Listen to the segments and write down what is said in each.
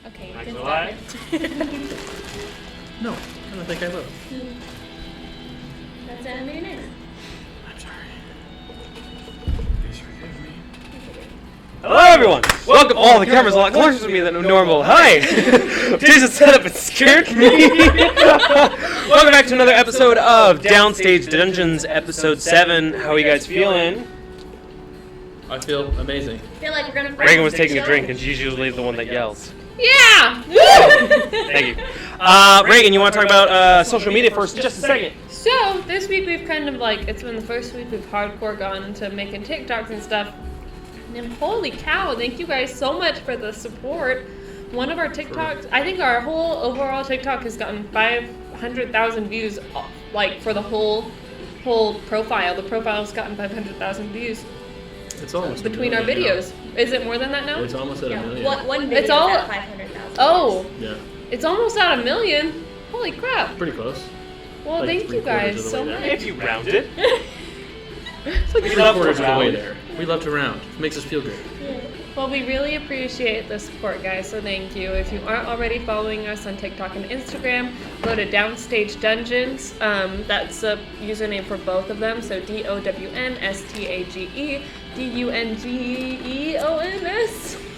Okay, Max good alive? No, I don't think I will. That's the end of your name. I'm sorry. Please forgive me. Hello, everyone! Welcome. Oh, the camera's a lot closer to me than normal. Hi! Today's setup, it scared me. Welcome back to another episode of Downstage Dungeons, episode 7. How are you guys feeling? I feel amazing. I feel like we're gonna. Reagan was taking a drink, and she's usually the one that yells. Yeah. Thank you. Reagan, you want to talk about social media for just a second? So, this week we've kind of it's been the first week we've hardcore gone into making TikToks and stuff. And holy cow, thank you guys so much for the support. One of our TikToks, I think our whole overall TikTok has gotten 500,000 views, for the whole profile. The profile's gotten 500,000 views. It's almost between our videos. Is it more than that now? It's almost at a million. One video It's all- is at 500,000. Oh, Yeah, it's almost at 1 million. Holy crap. pretty close. Well, Like thank you 3/4 guys of the so way there. much. If you round it. It's like We love to 3/4 of the way round. there. We love to round. It makes us feel good. Well, we really appreciate the support, guys, so thank you. If you aren't already following us on TikTok and Instagram, go to Downstage Dungeons. That's a username for both of them, so DOWNSTAGE DUNGEONS.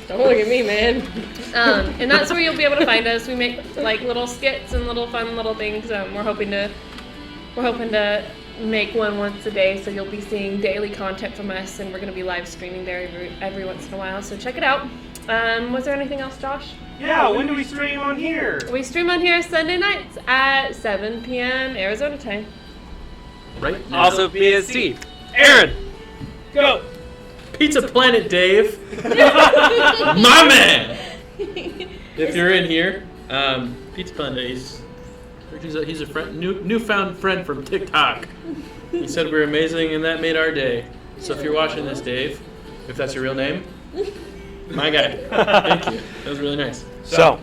Don't look at me, man. And that's where you'll be able to find us. We make little skits and little fun little things. We're hoping to make one once a day, so you'll be seeing daily content from us, and we're going to be live streaming there every once in a while, so check it out. Was there anything else, Josh? Yeah, when do we stream on here? We stream on here Sunday nights at 7 p.m. Arizona time. Right now. Also PST. Aaron, go! Pizza Planet Dave. My man! If you're in here, Pizza Planet Dave, he's a friend, newfound friend from TikTok. He said we're amazing, and that made our day. So if you're watching this, Dave, if that's your real name, my guy. Thank you. That was really nice. So,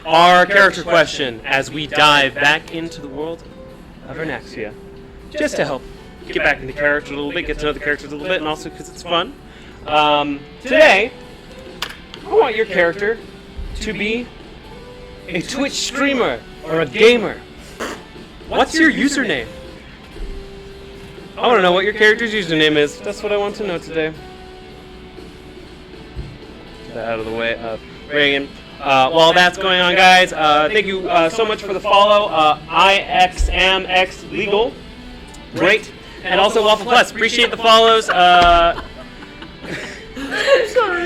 our character question as we dive back into the world of Ernaxia, just to help get back into character a little bit, get to know the characters a little bit, and also because it's fun. Today, I want your character to be a Twitch streamer or a gamer. What's your username? I want to know what your character's username is. That's what I want to know today. Get that out of the way of Reagan. While that's going on, guys, thank you so much for the follow. IXMX Legal. Great. And also Waffle Plus. Appreciate the follows. Sorry.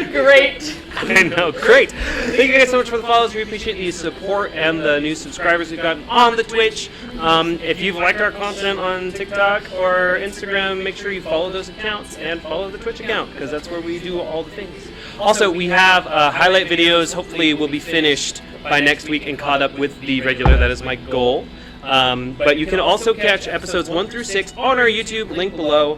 Great. I know, great. Thank you guys so much for the follows. We appreciate the support and the new subscribers we've gotten on the Twitch. If you've liked our content on TikTok or Instagram, make sure you follow those accounts and follow the Twitch account, because that's where we do all the things. Also, we have highlight videos. Hopefully, we'll be finished by next week and caught up with the regular. That is my goal. But you can also catch episodes 1 through 6 on our YouTube, link below.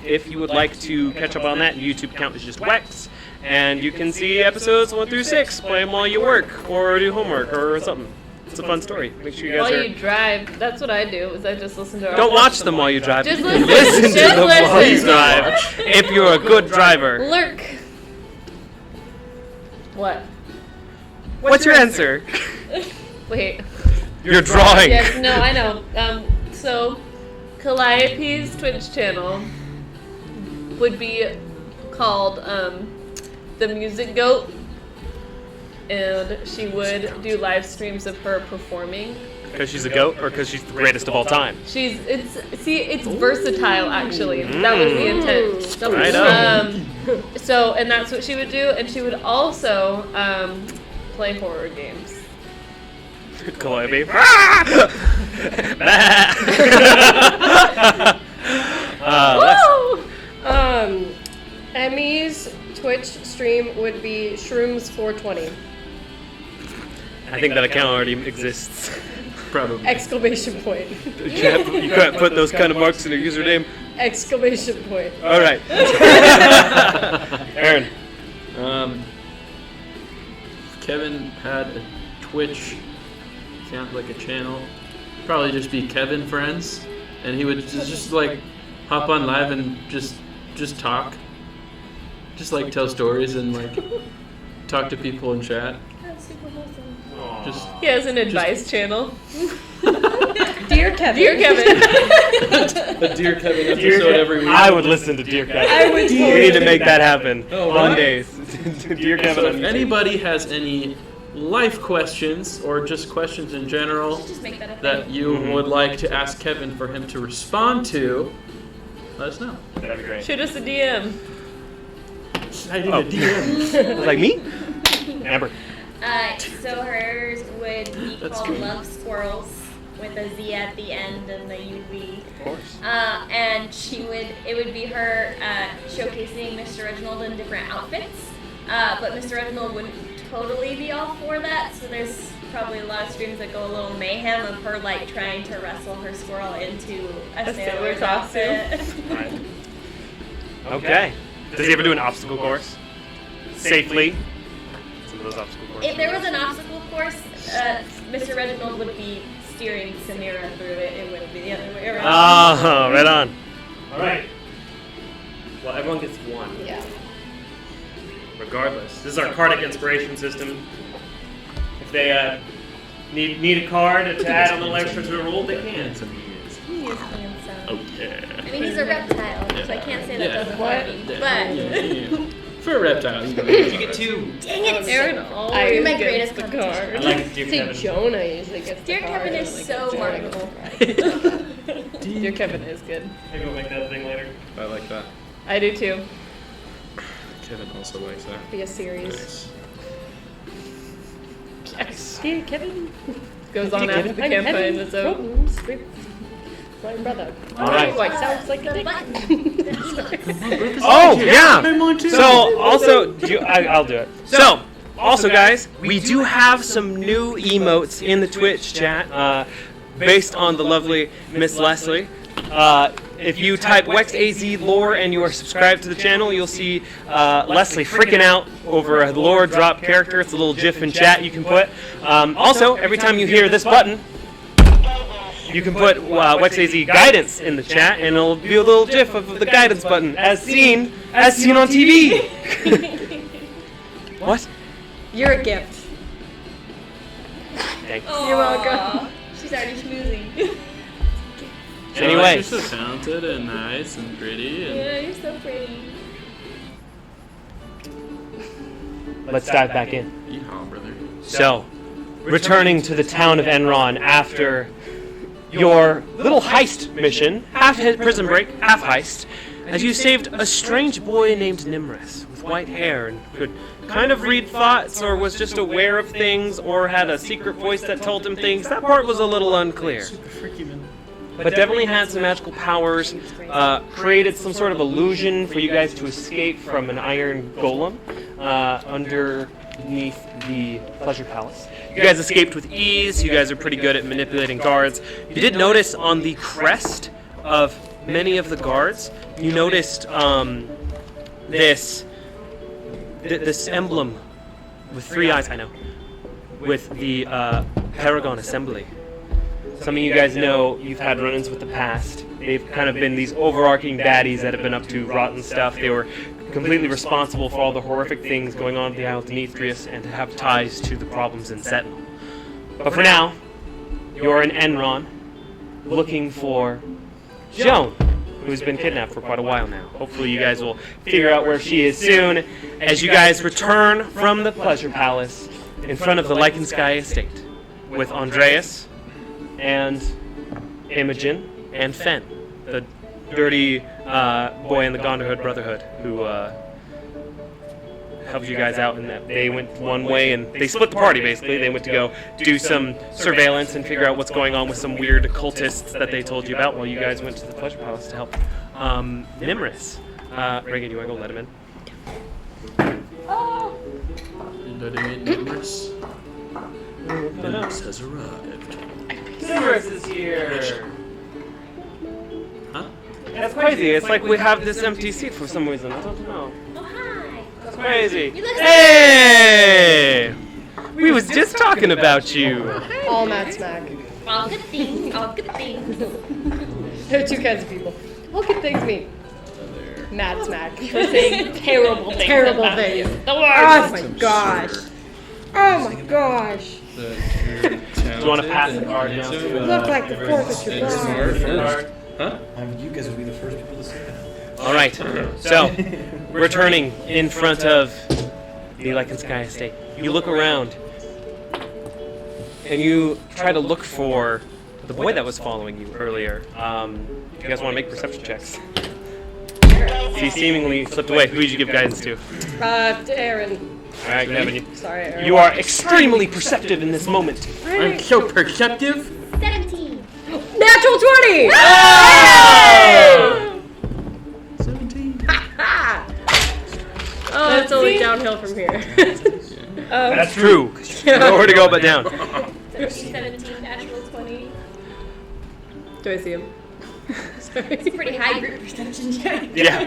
If you would like to catch up on that, the YouTube account is just Wex. And you can see episodes 1 through 6, play them while you work, or do homework, or something. It's a fun story. Make sure you guys While you drive, that's what I do, is I just listen to our Don't watch them while you drive. Just You listen. listen to Just them while you listen. drive. If you're a good driver. Lurk. What? What's your answer? Wait. You're drawing. Yes, no, I know. So, Calliope's Twitch channel would be called, The Music Goat, and she would do live streams of her performing. Because she's a goat, or because she's the greatest of all time? It's versatile, actually. That was the intent. Right on. So, and that's what she would do, and she would also play horror games. Calliope. Woo! Emmy's Twitch stream would be Shrooms420! I think that account already exists. Probably. Exclamation point. You can't put those kind of marks in a username. Exclamation point. All right. Aaron. Kevin had a Twitch account, like a channel. Probably just be Kevin Friends, and he would just hop on live and just talk, just tell stories and talk to people in chat. super wholesome. Just He has an advice channel. Dear Kevin. Dear Kevin. a Dear Kevin episode every week. I would listen to Dear Kevin. I would We totally need to make that happen. Oh, One what? day. Dear Kevin So on if YouTube. anybody has any life questions or just questions in general Just make that a thing. that you Mhm. would like to ask Kevin for him to respond to, let us know. That'd be great. Shoot us a DM. I need Oh. a DM. Like me? Amber. So hers would be That's called good. Love Squirrels with a Z at the end and the UV. Of course. And it would be her showcasing Mr. Reginald in different outfits. But Mr. Reginald wouldn't totally be all for that, so there's probably a lot of streams that go a little mayhem of her like trying to wrestle her squirrel into a sailor sailor's costume. outfit. Alright. Okay. Does he ever do an obstacle course? Safely? Some of those obstacle courses. If there was an obstacle course, Mr. Reginald would be steering Samira through it. It wouldn't be the other way around. Oh, right on. Alright. Well, everyone gets one. Yeah. Regardless. This is our Cardic inspiration system. If they need a card to add a little extra to the rule, they can. Handsome he is. He is handsome. Oh yeah. I mean, he's a reptile, so I can't say that Yeah. doesn't What? hurt me. Yeah, But yeah. For a reptile, you You get two. dang it, Aaron I- always You're my gets greatest the competition. I card. like Dear See, Kevin. Jonah usually gets the Dear card. Kevin is Like, so it's marketable. Dear Kevin is good. Maybe we'll make that a thing later. I like that. I do too. Kevin also likes that. Be a series. Nice. Yes. Dear Kevin. Goes on Dear after the Kevin, I'm campaign having is over. problems with my brother. Alright. Like, sounds like a The dick. button. The emotes. Oh, yeah! mine too. So, also, I'll do it. So, also, guys, we do have some new emotes in the Twitch chat, based on the lovely Miss Leslie. If you type WexAZ lore and you are subscribed to the channel, you'll see Leslie freaking out over a lore drop character. It's a little GIF in chat you can put. Also, every time you hear this button, you can put WexAZ guidance in the chat, and it'll be a little GIF of the guidance button, as seen on TV. What? You're a gift. Thanks. You're welcome. She's already schmoozing. Anyway. You're so talented and nice and pretty. And Yeah, you're so pretty. Let's dive back in. Yeehaw, brother. So, returning to the town of Enron after your little heist mission, half prison break, half heist, as you saved a strange boy named Nimrus with white hair and could kind of read thoughts or was just aware of things or had a secret voice that told him things. That part was a little unclear. Super freaky, man. But definitely had some magical powers, created some sort of illusion for you guys to escape from an iron golem underneath the Pleasure Palace. You guys escaped with ease. You guys are pretty good at manipulating guards. You did notice on the crest of many of the guards, you noticed this emblem with 3 eyes, I know, with the Paragon Assembly. Some of you guys know you've had run-ins with the past. They've kind of been these overarching baddies that have been up to rotten stuff. They were completely responsible for all the horrific things going on at the Isle of Demetrius and have ties to the problems in Sentinel. But for now, you're in Enron looking for Joan, who's been kidnapped for quite a while now. Hopefully you guys will figure out where she is soon as you guys return from the Pleasure Palace in front of the Lichen Sky Estate with Andreas and Imogen and Fen, the dirty boy in the Gondorhood Brotherhood who helped you guys out in that. They went one way and they split the party basically. They went to go do some surveillance and figure out what's going on with some weird occultists that they told you about while you guys went to the Pleasure Palace to help Nimrus. Reagan, you want to go let him in? Letting in Nimrus. Nimrus has arrived. Nimrus is here! Huh? That's crazy. It's like we have this empty seat for some reason. I don't know. Oh, hi. That's crazy. You look so Hey! We was just talking about you. All Mad Smack. All good things, all good things. There are 2 kinds of people. All good things mean Mad Smack for saying Terrible things. terrible about things. you. The Oh worst. my gosh. Oh my gosh. Do you wanna pass the card down to, You look like the Fourth of July. Huh? You guys would be the first people to see that. All right. So, returning in front of the Lycan Estate, you look around, and you try to look for the boy that was following you earlier. You guys want to make perception checks? He seemingly slipped away. Who did you give guidance to? Aaron. All right, Nevin. Sorry, Aaron. You are extremely perceptive in this moment. I'm so perceptive. 17. Natural 20! Oh! 17. Oh, it's only downhill from here. That's true. Nowhere to go but down. 17, natural 20. Do I see him? Sorry. It's a pretty high group perception check. Yeah.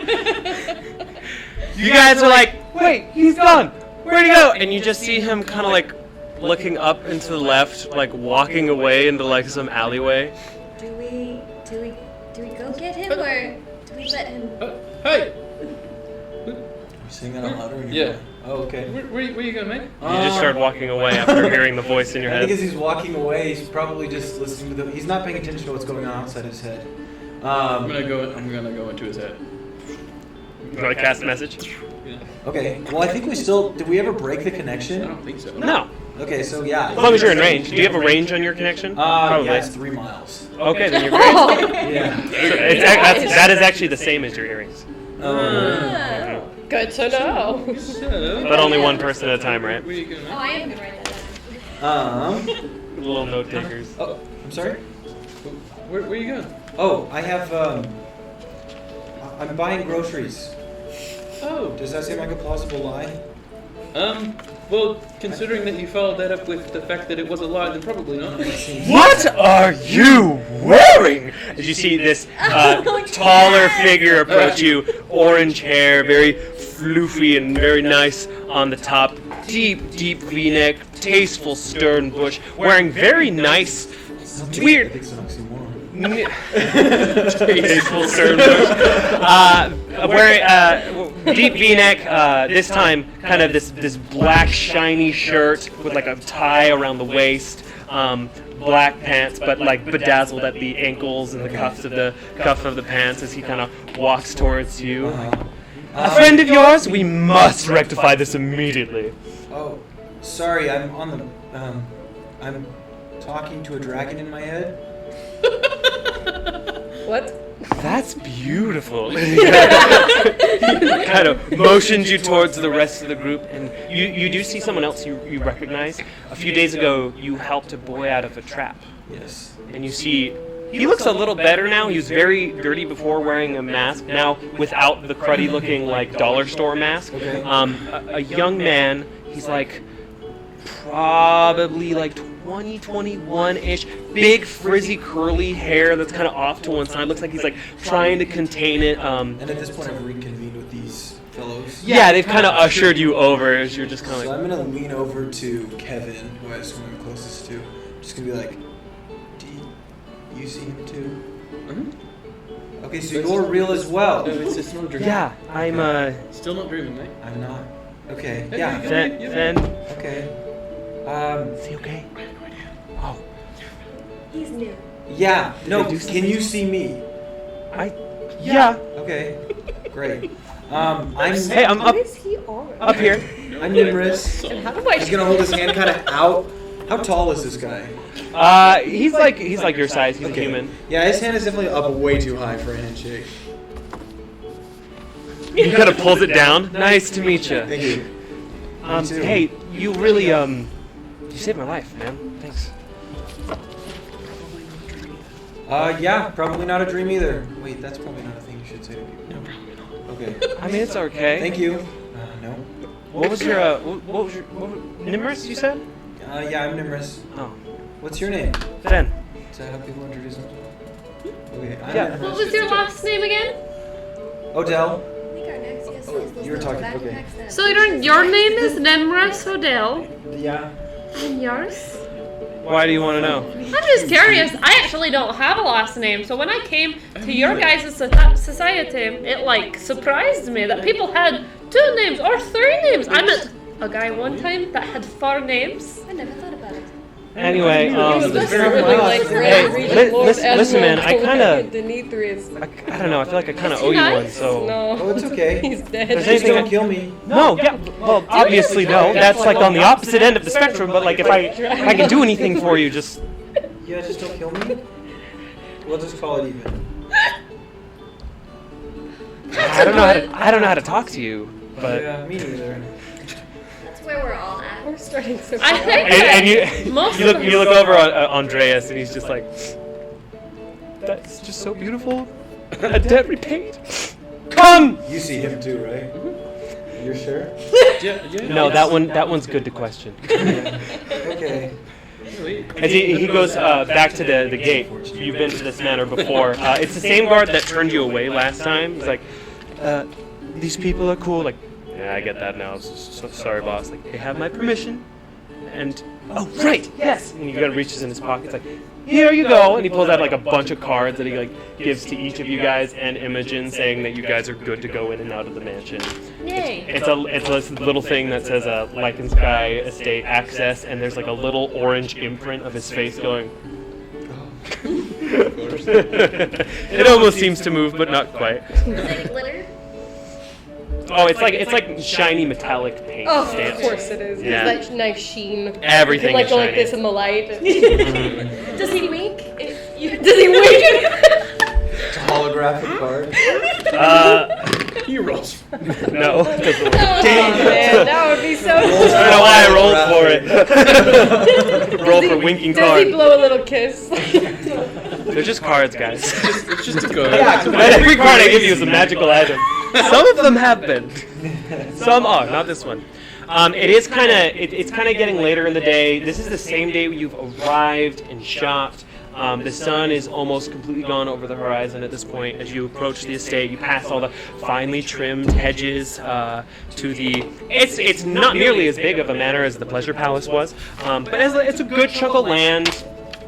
You guys are like, wait, he's gone. Where'd he go? And you just see him kind of like looking up and to the left, like walking away into like some alleyway. Do we go get him or do we let him? Hey! You're saying that out loud or Yeah. Oh, okay. Where you going, mate? You just start walking away after hearing the voice in your I think as head. he's walking away, he's probably just listening to the. He's not paying attention to what's going on outside his head. I'm gonna go into his head. You want to cast a message? Yeah. Okay. Well, I think we still. Did we ever break the I connection? don't think so. No. Okay, so yeah. As long as you're in range. Do you have a range on your connection? Probably. Yeah, it's 3 miles. Okay, then you're great. Yeah. That is actually the same as your earrings. Oh. Good to know. But only one person at a time, right? Where you going, Oh, mate? I am gonna write that down. Little note takers. Oh, I'm sorry. Where you going? Oh, I have. I'm buying groceries. Oh. Does that seem like a plausible lie? Well, considering that you followed that up with the fact that it was a lie, then probably not. What are you wearing? As you see this taller figure approach you, orange hair, very floofy and very nice on the top, deep V-neck, tasteful stern bush, wearing very nice, weird. It's an oxymoron. Tasteful stern bush. Wearing deep V-neck. This time, kind of this black shiny shirt with like a tie around the waist. Black pants, but like bedazzled at the ankles and the cuff of the pants as he kind of walks towards you. A friend of yours? We must rectify this immediately. Oh, sorry. I'm on the. I'm talking to a dragon in my head. What? That's beautiful. Kind of motions you towards the rest of the group, and you do see someone else you recognize. A few days ago, you helped a boy out of a trap, Yes. and you see he looks a little better now. He was very dirty before wearing a mask. Now, without the cruddy-looking like dollar store mask, Okay. a young man. He's like probably like 20, 21-ish, big frizzy curly hair that's kind of off to one side. Looks like he's like trying to contain it. And at this point, I've reconvened with these fellows. Yeah, they've kind of ushered you over as you're just kind So of I'm like. gonna lean over to Kevin, who I assume I'm closest to. Just gonna be like, "Do you see him too?" Mhm. Okay, so you're real as well. No, it's not a dream. Yeah, I'm Still not dreaming, mate. I'm not. Okay. Yeah. Fen. Okay. Is he okay? Oh, He's new. Yeah. No. Can I do Can you see me? yeah. Okay. Great. I'm. Hey, I'm What up is he on? here. I'm Nimrus. And how do He's gonna hold his hand kind of out. How tall is this guy? He's like your size. He's a human. Yeah, his hand is definitely up way too high for a handshake. He kind of pulls it down. Nice to meet you. Thank you. Me too. Hey, you really you saved my life, man. Thanks. Yeah, probably not a dream either. Wait, that's probably not a thing you should say to people. No, probably not. Okay. I mean, it's okay. Thank you. No. What was your Nimrus? You said? Yeah, I'm Nimrus. Oh, What's your name? Fen. Is that how people introduce themselves? Okay, I'm Yeah. Nimrus. What was your last name again? Odell. I think Ernaxia says those you were little talking- okay. backpacks that- So your name is Nemrus Odell, Yeah. and yours? Why do you want to know? I'm just curious. I actually don't have a last name, so when I came to your guys' society, it like surprised me that people had 2 names or 3 names. a guy one time that had 4 names. I never thought about it. Anyway, listen, man, I kind of, Demetrius. I don't know, I feel like I kind of owe you one, so. No. Oh, it's okay. He's dead. There's Just anything don't kill me. No, yeah, well, obviously no. That's like on the opposite end of the spectrum. But like, if I can do anything for you, just Yeah, just don't kill me. We'll just call it even. I don't know how to talk to you, but Yeah, me neither. That's where we're all at. We're starting so I think and you most you of look over at Andreas and he's just like, that's just so beautiful. A debt repaid. Come. You see him too, right? You're sure? No, that one's good to question. Okay. As he goes back to the gate, you've been to this manor before. It's the same guard that turned you away last time. He's like, these people are cool. Like, yeah, I get that now. So sorry, boss. Like, they have my permission. And, oh, right, yes. And he kind of reaches in his pocket. It's like, here you go. And he pulls out like a bunch of cards that he like gives to each of you guys and Imogen, saying that you guys are good to go in and out of the mansion. Yay. It's a little thing that says Lycan Sky Estate Access, and there's like a little orange imprint of his face going. It almost seems to move, but not quite. Is it glitter? Oh, it's like shiny metallic paint Oh, of stamped. course it is. Yeah. There's that nice sheen. Everything You can, like is go like shiny. this in the light. Does he wink? If you Does he wink? It's a holographic card. He rolls. No. Oh man, that would be so I cool. don't know why I rolled for it. Roll for winking Does he card. blow a little kiss? They're just cards, guys. It's just a go. Every card I give you is a magical item. Some of them have been. Some are, not this one. It's kind of getting later in the day. This is the same day you've arrived and shopped. The sun is almost completely gone over the horizon at this point. As you approach the estate, you pass all the finely trimmed hedges to the. It's not nearly as big of a manor as the Pleasure Palace was, but it's a good chunk of land.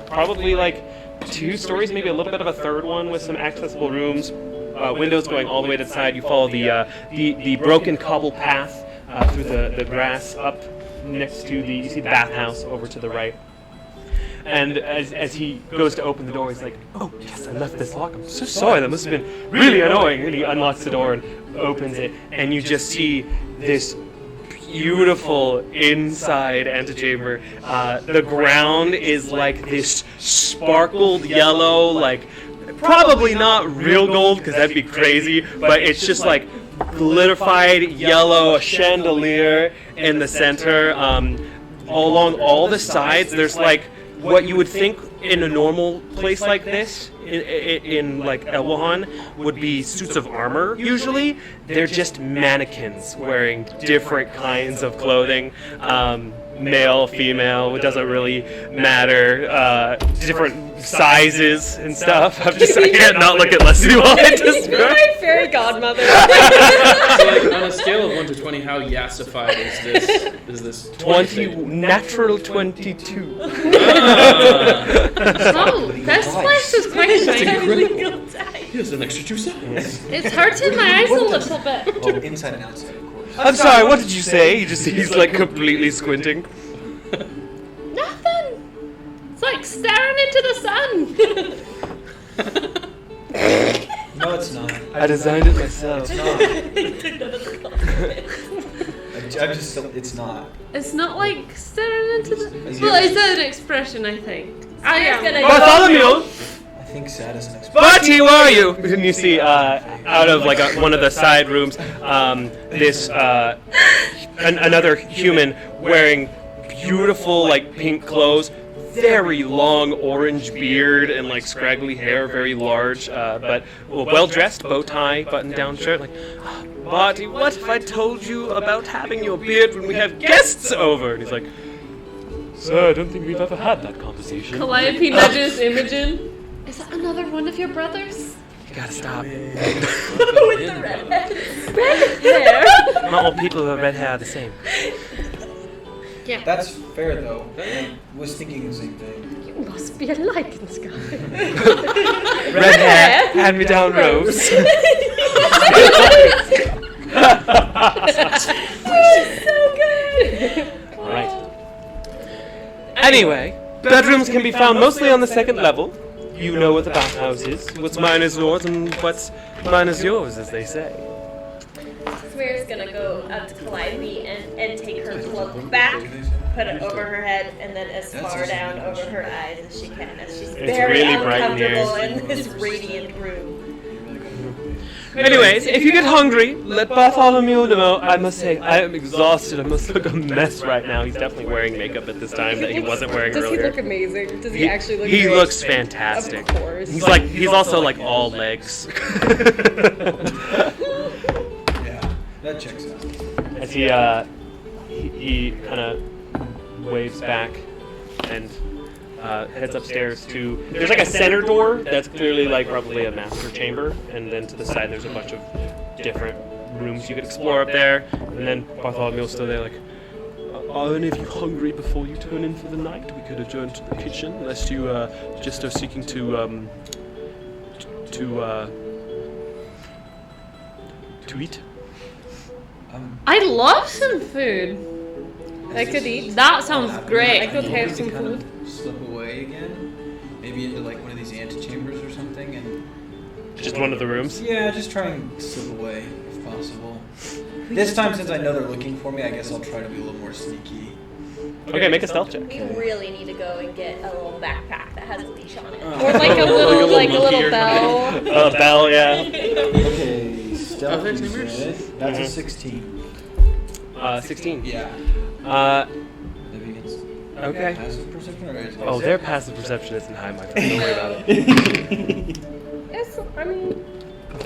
Probably like 2 stories, maybe a little bit of a third one with some accessible rooms. Windows going all the way to the side. You follow the broken cobble path through the grass up next to you see the bathhouse over to the right. And as he goes to open the door, he's like, oh, yes, I left this locked. I'm so sorry. That must have been really annoying. And he unlocks the door and opens it. And you just see this beautiful inside antechamber. The ground is like this sparkled yellow, like probably not real gold because that'd be crazy, but it's just like glitterified yellow, a chandelier in the center. Along all the sides, there's like what you would think in a normal place like this, in like Elwahan, would be suits of armor usually. They're just mannequins wearing different kinds of clothing. Male, female, it doesn't really matter. Different sizes and stuff. I can't not look at Leslie while I You're describe. my fairy godmother. So like on a scale of 1 to 20, how yassified is this? 20, natural 22. Oh, this place is quite nice. He has an extra 2 seconds. It's hurting my eyes a little bit. Oh, inside and outside, of course. I'm sorry, what did you say? He's like completely squinting. Nothing. It's like staring into the sun. No, it's not. I designed it myself. It's not. I'm just. It's not. It's not like staring into the. Is Well, yours- it's an expression, I think. I Sarah's am. gonna Bartholomew! I think sad is an expression. But who are you? And you see, out of like one of the side rooms, this another human wearing beautiful like pink clothes, very long orange beard and like scraggly hair, very large, but well dressed, bow tie, button down shirt. Like, Barty, what if I told you about having your beard when we have guests over? And he's like, sir, I don't think we've ever had that conversation. Calliope nudges Imogen. Is that another one of your brothers? You gotta stop. with the red hair. Not all people who have red hair are the same. Yeah. That's fair though. I was thinking the same thing. You must be a lichen sky. Red hair, hand-me-down robes. So good. All right. Anyway, bedrooms can be found mostly on the second level. You know what the bathhouse is. What's mine is yours, and what's mine is yours, as they say. Swear's gonna go up to Calliope and take her cloak back, put it over her head, and then as far down over her eyes as she can, as she's very really bright in here. uncomfortable in this radiant room. Anyways, if you get hungry, let Bartholomew know. I must say, I am exhausted. I must look a mess right now. He's definitely wearing makeup at this time that he wasn't wearing Does earlier. he look amazing? Does he actually look He great? looks fantastic. Of course. He's also like all legs. Yeah, that checks out. As he kind of waves back and heads upstairs to. There's like a center door that's clearly like probably a master chamber, and then to the side there's a bunch of different rooms you could explore up there. And then Bartholomew's still there, like, are any of you hungry before you turn in for the night? We could adjourn to the kitchen, unless you just are seeking to eat. I'd love some food. I could eat. That sounds I great. could have We some kind food. of slip away again, maybe into like one of these antechambers or something, and Just one of the rooms. yeah, just try and slip away if possible. This time, since I know they're looking for me, I guess I'll try to be a little more sneaky. Okay, make a stealth check. You really need to go and get a little backpack that has a leash on it. Or like a little, bell. Bell, yeah. Okay, stealth. Avenging you Mirrors. said. That's a 16. 16. Yeah. Maybe it's Okay. passive perception or is it? Oh, their passive perception isn't high, my friend. Don't worry about it. Yes, I mean,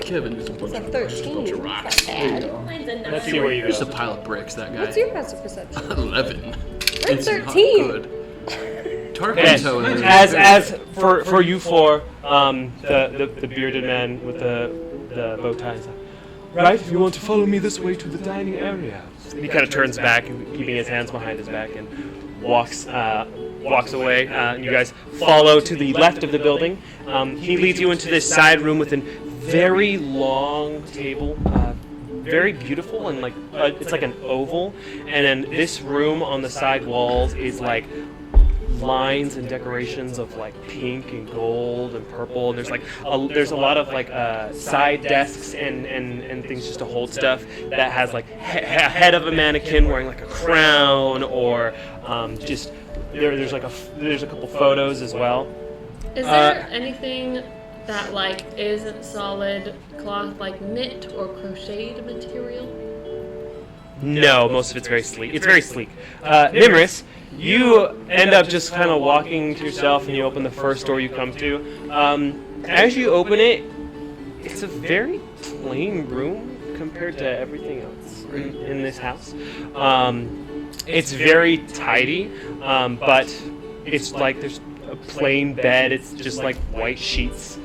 Kevin is a bunch it's a of 13. bunch of rocks. Bad. Mine's a 9. Let's see where you Just a go. pile of bricks, that guy. What's your passive perception? 11. I'm It's not 13. good. Yes. Tarpento is As for you four, the bearded man with the bow tie is like, right, if you want to follow me this way to the dining area. He kind of turns back, keeping his hands behind his back, and walks away. You guys follow to the left of the building. He leads you into this side room with a very long table, very beautiful, and like it's like an oval. And then this room on the side walls is like lines and decorations of like pink and gold and purple, and there's a lot of like side desks and things just to hold stuff that has like a head of a mannequin wearing like a crown, or just there's a couple photos as well. Is there anything that like isn't solid cloth, like knit or crocheted material? No, most of it's very sleek. It's very sleek. Nimrus, you end up just kind of walking to yourself, and you open the first door you come to. As you open it, it's a very plain room compared to everything else in this house. It's very tidy, but it's like there's a plain bed. It's just like white sheets.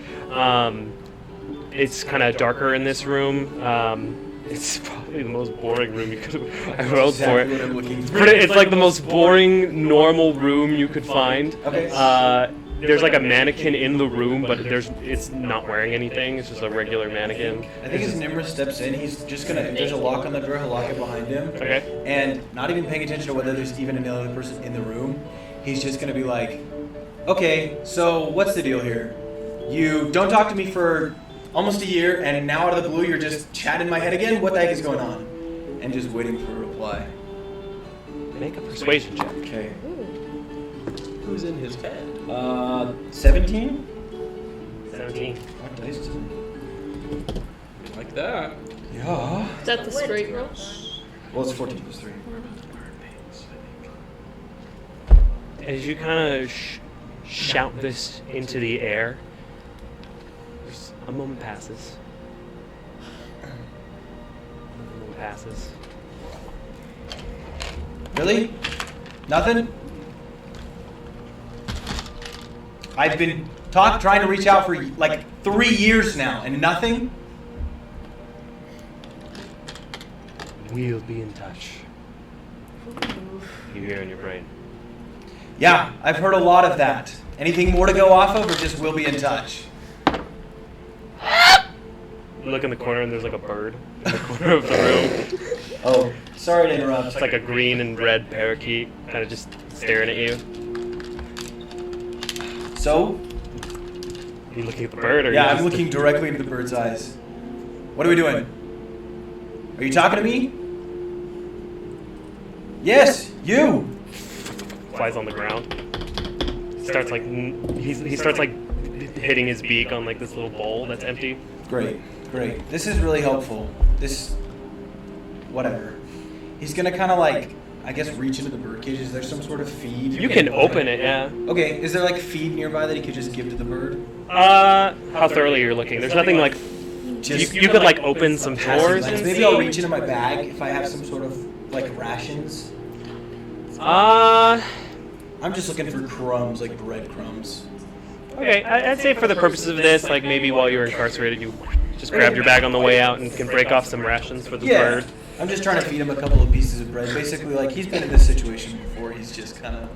It's kind of darker in this room. It's probably the most boring room you could have. I rolled for it. Exactly what I'm looking for. It's like the most boring, normal room you could find. Okay. There's like a mannequin in the room, but it's not wearing anything. It's just a regular mannequin. I think as Nimrus steps in, he's just gonna, if there's a lock on the door, he'll lock it behind him. Okay. And not even paying attention to whether there's even another person in the room, he's just gonna be like, okay, so what's the deal here? You don't talk to me for almost a year, and now out of the blue you're just chatting in my head again? What the heck is going on? And just waiting for a reply. Make a persuasion check. Okay. who's in his head. 17? 17. What dice is it? Like that. Yeah. Is that the straight roll? Well, it's 14 plus 3. As you kind of shout this into the air, a moment passes. Another moment passes. Really? Nothing? I've been trying to reach out for like 3 years now, and nothing? We'll be in touch. You hear in your brain. Yeah, I've heard a lot of that. Anything more to go off of, or just we'll be in touch? look in the corner and there's like a bird in the corner of the room. Oh, sorry to interrupt. It's like a green and red parakeet, kind of just staring at you. So? Are you looking at the bird, or? Yeah, you I'm just- looking directly into the bird's eyes. What are we doing? Are you talking to me? Yes, you. Flies on the ground. Starts like he starts like hitting his beak on like this little bowl that's empty. Great, great. This is really helpful. This, whatever. He's gonna kind of like, I guess, reach into the bird cage. Is there some sort of feed? You can open it, yeah. Okay, is there like feed nearby that he could just give to the bird? How thoroughly you're looking. There's nothing like. You could like open some drawers and Maybe see. I'll reach into my bag if I have some sort of like rations. I'm just looking for crumbs, like breadcrumbs. Okay, I'd say for the purposes of this, like maybe while you were incarcerated, you just grabbed your bag on the way out and can break off some rations for the Yeah, bird. I'm just trying to feed him a couple of pieces of bread. Basically, like he's been in this situation before. He's just kind of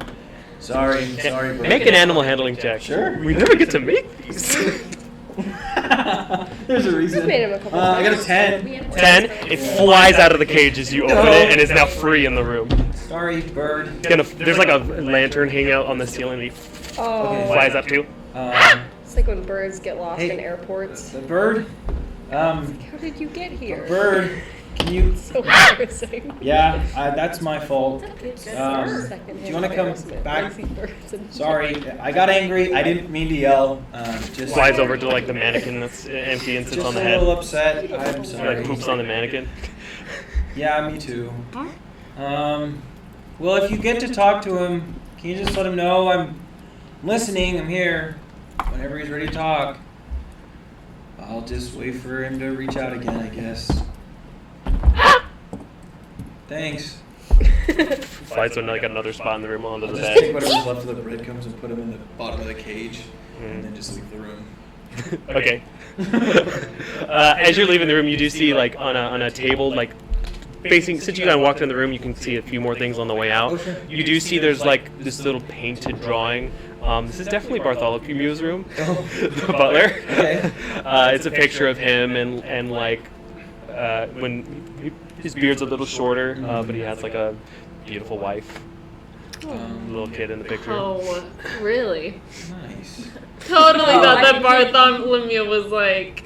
sorry, bird. Make an animal handling check. Sure. We never get to make these. There's a reason. I made him a couple I got a 10. 10. It flies out of the cage as you open it and is now free in the room. Sorry, bird. There's like a lantern hanging out on the ceiling that he Oh, flies up to. it's like when birds get lost Hey. in airports. The bird. How did you get here? Bird. Can you? So embarrassing. Yeah, that's my fault. Second do you want to come embarrassment. back? Lazy birds and- Sorry, I got angry. I didn't mean to yell. Just Flies over to like the mannequin that's empty and sits just on the a head. little upset. I'm Like sorry. poops on the mannequin. Yeah, me too. Well, if you get to talk to him, can you just let him know I'm listening? I'm here. Whenever he's ready to talk, I'll just wait for him to reach out again, I guess. Thanks. Flies to like another spot in the room onto I'll the just bed. take whatever's left of the breadcrumbs and put them in the bottom of the cage, and then just leave the room. Okay. As you're leaving the room, you do see like on a table, like facing. Since you kind of walked in the room, you can see a few more things on the way out. Oh, sure. You do see there's like this little painted drawing. This is definitely Bartholomew's room, the butler. Okay. It's a picture of him and like when his beard's a little shorter, but he has like a beautiful wife, little kid in the picture. Oh, really? Nice. Totally thought that Bartholomew was like,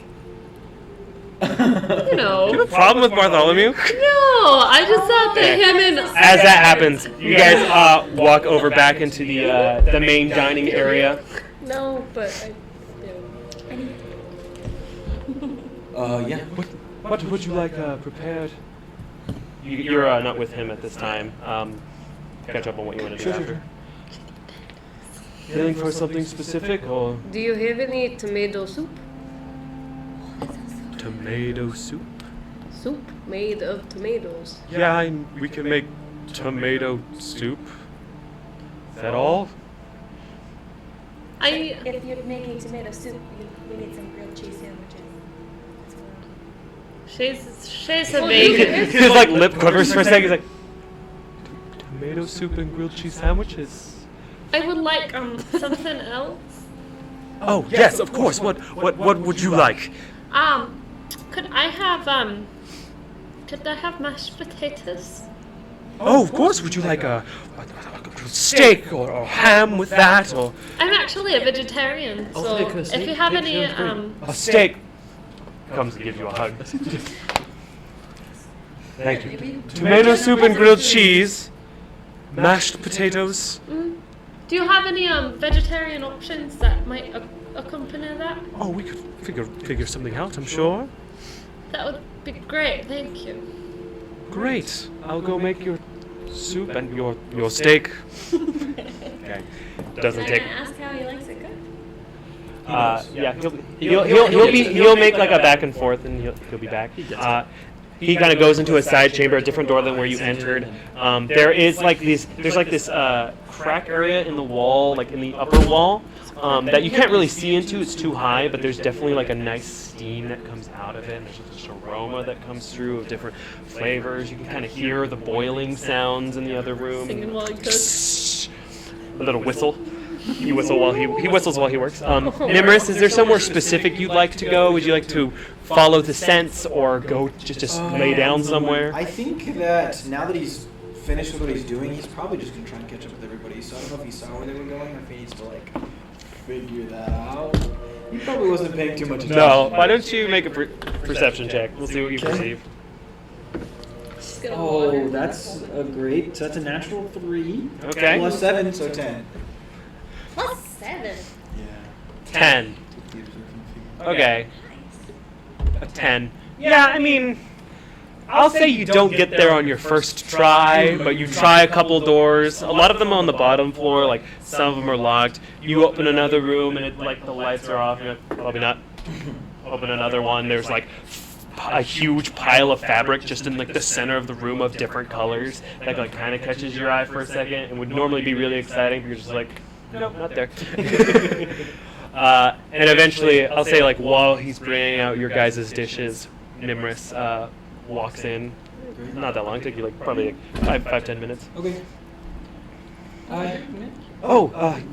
you know. Problem with Bartholomew? No, I just thought that him and As that happens, you guys walk over back into the main dining area. No, but I do. Yeah. What would you like prepared? You're not with him at this time. Catch up on what you want to do after. Feeling for something specific or Do you have any tomato soup? tomato soup? Soup made of tomatoes. Yeah, we can make tomato soup. Is that all? If you're making tomato soup, we need some grilled cheese sandwiches. she's a vegan. His like lip quivers for a second. He's like, tomato soup and grilled cheese sandwiches. I would like something else. Oh yes, of course. What would you like? Could I have mashed potatoes? Oh, of course. Would you like a steak or ham with that, or I'm actually a vegetarian, I'll so take a if steak. you have Steak any sounds a steak? Comes to give you a hug. Thank you. Tomato soup and grilled cheese, mashed potatoes. do you have any vegetarian options that might accompany that? Oh, we could figure something out. I'm sure. That would be great, thank you. Great. I'll go make your soup and your steak. Okay. Doesn't Can I take. ask how he likes it cooked? Yeah, he'll make like a back and forth, and he'll be back. He kind of goes into a side chamber, a different door than where you entered. There's like this crack area in the wall, like in the upper wall, that you can't really see into. It's too high, but there's definitely like a nice steam that comes out of it. And there's this aroma that comes through of different flavors. You can kind of hear the boiling sounds in the other room. Singing while you cook. A little whistle. He whistles while he works. Nimrus, is there somewhere specific you'd like to go? Would you like to follow the scents or go just lay down somewhere? I think that now that he's finished with what he's doing, he's probably just gonna try and catch up with everybody. So I don't know if he saw where they were going or if he needs to like figure that out. He probably wasn't paying too much attention. No. Why don't you make a perception check? We'll see what you perceive. Oh, that's a great. So that's a natural 3. Okay. Plus 7, so 10. Plus 7. Yeah. 10. Okay. A 10. Yeah, I mean, I'll say you don't get there on your first try, but you try a couple doors. A lot of them on the bottom floor, like some of them are locked. You open another room and the lights are off. You're like, probably not. Open another one. There's like a huge pile of fabric just in like the center of the room of different colors that like kind of catches your eye for a second and would normally be really exciting, but you're just like, nope, not there. And eventually, I'll say like while he's bringing out your guys' dishes, Nimrus walks in. Not that long. Take you like probably like 5-10 minutes. Okay.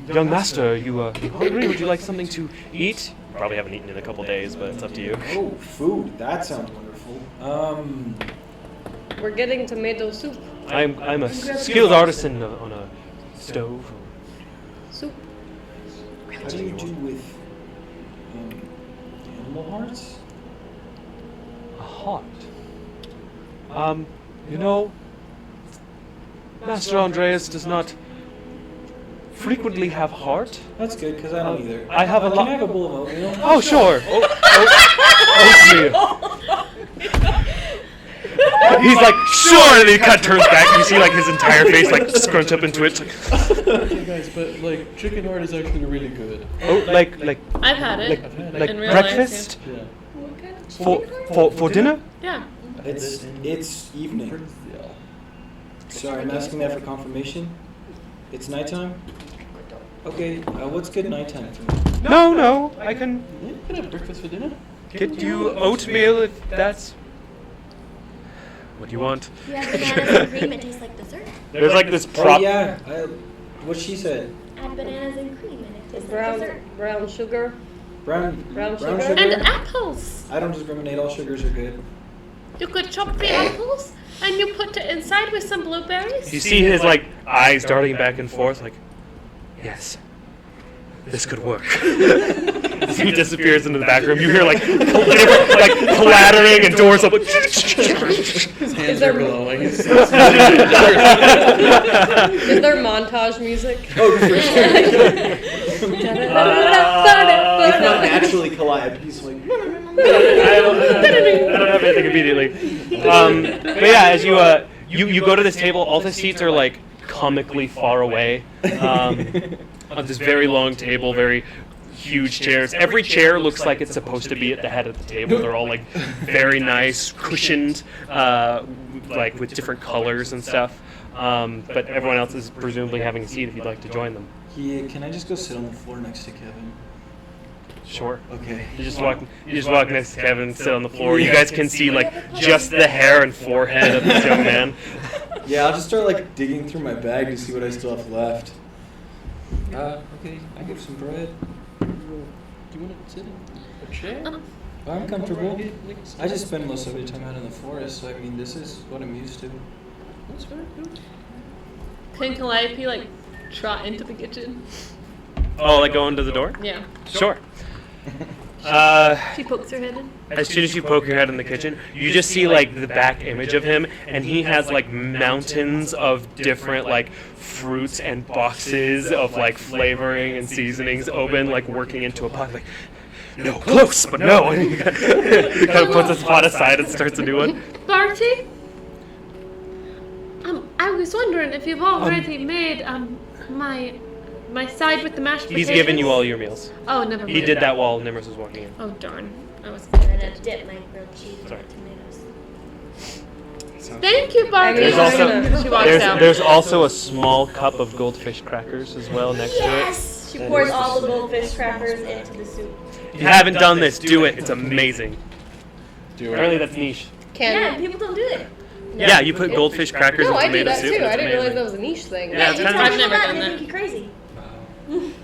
Young master, you hungry? Would you like something to eat? Probably haven't eaten in a couple days, but it's up to you. Oh, food. That sounds wonderful. We're getting tomato soup. I'm a skilled artisan on a stove. Soup. How do you do with animal hearts? A heart. You know, Master Andreas does not frequently have heart. That's good, because I don't either. I have a lot. Can I have a bowl of oatmeal? Oh, sure. Oatmeal. He's like, sure, and he kind of turns back, and you see like his entire face like scrunch up into it. Hey guys, but like chicken heart is actually really good. Oh, like I've had it. like in real life, breakfast Yeah. for dinner. Yeah. It's evening. Sorry, I'm asking that for confirmation. It's nighttime? Okay, what's good nighttime for me? No, I can You can have breakfast for dinner. get you oatmeal if that's what you want. You have bananas and cream, it tastes like dessert. There's like this Oh prop. yeah, what she said. Add bananas and cream and it tastes like Brown dessert. brown sugar. Brown sugar? And apples. I don't discriminate, all sugars are good. You could chop the apples and you put it inside with some blueberries. You see his like eyes darting back and forth, like, yes, this could work. As he disappears into the back room, you hear like clattering and doors open. His hands are glowing. Is there montage music? Oh, for sure. If not naturally collide, he's like. I don't have anything immediately. But yeah, as you go to this table, all the seats are like comically far away. On this very long table, very huge chairs. Every chair looks like it's supposed to be at the head of the table. They're all like very nice, cushioned, like with different colors and stuff. But everyone else is presumably having a seat if you'd like to join them. Yeah, can I just go sit on the floor next to Kevin? Sure. Okay. You just walk next to Kevin and sit on the floor. You guys can see like just the hair and forehead of this young man. Yeah, I'll just start like digging through my bag to see what I still have left. Okay, I give some bread. Do you want to sit in a chair? I'm comfortable. I just spend most of the time out in the forest, so I mean, this is what I'm used to. That's fair. Can Calliope like trot into the kitchen? Oh, like go into the door? Yeah. Sure. She pokes her head in. As soon as you poke your head in the kitchen, you just see like the back image of him, and he has like mountains of different like fruits and boxes of like flavoring and seasonings open, like working into a pot. Like, no, close, but no. And he kind of puts his pot aside and starts a new one. Barty? I was wondering if you've already made my side with the mashed potatoes. He's given you all your meals. Oh, never mind. He did that while Nimrus was walking in. Oh, darn. I was I'm gonna dip my grilled cheese in the Sorry. tomatoes. Thank you, Barty. There's also- She walks out. There's also a small cup of goldfish crackers as well next Yes! She pours all the goldfish crackers into the soup. to it. If you haven't done this, do it. It's amazing. Do Apparently that's niche. Yeah, people don't do it. Yeah, you put goldfish crackers No, in I do tomato that soup. too. and I it's didn't realize amazing. that was a niche thing. Yeah, it's you kind tell of- I've never people done they that. think you're crazy.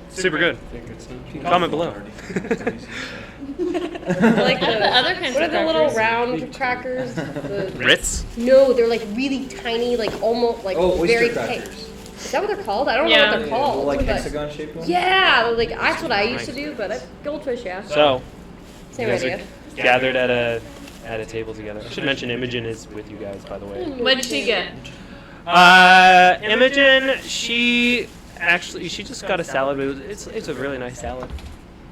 Super good. Think Comment below. Like the other kinds what of are the little crackers? round crackers? Ritz? No, they're like really tiny, like almost like Oh, oyster very crackers. thick. Is that what they're called? I don't know Yeah. what they're called. Like but hexagon shaped ones? yeah, like that's what I used to do, but goldfish, yeah. So, Same you guys idea. are gathered at a table together. I should mention Imogen is with you guys, by the way. What'd she get? Imogen, she just got a salad. But it's a really nice salad.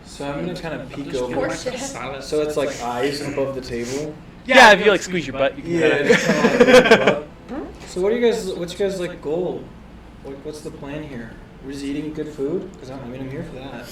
So I'm gonna kind of peek Poor over. shit. So it's like eyes above the table. Yeah, if you like squeeze your butt, you can Yeah. kinda- just kinda like, so what do you guys? What's your guys like goal? What's the plan here? We're just eating good food? Because I'm here for that.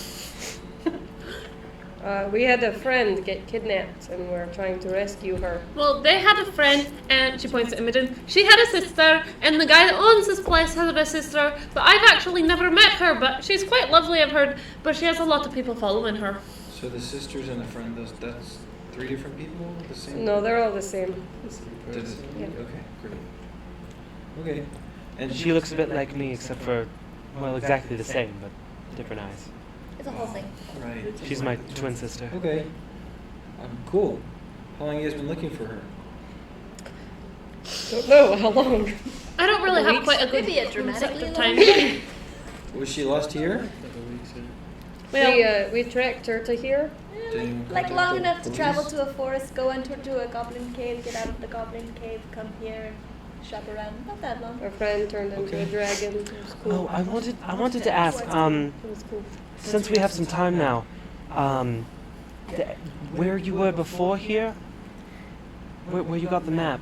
We had a friend get kidnapped, and we're trying to rescue her. Well, they had a friend, and she points at Imogen. She had a sister, and the guy that owns this place had a sister, but I've actually never met her, but she's quite lovely, I've heard, but she has a lot of people following her. So the sisters and the friend, that's 3 different people? The same? No, they're all the same. Does- Yeah. Okay, great. Okay. And She looks a bit like me, except for, well, exactly the same, but different eyes. It's a whole thing. Right. She's my twin sister. Okay. Cool. How long have you guys been looking for her? Don't know how long. I don't really have quite a good Maybe a concept dramatically of long time. Was she lost here? Well, We tracked her to here. Like long enough to travel to a forest, go into a goblin cave, get out of the goblin cave, come here and shop around. Not that long. Our friend turned into a dragon. It was cool. Oh, I wanted to ask, It was cool. since we have some time now, where you were before here, where you got the map,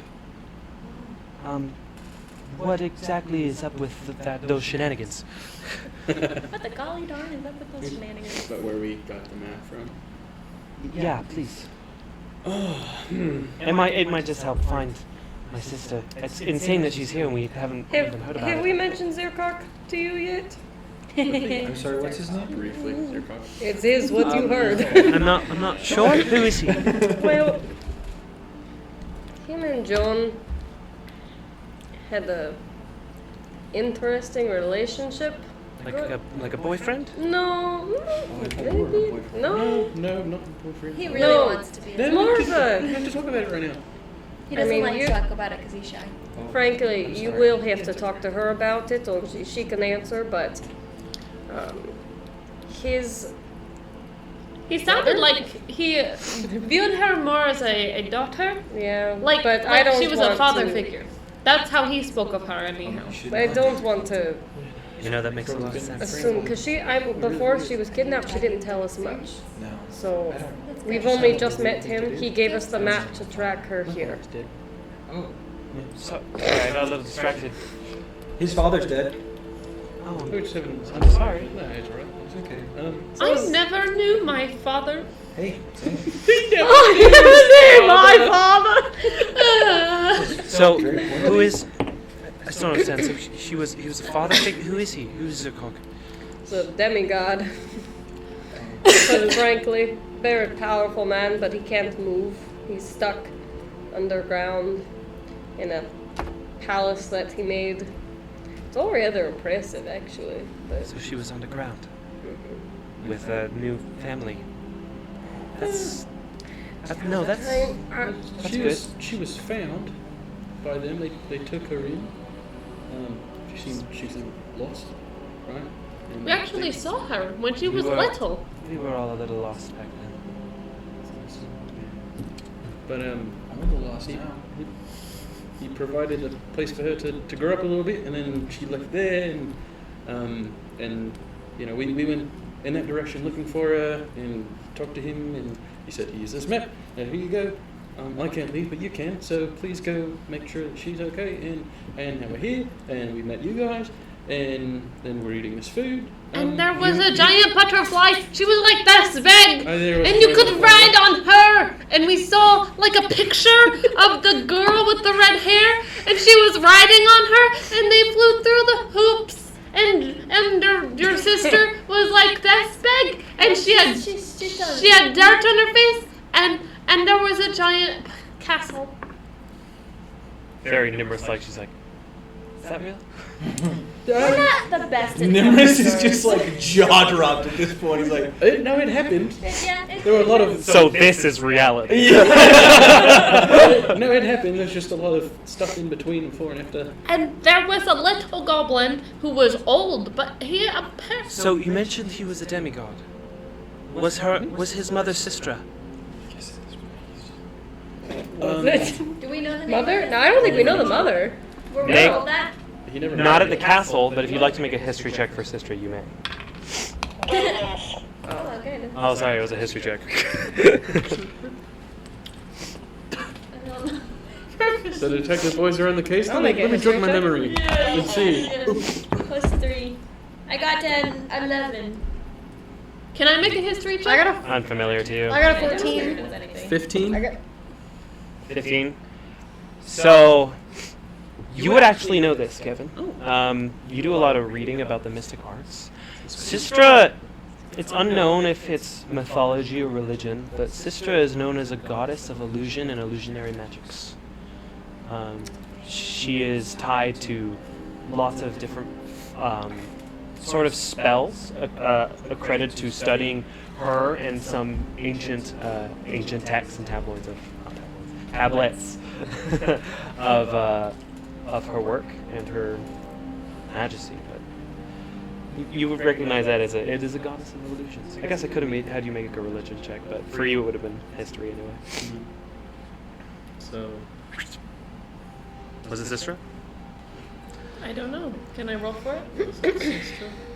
what exactly is up with those shenanigans? What the golly darn is up with those shenanigans? But where we got the map from. Yeah, please. It might just help find my sister. It's insane that she's here and we haven't even heard about Have it. we mentioned Zirkok to you yet? I'm sorry, what's his name? Briefly, It is what you heard. I'm not sure. Who is he? Well, him and John had a interesting relationship. Like a boyfriend? No, thought you were a maybe boyfriend. no. No, not the boyfriend. He really No. wants to be. No, More we of have a. to talk about it right now. He I doesn't mean, like you- to talk about it because he's shy. Frankly, I'm you sorry. will have to talk to her about it, or she can answer. But his he sounded like he viewed her more as a daughter, but like I don't she was want a father to, figure. That's how he spoke of her, anyhow. I don't want to You know, that makes a lot of sense. assume because before she was kidnapped, she didn't tell us much. No. So I don't. we've only just met him. He gave us the map to track her here. Oh. Sorry, I got a little distracted. His father's dead. Oh, We just haven't. I'm sorry. No, it's alright. It's okay. I never knew my father. Hey, same. My father. So, who is? I still don't understand. So he was a father figure. Who is he? Who's Zirkok? It's a demigod. Because frankly, very powerful man, but he can't move. He's stuck underground in a palace that he made. It's all rather impressive, actually. But So she was underground with a new family. That's She was found by them. They took her in. She's lost, right? And We actually saw her when she was were- little. We were all a little lost back then. But I'm a little lost he, now. he provided a place for her to grow up a little bit, and then she left there, and you know we went in that direction looking for her and talked to him, and he said, "Here's this map. Now here you go. I can't leave, but you can. So please go make sure that she's okay." And now we're here, and we met you guys, and then we're eating this food. And there was a giant butterfly. She was like this big. Oh, there was And a you giant could butterfly. ride on her. And we saw like a picture of the girl with the red hair. And she was riding on her. And they flew through the hoops. And your sister was like this big. And she had dirt on her face. And there was a giant castle. Very nimrous, like she's like, is that real? We're not the best at Nimrus is telling just stories. like jaw dropped at this point. He's like, No, it happened. Yeah, There were a lot of. So this is reality. No, it happened. There's just a lot of stuff in between before and after. And there was a little goblin who was old, but he appeared. So you mentioned he was a demigod. Was his mother Sistra? Was it? Do we know the name? Mother? No, I don't think we know the mother. Were we Meg- told that? He never. Not at the castle, but if you'd like to make a history check for Sistra, you may. Oh, okay. Oh, sorry, it was a history check. I don't know. So the detective boys are on the case. I'll Let make a me jog history my check. memory. Let's see. Plus 3. I got 11. Can I make a history check? I got a Unfamiliar to you. I got a I don't think 14. it was anything. 15. I got 15. So, you would actually know this, Kevin. You do a lot of reading about the mystic arts. Sistra, it's unknown if it's mythology or religion, but Sistra is known as a goddess of illusion and illusionary magics. She is tied to lots of different sort of spells accredited to studying her and some ancient texts and tablets of her work and her majesty. But you would recognize that as it is a goddess of illusions. I guess I could have had you make a religion check, but for you it would have been history anyway. So. Was it Sistra? I don't know. Can I roll for it?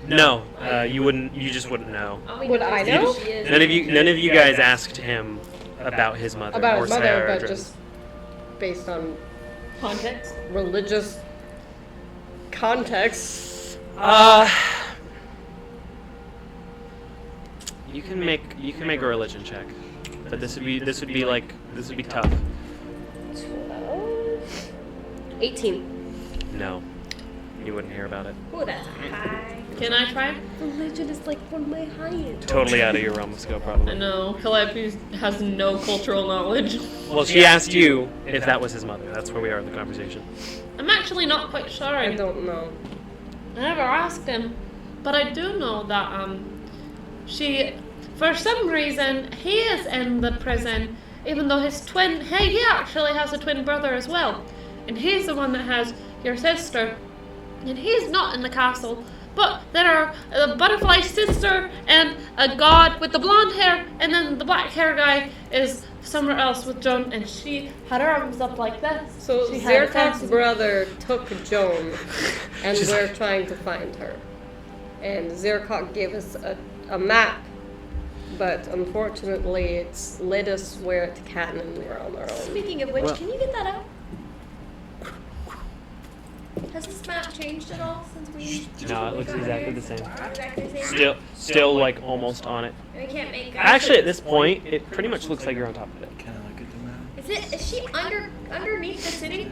No, you wouldn't. You just wouldn't know. All we Would know I is know? who she is. None of you guys asked him about his mother. about or his mother, Sarah but just based on Context. religious context. You can make a religion check, but this would be tough. 18. No, you wouldn't hear about it. Ooh, that's high. Can I try? Religion is like one of my highest. Totally out of your realm of scope, I probably. know. Calliope has no cultural knowledge. Well, she asked you if that was his mother. That's where we are in the conversation. I'm actually not quite sure. I don't know. I never asked him, but I do know that she, for some reason, he is in the prison, even though his twin, he actually has a twin brother as well, and he's the one that has your sister, and he's not in the castle. But there are a butterfly sister and a god with the blonde hair, and then the black hair guy is somewhere else with Joan, and she had her arms up like this. So She had a Zirkok's fancy- brother took Joan, and we're trying to find her. And Zirkok gave us a map, but unfortunately it's led us where it can, and we're on our own. Speaking of which, Well- can you get that out? Has this map changed at all since we? No, it looks got exactly here? the same. Exactly the same. Still like almost on it. We can't make. Actually, at this point, it pretty much looks like you're on top of it. Can I look at the map? Is she underneath the city?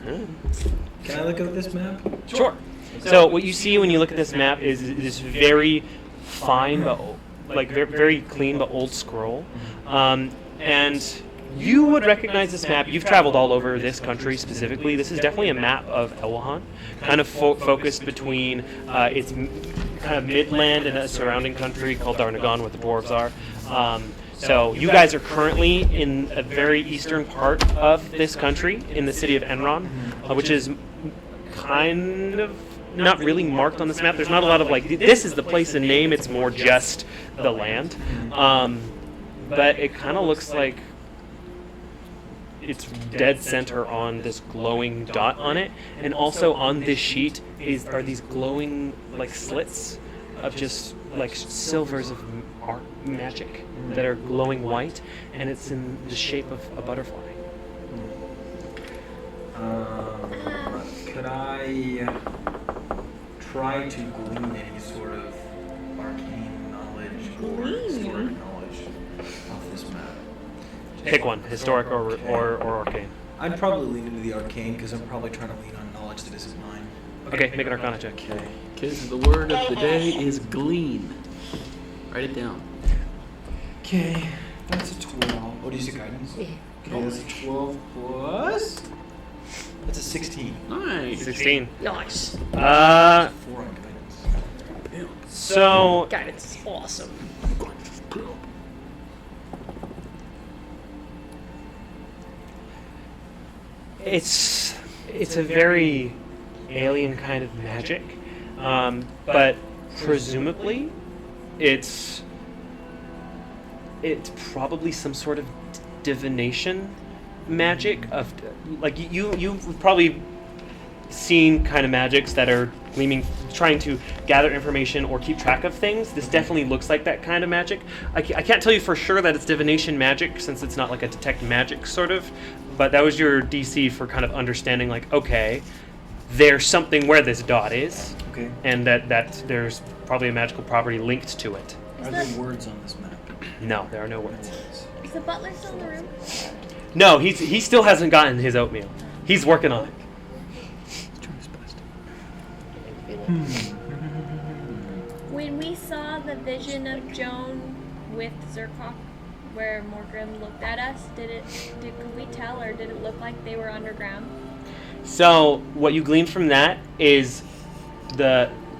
Can I look at this map? Sure. So what you see when you look at this map is this very fine but like very clean but old scroll, and you would recognize this map. You've traveled all over this country specifically. This is definitely a map of Elwahan, kind of focused between its kind of midland and a surrounding country called Darnagon, where the dwarves are. So you guys are currently in a very eastern part of this country, in the city of Enron, which is kind of not really marked on this map. There's not a lot of like, this is the place and name. It's more just the land. But it kind of looks like it's dead center on this glowing dot on it, and also on this sheet are these glowing like slits of just like silvers of art magic that are glowing white, and it's in the shape of a butterfly. Could I try to glean any sort of arcane knowledge or historic knowledge off this map? Pick one, historic or arcane. I'd probably lean into the arcane because I'm probably trying to lean on knowledge that isn't mine. Okay, make an arcana check. Okay. Kids, the word of the day is glean. Write it down. Okay, that's a 12. Oh, do you see guidance? Yeah. Okay, that's a 12 plus That's a 16. Nice. 16. Nice. 4 on guidance. So Guidance is awesome. it's a very alien kind of magic, but presumably it's probably some sort of divination magic of like you've probably seen kind of magics that are trying to gather information or keep track of things. This definitely looks like that kind of magic. I can't tell you for sure that it's divination magic since it's not like a detect magic sort of, but that was your DC for kind of understanding like, okay, there's something where this dot is, Okay. and that there's probably a magical property linked to it. Are there words on this map? No, there are no words. Is the butler still in the room? No, he still hasn't gotten his oatmeal. He's working on it. When we saw the vision of Joan with Zerkoff, where Morgrim looked at us, could we tell, or did it look like they were underground? So what you glean from that is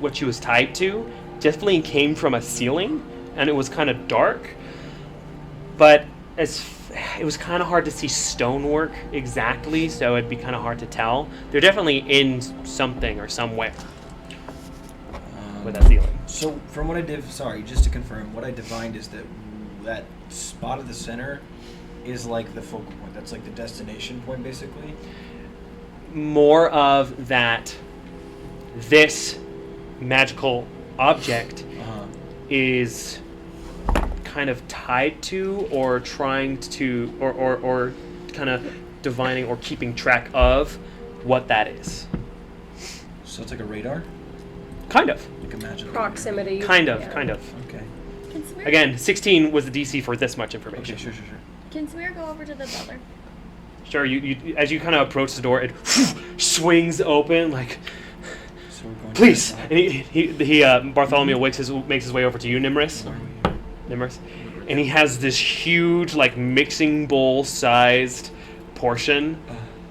what she was tied to definitely came from a ceiling, and it was kind of dark. But it was kind of hard to see stonework exactly, so it'd be kind of hard to tell. They're definitely in something or somewhere with that ceiling. So from what just to confirm, what I divined is that spot at the center is like the focal point. That's like the destination point, basically. More of that, this magical object is kind of tied to or trying to or kind of divining or keeping track of what that is. So it's like a radar? Kind of. Like a magical Proximity. Kind of. radar. Okay. Can Smear, Again, 16 was the DC for this much information. Okay, sure. Can Smear go over to the butler? Sure, you as you kind of approach the door, it swings open like, So we're going please. to And he Bartholomew makes his way over to you, Nimrus. And he has this huge, like, mixing bowl sized portion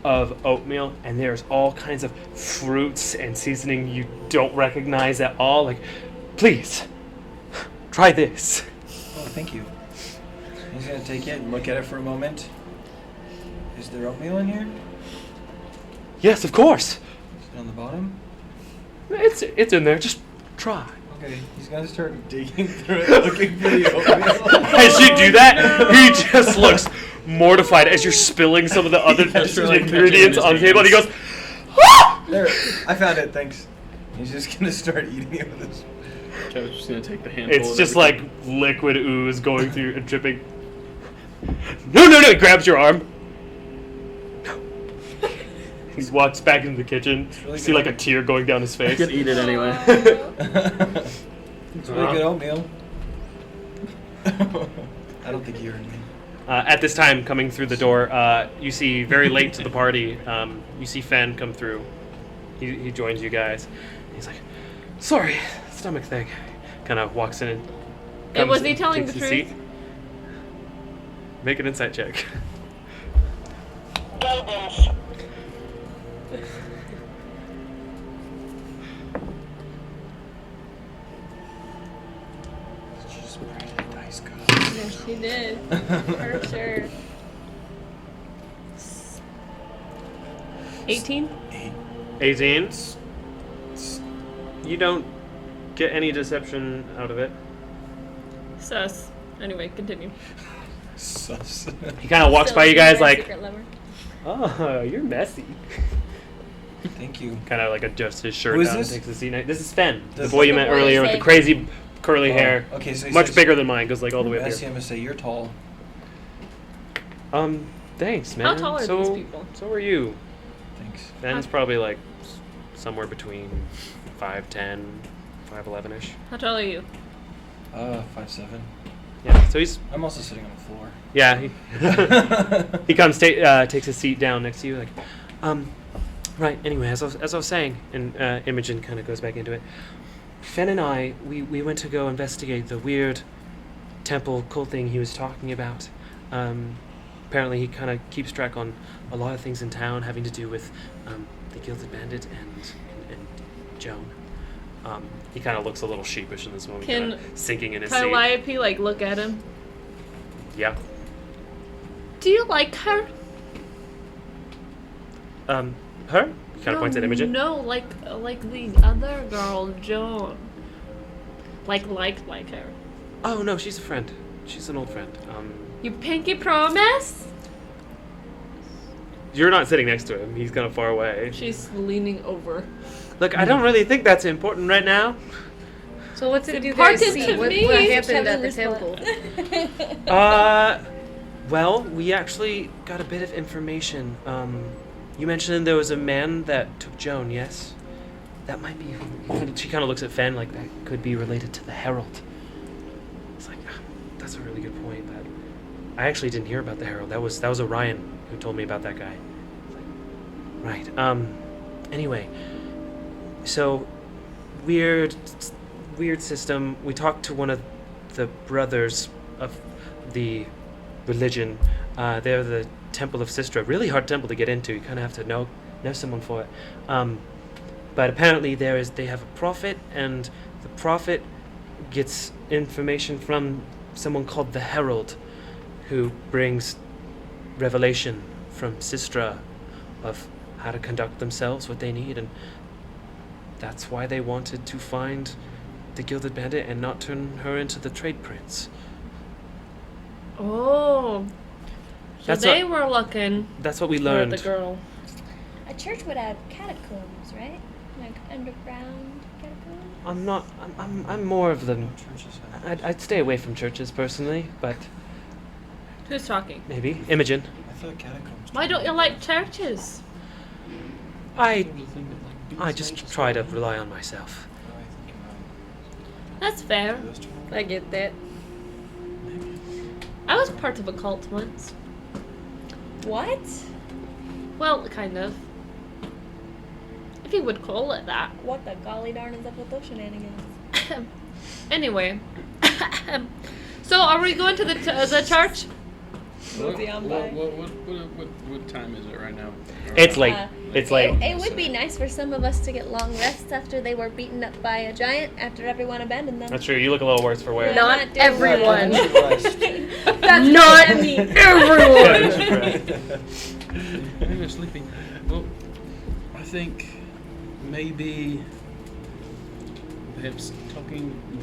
of oatmeal, and there's all kinds of fruits and seasoning you don't recognize at all. Like, please, try this. Oh, thank you. He's gonna take it and look at it for a moment. Is there oatmeal in here? Yes, of course. Is it on the bottom? It's in there. Just try. Okay, he's gonna start digging through it, looking for the oatmeal. As you do that, he just looks mortified as you're spilling some of the other ingredients on the table, and he goes, "Ah!" There, I found it. Thanks. He's just gonna start eating it with his. Joe's just gonna take the handful. It's of just everything. like liquid ooze going through and dripping. No! He grabs your arm. He walks back into the kitchen. really You see good. like a tear going down his I face. could eat it anyway. It's really good oatmeal. I don't think you heard me. At this time, coming through the door, you see very late to the party. You see Fen come through. He joins you guys. He's like, "Sorry, stomach thing." Kind of walks in and And was comes he and telling takes the his truth? seat. Make an insight check. Just prayed the dice go. Yes, she did. For sure. 18? 18. You don't get any deception out of it. Sus. Anyway, continue. Sus. He kind of walks Still by you a guys secret like, secret lover. "Oh, you're messy." Thank you. Kind of like adjusts his shirt Who is down this? and takes a seat. This is Fen, the This- boy you The met boy you earlier with the saved. crazy curly hair. Okay, so he Much says, bigger than mine, goes like all the way up I see here. him and say, "You're tall." Thanks, man. How tall are so, these people? So are you. Thanks. Fen's probably like somewhere between 5'10", 5'11"-ish. How tall are you? 5'7". Yeah, so he's, I'm also sitting on the floor. yeah, he comes, takes his seat down next to you, like, right, anyway, as I was saying, and Imogen kind of goes back into it. Fen and I, we went to go investigate the weird temple cult thing he was talking about. apparently he kind of keeps track on a lot of things in town having to do with the Gilded Bandit and Joan. He kind of looks a little sheepish in this moment, Can kind of sinking in his seat. Calliope like look at him? Yeah. Do you like her? Her? He kind of points at Imogen. No, like the other girl, Joan. Like her. Oh no, she's a friend. She's an old friend. You pinky promise? You're not sitting next to him. He's kind of far away. She's leaning over. Look, I don't really think that's important right now. So what did you Important guys see? to What me. happened at the temple? Well, we actually got a bit of information. You mentioned there was a man that took Joan, yes? That might be who... She kind of looks at Fen like that could be related to the Herald. It's like, that's a really good point. That I actually didn't hear about the Herald. That was Orion who told me about that guy. It's like, right. Anyway, so weird system. We talked to one of the brothers of the religion. They're the Temple of Sistra. Really hard temple to get into. You kind of have to know someone for it. But apparently they have a prophet, and the prophet gets information from someone called the Herald, who brings revelation from Sistra of how to conduct themselves, what they need, and that's why they wanted to find the Gilded Bandit and not turn her into the trade prince. Oh. So they were looking That's what we for learned. the girl. A church would have catacombs, right? Like underground catacombs. I'm more of the... I'd stay away from churches personally, but Who's talking? maybe. Imogen. I thought catacombs. Why don't you like churches? I just try to rely on myself. That's fair. I get that. I was part of a cult once. What? Well, kind of. If you would call it that. What the golly darn is up with those shenanigans? Anyway. So, are we going to the church? What time is it right now? It's late. It's late. It would be nice for some of us to get long rests after they were beaten up by a giant after everyone abandoned them. That's true. You look a little worse for wear. Not doing everyone. That's Not everyone. I'm sleeping. Well, I think maybe perhaps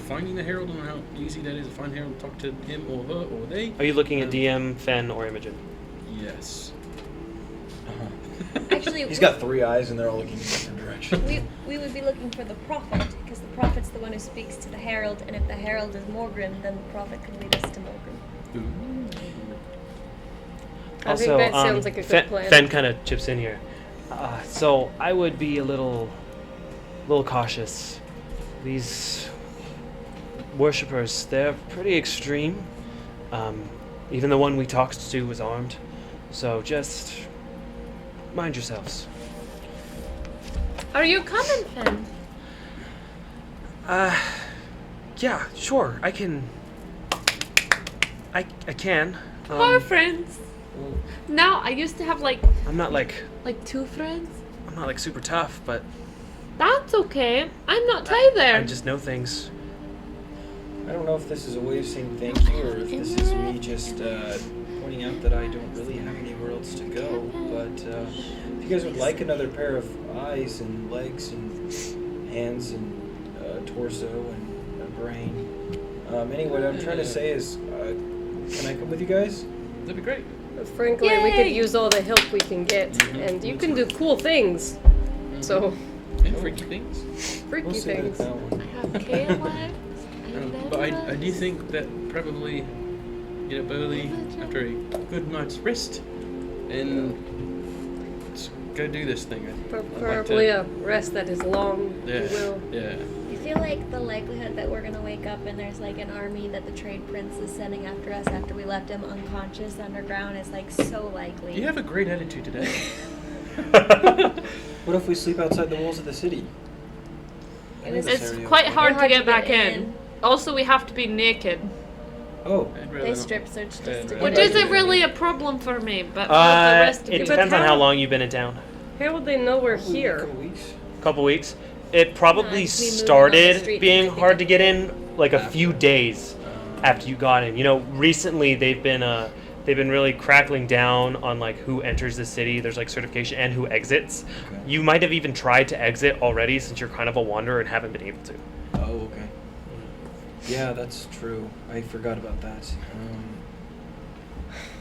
finding the Herald and how easy that is to find Herald, talk to him or her or they. Are you looking at DM, Fen, or Imogen? Yes. Actually, He's got 3 eyes and they're all looking in different directions. we would be looking for the prophet, because the prophet's the one who speaks to the herald, and if the herald is Morgrim, then the prophet could lead us to Morgrim. I think that sounds like a good plan. Fen kind of chips in here. So I would be a little cautious. These worshippers, they're pretty extreme. Even the one we talked to was armed. So just mind yourselves. Are you coming, Fen? Yeah, sure. I can. I can. We're friends. Now, I used to have I'm not like 2 friends. I'm not like super tough, but That's okay. I'm not either. I just know things. I don't know if this is a way of saying thank you or if this is me just pointing out that I don't really have anywhere else to go. But if you guys would like another pair of eyes and legs and hands and torso and a brain. Anyway, what I'm trying to say is, can I come with you guys? That'd be great. Frankly, we Yay! could use all the help we can get, and you can do cool things. So, And freaky things. freaky We'll see about things. that one. I have KLX. But I do think that probably get up early after a good night's rest and let's go do this thing. Preferably a rest that is long, if you will. Yeah. I feel like the likelihood that we're gonna wake up and there's like an army that the trade prince is sending after us after we left him unconscious underground is like so likely. You have a great attitude today. What if we sleep outside the walls of the city? It is It's area. quite hard to hard get to back get in. in. Also, we have to be naked. Oh. I'd rather They not. strip search just Yeah, to right. Which get isn't really a problem for me, but for the rest of It you. depends on how- how long you've been in town. How would they know we're here? Couple weeks. Couple weeks. It probably No, it's me moving on the started streets being and I hard to think get in like a few days after you got in. You know, recently they've been really crackling down on like who enters the city. There's like certification and who exits. Okay. You might have even tried to exit already since you're kind of a wanderer and haven't been able to. Oh, okay. Yeah, that's true. I forgot about that.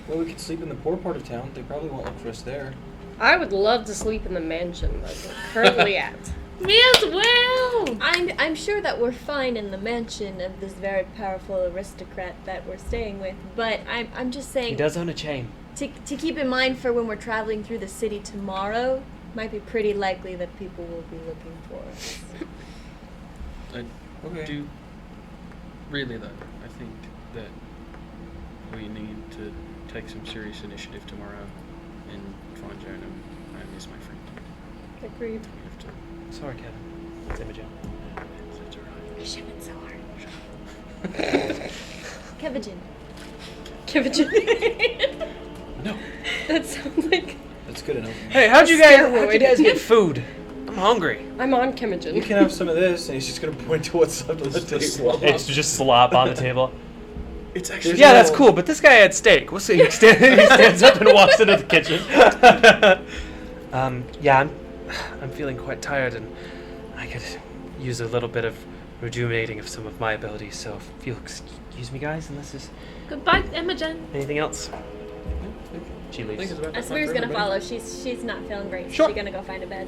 Well, we could sleep in the poor part of town. They probably won't look for us there. I would love to sleep in the mansion that we're currently at. Me as well. I'm sure that we're fine in the mansion of this very powerful aristocrat that we're staying with, but I'm just He saying does own a chain. to keep in mind for when we're traveling through the city tomorrow, might be pretty likely that people will be looking for us. I Okay. do. Really, though, I think that we need to take some serious initiative tomorrow and find Jonah. I miss my friend. Agreed. We have to. Sorry, Kevin. It's Imogen. That's alright. You're shipping so hard. Kevin. Kevin. No. That sounds like That's good enough. Hey, how'd you guys get food? I'm hungry. I'm on You Kemijin. can have some of this, and he's just gonna point to what's left on the table. It's just slop on the table. It's actually. Yeah, that's cool, but this guy had steak. We'll see. He stands up and walks into the kitchen. Yeah, I'm feeling quite tired, and I could use a little bit of rejuvenating of some of my abilities. So if you'll excuse me, guys, unless there's Goodbye, Imogen. anything else. She leaves. Asmir's gonna follow. She's not feeling great. Sure. She's gonna go find a bed.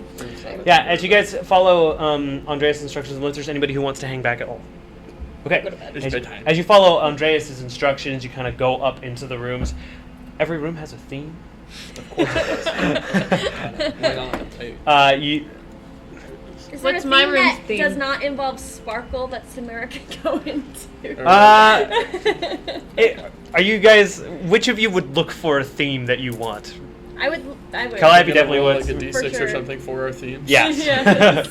Yeah, as you guys follow Andreas' instructions, unless there's anybody who wants to hang back at all. Okay. It's As, bedtime. as you follow Andreas' instructions, you kind of go up into the rooms. Every room has a theme. Why not? You Is there What's a my theme room's that theme? does not involve sparkle that Samara can go into? Are you guys? Which of you would look for a theme that you want? I would. Calliope definitely roll would. like a d6 For or sure. something for our theme. Yes. Yes.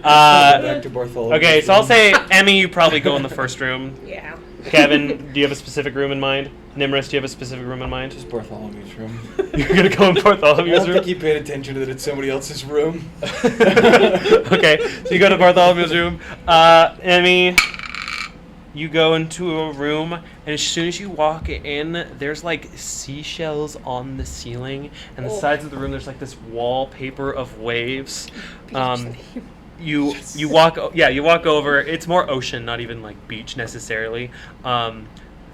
Back to Bartholomew. Okay, so I'll say Emmy, you probably go in the first room. Yeah. Kevin, do you have a specific room in mind? Nimrus, do you have a specific room in mind? Just Bartholomew's room. You're gonna go in I Bartholomew's don't room. think he paid attention to that it's somebody else's room. Okay, so you go to Bartholomew's room. Emmy, you go into a room, and as soon as you walk in, there's like seashells on the ceiling, and the Oh. sides of the room there's like this wallpaper of waves. You walk over. It's more ocean, not even like beach necessarily.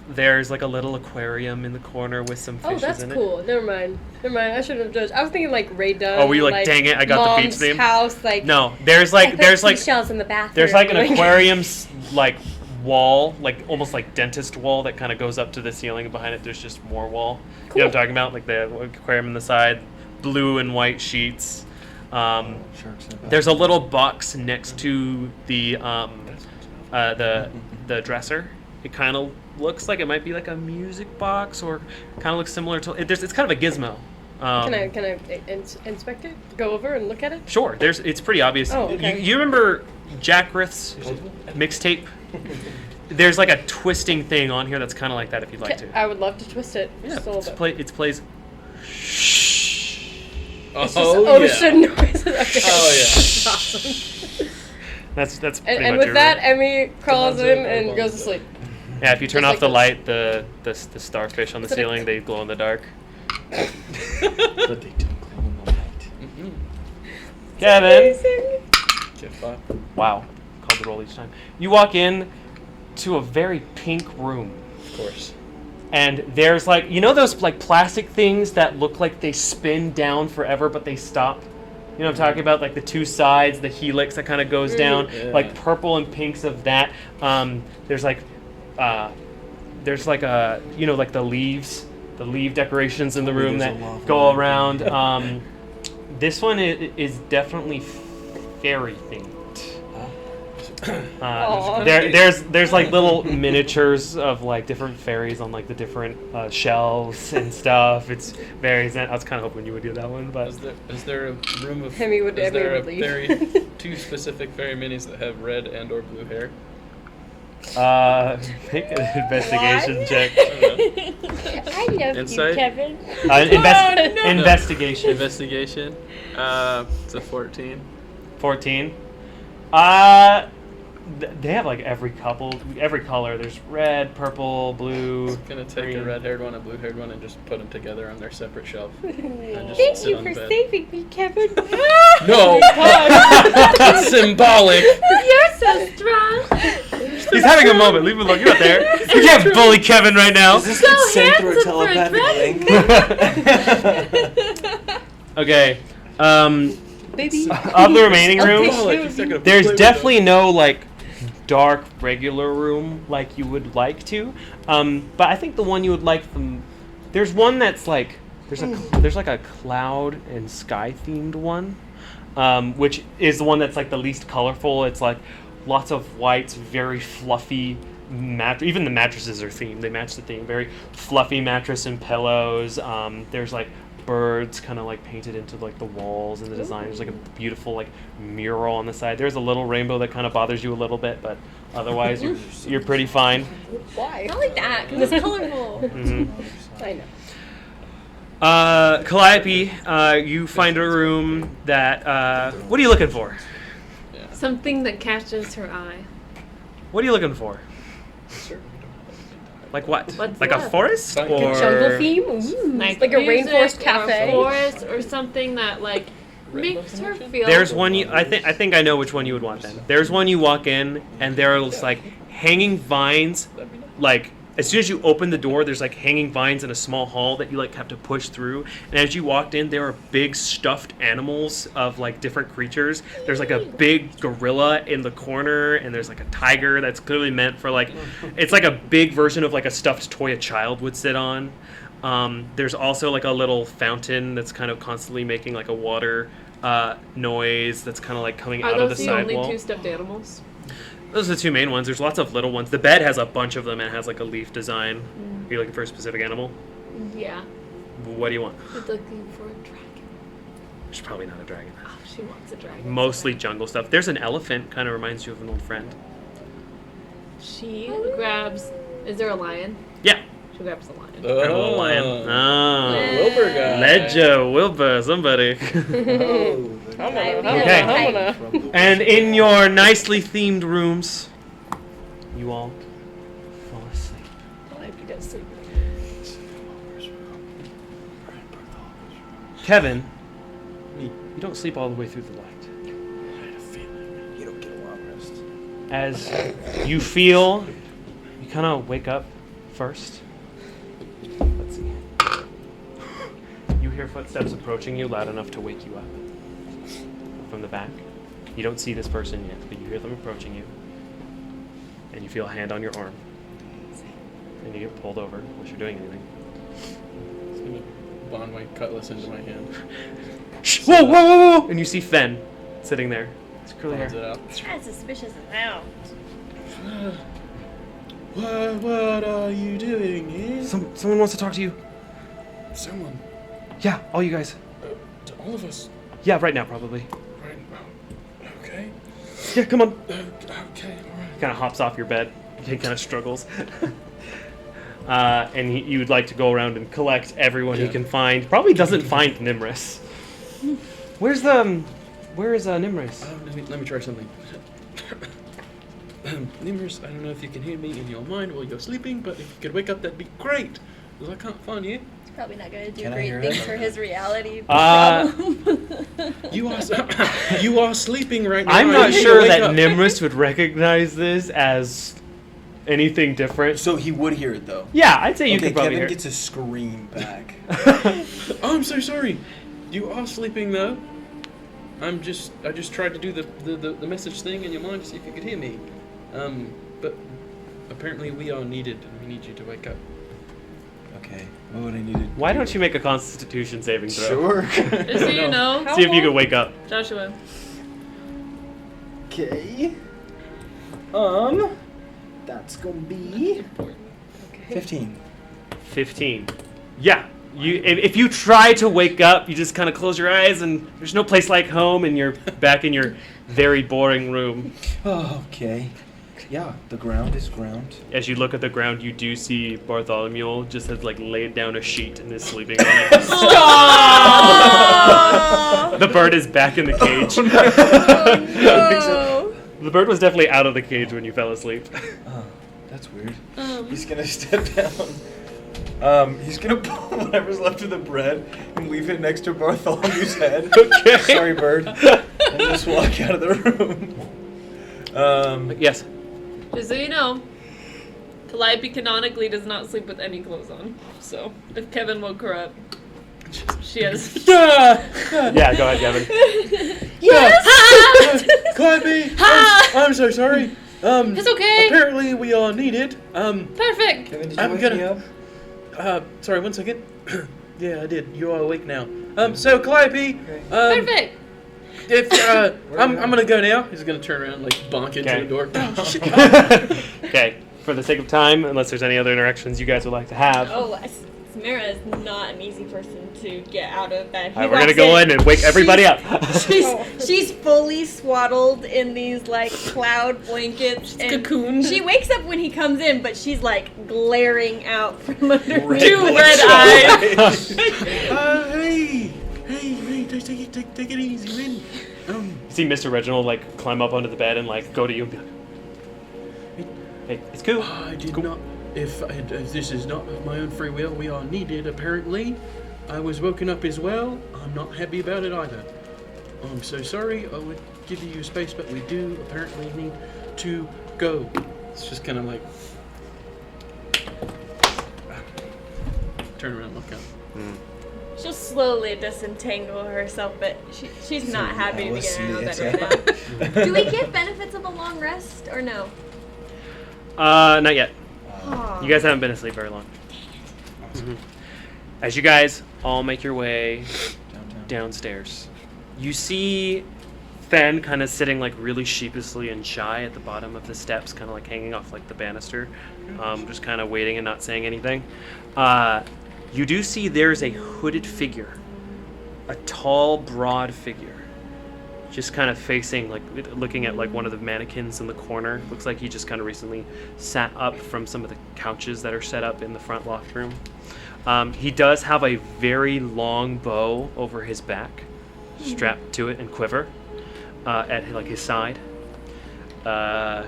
There's like a little aquarium in the corner with some Oh, fishes that's in it. cool. Never mind. I shouldn't have judged. I was thinking like Ray Dunn. Oh, were you like, dang it, I got the beach Mom's theme? house, like No, there's like shells in the bathroom. there's like an aquarium like wall, like almost like dentist wall that kind of goes up to the ceiling, and behind it there's just more wall. You know what I'm talking about? Like the aquarium on the side, blue and white sheets. Sharks in the There's a little box next to the dresser. It kind of looks like it might be like a music box, or kind of looks similar to. It's kind of a gizmo. Can I inspect it? Go over and look at it? Sure. It's pretty obvious. Oh, okay. You remember Jack Rith's mixtape? There's like a twisting thing on here that's kind of like that. If you'd like to. I would love to twist it. Yeah, Just a little bit. it plays. It's just Oh, ocean noises. Okay. Oh, yeah. That's awesome. That's pretty And much with your that, room. Emmy crawls Someone's in in and or goes to both. sleep. Yeah, if you turn just off the like light, the starfish on the Is it a- ceiling, they glow in the dark. But they don't glow in the light. Kevin. Amazing. Get 5. Wow, called the roll each time. You walk in to a very pink room. Of course. And there's like, you know those like plastic things that look like they spin down forever but they stop? You know what I'm talking about? Like the two sides, the helix that kind of goes down, Yeah. like purple and pinks of that. There's like a, you know, like the leaf decorations in the room there's a that lava go lamp. around. This one is definitely fairy themed. Aw. There's like little miniatures of like different fairies on like the different shelves and stuff. It's very zen. I was kind of hoping you would do that one, but Is there a room of? Emmy would- is Emmy there would a leave. very two specific fairy minis that have red and or blue hair? Make an investigation check. I love Insight? you, Kevin. Investigation. Investigation. It's a 14. 14. They have like every color. There's red, purple, blue. I'm gonna take green. a red-haired one, a blue-haired one, and just put them together on their separate shelf. And just Thank sit you on for the bed. saving me, Kevin. No, it's symbolic. You're so strong. He's having a moment. Leave him alone. You're not there. You can't bully Kevin right now. Does this get sent through a handsome for a telepathic link? Okay. Baby. Of the remaining rooms, Symbolic. He's not gonna there's play with definitely no like dark regular room like you would like to. But I think the one you would like there's one that's like there's like a cloud and sky themed one, which is the one that's like the least colorful. It's like lots of whites, very fluffy even the mattresses are themed. They match the theme. Very fluffy mattress and pillows. There's like birds kind of like painted into like the walls and the design. There's like a beautiful like mural on the side. There's a little rainbow that kind of bothers you a little bit, but otherwise you're pretty fine. Why? I like that because it's colorful. I know. Calliope, you find a room that what are you looking for? Something that catches her eye. What are you looking for? Like what? What's like a left? forest Like or a Jungle theme? Ooh, like a music rainforest or cafe. a forest or something that like makes her feel. There's one I think I know which one you would want then. There's one you walk in and there's like hanging vines, like as soon as you open the door, there's like hanging vines in a small hall that you like have to push through. And as you walked in, there are big stuffed animals of like different creatures. There's like a big gorilla in the corner, and there's like a tiger that's clearly meant for like, it's like a big version of like a stuffed toy a child would sit on. There's also like a little fountain that's kind of constantly making like a water noise that's kind of like coming out of the those the sidewall. only two stuffed animals? Those are the two main ones. There's lots of little ones. The bed has a bunch of them and it has like a leaf design. Are you looking for a specific animal? Yeah. What do you want? She's looking for a dragon. There's probably not a dragon. Oh, she wants a dragon. Mostly jungle stuff. There's an elephant. Kind of reminds you of an old friend. She grabs. Is there a lion? Yeah. She grabs the lion. Grab a little lion. Oh. Wilbur guy. Ledger, Wilbur, somebody. Okay. And in your nicely themed rooms, you all fall asleep. Kevin, you don't sleep all the way through the light. You don't get a long rest. As you feel, you kind of wake up first. Let's see. You hear footsteps approaching you loud enough to wake you up. From the back. You don't see this person yet, but you hear them approaching you. And you feel a hand on your arm. And you get pulled over unless you're doing anything. I'm gonna bond my cutlass into my hand. Shh! Whoa, whoa, whoa, whoa! And you see Fen sitting there. It's curly Bonds hair. it out. It's kind of suspicious now. What are you doing here? Someone wants to talk to you. Someone. Yeah, all you guys. To all of us. Yeah, right now probably. Right. Okay. Yeah, come on. Okay. All right. Kind of hops off your bed. He kind of struggles. And you would like to go around and collect everyone he can find. Probably doesn't find Nimrus. Where is Nimrus? Let me try something. Nimrus, I don't know if you can hear me in your mind while you're sleeping, but if you could wake up, that'd be great. Because I can't find you. He's probably not going to do Can I great hear things him? for his reality. You are sleeping right now. I'm I not need you to sure wake that up. Nimrus would recognize this as anything different. So he would hear it though. Yeah, I'd say you Okay, could probably Kevin hear. gets a scream back. Oh, I'm so sorry. You are sleeping though. I just tried to do the message thing in your mind to see if you could hear me. But apparently we are needed. We need you to wake up. Okay, what would I need to Why do? don't you make a Constitution saving throw? Sure. Just so you know, See if you can wake up. Joshua. Okay. That's gonna be 15. 15. Yeah. If you try to wake up, you just kind of close your eyes, and there's no place like home, and you're back in your very boring room. Oh, okay. Yeah, the ground is ground. As you look at the ground, you do see Bartholomew just has like laid down a sheet and is sleeping on it. Stop! The bird is back in the cage. No. The bird was definitely out of the cage when you fell asleep. Oh, that's weird. He's gonna step down. He's gonna pull whatever's left of the bread and leave it next to Bartholomew's head. Okay. Sorry, bird. And just walk out of the room. Yes. Just so you know, Calliope canonically does not sleep with any clothes on. So if Kevin woke her up, she has. Yeah, go ahead, Kevin. Yes! Calliope! I'm so sorry. It's okay. Apparently we all need it. Perfect. Kevin, did you I'm wake gonna- me up? Sorry, 1 second. Yeah, I did. You are awake now. So Calliope, Perfect. if I'm gonna go now. He's gonna turn around, like bonk into Okay. the door. Oh, shit. Okay, for the sake of time, unless there's any other interactions you guys would like to have, Samara is not an easy person to get out of bed. we're gonna go in and wake everybody up. She's fully swaddled in these like cloud blankets. And Cocooned. she wakes up when he comes in, but she's like glaring out from underneath. Two red eyes. Hey, take it easy, man. You see Mr. Reginald like climb up onto the bed and like go to you and be like, "Hey, it's cool." I did not. If this is not of my own free will, we are needed. Apparently, I was woken up as well. I'm not happy about it either. I'm so sorry. I would give you space, but we do apparently need to go. It's just kind of like turn around, look out. She'll slowly disentangle herself, but she's not happy to get out of bed right now. Do we get benefits of a long rest or no? Not yet. Aw. You guys haven't been asleep very long. Mhm. As you guys all make your way downstairs, you see Fen kind of sitting like really sheepishly and shy at the bottom of the steps, kind of like hanging off like the banister, just kind of waiting and not saying anything. You do see there's a hooded figure, a tall, broad figure, just kind of facing, like, looking at like one of the mannequins in the corner. Looks like he just kind of recently sat up from some of the couches that are set up in the front loft room. He does have a very long bow over his back, strapped to it and quiver at like his side. And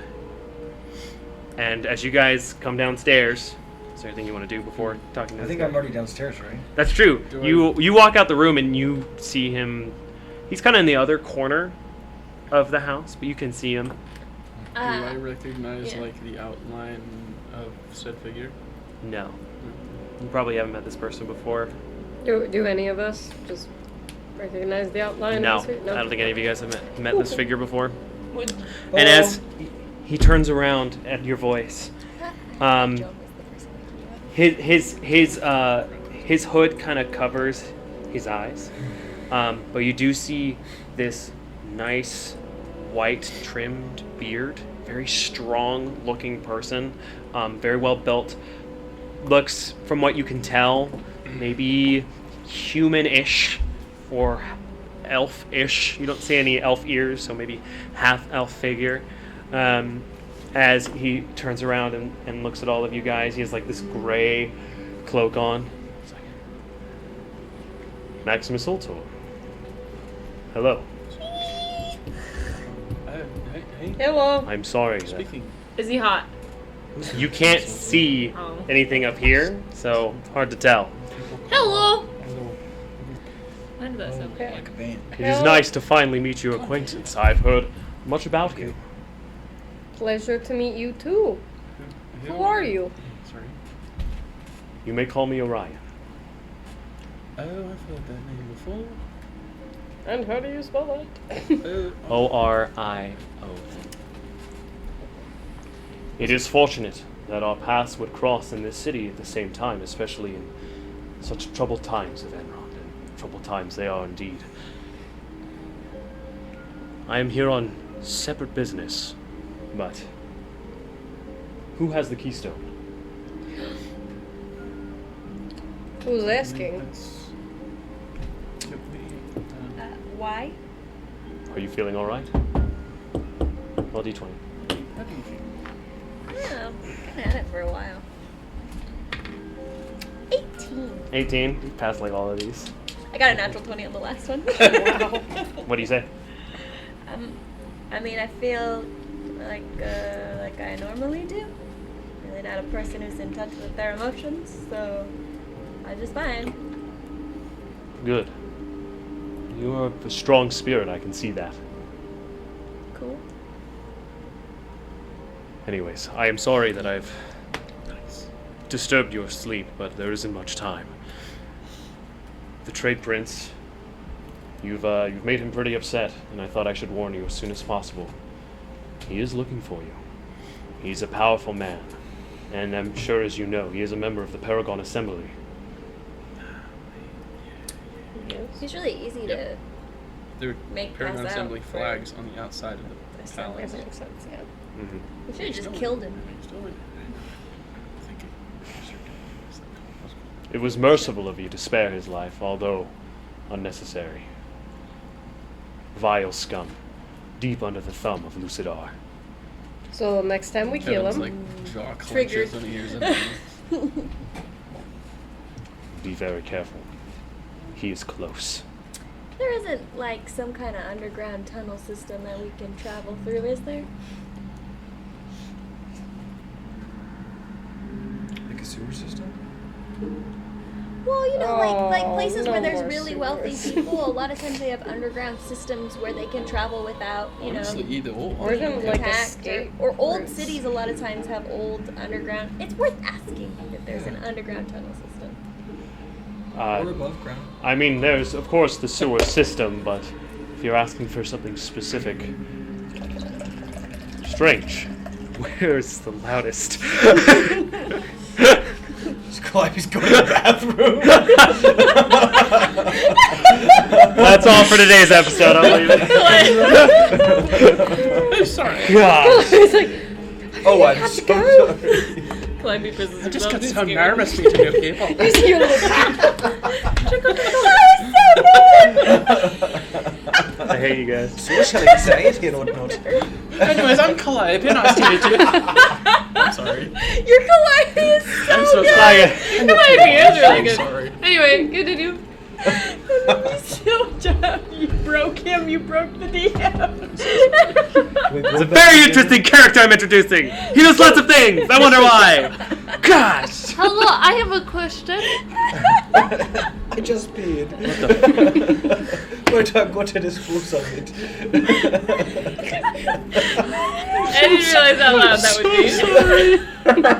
as you guys come downstairs, is there anything you want to do before talking to I this think guy? I'm already downstairs, right? That's true. You walk out the room and you see him. He's kind of in the other corner of the house, but you can see him. Do I recognize yeah. like the outline of said figure? No. You probably haven't met this person before. Do any of us just recognize the outline? No. of this? I don't think any of you guys have met this figure before. Would- And as he turns around at your voice, his hood kind of covers his eyes, but you do see this nice white trimmed beard, very strong looking person, very well built, looks, from what you can tell, maybe human-ish or elf-ish. You don't see any elf ears, so maybe half elf figure. As he turns around and looks at all of you guys, he has like this gray cloak on. It's like, Maximus Ultor. Hello. Hey, Hello. I'm sorry that speaking. Is he hot? you can't see Oh. anything up here, so it's hard to tell. Hello. Why did that sound Like a band. It is nice to finally meet your acquaintance. I've heard much about you. Pleasure to meet you too. Who are you? Sorry. You may call me Orion. Oh, I've heard that name before. And how do you spell that? O-R-I-O-N. It is fortunate that our paths would cross in this city at the same time, especially in such troubled times of Enron, and troubled times they are indeed. I am here on separate business, but who has the keystone? Who's asking? That's could be. Why? Are you feeling all right? Roll d20. How do you feel? Yeah, I've been at it for a while. 18. 18. You passed like all of these. I got a natural 20 on the last one. What do you say? I mean, I feel like I normally do. Really not a person who's in touch with their emotions, so I'm just fine. Good. You are a strong spirit, I can see that. Cool. Anyways, I am sorry that I've disturbed your sleep, but there isn't much time. The trade prince, you've made him pretty upset, and I thought I should warn you as soon as possible. He is looking for you. He's a powerful man, and I'm sure, as you know, he is a member of the Paragon Assembly. He's really easy to There make Paragon pass out Assembly for flags on the outside of the assembly. palace. Makes sense, yeah. Mm-hmm. We should have just killed him. It was merciful of you to spare his life, although unnecessary. Vile scum, deep under the thumb of Lucidar. So next time we kill Evan's him, like jaw Triggered. clenches when he hears it. Be very careful. He is close. There isn't like some kind of underground tunnel system that we can travel through, is there? Like a sewer system? Well, you know, like places no where there's more really wealthy sewers. people. A lot of times they have underground systems where they can travel without, Honestly, either or. or even like attacked. escape. Or old routes. cities a lot of times have old underground. It's worth asking if there's an underground tunnel system. Or above ground. I mean, there's, of course, the sewer system, but if you're asking for something specific... Strange. Where's the loudest? Calliope's going to the bathroom. That's all for today's episode. I'll leave it. Sorry. God. He's like, Oh, I'm so sorry. Calliope pisses I just himself. got He's so scared. nervous meeting you, people. You see your little I hate you guys. So what shall I say? It's getting old note. Anyways, I'm Calliope. Nice to meet you. I'm sorry. Your Calliope is so I'm so good. sorry. Calliope is really I'm good. sorry. Anyway, continue. You broke him. You broke the DM. It's a very interesting character I'm introducing. He does lots of things. I wonder why. Gosh. Hello, I have a question. I just peed. What I'm going to dispose of it. I didn't realize how loud that would be.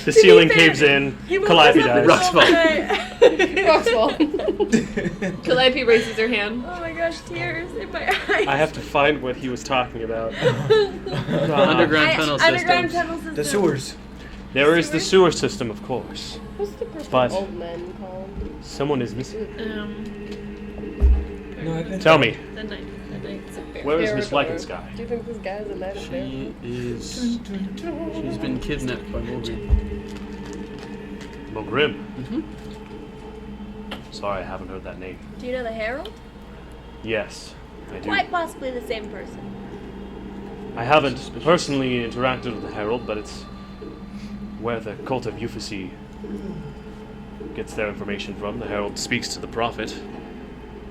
The ceiling caves in. Calliope dies. Rock's fault. Rock's fault. Calliope raises her hand. Oh my gosh, tears in my eyes. I have to find what he was talking about. Underground tunnel Underground systems. tunnel system. The sewers. There is the sewer system, of course. What's the person But- old men called? Someone is missing. No, I've been Tell me, The knight. where is Miss Parador. Lykenskye? Do you think this guy's a knight of Parador? She is. She's been kidnapped by Morgan. Mogrim. Mm-hmm. Sorry, I haven't heard that name. Do you know the Herald? Yes, I do. Quite possibly the same person. I haven't personally interacted with the Herald, but it's where the cult of Euphacy gets their information from. The Herald speaks to the Prophet.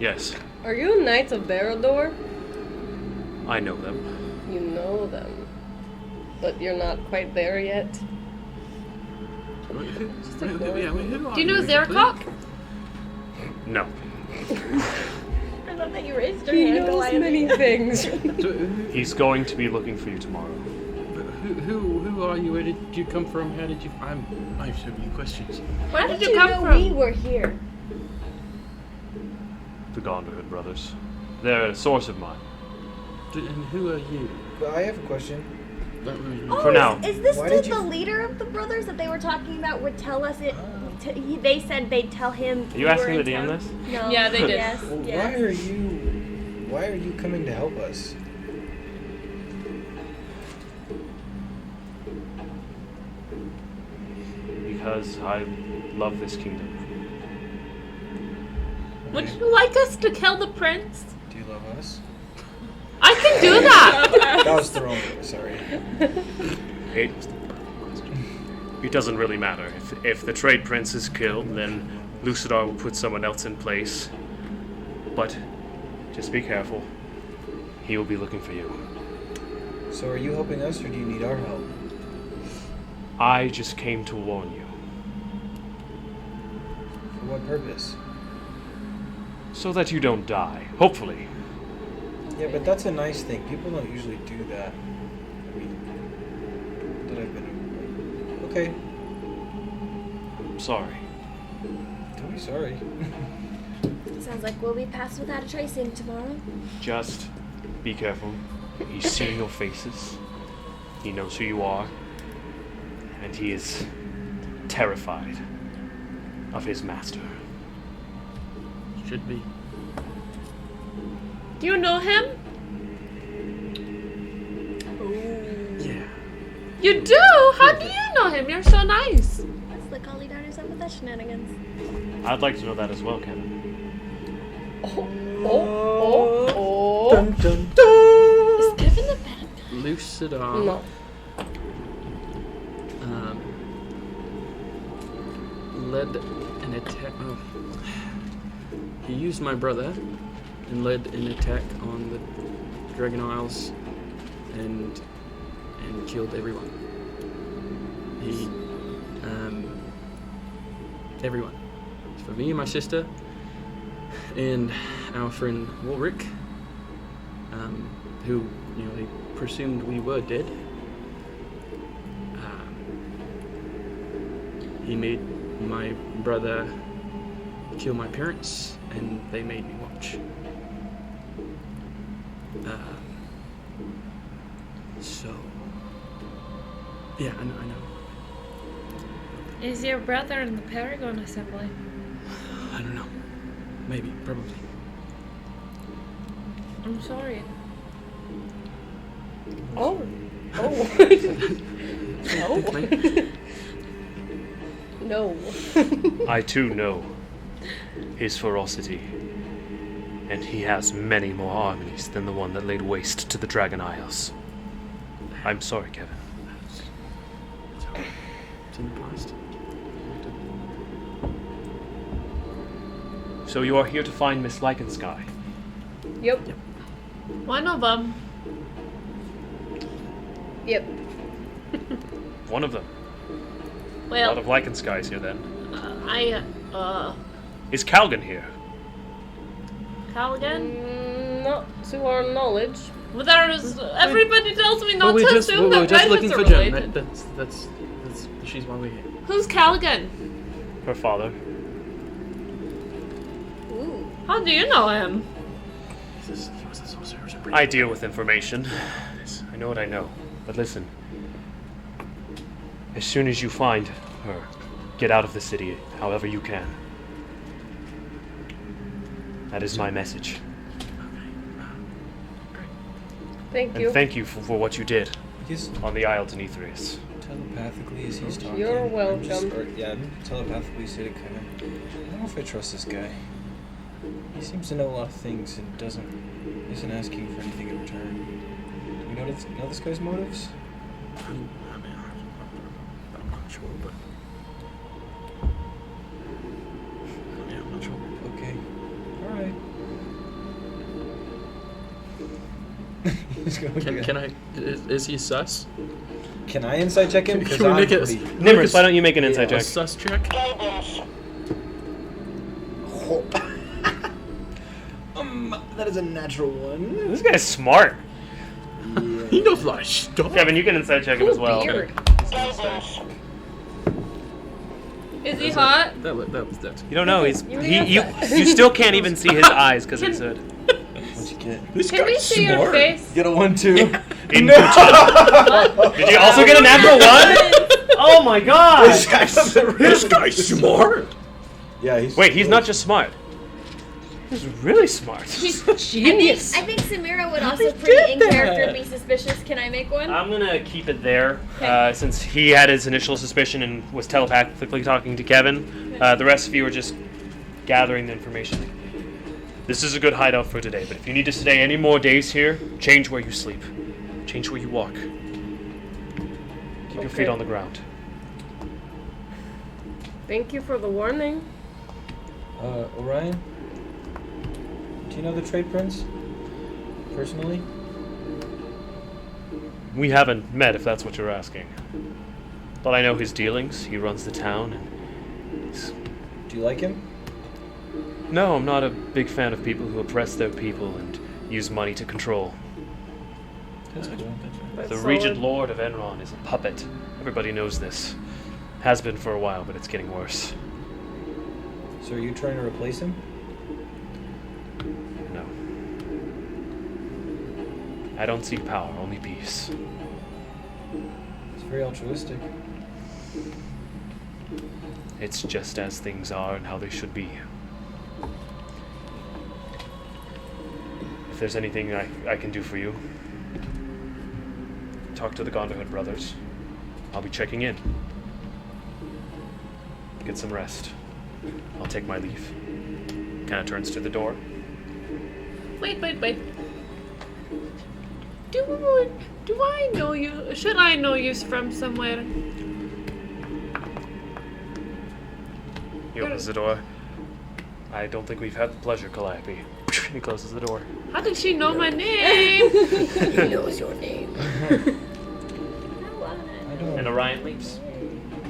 Yes, Are you Knights of Parador? I know them. You know them. But you're not quite there yet. Do you know Zercock? No. I love that you raised your He hand, knows Calliope. many things. He's going to be looking for you tomorrow. Who are you? Where did you come from? How did you? I have so many questions. Where did did you you come know from? we were here? The Gondorhood brothers. They're a source of mine. And who are you? But I have a question. Oh, For now. Is this Why dude did you- the leader of the brothers that they were talking about would tell us it? They said they'd tell him. Are you we asking were in the DM town. this? No. Yeah, they did. Yes. Well, yes. why are you coming to help us? Because I love this kingdom. Would you like us to kill the prince? Do you love us? I can do that. That was the wrong. Sorry. It doesn't really matter. If the trade prince is killed, then Lucidar will put someone else in place. But just be careful. He will be looking for you. So are you helping us, or do you need our help? I just came to warn you. For what purpose? So that you don't die. Hopefully. Yeah, but that's a nice thing. People don't usually do that. I mean, that I've been. Okay. I'm sorry. Don't be sorry. Sounds like we'll be passed without a tracing tomorrow. Just be careful. He's seen your faces. He knows who you are. And he is terrified of his master. Should be. Do you know him? Yeah. You do? How do you know him? You're so nice. Let's lick all the daughters up with that shenanigans. I'd like to know that as well, Kevin. Dun, dun, dun. Is Kevin the bad guy? Lucidar. No. Led an attack. Oh. He used my brother and led an attack on the Dragon Isles and killed everyone. Everyone. For me and my sister and our friend Walrick, who, they presumed we were dead. He made my brother kill my parents, and they made me watch. Yeah, I know. Is your brother in the Paragon Assembly? I don't know. Maybe, probably. I'm sorry. Oh. Thanks, mate. No. I too know his ferocity. And he has many more armies than the one that laid waste to the Dragon Isles. I'm sorry, Kevin. It's in the past. So you are here to find Miss Lycansky. Yep. One of them. Yep. One of them. A Well, lot of Lycanskys here then. Is Calgan here? Callaghan? Not to our knowledge. Well, everybody tells me not to assume we're that just Red looking are for Jen. related. That's she's why we're here. Who's Callaghan? Her father. Ooh. How do you know him? He was a sorcerer. I deal with information. I know what I know. But listen. As soon as you find her, get out of the city, however you can. That is my message. Thank And you. thank you for what you did Yes. on the Isle Deneithrius. Telepathically as he's talking. You're I'm welcome. telepathically say to Kevin, I don't know if I trust this guy. He seems to know a lot of things and isn't asking for anything in return. Do we know this guy's motives? I'm not sure, but yeah, I'm not sure. Okay. Alright. Can I? Is he sus? Can I insight check him? Because Can we make it? Nimrus, why don't you make an insight A check? sus check? That is a natural one. This guy's smart. He knows a lot of stuff. Kevin, you can insight check him as well. Beard. Is he hot? That's. You don't know. You You still can't even see his eyes because it's a. What'd you get? This Can we guy's see your smart. face? Get a 1-2. In Did you also get a natural one? Oh my god! This guy's smart. Yeah, he's. Wait, he's not just smart. He's really smart. Genius. I think Samira would also pretty in character be suspicious. Can I make one? I'm gonna keep it there, Okay. since he had his initial suspicion and was telepathically talking to Kevin. The rest of you are just gathering the information. This is a good hideout for today, but if you need to stay any more days here, change where you sleep. Change where you walk. Keep your feet on the ground. Thank you for the warning. Orion? Do you know the Trade Prince? Personally? We haven't met, if that's what you're asking. But I know his dealings. He runs the town, and Do you like him? no, I'm not a big fan of people who oppress their people and use money to control. That's cool. The Regent Lord of Enron is a puppet. Everybody knows this. Has been for a while, but it's getting worse. So are you trying to replace him? No. I don't seek power, only peace. It's very altruistic. It's just as things are and how they should be. If there's anything I can do for you, talk to the Gondorhood brothers. I'll be checking in. Get some rest. I'll take my leave. Kind of turns to the door. Wait. Do I know you? Should I know you from somewhere? He opens the door. I don't think we've had the pleasure, Calliope. He closes the door. How did she know my name? He knows your name. And Orion leaves.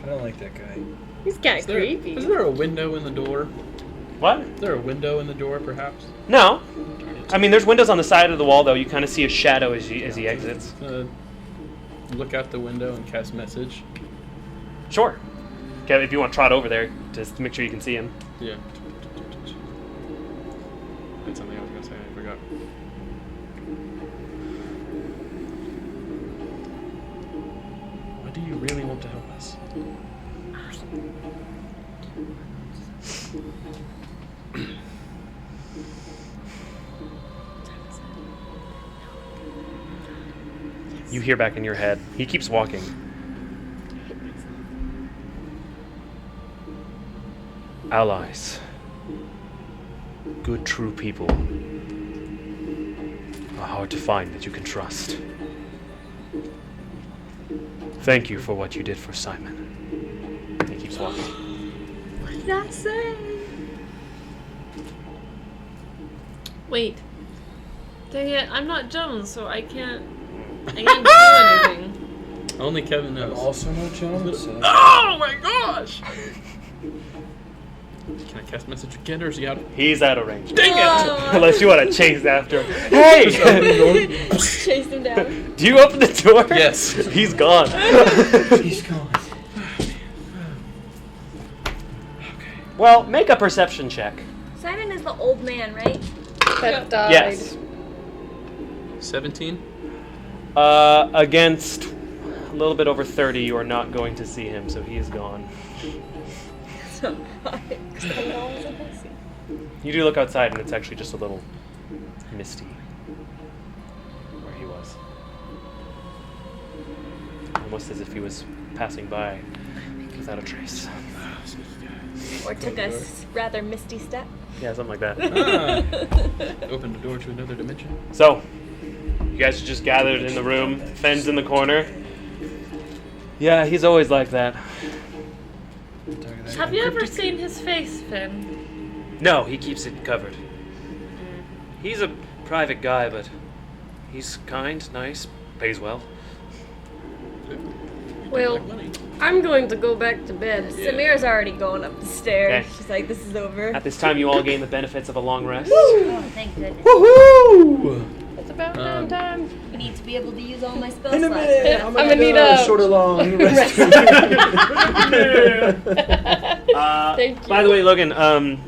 I don't like that guy. He's kind of creepy. Is there a window in the door? What? Is there a window in the door, perhaps? No. I mean, there's windows on the side of the wall, though. You kind of see a shadow as he exits. Look out the window and cast message. Sure. Okay, if you want to trot over there, just to make sure you can see him. Yeah. That's something I was gonna say. I forgot. Why do you really want to help us? You hear back in your head. He keeps walking. Allies. Good, true people are hard to find that you can trust. Thank you for what you did for Simon. He keeps walking. What did I say? Wait. Dang it, I'm not Jones, so I can't do anything. Only Kevin knows. Also no Jones. Oh my gosh! Can I cast message again, or is he out? He's out of range. Dang it! Unless you want to chase after him. Hey! Chase him down. Do you open the door? Yes. He's gone. He's gone. Well, make a perception check. Simon is the old man, right? That died. Yes. 17? Against a little bit over 30, you are not going to see him, so he is gone. You do look outside, and it's actually just a little misty where he was. Almost as if he was passing by without a trace. Or took a rather misty step. Yeah, something like that. Opened the door to another dimension. So, you guys are just gathered in the room. Fenn's in the corner. Yeah, he's always like that. Have you ever seen his face, Finn? No, he keeps it covered. He's a private guy, but he's kind, nice, pays well. Well, I'm going to go back to bed. Samira's already going up the stairs. Okay. She's like, this is over. At this time, you all gain the benefits of a long rest. Oh, thank goodness. Woohoo! It's about time. I need to be able to use all my spell In a slots. minute, I'm gonna need a short or long rest. Thank you. By the way, Logan,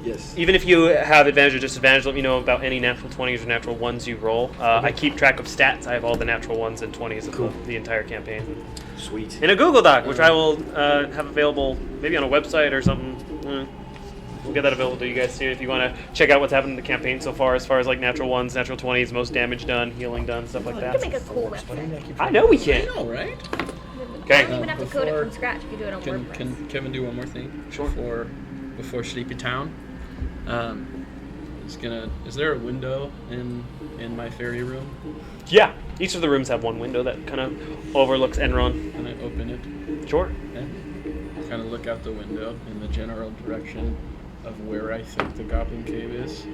Yes. even if you have advantage or disadvantage, let me know about any natural 20s or natural 1s you roll. I keep track of stats. I have all the natural 1s and 20s of the entire campaign. Sweet. In a Google Doc, which I will have available maybe on a website or something. We'll get that available to you guys soon if you want to check out what's happened in the campaign so far, as like natural 1s, natural 20s, most damage done, healing done, stuff like You that. can make a cool website. I know we can. I know, right? You Okay. don't even have to code it from scratch. You can do it on Can, WordPress. can Kevin do one more thing? Sure. Before Sleepy Town? Is there a window in my fairy room? Yeah, each of the rooms have one window that kind of overlooks Enron. Can I open it? Sure. And kind of look out the window in the general direction of where I think the Goblin Cave is.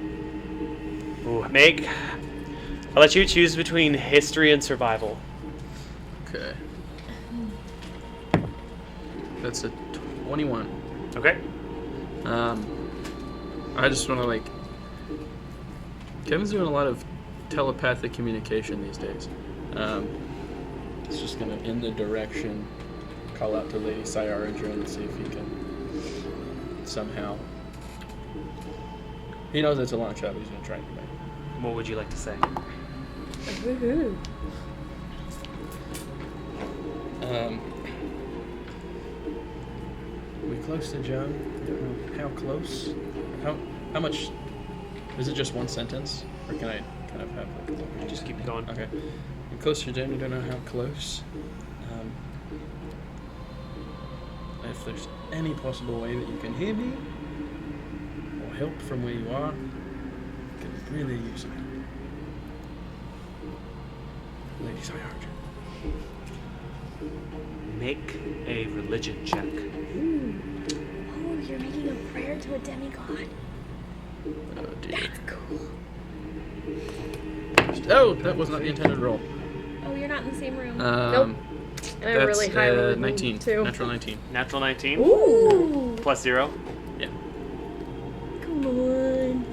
Ooh, I'll let you choose between history and survival. Okay. That's a 21. Okay. I just want to Kevin's doing a lot of telepathic communication these days. It's just gonna, in the direction, call out to Lady Cyarja and see if he can somehow. He knows it's a long shot, but he's gonna try anyway. What would you like to say? We close to Joan? How close? How much? Is it just one sentence, or can I kind of have Just keep going. Okay. We're close to Joan. You don't know how close. If there's any possible way that you can hear me or help from where you are, I could really use it. Lady Cyarja. Make a religion check. Oh, you're making a prayer to a demigod. Oh dear. That's cool. Oh, that was not the intended roll. Oh, you're not in the same room. Nope. And I That's really highly 19. too. Natural 19. Natural 19 Ooh. plus 0. Yeah. Come on.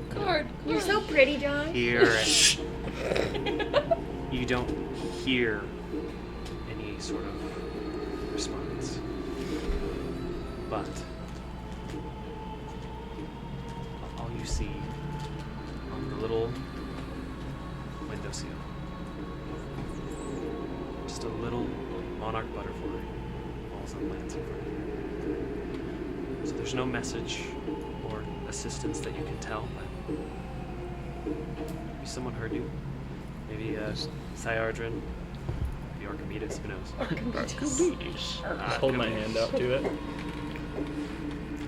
Card. You're so pretty, John. Hear it. You don't hear any sort of response. But all you see on the little windowsill, just a little monarch butterfly falls and lands in front of you. So there's no message or assistance that you can tell, but maybe someone heard you. Maybe Cyardrin, maybe Archimedes, who knows? Just hold my hand out to it.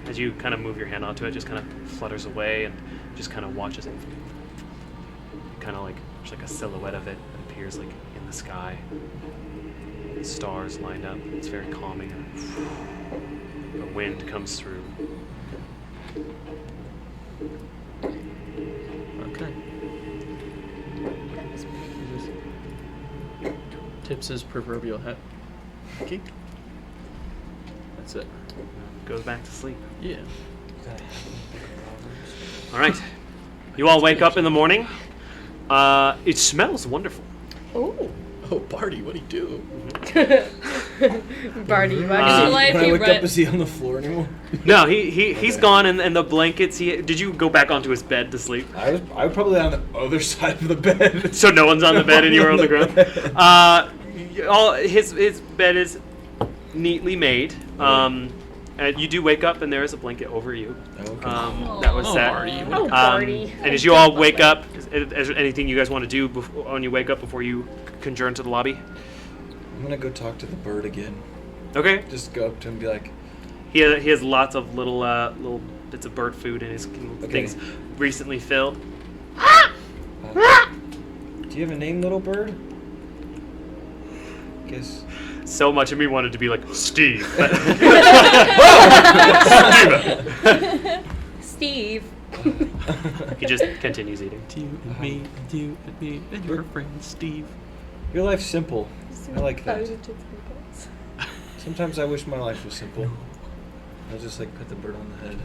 As you kind of move your hand onto it, just kind of flutters away and just kind of watches it. Kind of like, there's like a silhouette of it that appears like in the sky. The stars lined up. It's very calming. The wind comes through. Okay. Tips his proverbial hat. Okay. That's it. Goes back to sleep. Yeah. All right. You all wake up in the morning. It smells wonderful. Oh. Oh, Barty, what'd he do? Barty, you Uh, actually Life When I you wake read- up, is he on the floor anymore? No, he's gone, and the blankets. Did you go back onto his bed to sleep? I was probably on the other side of the bed. So no one's on the bed and you were on the ground. His bed is neatly made. And you do wake up and there is a blanket over you. Okay. That was Oh, set. Barty. Oh, Barty. And as you all wake up, is there anything you guys want to do when you wake up before you conjourn to the lobby? I'm gonna go talk to the bird again. Okay. Just go up to him and be like, He has lots of little bits of bird food in his things recently filled. do you have a name, little bird? Guess. So much of me wanted to be like Steve. Steve. He just continues eating. You and me, and your friend Steve. Your life's simple. I like that. Sometimes I wish my life was simple. I just like put the bird on the head.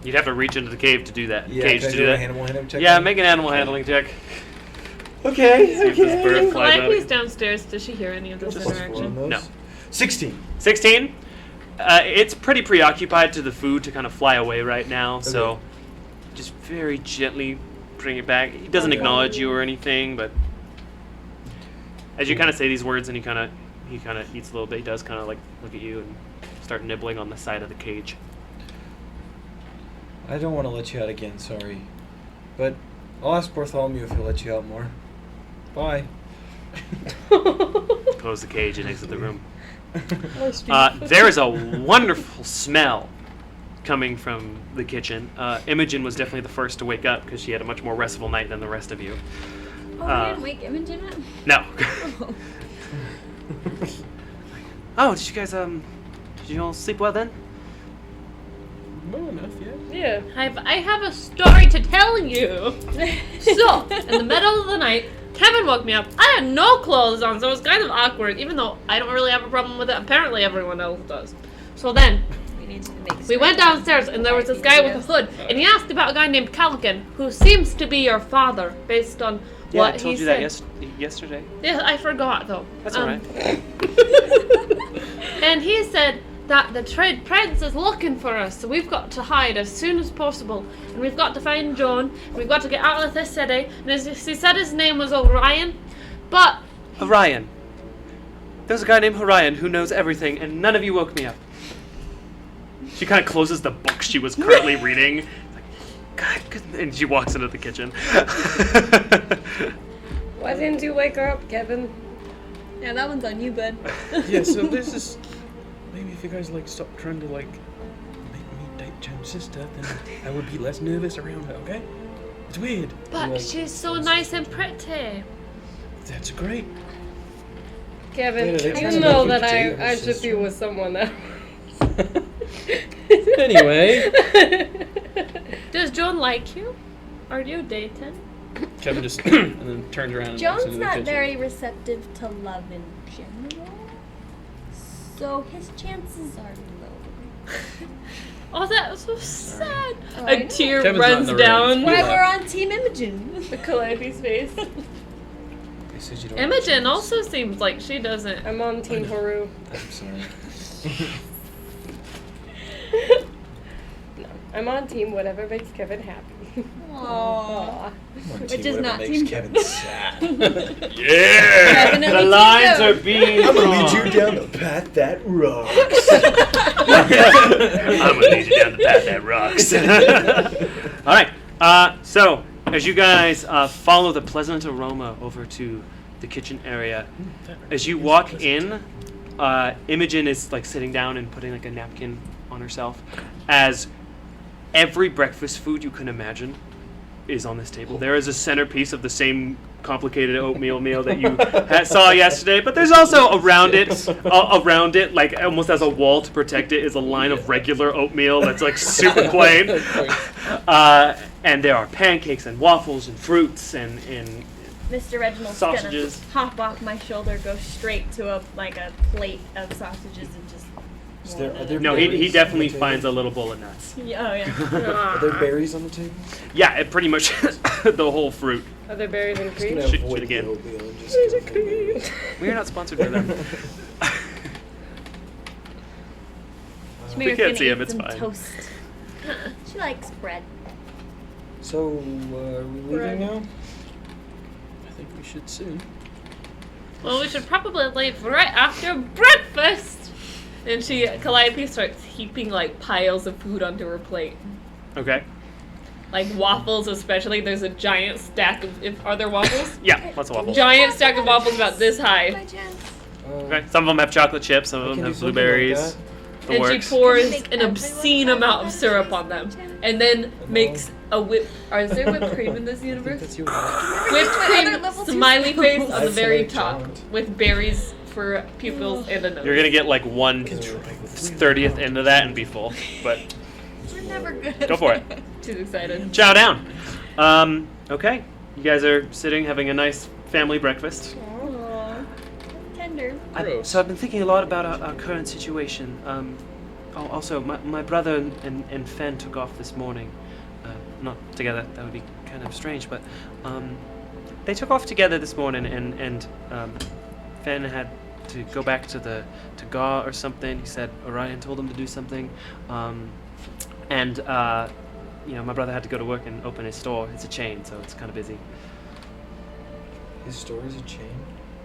You'd have to reach into the cave to do that. Yeah, Cage can I to do do a that. animal handling check? Yeah, then? make an animal handling check. Okay. See if this bird flies out. Calliope's downstairs. Does she hear any of this Plus 4 on interaction? those. No. 16. 16. It's pretty preoccupied to the food to kind of fly away right now. So, Okay. just very gently bring it back. He doesn't acknowledge you or anything, but as you kind of say these words and he kind of eats a little bit, he does kind of like look at you and start nibbling on the side of the cage. I don't want to let you out again, sorry. But I'll ask Bartholomew if he'll let you out more. Bye. Close the cage and exit the room. There is a wonderful smell coming from the kitchen. Imogen was definitely the first to wake up because she had a much more restful night than the rest of you. Oh, I didn't wake Imogen up? No. Oh, did you guys, did you all sleep well then? Well enough, yeah. Yeah. I have a story to tell you. So, in the middle of the night, Kevin woke me up. I had no clothes on, so it was kind of awkward, even though I don't really have a problem with it. Apparently everyone else does. So then, we went downstairs, and there was this guy with a hood, and he asked about a guy named Calican, who seems to be your father, based on what I told he you said. that yesterday. Yeah, I forgot, though. That's alright. And he said that the trade prince is looking for us, so we've got to hide as soon as possible. And we've got to find John, and we've got to get out of this city. And he said his name was Orion, but... Orion. There's a guy named Orion who knows everything, and none of you woke me up. She kind of closes the book she was currently reading. God, and she walks into the kitchen. Why didn't you wake her up, Kevin? Yeah, that one's on you, bud. Yeah, so there's this. Maybe if you guys like stop trying to like make me date Joan's sister, then I would be less nervous around her. Okay? It's weird. But Like, she's so nice and pretty. That's great. Kevin, Yeah, they're trying you to know make you that date her I should be sister. with someone else. Anyway, Does John like you? Are you dating? Kevin just and then turns around and walks John's into the not kitchen. very receptive to love in general, so his chances are low. Oh, that's so sad. Oh, I A know. tear Kevin's not in runs the room. down Why Yeah. we're on Team Imogen? the Calliope's face. They said you don't Imogen also seems like she doesn't. I'm on Team Haru. I'm sorry. No, I'm on Team whatever makes Kevin happy. Aww. Which is not makes Team Kevin sad. Yeah! Definitely The Team lines Joe. are being I'm gonna lead drawn. you down the path that rocks. I'm gonna lead you down the path that rocks. All right. So as you guys follow the pleasant aroma over to the kitchen area, as you walk in, Imogen is like sitting down and putting like a napkin on herself, as every breakfast food you can imagine is on this table. There is a centerpiece of the same complicated oatmeal meal that you saw yesterday, but there's also around it, like almost as a wall to protect it, is a line of regular oatmeal that's like super plain. And there are pancakes and waffles and fruits and Mr. Reginald's Sausages. gonna hop off my shoulder, go straight to a plate of sausages and just. Are there no, he berries definitely on the finds a table? little bowl of nuts. Yeah, oh yeah. Are there berries on the table? Yeah, it pretty much the whole fruit. Are there berries and I'm cream? gonna Shoot avoid again. the oatmeal and just go for berries. We are not sponsored by them. Shmira's can't gonna see him, eat it's some fine. Toast. She likes bread. So, are we leaving now? I think we should soon. Well, we should probably leave right after breakfast. And Calliope starts heaping like piles of food onto her plate. Okay. Like waffles, especially. There's a giant stack of. Are there waffles? Yeah, lots of waffles. Giant stack of waffles about this By high. chance. Okay. Some of them have chocolate chips. Some I of them can have do something blueberries. like The And works. she pours Make an everyone obscene have amount of that syrup chance. on them, and then makes a whip. Is there whipped cream in this universe? That's your Whipped My cream, other level two smiley face on the That's very like top, charmed. with berries for pupils and a nose. You're gonna get like 1/30th into that and be full, but We're never good. go for it. She's excited. Chow down. Okay. You guys are sitting having a nice family breakfast. Aww. Tender. So I've been thinking a lot about our current situation. Also, my brother and Fen took off this morning. Not together. That would be kind of strange, but they took off together this morning, and Fen had to go back to Gar or something. He said Orion told him to do something, and my brother had to go to work and open his store. It's a chain, so it's kind of busy. His store is a chain?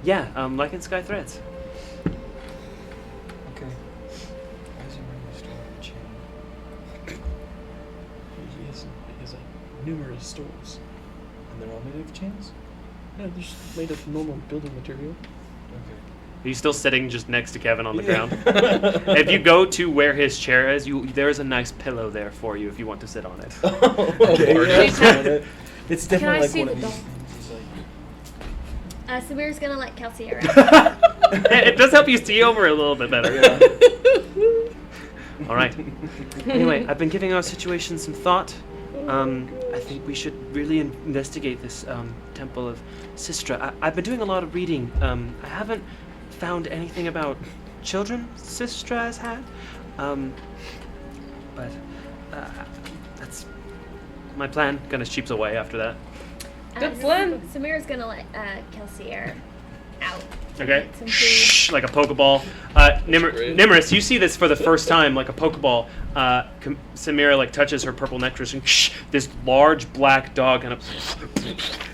Yeah, like in Sky Threads. Okay. Why is he running his store on a chain? He has numerous stores. And they're all made of chains? No, they're just made of normal building material. Okay. He's still sitting just next to Kevin on the ground. If you go to where his chair is, there's a nice pillow there for you if you want to sit on it. Okay. It's Can definitely I like see one the of dog? these. Samir's gonna let Kelsey out. It does help you see over a little bit better. All right. Anyway, I've been giving our situation some thought. I think we should really investigate this temple of Sistra. I've been doing a lot of reading. I haven't found anything about children Sistra has had. But that's my plan. Gonna sheeps away after that. Good plan. Samir's gonna let Kelsey out. Okay. Some food. Shh, like a Pokeball. Nimrus, you see this for the first time, like a Pokeball. Samira like touches her purple necklace, and this large black dog kind of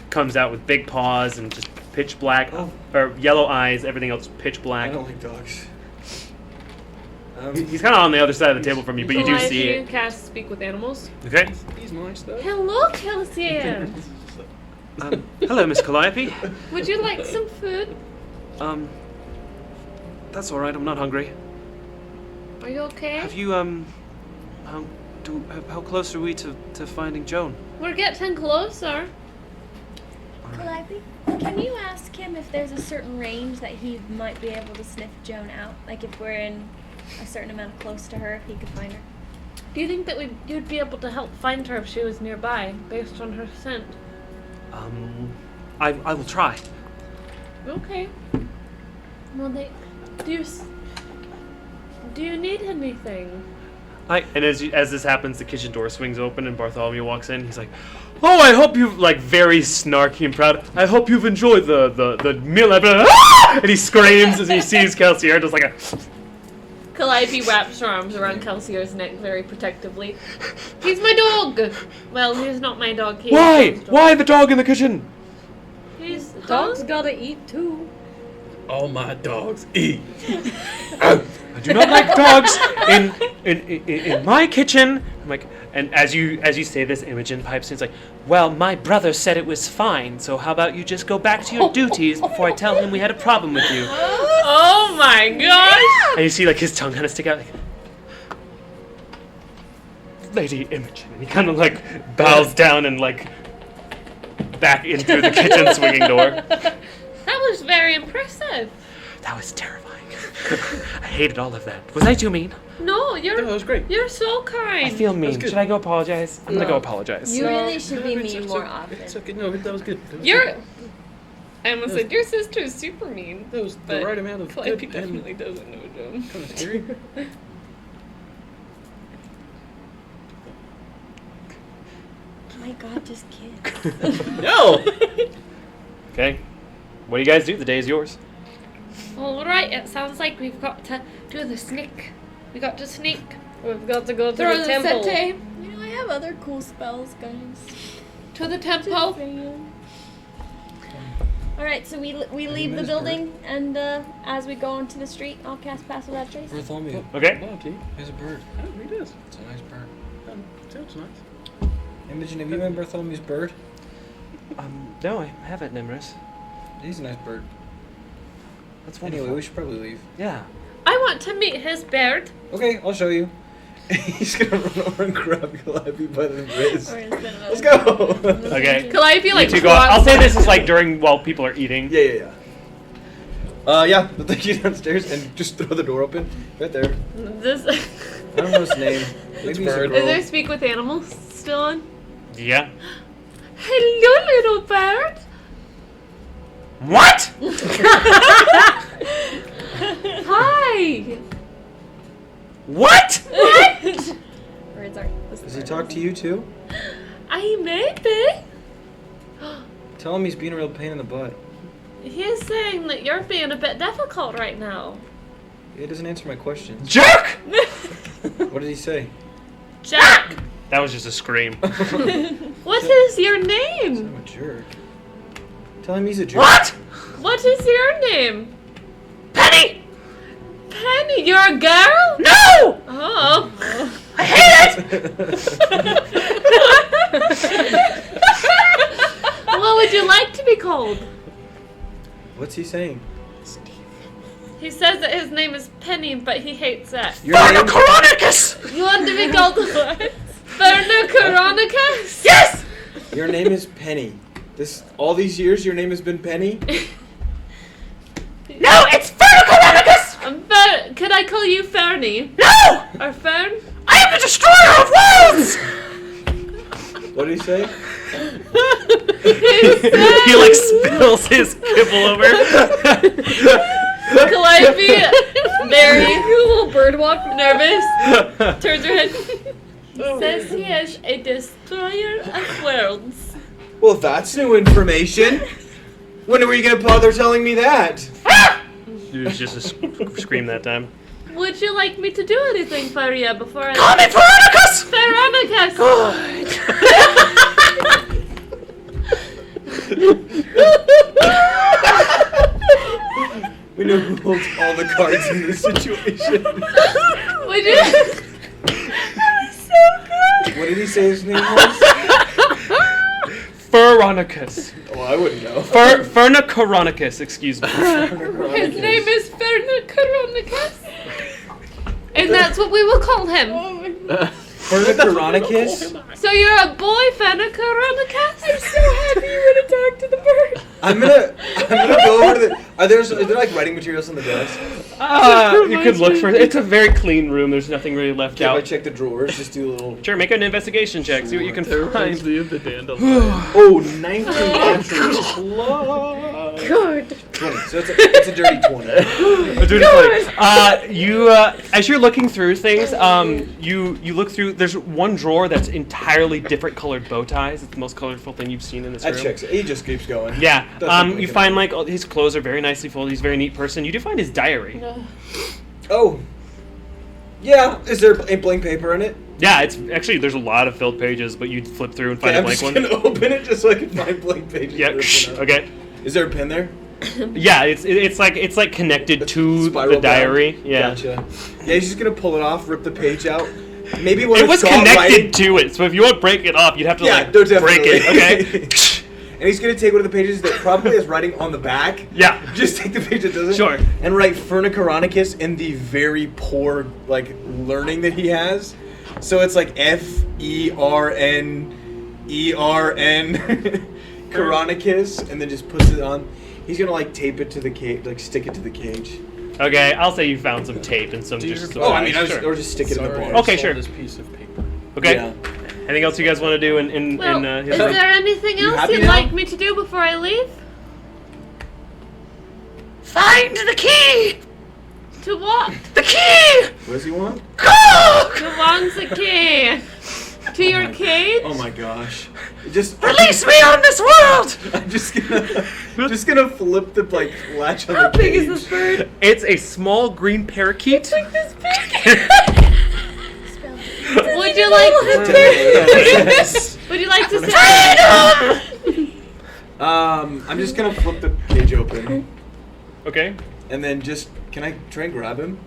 comes out with big paws and just pitch black, or yellow eyes. Everything else pitch black. I don't like dogs. He's kind of on the other side of the table from you, but you do see You it. cast speak with animals. Okay. He's nice though. Hello, Kelsey. Hello, Miss Calliope. Would you like some food? That's all right. I'm not hungry. Are you okay? Have you how close are we to finding Joan? We're getting closer. Calliope, can you ask him if there's a certain range that he might be able to sniff Joan out? Like if we're in a certain amount close to her, if he could find her. Do you think that you'd be able to help find her if she was nearby, based on her scent? I will try. Okay. Well, do you need anything? And as this happens, the kitchen door swings open and Bartholomew walks in. He's like, "Oh, I hope you've like very snarky and proud. I hope you've enjoyed the meal." And he screams as he sees Kelsier, just like a. Calliope wraps her arms around Kelsier's neck very protectively. He's my dog. Well, he's not my dog. He's Why? Joan's dog. Why the dog in the kitchen? He's Dogs gotta eat too. All my dogs eat. I do not like dogs in my kitchen. I'm like, and as you say this, Imogen pipes in. It's like, well, my brother said it was fine. So how about you just go back to your duties before I tell him we had a problem with you? Oh my gosh! And you see like his tongue kind of stick out. Like, Lady Imogen, and he kind of like bows down and like back in through the kitchen swinging door. That was very impressive. That was terrifying. I hated all of that. Was I too mean? No, No, that was great. you're so kind. I feel mean. good. Should I go apologize? I'm gonna No. go apologize. You really should be It's mean more okay. often. It's okay. No, that was good. That was You're. good. I almost said your sister is super mean. That was the but right amount of Calliope good and definitely doesn't know Joan. kind of scary. Oh my god, just kids. No. Okay. What do you guys do? The day is yours. All right, it sounds like we've got to do the sneak. We got to sneak We've got to go to through the the temple. city You know, I have other cool spells, guys. to the temple. Alright, so we leave the building, and as we go onto the street, I'll cast Pass Without Trace. Bartholomew, Okay. Wow, T. there's a bird. Oh, he does. It's a nice bird. Sounds nice. Imogen, have you met Bartholomew's bird? No, I haven't, Nimrus. He's a nice bird. That's wonderful. Anyway, we should probably leave. Yeah. I want to meet his bird. Okay, I'll show you. He's gonna run over and grab Calliope by the wrist. Or is that Let's go! Okay. Calliope like You two go out. I'll say this is like during while people are eating. Yeah. Yeah, they'll take you downstairs and just throw the door open. Right there. This. I don't know his name. Maybe he's a bird. girl. Is there speak with animals still on? Yeah. Hello, little bird. What? Hi. What? What? Birds are. Does he talk to you too? I may be. Tell him he's being a real pain in the butt. He's saying that you're being a bit difficult right now. He doesn't answer my questions. Jerk! What did he say? Jack, That was just a scream. what is your I'm name? a jerk. Tell him he's a jerk. What? What is your name? Penny! Penny, you're a girl? No! Oh. I hate it! What would you like to be called? What's he saying? but he hates that. Your name? Coronicus! You want to be called Vernicoronicus? Yes! Your name is Penny. All these years, your name has been Penny? No, it's Vernicoronicus! Could I call you Fernie? No! Or Fern? I am the destroyer of worlds! What did he say? He like spills his kibble over. Calliope, Mary, a little bird walk, nervous, turns her head. Says he is a destroyer of worlds. Well, that's new information. When were you going to bother telling me that? It was just a scream that time. Would you like me to do anything for you before I... Call me Veronicus! We know who holds all the cards in this situation. Would you... What did he say his name was? Veronicus. Oh, I wouldn't know. Vernicoronicus, excuse me. His name is Vernicoronicus. And that's what we will call him. Vernicoronicus? So you're a boy, Vernicoronicus? I'm so happy you want to talk to the bird. I'm gonna go over to the... Are there like writing materials on the desk? You could look for it. It's a very clean room. There's nothing really left If I out. check the drawers, just do a little... Sure, make an investigation check. See what you can There find. reminds me of the dandelion. Oh, 19 natural plus. Good. 20. So it's a dirty 20. As you're looking through things, you look through. There's one drawer that's entirely different colored bow ties. It's the most colorful thing you've seen in this room. That checks it. He just keeps going. Yeah. Doesn't You blink find like all, his clothes are very nicely folded. He's a very neat person. You do find his diary. Oh. Yeah. Is there a blank paper in it? Yeah, it's actually there's a lot of filled pages, but you flip through and find a I'm blank just one. gonna open it just so I can find blank pages. Yeah. to open up. Okay. Is there a pen there? Yeah, it's like connected to Spiral the diary. down? Yeah. Gotcha. Yeah, he's just gonna pull it off, rip the page out. Maybe when It was it's connected writing, to it, so if you want to break it off, you'd have to Yeah, like no, break it. definitely. Okay. And he's gonna take one of the pages that probably has writing on the back. Yeah. Just take the page that doesn't. Sure. And write Vernicoronicus in the very poor like learning that he has. So it's like F-E-R-N-E-R-N Coronicus, and then just puts it on. He's gonna like tape it to the cage, like stick it to the cage. Okay, I'll say you found some tape and some just. Oh, I mean, sure. or just stick it in the Sorry, bar. I Okay, saw sure. This piece of paper. Okay. Yeah. Anything else you guys want to do in Well, his is room? there anything You else happy you'd now? like me to do before I leave? Find the key! To what? The key! What does he want? Go! Who wants a key? To your cage? Oh my gosh! Just Release me on this world! I'm just gonna flip the like latch on How the big cage. is this bird? It's a small green parakeet. Would you like to? Yes. Would you like to see? I'm just gonna flip the cage open, Okay. and then just can I try and grab him?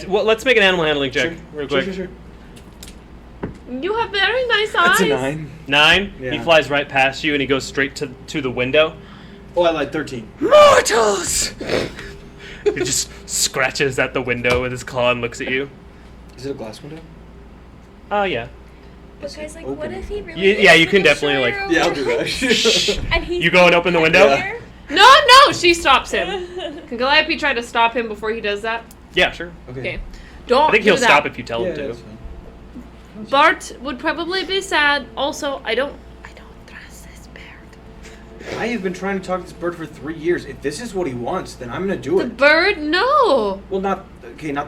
Well, let's make an animal handling check real quick. Sure. You have very nice That's eyes. a 9. 9. Yeah. He flies right past you and he goes straight to the window. Oh, I lied. 13. Mortals! He just scratches at the window with his claw and looks at you. Is it a glass window? Oh yeah. But guys, like, Open what it. if he really Yeah, is you the can definitely, destroyer like- of Yeah, I'll do worlds? that. And he's You go and open the window? Yeah. No, she stops him. Can Calliope try to stop him before he does that? Yeah, sure. Okay. Don't I think do he'll that. stop if you tell him Yeah, to. that's fine. Bart would probably be sad. Also, I don't trust this bird. I have been trying to talk to this bird for 3 years. If this is what he wants, then I'm gonna do The it. bird? No. Well, not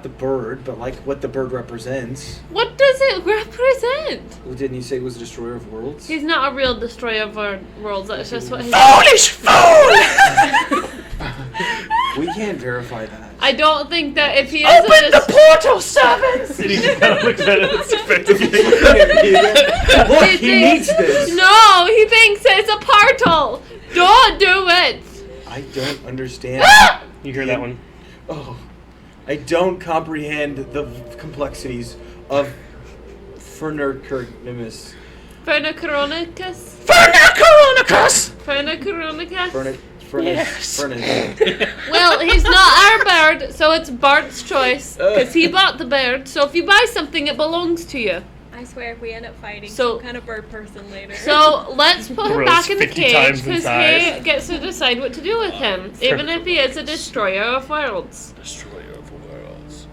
the bird, but like what the bird represents. What does it represent? Well, didn't he say it was a destroyer of worlds? He's not a real destroyer of our worlds. That's just what he Foolish fool! We can't verify that. I don't think that if he is Open a the portal, servants! And he just kind of looks at it suspiciously. Look, He he needs thinks- this. No, he thinks it's a portal. Don't do it. I don't understand. You hear that one? Oh, I don't comprehend the complexities of Vernicoronicus. Vernicoronicus? Vernaculonicus! Vernicoronicus? Furnace. Well, he's not our bird, so it's Bart's choice. Because he bought the bird, so if you buy something, it belongs to you. I swear, if we end up fighting So- some kind of bird person later. So let's put him Grows back in the 50 cage, times in because size. he gets to decide what to do with him, even if he is a destroyer of worlds. Destroyer of worlds.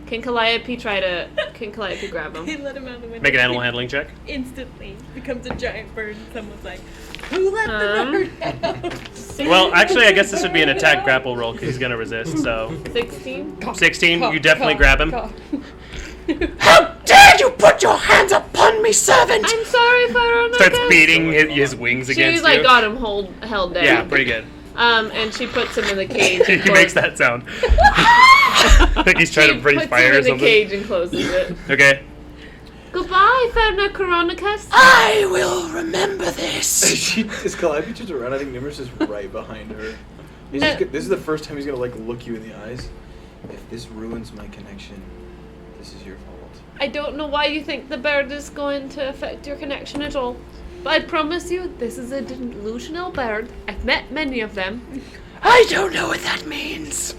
Can Calliope grab him? They let him out the window. Make an animal handling check. Instantly becomes a giant bird, and someone's like, "Who let the bird out?" Well, actually, I guess this would be an attack grapple roll because he's gonna resist. So 16? 16, you definitely grab him. How dare you put your hands upon me, servant! I'm sorry, Veronica. Starts beating his wings She against like you. got him held down. Yeah, pretty good. And she puts him in the cage. He makes that sound. I think he's trying to breathe puts fire him or in the something. cage and closes it. Okay. Goodbye, Ferna Coronicus. I will remember this. Is Calliope turns around, I think Nimrus is right behind her. This is the first time he's gonna like look you in the eyes. If this ruins my connection, this is your fault. I don't know why you think the bird is going to affect your connection at all. But I promise you, this is a delusional bird. I've met many of them. I don't know what that means.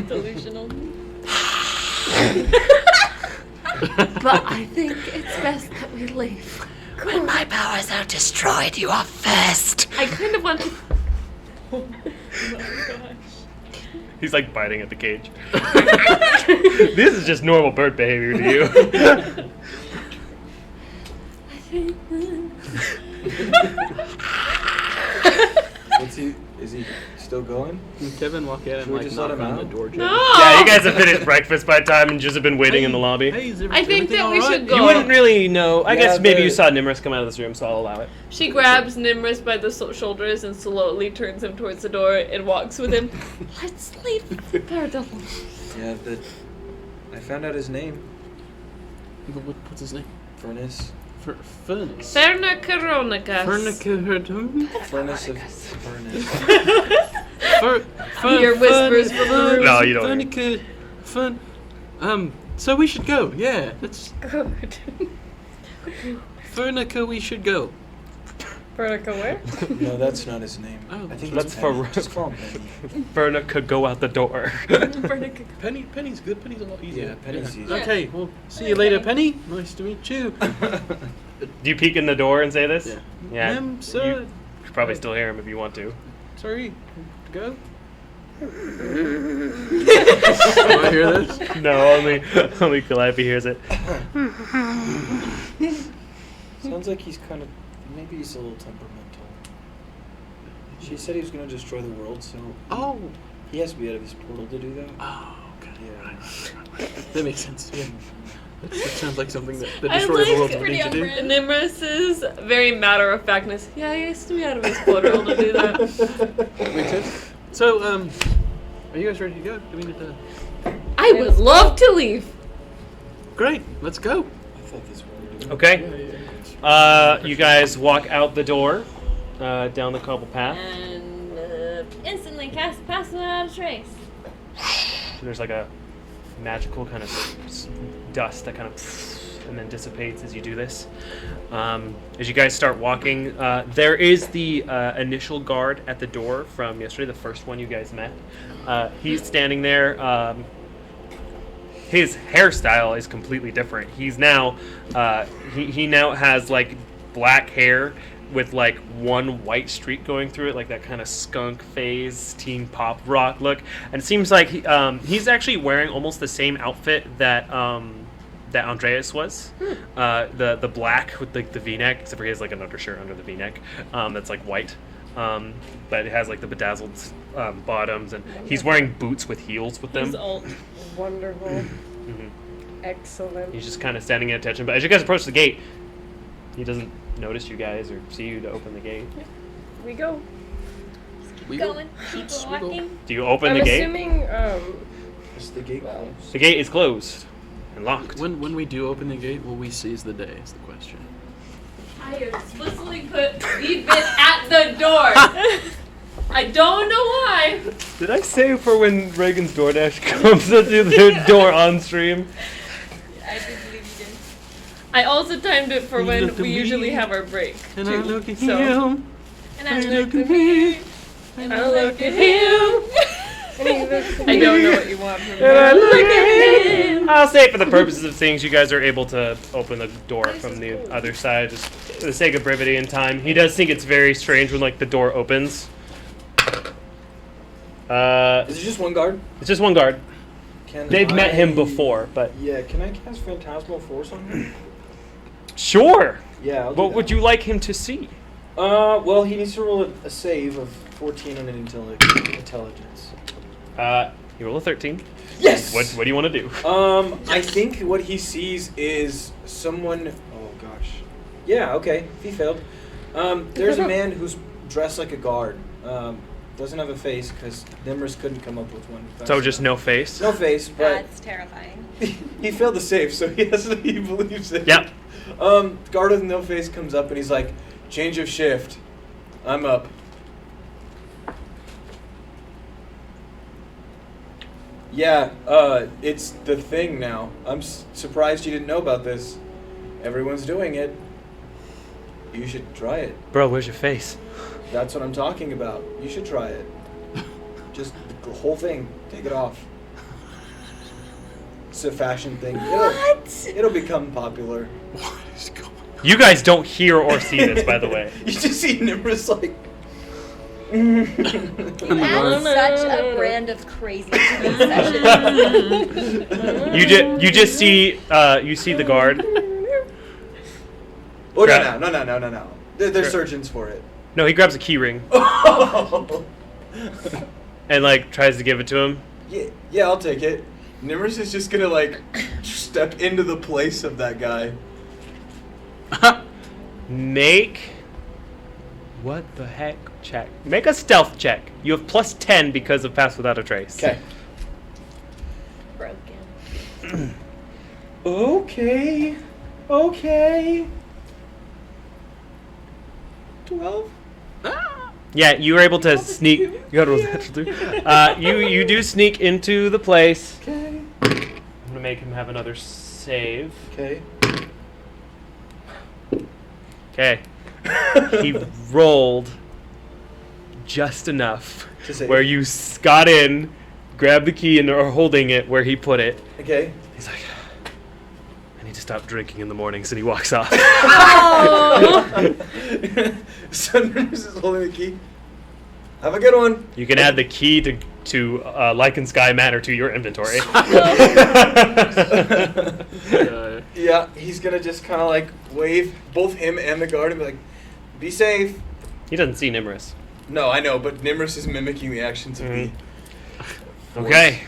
Delusional. But I think it's best that we leave. When my powers are destroyed, you are first. I kind of want to... Oh my gosh. He's like biting at the cage. This is just normal bird behavior to you. I think... Is he still going? Can Kevin walk in Should and we like just knock let him on the out? door? Jack? No! Yeah, you guys have finished breakfast by the time and just have been waiting in the lobby. Hey, is I think everything that we all should right? go. You wouldn't really know. I Yeah, guess maybe you the- saw Nimrus come out of this room, so I'll allow it. She grabs Nimrus by the shoulders and slowly turns him towards the door and walks with him. Let's leave the bird alone. Yeah, I found out his name. What's his name? Furnace. Furnace. Ferna Coronicus. Furnace of Furnace. Hear whispers from the room. No, you don't hear. So we should go. Yeah, let's. Good. Furnica, we should go. Vertica where? No, that's not his name. Oh, I think that's it's Penny. for- Just call him Penny. Verna could go out the door. Penny's good. Penny's a lot easier. Yeah, Penny's easy. Okay, well, see you later, Penny. Nice to meet you. Do you peek in the door and say this? Yeah. Yeah. Ma'am, sir. You could probably still hear him if you want to. Sorry. Go. Do I hear this? No, only Calliope hears it. Sounds like he's kind of, maybe he's a little temperamental. She said he was going to destroy the world, so Oh. he has to be out of his portal to do that. Oh, okay. Yeah. That makes sense. Yeah. That sounds like something that the I destroyer of the like world it. would Pretty need to on do. brand. Nimrus's very matter-of-factness. Yeah, I used to be out of his portal to do that. Makes sense. So, are you guys ready to go? Do we need to? I would love to leave. Great. Let's go. I thought this was Okay. You guys walk out the door, down the cobble path. And instantly cast pass without a trace. There's like a magical kind of dust that kind of and then dissipates as you do this. As you guys start walking, there is the initial guard at the door from yesterday, the first one you guys met. He's standing there. His hairstyle is completely different. He's now he now has like black hair with like one white streak going through it, like that kind of skunk phase teen pop rock look. And it seems like he's actually wearing almost the same outfit that that Andreas was. The black with like the V-neck, except for he has like an undershirt under the V-neck that's like white. But it has like the bedazzled bottoms, and he's wearing boots with heels with them. He's all wonderful. Mhm. Excellent. He's just kind of standing at attention. But as you guys approach the gate, he doesn't notice you guys or see you to open the gate. We go. We Going, keep We go. walking. Do you open I'm the gate? assuming, Is the gate closed? The gate is closed and locked. When we do open the gate, will we seize the day? Is the question. I explicitly put leave it at the door. I don't know why. Did I say for when Reagan's DoorDash comes to the door on stream? I did believe you did. I also timed it for You when look at we me, usually have our break. And too. I look at So, him. And I look at me. And I look at him. I don't know what you want from me. I'll say for the purposes of things, you guys are able to open the door from the other side, just for the sake of brevity and time. He does think it's very strange when like the door opens. Is it just one guard? It's just one guard. They've met him I- before, but Yeah, can I cast Phantasmal Force on him? sure. Yeah, I'll do What that. would you like him to see? Well, he needs to roll a save of 14 on an intelligence. You roll a 13. Yes! What do you want to do? I think what he sees is someone... Oh, gosh. Yeah, okay. He failed. There's a man who's dressed like a guard. Doesn't have a face because Nimrus couldn't come up with one. So just no face? No face, but That's terrifying. he failed the save, so he believes it. Yep. Guard with no face comes up and he's like, change of shift. I'm up. Yeah, it's the thing now. I'm surprised you didn't know about this. Everyone's doing it. You should try it. Bro, where's your face? That's what I'm talking about. You should try it. Just the whole thing. Take it off. It's a fashion thing. It'll become popular. What is going on? You guys don't hear or see this, by the way. You just see Nimrus like... You add such a brand of crazy to these sessions. You just see you see the guard. Oh, Grab- no. They're surgeons for it. No, he grabs a key ring and like tries to give it to him. Yeah, I'll take it. Nimrus is just gonna like step into the place of that guy. Make what the heck check. Make a stealth check. You have plus 10 because of Pass Without a Trace. Okay. Broken. Okay. 12? Yeah, you were able to sneak. You got to roll natural 2. You do sneak into the place. Okay. I'm gonna make him have another save. Okay. Okay. He rolled just enough To save. where you got in, grabbed the key, and are holding it where he put it. Okay. He's like, I need to stop drinking in the mornings, and he walks off. So Nimrus is holding the key. Have a good one. You can add the key to Lycan Sky Manor to your inventory. Yeah, he's gonna just kind of like wave both him and the guard and be like, "Be safe." He doesn't see Nimrus. No, I know, but Nimrus is mimicking the actions of the. Okay.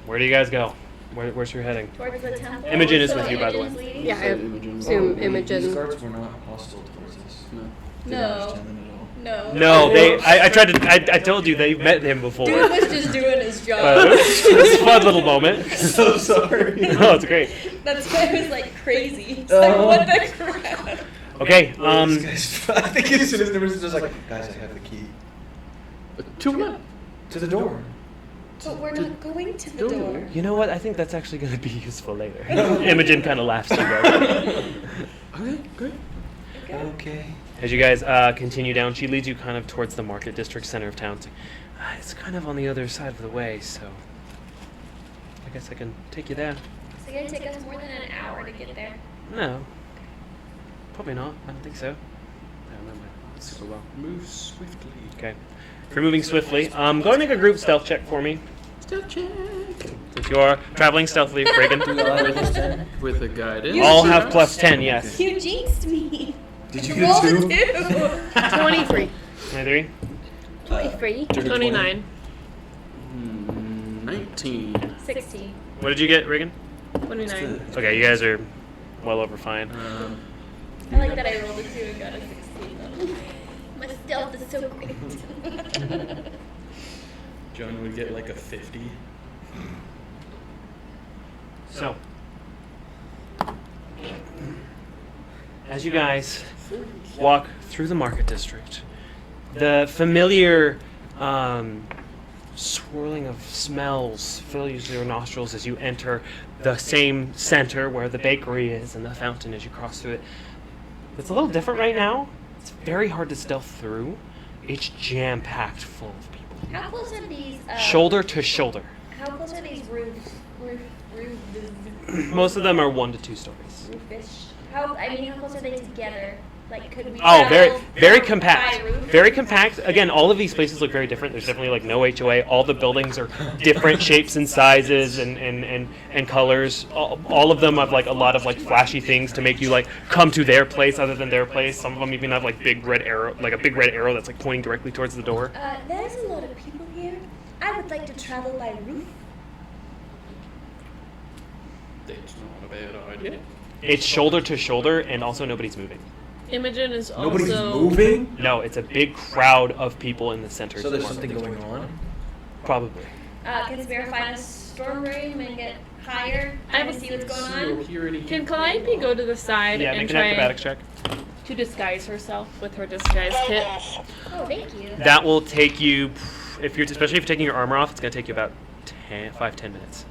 Where do you guys go? Where's your heading? Towards the temple. Imogen is So with you, by the way. Imogen's leading? Yeah, I Imogen. assume Imogen. guards were not hostile towards us. No. Didn't No. understand them at all. No. No, they. I tried to. I told you they met him before. Dude was just doing his job. It's a fun little moment. So sorry. Oh, it's great. That's why I was like crazy. It's like, what the crap? Okay. I think as soon as Nimrus is just like, guys, I have the key To what? to the door. But we're not going to the door. You know what? I think that's actually going to be useful later. Imogen kind of laughs at you guys. Okay, great. Okay. As you guys continue down, she leads you kind of towards the market district center of town. It's kind of on the other side of the way, so I guess I can take you there. So it's gonna take us more than an hour to get there. No, probably not. I don't think so. I don't remember super well. Move swiftly. Okay. If you're moving swiftly, go and make a group stealth check for me. Stealth check. If you're traveling stealthily, Reagan. With a guidance. All have plus 10, yes. You jinxed me. Did you Roll get a 2? 23. 23? 23. 29. 19. 16. What did you get, Reagan? 29. Okay, you guys are well over fine. I like that I rolled a 2 and got a 16 though. My stealth is so great. John would get like a 50. So, as you guys walk through the market district, the familiar swirling of smells fills your nostrils as you enter the same center where the bakery is and the fountain as you cross through it. It's a little different right now. It's very hard to stealth through. It's jam-packed full of people. How close are these? Shoulder to shoulder. How close are these roofs? Most of them are 1 to 2 stories. Roofish. How close are they together? Like, could we? Oh, very travel compact. by roof? Very compact. Again, all of these places look very different. There's definitely like no HOA. All the buildings are different shapes and sizes and colors. All of them have like a lot of like flashy things to make you like come to their place other than their place. Some of them even have like big red arrow, like a big red arrow that's like pointing directly towards the door. There's a lot of people here. I would like to travel by roof. That's not a bad idea. It's shoulder to shoulder, and also nobody's moving. Imogen is also. Nobody's moving? No, it's a big crowd of people in the center. So there's something going on? Probably. Can Spirit find a storm room and get higher and see what's going on? Can Calliope go to the side Yeah, and make an try acrobatics check. to disguise herself with her disguise kit? Oh, thank you. That will take you, especially if you're taking your armor off, it's going to take you about 5-10 minutes.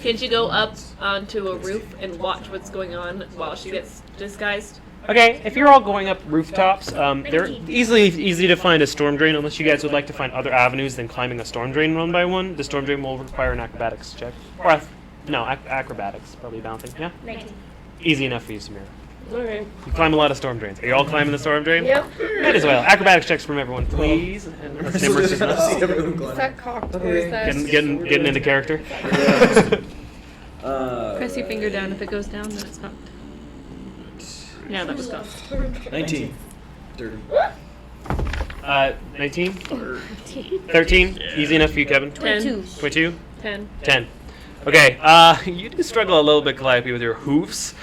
Can she go up onto a roof and watch what's going on while she gets disguised? Okay, if you're all going up rooftops, they're easy to find a storm drain, unless you guys would like to find other avenues than climbing a storm drain one by one. The storm drain will require an acrobatics check. Or, acrobatics, probably bouncing. Yeah? 19. Easy enough for you, Samira. Okay. You climb a lot of storm drains. Are you all climbing the storm drain? Yep. Might as well. Acrobatics checks from everyone, please. And Nimrus is not Is that cocked or is that? getting into character. Press your finger down. If it goes down, then it's cocked. Yeah, that was cocked. 19. 30. 19? 13? Easy enough for you, Kevin? 10. 22? 10. 10. Okay, you do struggle a little bit, Calliope, with your hoofs.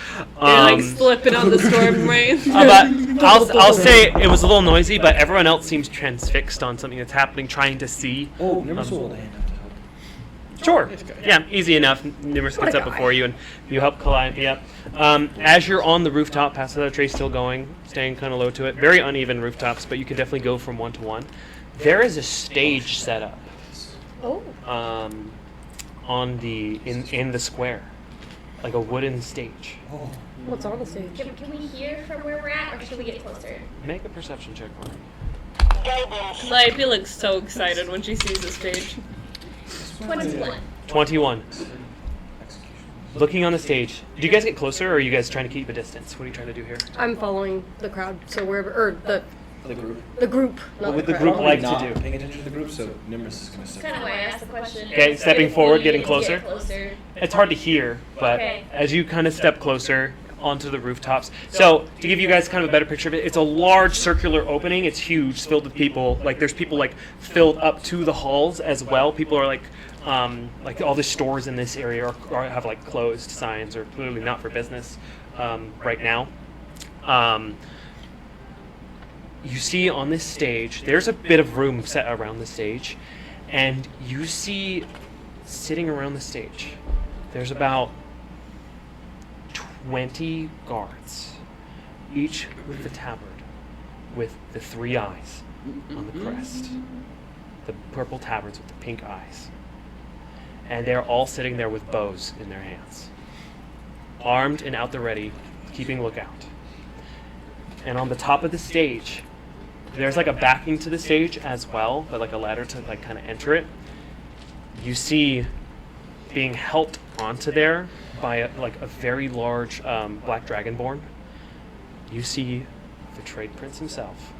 You're like slipping on the storm rain. But I'll say it was a little noisy, but everyone else seems transfixed on something that's happening, trying to see. Oh, Nimrus will hold a hand out to help. Sure. Yeah, easy enough. Nimrus gets up before you, and you help Calliope up. As you're on the rooftop, past the tree still going, staying kind of low to it. Very uneven rooftops, but you can definitely go from one to one. There is a stage set up. Oh. On the in the square, like a wooden stage. Oh. What's on the stage? Can we hear from where we're at, or should we get closer? Make a perception check for me. Calliope looks so excited when she sees the stage. 21. 21. Looking on the stage, do you guys get closer, or are you guys trying to keep a distance? What are you trying to do here? I'm following the crowd, so wherever, or The group. the group. What Not would the crowd. group like Not to do? paying attention to the group, so Nimrus is going to step Kind of why I asked the question. Okay, stepping forward, getting closer. Get closer. It's hard to hear, but Okay. as you kind of step closer onto the rooftops. So, to give you guys kind of a better picture of it, it's a large circular opening. It's huge, it's filled with people. Like, there's people, like, filled up to the halls as well. People are, like all the stores in this area are have, like, closed signs or clearly not for business right now. You see on this stage, there's a bit of room set around the stage, and you see sitting around the stage, there's about 20 guards, each with the tabard, with the 3 eyes on the crest, the purple tabards with the pink eyes, and they're all sitting there with bows in their hands, armed and out the ready, keeping lookout. And on the top of the stage, there's like a backing to the stage as well, but like a ladder to like kind of enter it. You see being helped onto there by a very large black dragonborn. You see the trade prince himself,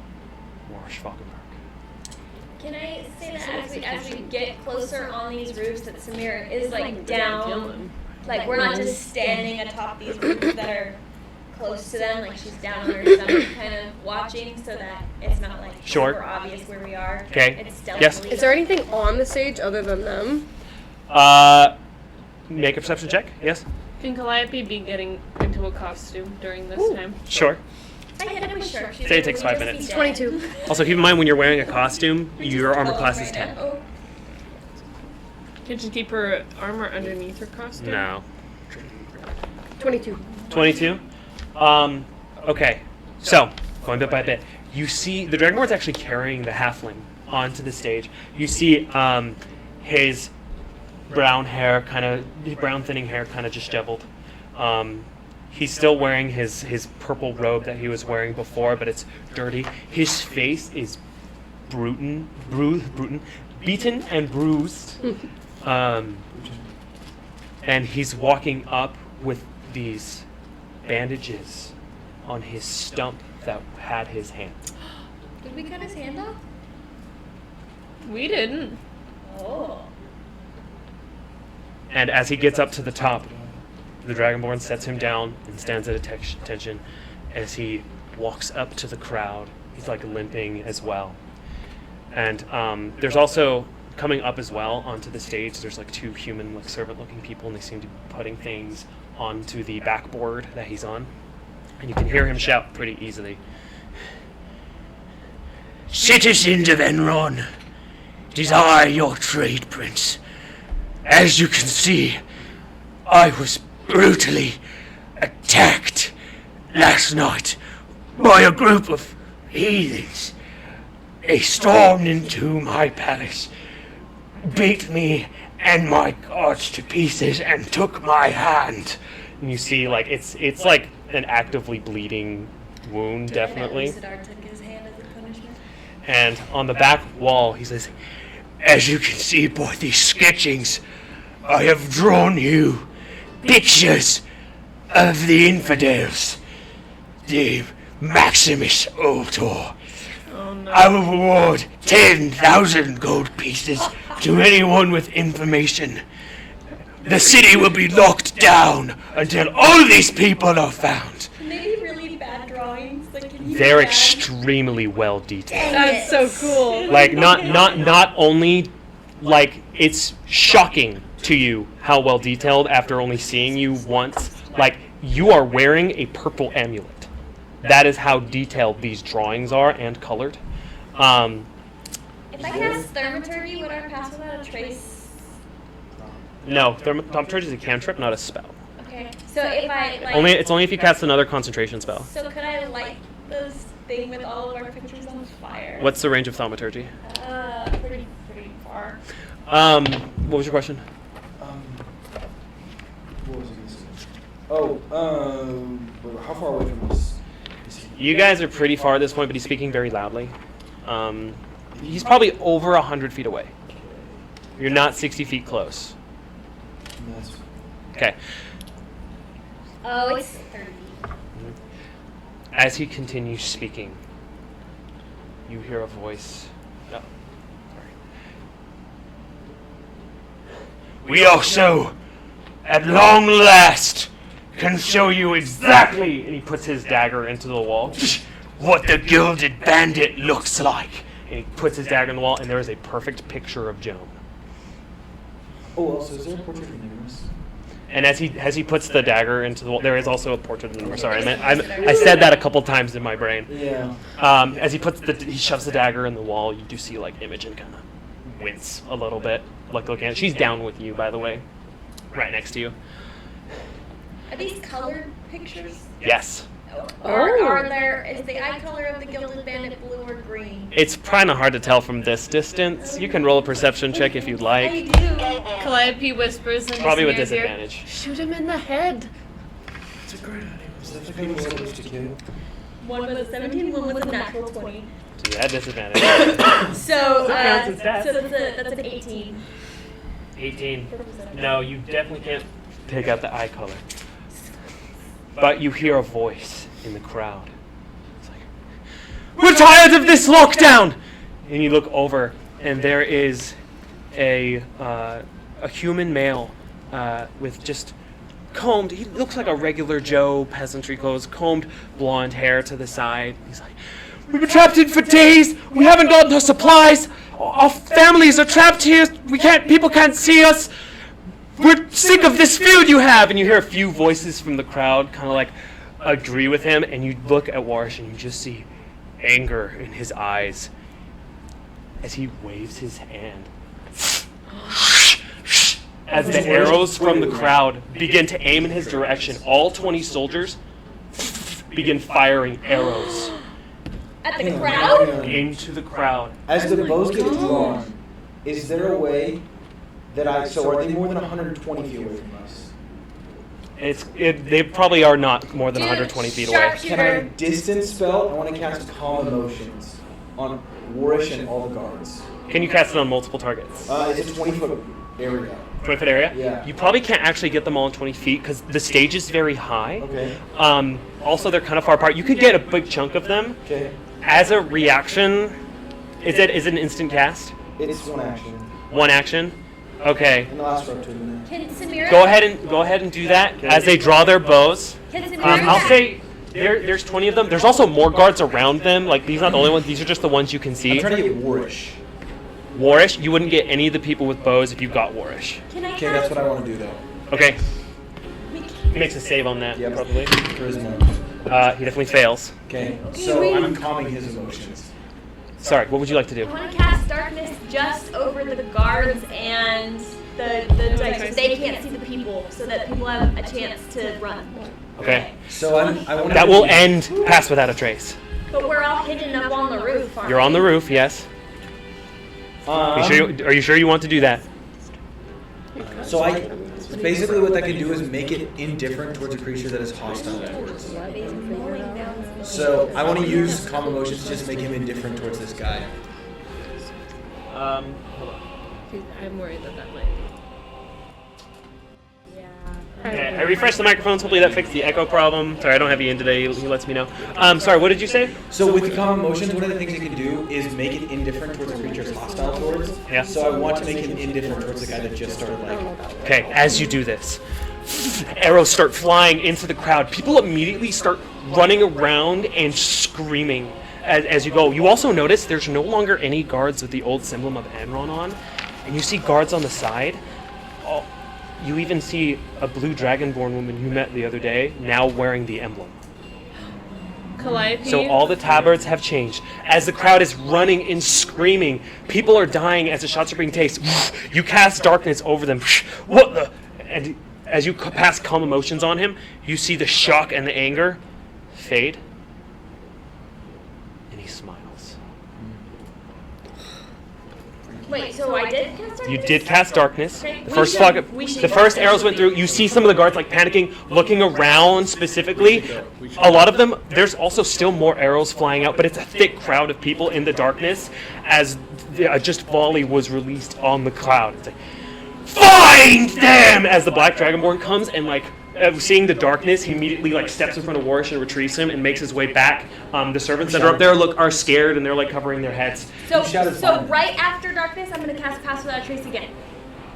Morris Falkenberg. Can I say that as we get closer on these roofs, that Samira is like down, like we're not just standing atop these roofs that are close to them, like she's down on her stomach, kind of watching, so that it's not like Sure. super obvious where we are. Okay. It's stealthily. Yes. Is there anything on the stage other than them? Make a perception check. Yes. Can Calliope be getting into a costume during this time? Sure. I hit him with sharpshooter. Say it takes We'd 5 just be minutes. dead. 22. Also, keep in mind when you're wearing a costume, your armor class is Right 10. now. Oh. Can she keep her armor underneath her costume? No. 22. 22. Okay. So going bit by bit, you see the Dragonborn's actually carrying the halfling onto the stage. You see his brown thinning hair, kind of disheveled. He's still wearing his purple robe that he was wearing before, but it's dirty. His face is beaten and bruised. And he's walking up with these bandages on his stump that had his hand. Did we cut his hand off? We didn't. Oh. And as he gets up to the top, the Dragonborn sets him down and stands at attention as he walks up to the crowd. He's like limping as well. And there's also, coming up as well onto the stage, there's like two human, like servant-looking people, and they seem to be putting things onto the backboard that he's on. And you can hear him shout pretty easily. Citizens of Enron, it is I, your trade prince. As you can see, I was brutally attacked last night by a group of heathens. They stormed into my palace, beat me and my guards to pieces, and took my hand. And you see, like, it's like an actively bleeding wound, definitely. Usadar took his hand as a punishment. And on the back wall, he says, As you can see by these sketchings, I have drawn you pictures of the infidels, the Maximus Ultor. Oh no. I will reward 10,000 gold pieces to anyone with information. The city will be locked down until all these people are found. Maybe really bad drawings. Like, can you they're do that? extremely well detailed. That's so cool. Like, not only, like, it's shocking to you how well detailed after only seeing you once. Like, you are wearing a purple amulet. That is how detailed these drawings are and colored. If I cast Thermaturgy, would I pass without a trace? No, Thaumaturgy is a cantrip, not a spell. Okay. So if I like, It's only if you cast another concentration spell. So could I light this thing with all of our pictures on fire? What's the range of Thaumaturgy? Pretty far. What was your question? What was it gonna say? Oh, how far away from us is he? You guys are pretty far at this point, but he's speaking very loudly. He's probably over 100 feet away. You're not 60 feet close. That's Okay. Oh, it's 30. As he continues speaking, you hear a voice. No. Sorry. We also, at long last, can show you exactly, And he puts his dagger into the wall. what the Gilded Bandit looks like. And he puts his dagger in the wall, and there is a perfect picture of Joan. Oh, also, is there a portrait of Nicholas? And as he puts the dagger into the wall, there is also a portrait of the. Sorry, I said that a couple times in my brain. Yeah. As he shoves the dagger in the wall, you do see like Imogen kind of wince a little bit, like looking at it. She's down with you, by the way, right next to you. Are these colored pictures? Yes. Or is the eye color of the Gilded Bandit blue or green? It's kind of hard to tell from this distance. You can roll a perception check if you'd I like. do. Calliope whispers in Probably with his ear. disadvantage. Shoot him in the head. It's a great idea. Is that the kind of supposed to kill? One was a 17, one was a natural 20. So yeah, disadvantage. So, counts as stats. so that's an 18. 18. No, you definitely can't take out the eye color. But you hear a voice in the crowd. It's like, "We're tired of this lockdown!" And you look over, and there is a human male with just combed. He looks like a regular Joe, peasantry clothes, combed blonde hair to the side. He's like, "We've been trapped in for days. We haven't gotten our supplies. Our families are trapped here. People can't see us. We're sick of this food you have." And you hear a few voices from the crowd kind of like agree with him, and you look at Warsh and you just see anger in his eyes as he waves his hand. As the arrows from the crowd begin to aim in his direction, all 20 soldiers begin firing arrows At the crowd? into the crowd. As the bows get drawn, is there a way that so are they more than 120 feet away from us? They probably are not more than 120 feet away. Can I distance spell? I want to cast Calm Emotions on Warish and all the guards. Can you cast it on multiple targets? It's a 20-foot area. 20-foot area? Yeah. You probably can't actually get them all in 20 feet because the stage is very high. Okay. Also, they're kind of far apart. You could get a big chunk of them. Okay. As a reaction, is it an instant cast? It's one action. One action? Okay. And the last for up to a minute. Can Samira? Go ahead and do that as they draw their bows. Can Samira? I'll say there's 20 of them. There's also more guards around them. Like, these are not the only ones. These are just the ones you can see. I'm trying to get Warish. Warish? You wouldn't get any of the people with bows if you got Warish. Can I Okay, that's what I want to do though. Okay. He makes a save on that, Yep. probably. Charisma. He definitely fails. Okay. So I'm calming his emotions. Sorry, what would you like to do? I want to cast darkness just over the guards and the dice. They can't see the people, so that people have a chance to run. Okay. So I want That will end Pass Without a Trace. But we're all hidden up on the roof. Aren't You're on the roof, yes. Are you sure you want to do that? So basically what that can do is make it indifferent towards a creature that is hostile towards. So I want to use calm emotions to just make him indifferent towards this guy. I'm worried that might be. Okay, I refreshed the microphones. Hopefully that fixed the echo problem. Sorry, I don't have Ian today. He lets me know. Sorry, what did you say? So with the calm emotions, one of the things it can do is make it indifferent towards a creature it's hostile towards. Yeah. So I want to make him indifferent towards the guy that just started like. Okay, as you do this, arrows start flying into the crowd. People immediately start running around and screaming as you go. You also notice there's no longer any guards with the old emblem of Enron on, and you see guards on the side. Oh, you even see a blue dragonborn woman you met the other day now wearing the emblem. Calliope? So all the tabards have changed. As the crowd is running and screaming, people are dying as the shots are being taken. You cast darkness over them. What the? And as you pass calm emotions on him, you see the shock and the anger fade. And he smiles. Wait, so I did cast darkness? You did cast darkness. Okay. The first We should the first arrows went through. You see some of the guards like panicking, looking around specifically. A lot of them. There's also still more arrows flying out, but it's a thick crowd of people in the darkness. As just volley was released on the cloud. It's like, find them! As the black dragonborn comes and seeing the darkness, he immediately steps in front of Warish and retrieves him and makes his way back. The servants that are up there are scared and they're covering their heads. So right after darkness, I'm going to cast Pass Without a Trace again.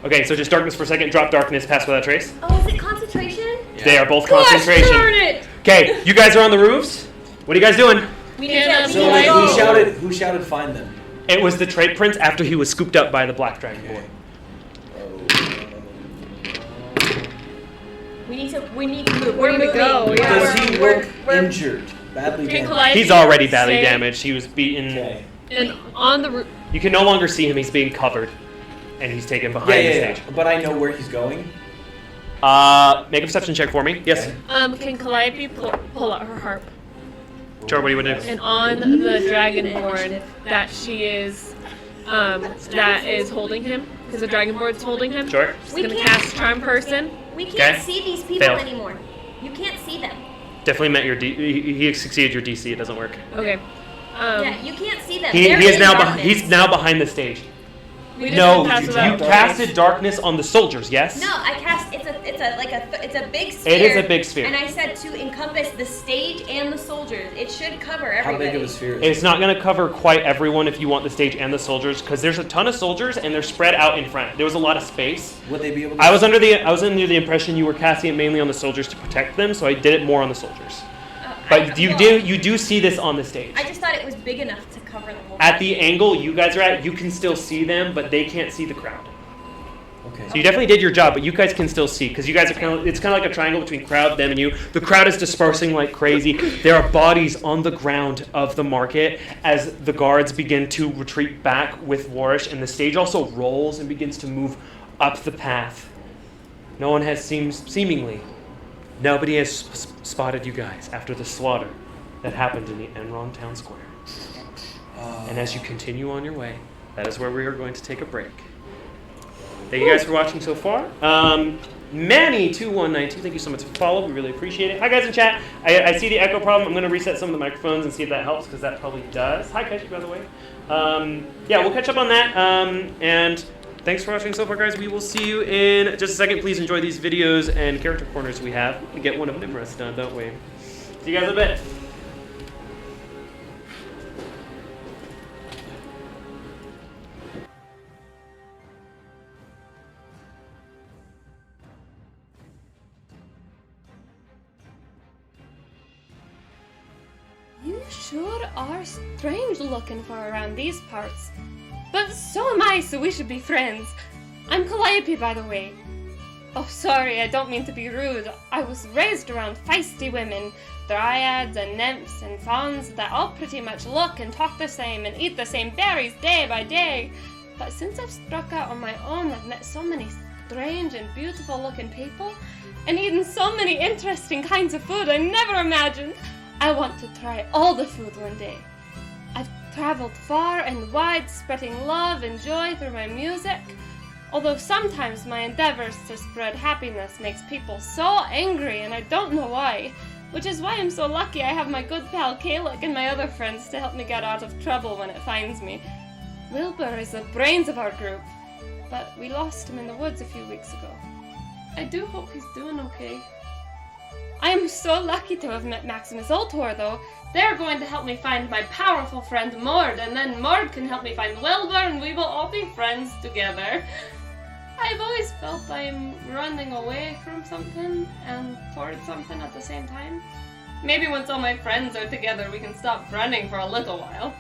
Okay, so just darkness for a second, drop darkness, Pass Without a Trace. Oh, is it concentration? They are both Gosh, concentration. darn it! Okay, you guys are on the roofs. What are you guys doing? We need to So who shouted find them? It was the trade prince after he was scooped up by the black dragonborn. We need to move. Where do we go? moving. Yeah. Does he look injured? Badly Can damaged? Calliope He's already badly stay- damaged. He was beaten. Okay. And on the roof. You can no longer see him. He's being covered, and he's taken behind the stage. But I know where he's going. Make a perception check for me. Yes. Can Calliope pull out her harp? Sure. What do you want to do? And on the dragonborn that she is, that is holding him, because the dragonborn's holding him. Sure. She's We gonna can't- cast Charm Person. We can't Okay. see these people Failed. anymore. You can't see them. Definitely met your he succeeded your DC. It doesn't work. Okay. Yeah, you can't see them. He They're is in now darkness. he's now behind the stage. We just No, pass you without casted darkness on the soldiers. Yes. No, I cast. It's a big sphere. It is a big sphere. And I said to encompass the stage and the soldiers. It should cover everybody. How big of a sphere is It's not going to cover quite everyone if you want the stage and the soldiers, because there's a ton of soldiers and they're spread out in front. There was a lot of space. Would they be able to? I was under the impression you were casting it mainly on the soldiers to protect them, so I did it more on the soldiers. But you do see this on the stage. I just thought it was big enough to cover the whole. At the angle you guys are at, you can still see them, but they can't see the crowd. Okay. So you definitely did your job, but you guys can still see, because you guys are it's kind of like a triangle between crowd, them, and you. The crowd is dispersing like crazy. There are bodies on the ground of the market as the guards begin to retreat back with Warish, and the stage also rolls and begins to move up the path. No one has seemingly, nobody has spotted you guys after the slaughter that happened in the Enron Town Square. And as you continue on your way, that is where we are going to take a break. Thank you guys for watching so far. Manny2192, thank you so much for following. We really appreciate it. Hi, guys in chat. I see the echo problem. I'm going to reset some of the microphones and see if that helps, because that probably does. Hi, Kashi, by the way. Yeah, we'll catch up on that. And thanks for watching so far, guys. We will see you in just a second. Please enjoy these videos and character corners we have. We get one of Nimrus done, don't we? See you guys in a bit. You sure are strange looking for around these parts. But so am I, so we should be friends. I'm Calliope, by the way. Oh, sorry, I don't mean to be rude. I was raised around feisty women, dryads and nymphs and fauns that all pretty much look and talk the same and eat the same berries day by day. But since I've struck out on my own, I've met so many strange and beautiful looking people and eaten so many interesting kinds of food I never imagined. I want to try all the food one day. I've traveled far and wide, spreading love and joy through my music. Although sometimes my endeavors to spread happiness makes people so angry, and I don't know why. Which is why I'm so lucky I have my good pal Kalek and my other friends to help me get out of trouble when it finds me. Wilbur is the brains of our group, but we lost him in the woods a few weeks ago. I do hope he's doing okay. I am so lucky to have met Maximus Ultor, though. They're going to help me find my powerful friend Mord, and then Mord can help me find Wilbur, and we will all be friends together. I've always felt I'm running away from something and towards something at the same time. Maybe once all my friends are together, we can stop running for a little while.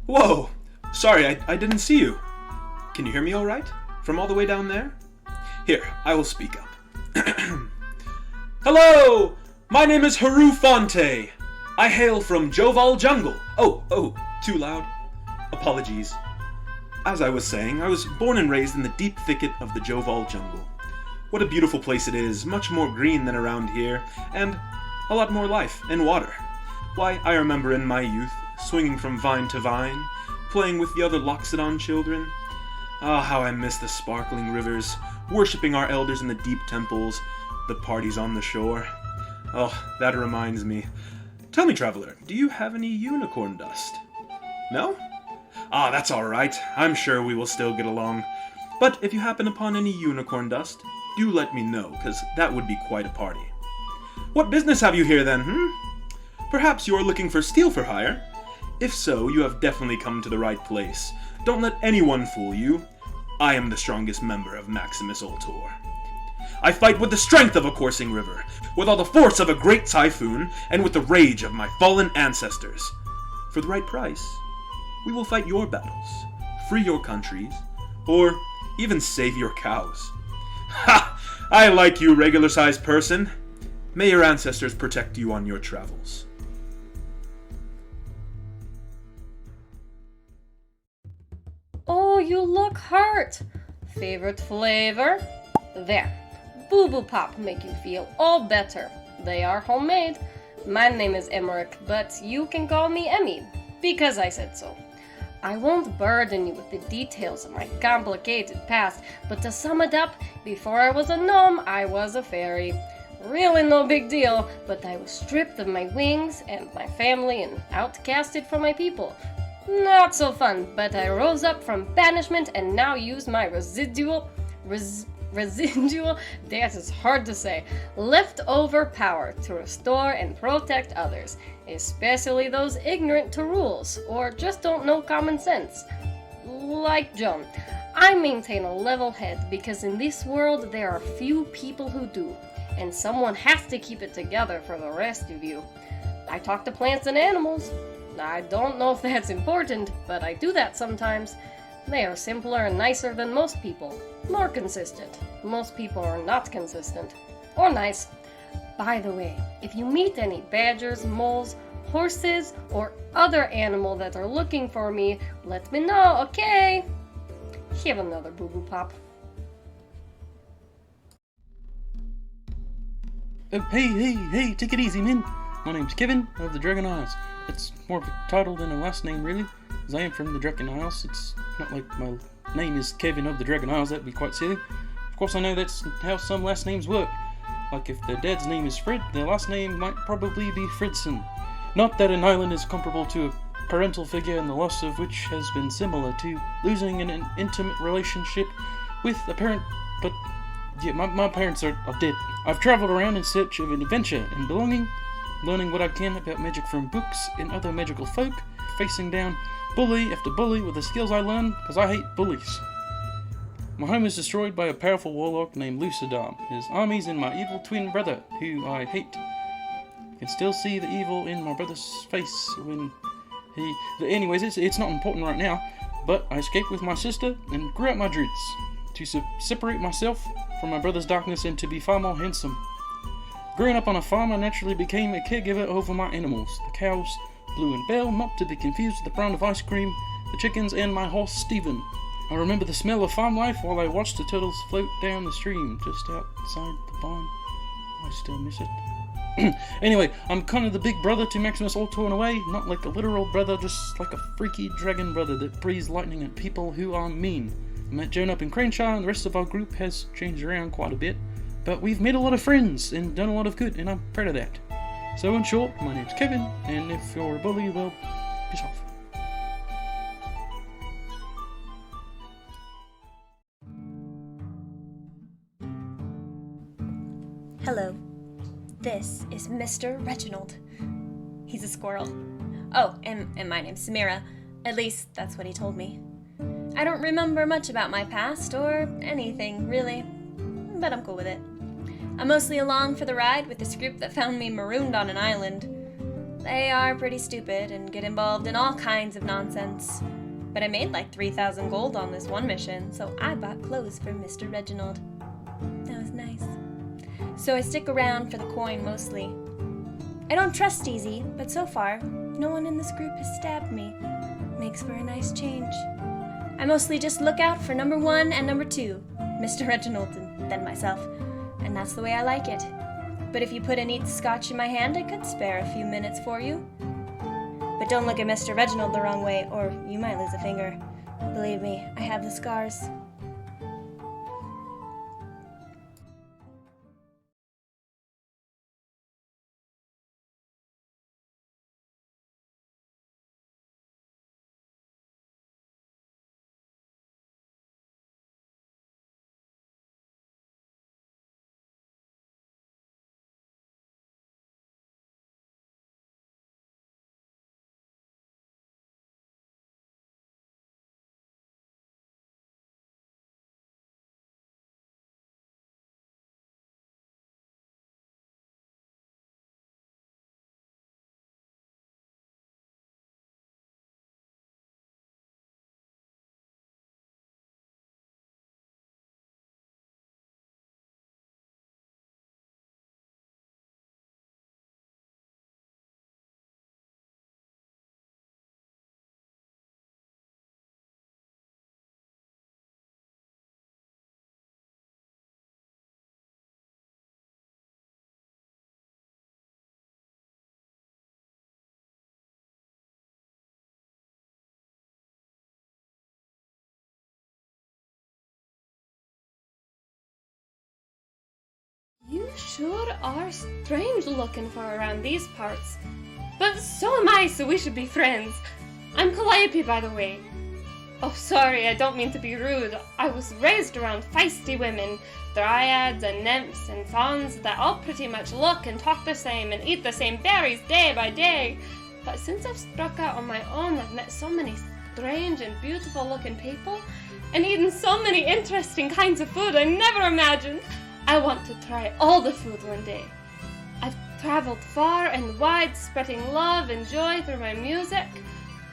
Whoa! Sorry, I didn't see you. Can you hear me all right? From all the way down there? Here, I will speak up. Hello! My name is Haru Fonte. I hail from Joval Jungle. Oh, too loud. Apologies. As I was saying, I was born and raised in the deep thicket of the Joval Jungle. What a beautiful place it is, much more green than around here, and a lot more life and water. Why, I remember in my youth, swinging from vine to vine, playing with the other Loxodon children. Ah, how I miss the sparkling rivers, worshipping our elders in the deep temples, the parties on the shore. Oh, that reminds me. Tell me, traveler, do you have any unicorn dust? No? Ah, that's all right. I'm sure we will still get along. But if you happen upon any unicorn dust, do let me know, because that would be quite a party. What business have you here, then, Perhaps you are looking for steel for hire? If so, you have definitely come to the right place. Don't let anyone fool you. I am the strongest member of Maximus Ultor. I fight with the strength of a coursing river, with all the force of a great typhoon, and with the rage of my fallen ancestors. For the right price, we will fight your battles, free your countries, or even save your cows. Ha! I like you, regular-sized person. May your ancestors protect you on your travels. Oh, you look hurt. Favorite flavor? There. Boo Boo Pop make you feel all better. They are homemade. My name is Emmerich, but you can call me Emmy, because I said so. I won't burden you with the details of my complicated past, but to sum it up, before I was a gnome, I was a fairy. Really no big deal, but I was stripped of my wings and my family and outcasted from my people. Not so fun, but I rose up from banishment and now use my residual, that is hard to say, leftover power to restore and protect others, especially those ignorant to rules or just don't know common sense. Like John, I maintain a level head because in this world there are few people who do, and someone has to keep it together for the rest of you. I talk to plants and animals. I don't know if that's important, but I do that sometimes. They are simpler and nicer than most people. More consistent. Most people are not consistent. Or nice. By the way, if you meet any badgers, moles, horses, or other animal that are looking for me, let me know, okay? Have another Boo Boo Pop. Hey, take it easy, man. My name's Kevin of the Dragon Isles. it's more of a title than a last name, really, as I am from the Dragon Isles. It's not like my name is Kevin of the Dragon Isles, that'd be quite silly. Of course, I know that's how some last names work. Like if their dad's name is Fred, their last name might probably be Fredson. Not that an island is comparable to a parental figure, and the loss of which has been similar to losing an intimate relationship with a parent, but yeah, my parents are dead. I've travelled around in search of an adventure and belonging, learning what I can about magic from books and other magical folk, facing down bully after bully with the skills I learned, because I hate bullies. My home was destroyed by a powerful warlock named Lucidar, his armies and my evil twin brother, who I hate. I can still see the evil in my brother's face when he... Anyways, it's not important right now, but I escaped with my sister and grew out my dreads to separate myself from my brother's darkness and to be far more handsome. Growing up on a farm, I naturally became a caregiver over my animals, the cows, Blue and Belle, not to be confused with the brand of ice cream, the chickens, and my horse, Stephen. I remember the smell of farm life while I watched the turtles float down the stream just outside the barn. I still miss it. Anyway, I'm kind of the big brother to Maximus Ultor in a way, not like a literal brother, just like a freaky dragon brother that breathes lightning at people who are mean. I met Joan up in Craneshire, and the rest of our group has changed around quite a bit, but we've made a lot of friends and done a lot of good, and I'm proud of that. So in short, my name's Kevin, and if you're a bully, well, piss off. Hello. This is Mr. Reginald. He's a squirrel. Oh, and my name's Samira. At least, that's what he told me. I don't remember much about my past, or anything, really. But I'm cool with it. I'm mostly along for the ride with this group that found me marooned on an island. They are pretty stupid and get involved in all kinds of nonsense. But I made like 3,000 gold on this one mission, so I bought clothes for Mr. Reginald. That was nice. So I stick around for the coin mostly. I don't trust easy, but so far, no one in this group has stabbed me. Makes for a nice change. I mostly just look out for number 1 and number 2, Mr. Reginald and then myself, and that's the way I like it. But if you put a neat scotch in my hand, I could spare a few minutes for you. But don't look at Mr. Reginald the wrong way, or you might lose a finger. Believe me, I have the scars. You sure are strange looking for around these parts. But so am I, so we should be friends. I'm Calliope, by the way. Oh, sorry, I don't mean to be rude. I was raised around feisty women, dryads and nymphs and fauns that all pretty much look and talk the same and eat the same berries day by day. But since I've struck out on my own, I've met so many strange and beautiful looking people and eaten so many interesting kinds of food I never imagined. I want to try all the food one day. I've traveled far and wide, spreading love and joy through my music.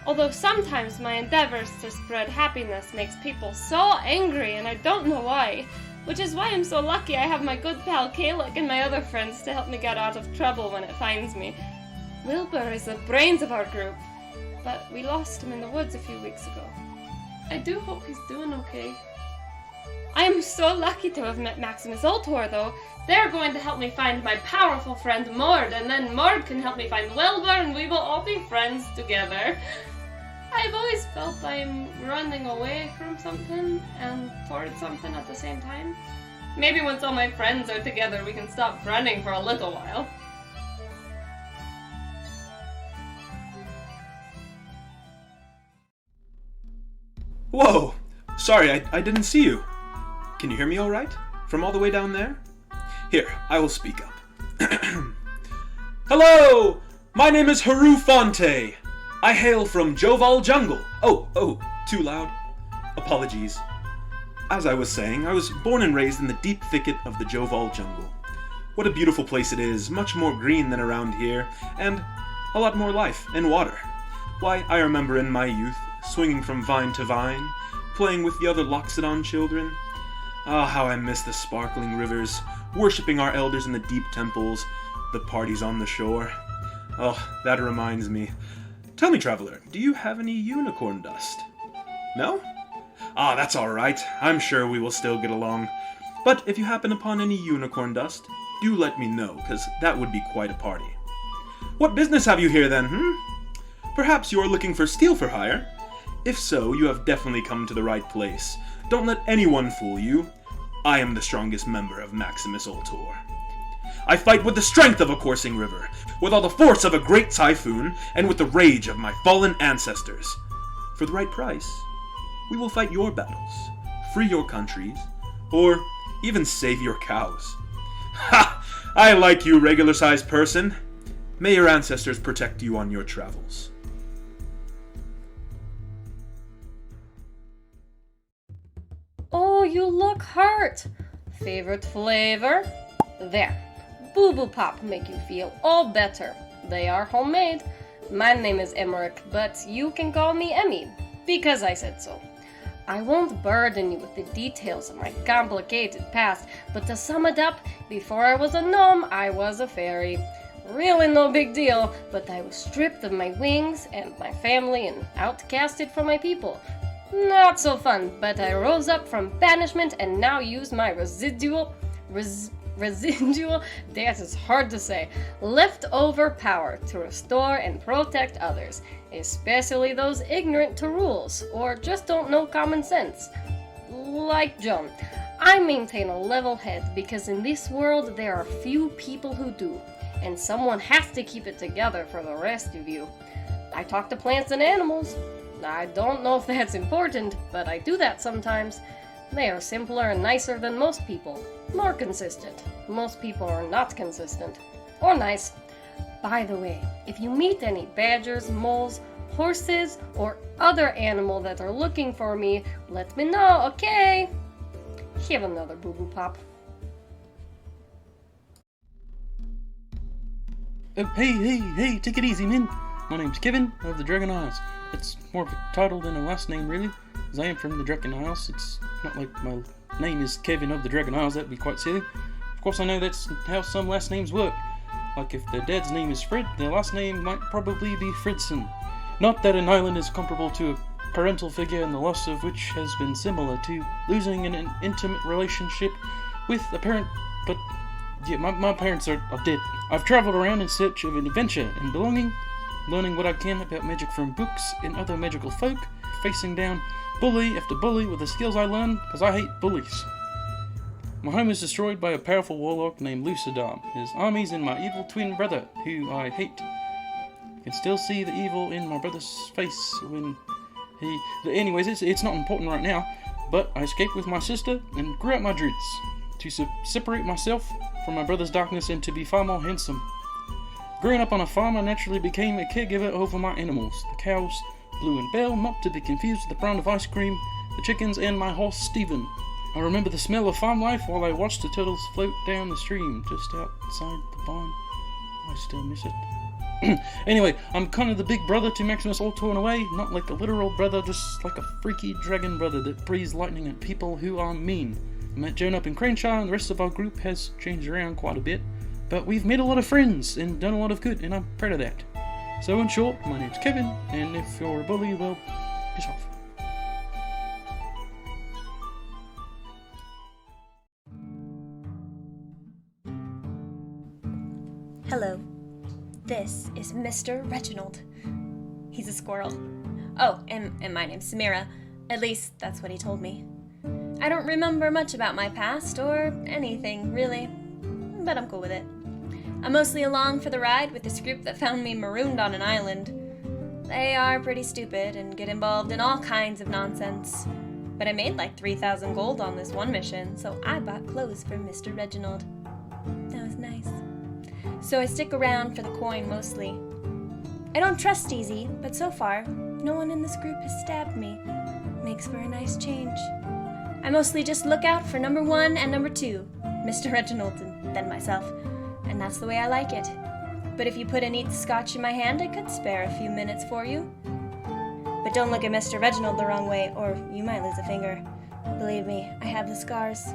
Although sometimes my endeavors to spread happiness makes people so angry, and I don't know why. Which is why I'm so lucky I have my good pal Kalik and my other friends to help me get out of trouble when it finds me. Wilbur is the brains of our group, but we lost him in the woods a few weeks ago. I do hope he's doing okay. I am so lucky to have met Maximus Ultor, though. They're going to help me find my powerful friend Mord, and then Mord can help me find Wilbur, and we will all be friends together. I've always felt I'm running away from something and towards something at the same time. Maybe once all my friends are together, we can stop running for a little while. Whoa! Sorry, I didn't see you. Can you hear me all right? From all the way down there? Here, I will speak up. Hello! My name is Haru Fonte. I hail from Joval Jungle. Oh, too loud. Apologies. As I was saying, I was born and raised in the deep thicket of the Joval Jungle. What a beautiful place it is, much more green than around here, and a lot more life and water. Why, I remember in my youth, swinging from vine to vine, playing with the other Loxodon children. Ah, how I miss the sparkling rivers, worshipping our elders in the deep temples, the parties on the shore. Oh, that reminds me. Tell me, traveler, do you have any unicorn dust? No? Ah, that's all right. I'm sure we will still get along. But if you happen upon any unicorn dust, do let me know, because that would be quite a party. What business have you here then, Perhaps you are looking for steel for hire? If so, you have definitely come to the right place. Don't let anyone fool you. I am the strongest member of Maximus Ultor. I fight with the strength of a coursing river, with all the force of a great typhoon, and with the rage of my fallen ancestors. For the right price, we will fight your battles, free your countries, or even save your cows. Ha! I like you, regular-sized person. May your ancestors protect you on your travels. Oh, you look hurt. Favorite flavor? There. Boo Boo Pop make you feel all better. They are homemade. My name is Emmerich, but you can call me Emmy, because I said so. I won't burden you with the details of my complicated past, but to sum it up, before I was a gnome, I was a fairy. Really no big deal, but I was stripped of my wings and my family and outcasted from my people. Not so fun, but I rose up from banishment and now use my residual, that is hard to say, leftover power to restore and protect others, especially those ignorant to rules, or just don't know common sense. Like John, I maintain a level head because in this world there are few people who do, and someone has to keep it together for the rest of you. I talk to plants and animals. I don't know if that's important, but I do that sometimes. They are simpler and nicer than most people. More consistent. Most people are not consistent. Or nice. By the way, if you meet any badgers, moles, horses, or other animal that are looking for me, let me know, okay? Have another Boo Boo Pop. Oh, hey, take it easy, man. My name's Kevin of the Dragon Isles. It's more of a title than a last name, really, as I am from the Dragon Isles. It's not like my name is Kevin of the Dragon Isles, that'd be quite silly. Of course, I know that's how some last names work. Like if their dad's name is Fred, their last name might probably be Fredson. Not that an island is comparable to a parental figure, and the loss of which has been similar to losing an intimate relationship with a parent, but yeah, my parents are dead. I've traveled around in search of an adventure and belonging, learning what I can about magic from books and other magical folk, facing down bully after bully with the skills I learned, because I hate bullies. My home is destroyed by a powerful warlock named Lucidar. His armies and my evil twin brother, who I hate. I can still see the evil in my brother's face when he... Anyways, it's not important right now, but I escaped with my sister and grew out my druids to separate myself from my brother's darkness and to be far more handsome. Growing up on a farm, I naturally became a caregiver over my animals. The cows, Blue and Belle, not to be confused with the brand of ice cream, the chickens, and my horse, Stephen. I remember the smell of farm life while I watched the turtles float down the stream just outside the barn. I still miss it. Anyway, I'm kind of the big brother to Maximus Ultor in a way, not like a literal brother, just like a freaky dragon brother that breathes lightning at people who are mean. I met Joan up in Crenshaw, and the rest of our group has changed around quite a bit, but we've made a lot of friends and done a lot of good, and I'm proud of that. So in short, my name's Kevin, and if you're a bully, well, piss off. Hello. This is Mr. Reginald. He's a squirrel. Oh, and my name's Samira. At least, that's what he told me. I don't remember much about my past, or anything, really. But I'm cool with it. I'm mostly along for the ride with this group that found me marooned on an island. They are pretty stupid and get involved in all kinds of nonsense. But I made like 3,000 gold on this one mission, so I bought clothes for Mr. Reginald. That was nice. So I stick around for the coin mostly. I don't trust easy, but so far, no one in this group has stabbed me. Makes for a nice change. I mostly just look out for number 1 and number 2, Mr. Reginald and then myself, and that's the way I like it. But if you put a neat scotch in my hand, I could spare a few minutes for you. But don't look at Mr. Reginald the wrong way, or you might lose a finger. Believe me, I have the scars.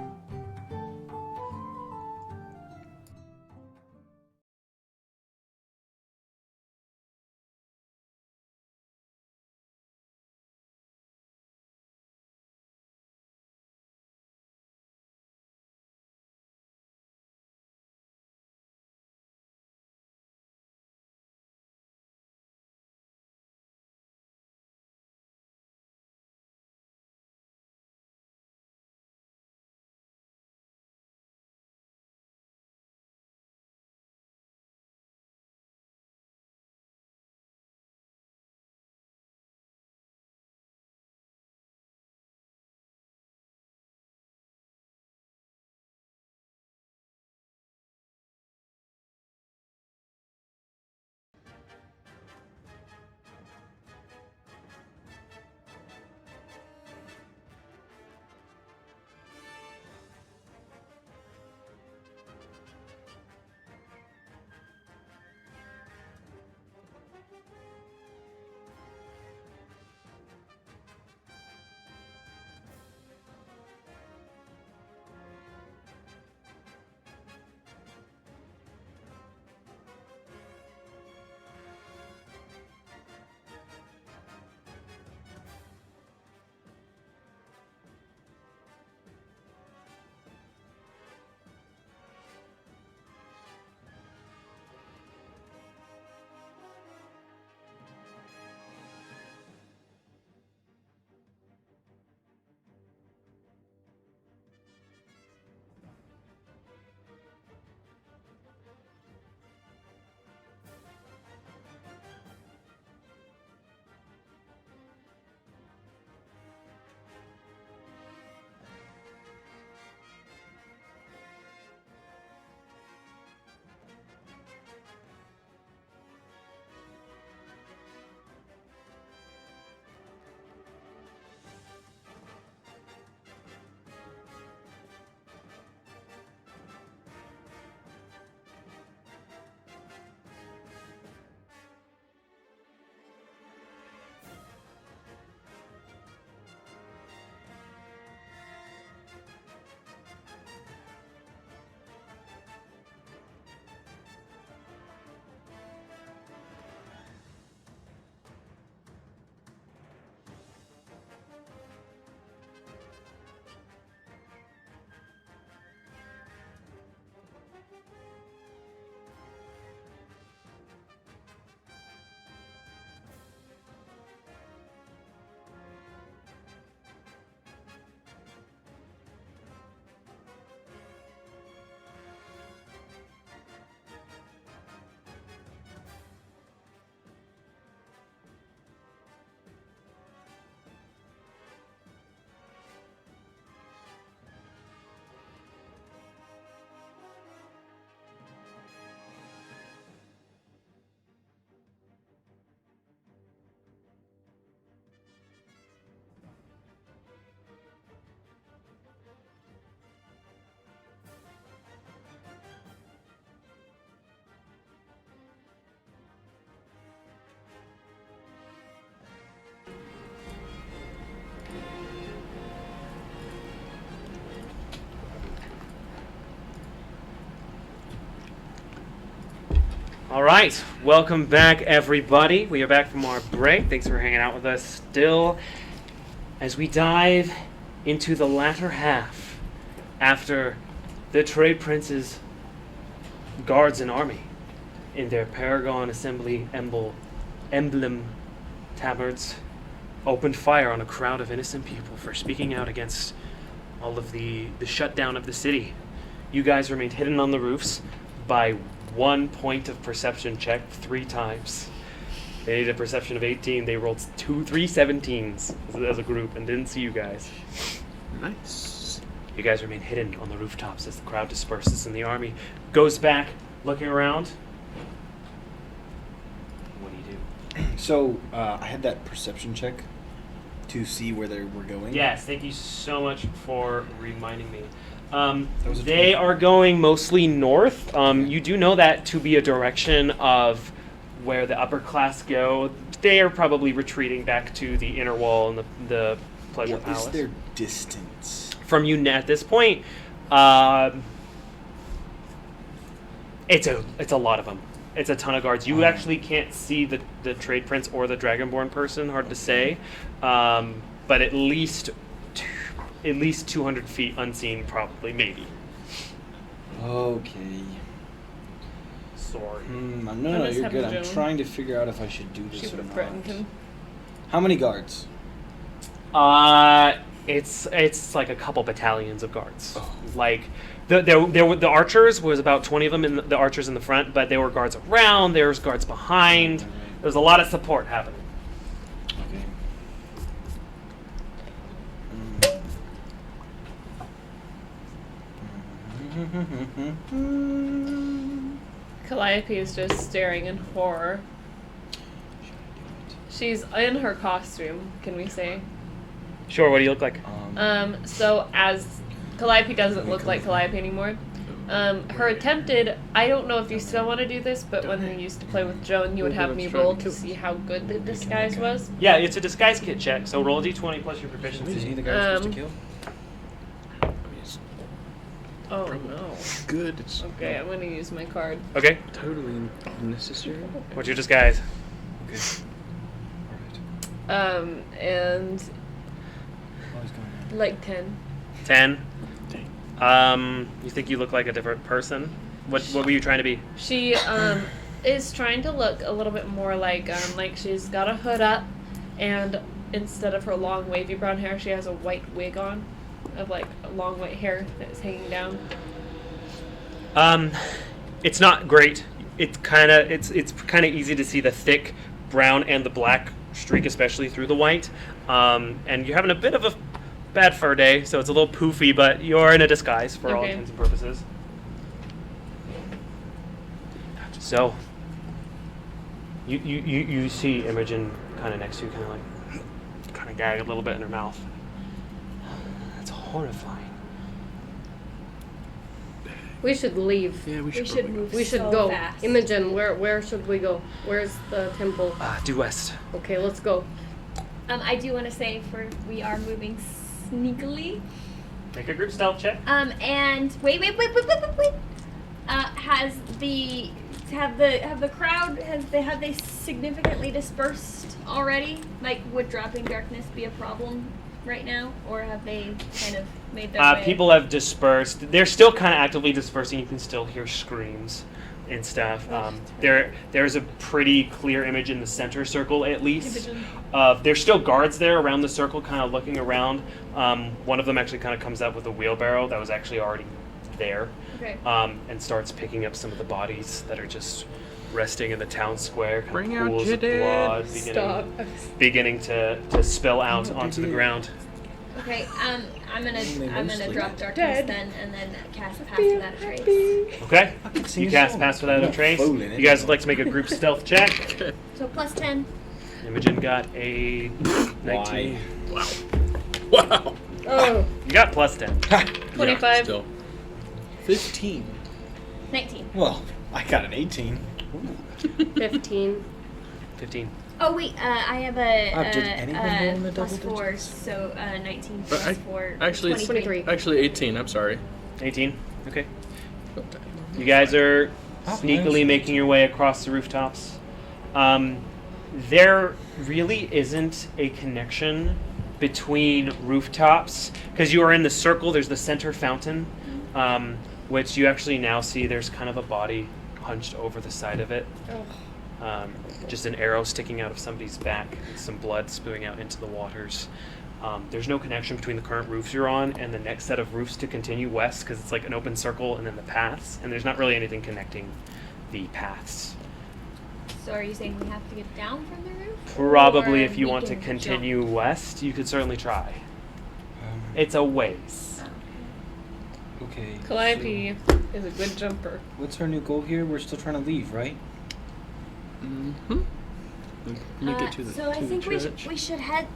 All right, welcome back, everybody. We are back from our break. Thanks for hanging out with us still as we dive into the latter half after the Trade Prince's guards and army in their Paragon Assembly emblem tabards, opened fire on a crowd of innocent people for speaking out against all of the shutdown of the city. You guys remained hidden on the roofs by 1 point of perception check 3 times. They needed a perception of 18. They rolled 3 17s as a group and didn't see you guys. Nice. You guys remain hidden on the rooftops as the crowd disperses and the army goes back, looking around. What do you do? So I had that perception check to see where they were going. Yes, thank you so much for reminding me. was a They 20. are going mostly north. You do know that to be a direction of where the upper class go. They are probably retreating back to the inner wall and the pleasure What palace. is their distance? From you at this point, it's a lot of them. It's a ton of guards. You actually can't see the trade prince or the dragonborn person. Hard to say, but at least 200 feet unseen, probably, maybe. Okay. Sorry. No, just you're have good. to I'm Joan. trying to figure out if I should do She this would or have not. threatened him. How many guards? It's like a couple battalions of guards. Oh. Like the archers was about 20 of them in the archers in the front, but there were guards around. There was guards behind. Right. There was a lot of support happening. Okay. Calliope is just staring in horror. She's in her costume, can we say? Sure. What do you look like? So as Calliope doesn't look like Calliope anymore. Her attempted, I don't know if you still want to do this, but when we used to play with Joan, you would have me roll to see how good the disguise was. Yeah, it's a disguise kit check. So roll a d20 plus your Is he proficiency. the guy we're supposed to kill? Oh no. Good. It's Okay, I'm gonna use my card. Okay. totally necessary. What's your disguise? Okay. And Oh, he's going now. like 10. 10. You think you look like a different person? What were you trying to be? She is trying to look a little bit more like she's got a hood up, and instead of her long wavy brown hair, she has a white wig on, of like long white hair that's hanging down. It's not great. It's kind of easy to see the thick brown and the black streak, especially through the white. And you're having a bit of a bad fur day, so it's a little poofy, but you're in a disguise for all Okay. intents and purposes. So you see Imogen kind of next to you, kind of gag a little bit in her mouth. That's horrifying. We should leave. Yeah, we We should. should probably move We should so go. fast. Imogen, where should we go? Where's the temple? Due west. Okay, let's go. I do want to say we are moving sneakily. Make a group stealth check. And wait. Have the crowd have they significantly dispersed already? Like, would dropping darkness be a problem right now, or have they kind of made their way? People have dispersed. They're still kind of actively dispersing. You can still hear screams and stuff. There's a pretty clear image in the center circle, at least. There's still guards there around the circle, kind of looking around. One of them actually kind of comes out with a wheelbarrow that was actually already there, Okay. and starts picking up some of the bodies that are just resting in the town square. Kind Bring of out pools your of blood dead. Stop. beginning to spill out onto the ground. Okay. I'm gonna sleep. drop darkness Dead. then, and then cast Pass Without a Trace. Okay. sing You a cast song. Pass Without a Trace. Float in it. You guys would like to make a group stealth check. So plus 10. Imogen got a 19. Wow. Oh, You got plus 10. 25. Yeah, still. 15. 19. Well, I got an 18. 15. 15. Oh wait, I have a did anyone roll in the plus double 4, digits? so 19 But plus 4. Actually, it's 23. actually 18. I'm sorry. 18. Okay. You guys are sneakily making your way across the rooftops. There really isn't a connection between rooftops because you are in the circle. There's the center fountain, which you actually now see there's kind of a body punched over the side of it. Just an arrow sticking out of somebody's back, with some blood spewing out into the waters. There's no connection between the current roofs you're on and the next set of roofs to continue west, because it's like an open circle and then the paths, and there's not really anything connecting the paths. So are you saying we have to get down from the roof? Probably, Or if you we want to can continue jump? west, you could certainly try. It's a ways. Okay. Calliope is a good jumper. What's our new goal here? We're still trying to leave, right? Mm-hmm. Make it to the, so I to the think church.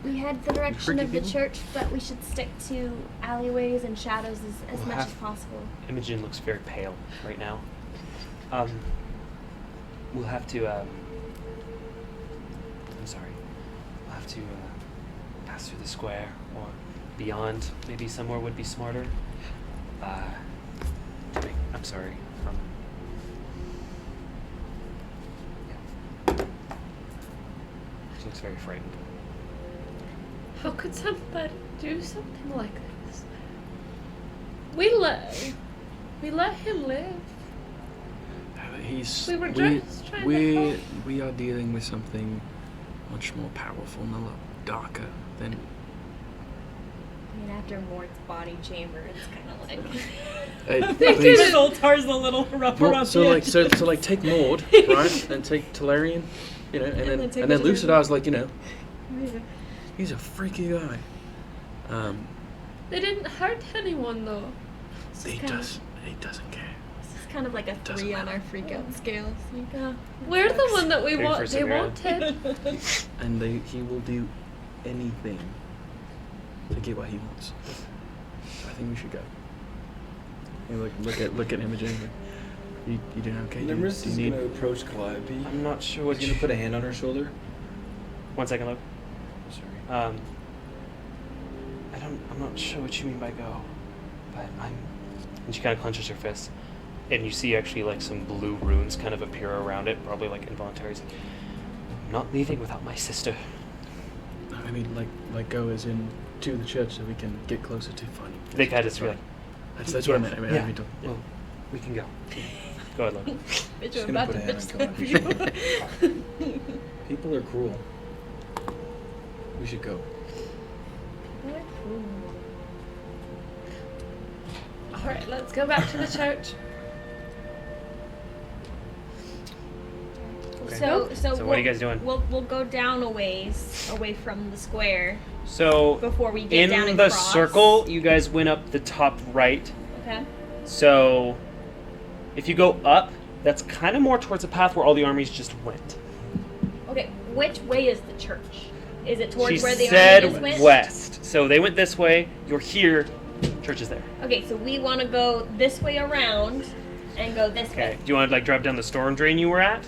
we head the direction Pretty of the people? church, but we should stick to alleyways and shadows as We'll much have- as possible. Imogen looks very pale right now. We'll have to, I'm sorry. We'll have to pass through the square or beyond. Maybe somewhere would be smarter. I'm sorry. She looks very frightened. How could somebody do something like this? We let him live. He's We were just trying to help. we are dealing with something much more powerful and a lot darker than. I mean, after Mort's body chamber, it's kind of like. Please. Ultar's a little rough Well, around so the like edges. so like take Maud, right, and take Talarian, you know, and then take and then Talarian. Lucidar's like, you know, he's a freaky guy. They didn't hurt anyone though. He doesn't care. This is kind of like a Doesn't 3 on matter. our freak out scale. It's like, We're the one that we Very want. They perseverant. wanted. And he will do anything to get what he wants. So I think we should go. You look at Imogen. You doing okay? Nimrus Do is you going to approach Calliope. I'm not sure He's what going to put a hand on her shoulder. 1 second, look. Sorry. I'm not sure what you mean by go, but and she kind of clenches her fist, and you see actually like some blue runes kind of appear around it, probably like involuntary. I'm not leaving without my sister. I mean, like go as in to the church so we can get closer to finding. They kind of like, That's what I meant. I mean, yeah, I mean, well, we can go. Go ahead, look. bitch, Just I'm gonna about put to a hand bitch on slap you. People are cruel. We should go. All right, let's go back to the church. Okay. So what are you guys doing? We'll go down a ways away from the square So before we get down in and the cross. circle, you guys went up the top right. Okay. So if you go up, that's kind of more towards the path where all the armies just went. Okay. Which way is the church? Is it towards She where the said army just went? west. So they went this way. You're here. Church is there. Okay, so we want to go this way around and go this Okay. way. Do you want to like drive down the storm drain you were at?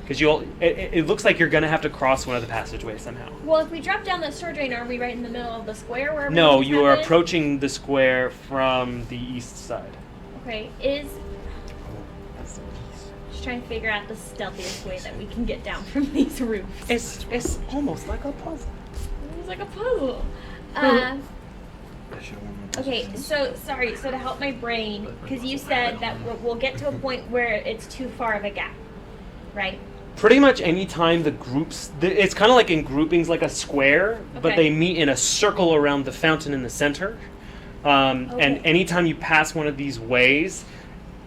Because it looks like you're gonna have to cross one of the passageways somehow. Well, if we drop down that storm drain, are we right in the middle of the square where? No, everything's you are happening? approaching the square from the east side. Okay, just trying to figure out the stealthiest way that we can get down from these roofs. It's almost like a puzzle. It's like a puzzle. Okay, so sorry. So to help my brain, because you said that we'll get to a point where it's too far of a gap, right? Pretty much any time the groups, it's kind of like in groupings, like a square, but Okay. they meet in a circle around the fountain in the center. And Okay. anytime you pass one of these ways,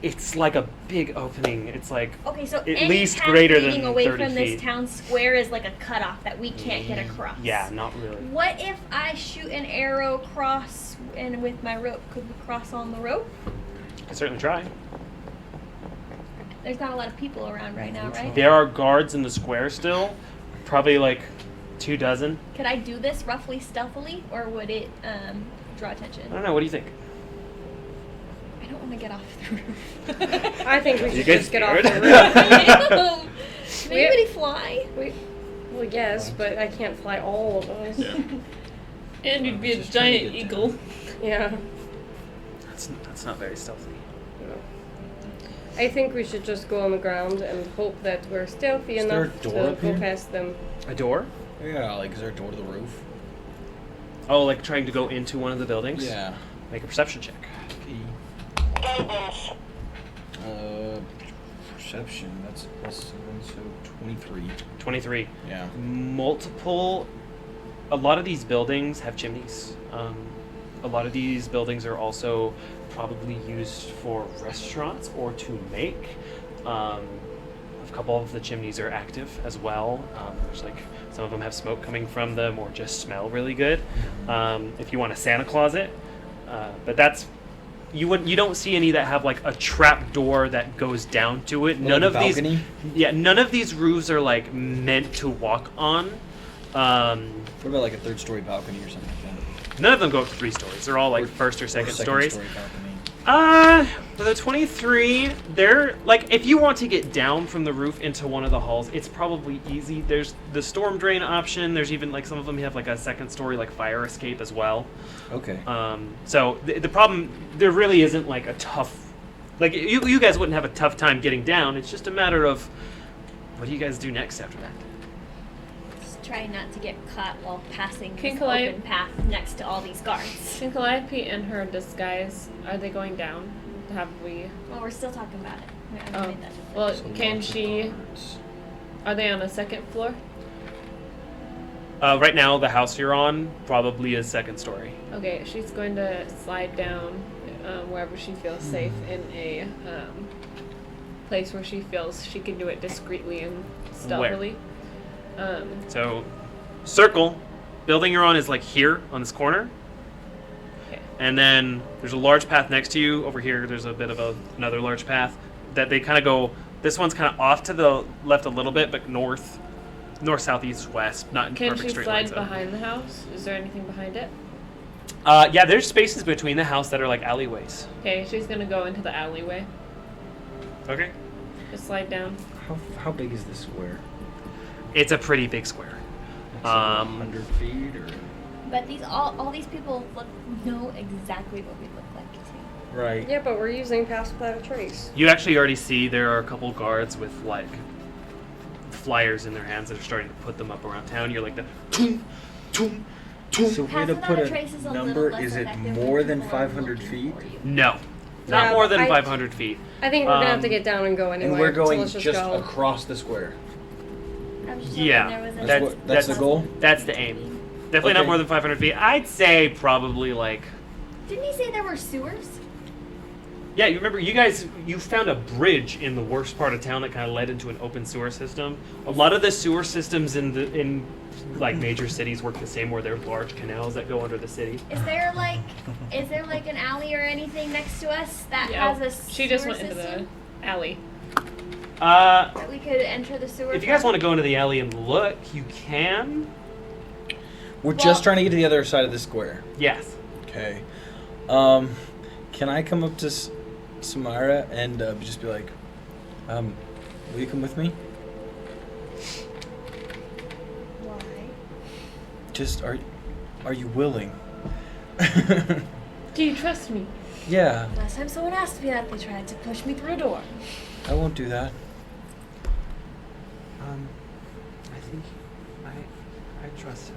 it's like a big opening. It's like Okay, so at any least path greater leading than away 30 from feet. this town square is like a cutoff that we can't get across. Yeah, not really. What if I shoot an arrow across and with my rope? Could we cross on the rope? I certainly try. There's not a lot of people around right now, right? There are guards in the square still, probably like 24. Could I do this roughly stealthily, or would it draw attention? I don't know. What do you think? I don't want to get off the roof. I think we You should guys just get off scared? the roof. Can anybody fly? Well, yes, but I can't fly all of us. And you'd be a Just trying to giant get eagle. Yeah. That's not very stealthy. I think we should just go on the ground and hope that we're stealthy Is there a enough door to up go here? past them. A door? Yeah, like is there a door to the roof? Oh, like trying to go into one of the buildings? Yeah. Make a perception check. perception. That's +7, so 23. 23. Yeah. A lot of these buildings have chimneys. A lot of these buildings are also probably used for restaurants or to make. A couple of the chimneys are active as well. There's like some of them have smoke coming from them or just smell really good. If you want a Santa closet, but that's you don't see any that have like a trap door that goes down to it. None of balcony? none of these roofs are like meant to walk on. What about like a 3rd-story balcony or something like that? None of them go up to 3 stories. They're all like first or second stories. Second-story balcony. For the 23, they're like if you want to get down from the roof into one of the halls, it's probably easy. There's the storm drain option. There's even like some of them have like a 2nd story like fire escape as well. Okay. So the problem there really isn't like a tough like you guys wouldn't have a tough time getting down. It's just a matter of what do you guys do next after that? Just try not to get caught while passing Can this Calliope- open path next to all these guards. Can Calliope and her disguise, are they going down? Have we... Well, we're still talking about it. We haven't Oh, made that decision. well, So can lots of she... guards. Are they on the 2nd floor? Right now, the house you're on probably is 2nd story. Okay, she's going to slide down wherever she feels safe in a place where she feels she can do it discreetly and stealthily. So, circle. Building you're on is like here on this corner. Okay. And then there's a large path next to you. Over here, there's a bit of another large path that they kind of go. This one's kind of off to the left a little bit, but north, south, east, west. Not in Can perfect she straight slide lines. though. behind the house? Is there anything behind it? Yeah, there's spaces between the house that are like alleyways. Okay, she's gonna go into the alleyway. Okay. Just slide down. How big is this square? It's a pretty big square. It's like 100 feet or? But these all these people know exactly what we look like too. Right. Yeah, but we're using Pass Without a Trace. You actually already see there are a couple guards with like flyers in their hands that are starting to put them up around town. You're like the toom, toom, toom. So if we Pass had to Without put a a Trace is a little number, less is it effective more when than people are 500 looking feet? for you. No, not Yeah, more than I- 500 feet. I think we're gonna have to Um, get down and go anyway. And we're so going let's just go. across the square. I was just Yeah, hoping there was a- That's the goal? That's the aim. Definitely not Okay. more than 500 feet. I'd say probably like. Didn't he say there were sewers? Yeah, you remember you found a bridge in the worst part of town that kind of led into an open sewer system. A lot of the sewer systems in like major cities work the same, where there are large canals that go under the city. Is there like an alley or anything next to us that Yeah, has a she just sewer went into the system alley. that we could enter the sewer? If you guys from? want to go into the alley and look, you can. We're Well- just trying to get to the other side of the square. Yes. Okay. Can I come up to Samara and just be like, will you come with me? Why? Just are you willing? Do you trust me? Yeah, Last time someone asked me that, they tried to push me through a door. I won't do that. I think I trust him.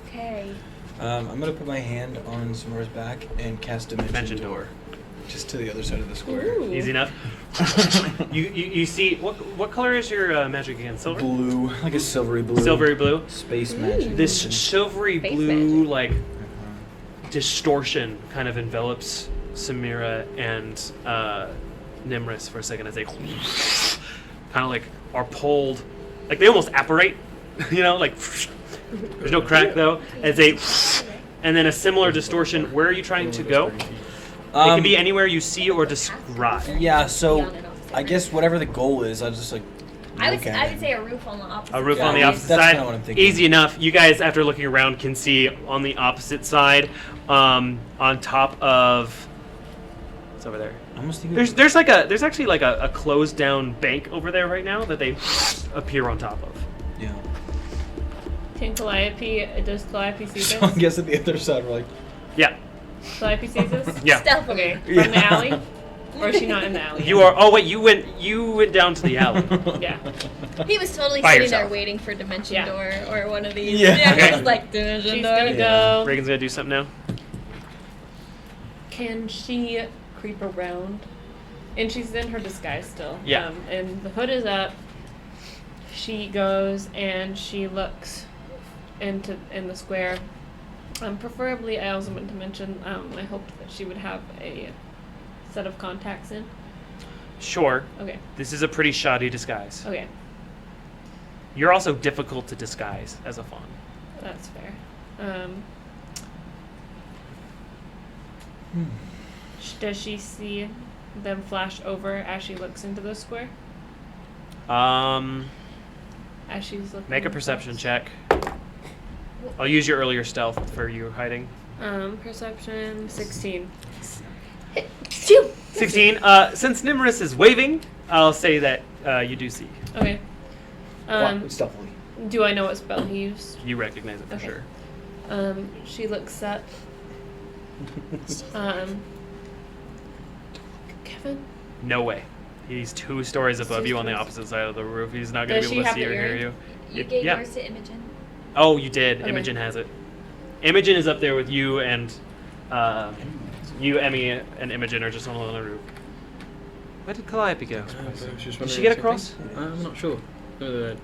Okay. I'm gonna put my hand on Samara's back and cast Dimension Door, just to the other side of the square. Ooh. Easy enough. you see what color is your magic again? Silver. Blue, like a silvery blue. Silvery blue. Space magic. This silvery Space blue magic. like distortion kind of envelops Samira and Nimrus for a second as they kind of like are pulled, like they almost apparate, you know, like there's no crack though, as they, and then a similar distortion. Where are you trying to go? It can be anywhere you see or describe. Yeah, so I guess whatever the goal is, I'll just like I look would at it. say a roof on the opposite. A roof Yeah, on the opposite that's side. kinda what I'm thinking. Easy enough. You guys, after looking around, can see on the opposite side, on top of. It's over there. I almost think There's actually like a closed down bank over there right now that they appear on top of. yeah. Can Calliope, does Calliope see So I this? guess at the other side we're like, Yeah. Calliope sees this? Yeah. Stealthily. Okay, from the alley? Or is she not in the alley? You are. Oh wait, you went down to the alley. Yeah. He was totally By sitting yourself. there waiting for Dimension Yeah. Door or one of these. Yeah. He Okay. was like Dimension She's Door. gonna go. Reagan's gonna do something now. Can she creep around And she's in her disguise still. Yeah. And the hood is up. She goes and she looks in the square. Preferably, I also meant to mention, I hoped that she would have a set of contacts in. Sure. Okay. This is a pretty shoddy disguise. Okay. You're also difficult to disguise as a fawn. That's fair. Does she see them flash over as she looks into the square? As she's looking. Make a perception check. I'll use your earlier stealth for you hiding. Perception 16. 16. Since Nimrus is waving, I'll say that you do see. Okay. Stealthily. Do I know what spell he used? You recognize it for Okay. sure. She looks up. Kevin? No way. He's 2 stories above you on the opposite side of the roof. He's not going to Does be she able to have see the or hear earring? you. You gave Yeah. yours to Imogen. Oh, you did. Okay. Imogen has it. Imogen is up there with you, and you, Emmy, and Imogen are just on the roof. Where did Calliope go? Did she get across? I'm not sure. Whether I'd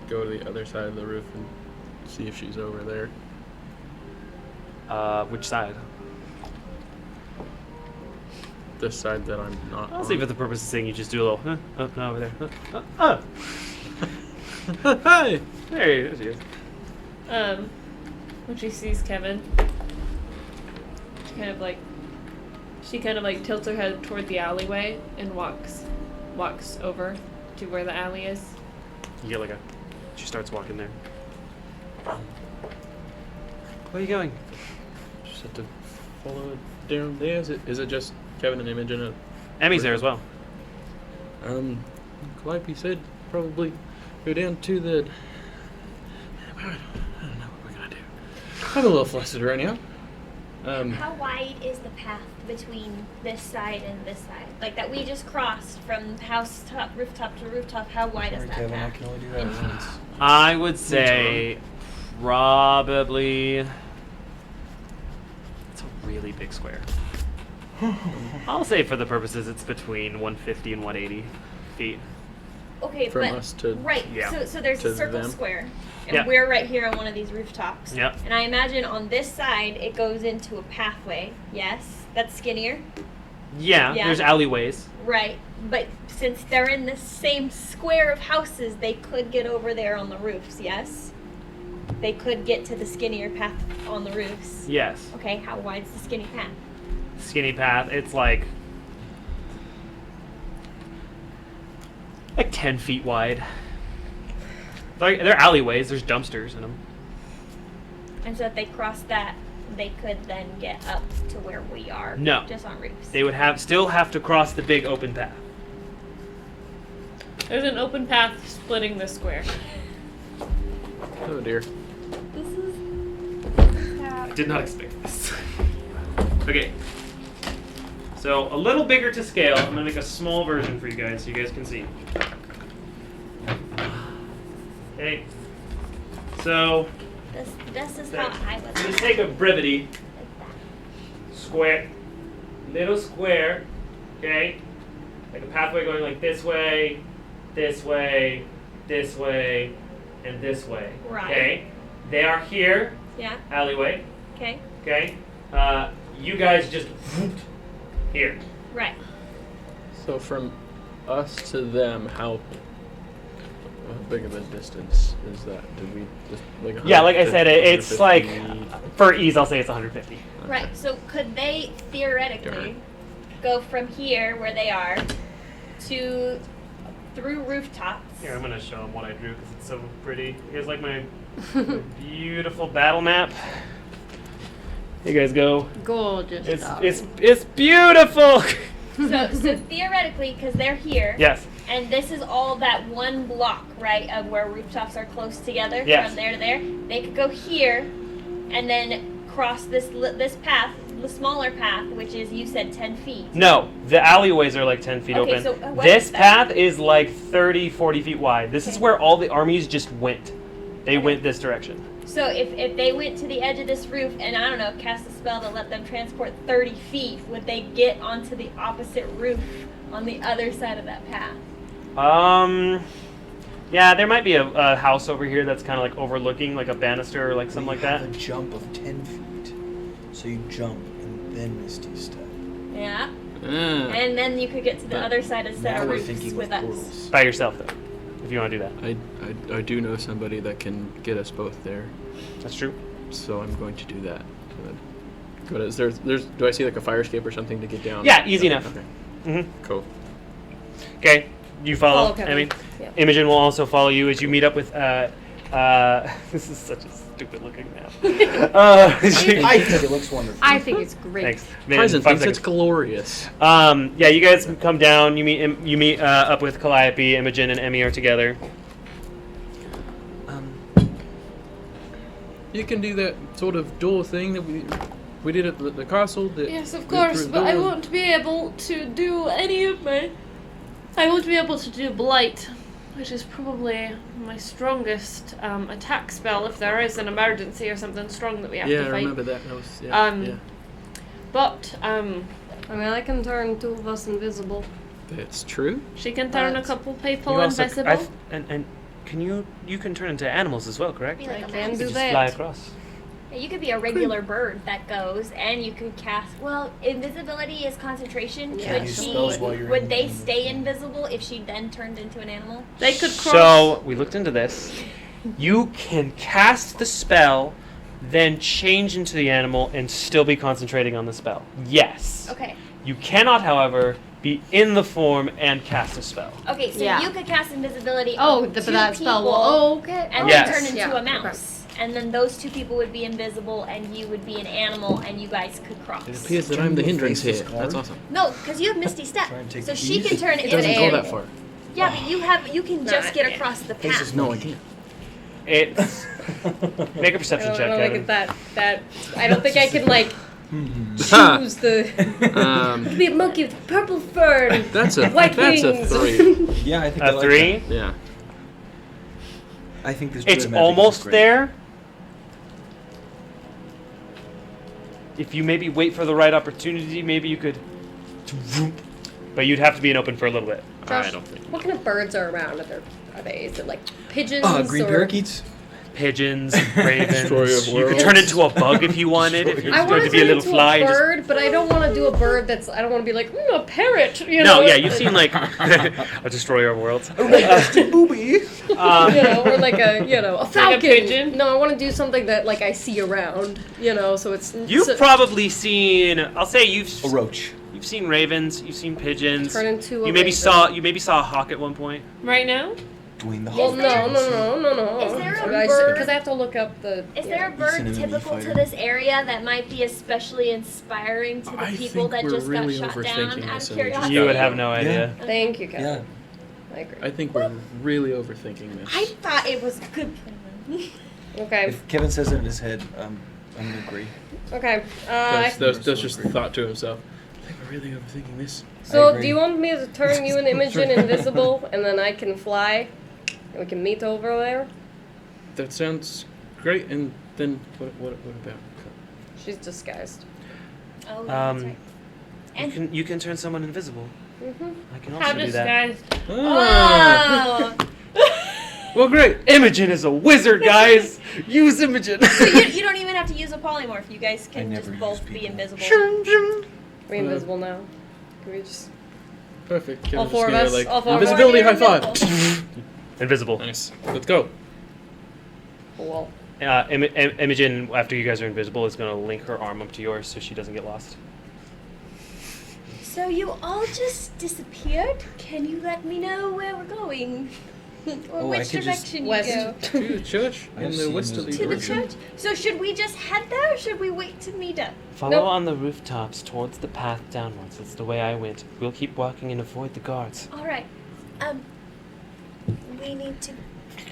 go to the other side of the roof and see if she's over there. Which side? This side that I'm not I'll on. see for the purpose of saying you just do a little, oh, no, over there. Oh, Hey! there she is. When she sees Kevin, she kind of like tilts her head toward the alleyway and walks over to where the alley is. You get she starts walking there. Where are you going? Just have to follow it down there. Is it just Kevin and Imogen? Emmy's there as well. Calliope said probably go down to the. I don't know what we're gonna do. I'm a little flustered right now. How wide is the path between this side and this side? Like that we just crossed from rooftop to rooftop. How wide is that Kevin, I path? can only do that once. I would say probably. It's a really big square. I'll say for the purposes it's between 150 and 180 feet. Okay, From but us to right. Yeah. So there's to a circle them. square, and Yep. we're right here on one of these rooftops. Yep. And I imagine on this side it goes into a pathway. Yes, that's skinnier. Yeah, Yeah. there's alleyways. Right, but since they're in the same square of houses, they could get over there on the roofs. Yes, they could get to the skinnier path on the roofs. Yes. Okay, how wide's the skinny path? Skinny path, it's like 10 feet wide. They're alleyways, there's dumpsters in them. And so if they cross that, they could then get up to where we are. No. Just on roofs. They would still have to cross the big open path. There's an open path splitting the square. Oh dear. This is. I did not expect this. Okay. So, a little bigger to scale. I'm going to make a small version for you guys so you guys can see. Okay. So, This is how I was. for the sake of brevity, Like that. square, little square, okay? Like a pathway going like this way, this way, this way, and this way. Right. Okay? They are here, Yeah. alleyway, Okay. okay? You guys just whooped here. Right. So from us to them, how big of a distance is that? Did we just like? Yeah, like I said, it's 150? like, for ease, I'll say it's 150. Right. So could they theoretically go from here where they are to through rooftops? Here, I'm going to show them what I drew because it's so pretty. Here's like my beautiful battle map. Here you guys go. Gorgeous. It's beautiful. So theoretically, because they're here, Yes. and this is all that one block, right, of where rooftops are close together, Yes. from there to there. They could go here, and then cross this path, the smaller path, which is you said 10 feet. No, the alleyways are like 10 feet Okay, open. so what This is that? path is like 30, 40 feet wide. This is Okay. where all the armies just went. They went this direction. So if they went to the edge of this roof and, I don't know, cast a spell to let them transport 30 feet, would they get onto the opposite roof on the other side of that path? Yeah, there might be a house over here that's kind of like overlooking, like a banister or like something like that. A jump of 10 feet. So you jump and then Misty Step. Yeah. And then you could get to the other side of Now the we're roofs thinking with with us. portals. By yourself, though, if you want to do that. I do know somebody that can get us both there, That's true. so I'm going to do that. But is there's do I see like a fire escape or something to get down? Yeah, easy enough. Okay, Mm-hmm. cool. Okay, you follow. Follow Kevin. Emmy. Yeah. Imogen will also follow you as you meet up with. This is such a stupid looking map. I think it looks wonderful. I think it's great. Thanks. Man, Present 5 thinks it's seconds. glorious. Yeah, you guys come down. You meet up with Calliope. Imogen and Emmy are together. You can do that sort of door thing that we did at the castle. Yes, of go course, through but the I door. won't be able to do any of my. I won't be able to do Blight, which is probably my strongest attack spell if there is an emergency or something strong that we have Yeah, to I fight. remember that. That was yeah. But I mean, I can turn two of us invisible. That's true. she can turn a But couple people You also- invisible. and can you can turn into animals as well, correct? Be like I a can mouse. do Just that. fly across. Yeah, you could be a regular bird that goes, and you could cast. Well, invisibility is concentration. Yeah, Could use she? spells while you're Would they in- stay invisible if she then turned into an animal? They could cross. So we looked into this. You can cast the spell, then change into the animal and still be concentrating on the spell. Yes. Okay. You cannot, however, be in the form and cast a spell. Okay, so Yeah. you could cast invisibility. Oh, on but two that spell people, will. Okay. and Yes. then turn into Yeah, a okay. mouse. And then those two people would be invisible, and you would be an animal, and you guys could cross. It appears that Can I'm the you hindrance face here. this That's card? awesome. No, because you have Misty Step, Try and take so the she keys. can turn It into doesn't an go animal. that far. Yeah, but you can just get across the path. No, I can't. It's make a perception check, I Kevin. don't that. I don't think I can like Ha! choose the. Um, Be a monkey with purple fur. that's a White that's a wings. 3. Yeah, I think I A like 3. that. Yeah. I think this. It's druid magic is almost great. there. If you maybe wait for the right opportunity, maybe you could. But you'd have to be in open for a little bit. Josh, I don't think. what kind of birds are around? Are they? Is it like pigeons? Green or... parakeets. Pigeons, ravens. Destroyer of You could worlds. turn into a bug if you wanted. If you're I going want to to be a turn little into fly. a and just- bird, but I don't want to do a bird that's. I don't want to be like a parrot. You No, know? yeah, you've seen like a destroyer of worlds. Booby. or like a falcon. pigeon? No, I want to do something that like I see around. So it's. You've so, probably seen. I'll say you've. A roach. You've seen ravens. You've seen pigeons. Turn into a You maybe raven. saw. You maybe saw a hawk at one point. Right now? Dwayne the Well, Hawk. no. Is there a bird- Because I have to look up the. Is there a bird He's an enemy typical to fighter. this area that might be especially inspiring to the I people think that we're just really got shot down overthinking out this of and we just curiosity? You would have no idea. Thank you, Kevin. Yeah. I agree. I think we're really overthinking this. I thought it was a good plan. Okay. If Kevin says it in his head, I'm gonna agree. Okay. That's just a thought to himself. I think we're really overthinking this. So, agree. do you want me to turn you and Imogen invisible, and then I can fly, and we can meet over there? That sounds great. And then what about? She's disguised. Oh, that's right. And You can turn someone invisible. Mm-hmm. I can How also do that. disguised? Ah. oh, Well, great. Imogen is a wizard, guys. Use Imogen. so you don't even have to use a polymorph. You guys I can never just use both be people. invisible. We're invisible now. Can we just... Perfect. All Kevin's four of just us, gonna, all four of us. invisibility high Invisible. five. Invisible. Nice. Let's go. Cool. Imogen, after you guys are invisible, is going to link her arm up to yours so she doesn't get lost. So you all just disappeared? Can you let me know where we're going? or Oh, I which could just- direction you West. go? To the church I've in the seen westerly this To the direction. church? So should we just head there or should we wait to meet up? Follow Nope. on the rooftops towards the path downwards. That's the way I went. We'll keep walking and avoid the guards. Alright. We need to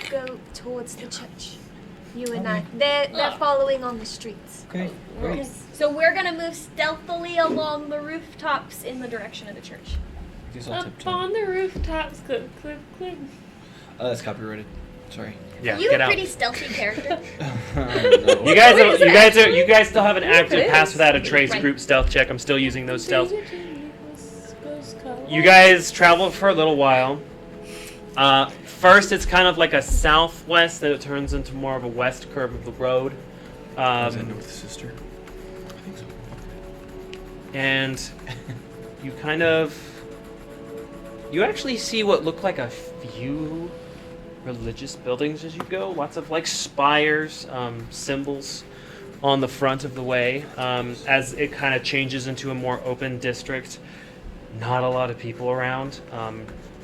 go towards the church. You and I. They're following on the streets. Okay. Okay. So we're gonna move stealthily along the rooftops in the direction of the church. Guess I'll Up tiptoe. on the rooftops, clip, clip, clip. That's copyrighted. Sorry. Yeah, You get a out. pretty stealthy character. You guys still have an active pass without a trace Right. group stealth check. I'm still using those stealth. You guys travel for a little while. First, it's kind of like a southwest, then it turns into more of a west curve of the road. Is that North Sister? And you actually see what look like a few religious buildings as you go. Lots of like spires, symbols on the front of the way. As it kind of changes into a more open district, not a lot of people around.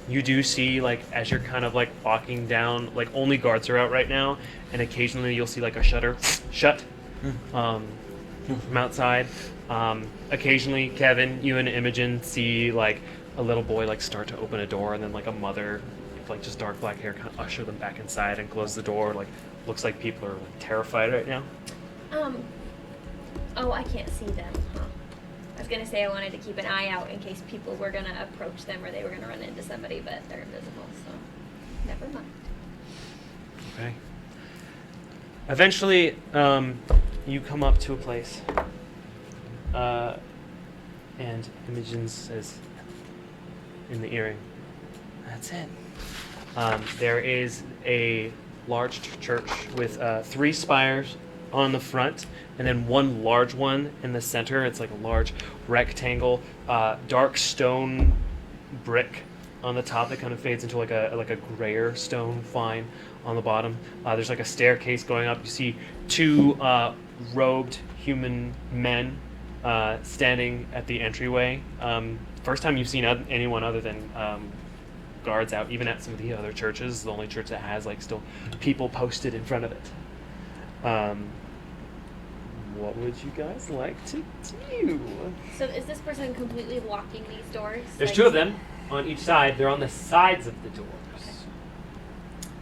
You do see, like, as you're kind of like walking down, like only guards are out right now, and occasionally you'll see like a shutter shut from outside. Occasionally, Kevin, you and Imogen see like a little boy like start to open a door, and then like a mother with like just dark black hair kind of usher them back inside and close the door. Like, looks like people are like terrified right now. Oh, I can't see them, huh? I was gonna say I wanted to keep an eye out in case people were gonna approach them or they were gonna run into somebody, but they're invisible, so never mind. Okay. Eventually, you come up to a place, and Imogen says in the earring, "That's it." There is a large church with 3 spires on the front, and then one large one in the center. It's like a large rectangle, dark stone brick on the top that kind of fades into like a grayer stone fine on the bottom. There's like a staircase going up. You see 2 robed human men standing at the entryway. First time you've seen anyone other than guards out, even at some of the other churches. The only church that has like still people posted in front of it. What would you guys like to do? So is this person completely locking these doors? There's Like- 2 of them on each side. They're on the sides of the doors.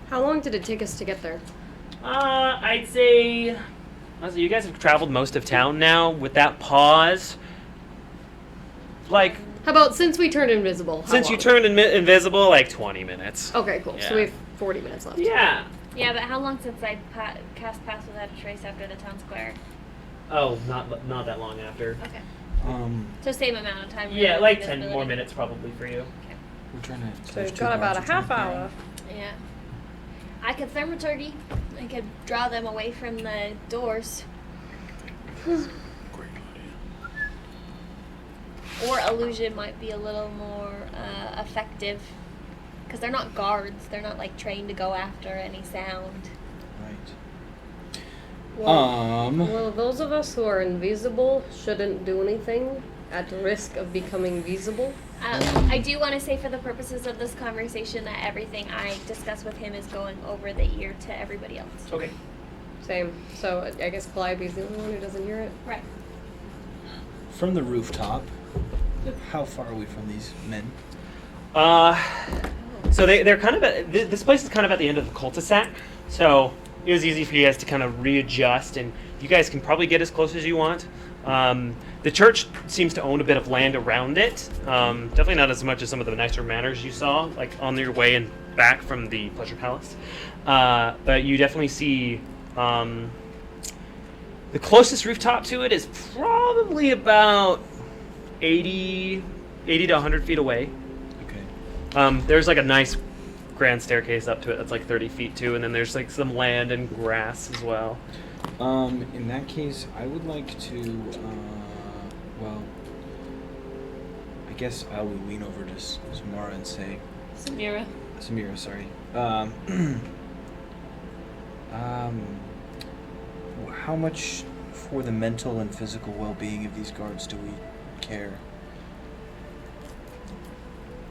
How long did it take us to get there? I'd say you guys have traveled most of town now. With that pause, like How about since we turned invisible? How since you long? turned invisible, like 20 minutes. Okay, cool. Yeah. So we have 40 minutes left. Yeah. Yeah, but how long since I cast Pass Without a Trace after the town square? Oh, not that long after. Okay. We're So same amount of time. Yeah, really, like invisibility. 10 more minutes probably for you. trying to. So we've got about a half hour. Yeah. I could thaumaturgy. I could draw them away from the doors. Or illusion might be a little more effective. Because they're not guards. They're not like trained to go after any sound. Right. Well, those of us who are invisible shouldn't do anything at risk of becoming visible. I do want to say, for the purposes of this conversation, that everything I discuss with him is going over the ear to everybody else. Okay. Same. So I guess Calliope's the only one who doesn't hear it. Right. From the rooftop, how far are we from these men? So they're kind of at, this place is kind of at the end of the cul-de-sac, so it was easy for you guys to kind of readjust, and you guys can probably get as close as you want. The church seems to own a bit of land around it. Definitely not as much as some of the nicer manors you saw, like on your way and back from the Pleasure Palace. But you definitely see the closest rooftop to it is probably about 80 to 100 feet away. Okay. There's like a nice grand staircase up to it that's like 30 feet too, and then there's like some land and grass as well. In that case, I would like to, well, I guess I will lean over to Samara and say, Samira. Samira, sorry. How much for the mental and physical well-being of these guards do we care?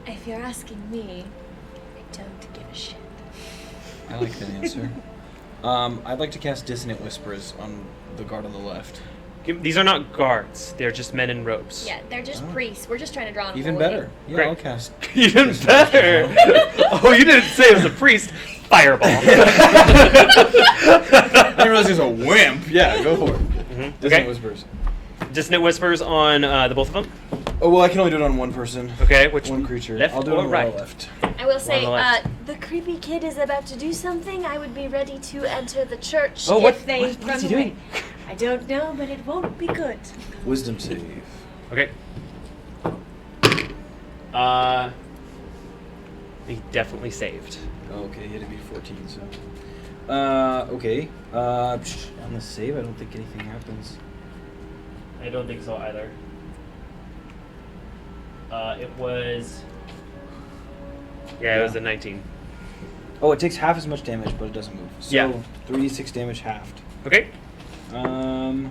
If you're asking me, I don't give a shit. I like that answer. I'd like to cast Dissonant Whispers on the guard on the left. These are not guards; they're just men in robes. Yeah, they're just Oh. priests. We're just trying to draw them Even away. better. Yeah, Great. I'll cast. Even better. Oh, you didn't say it was a priest. Fireball. I didn't realize he was a wimp. Yeah, go for it. Mhm. Dissonant Okay. Whispers. Dissonant whispers on the both of them. Oh well, I can only do it on one person. Okay, which One creature. left I'll do it or on right? left. I will say, on the left. the creepy kid is about to do something. I would be ready to enter the church Oh, what- if they what run is he away. doing? I don't know, but it won't be good. Wisdom save. Okay. He definitely saved. Okay, he had to be 14, so. Okay. On the save, I don't think anything happens. I don't think so either. It was. Yeah, it was a 19. Oh, it takes half as much damage, but it doesn't move. So Yeah. 3d6 damage halved. Okay. So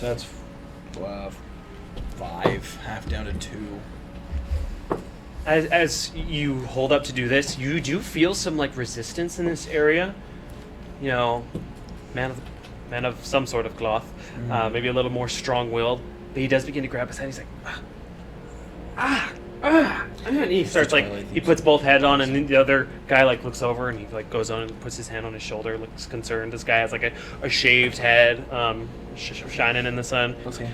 that's 5, half down to 2. As you hold up to do this, you do feel some like resistance in this area. You know, man of some sort of cloth, maybe a little more strong-willed. But he does begin to grab his head. He's like, and he starts like he puts both heads on, and then the other guy like looks over and he like goes on and puts his hand on his shoulder, looks concerned. This guy has like a shaved head, shining in the sun. Okay.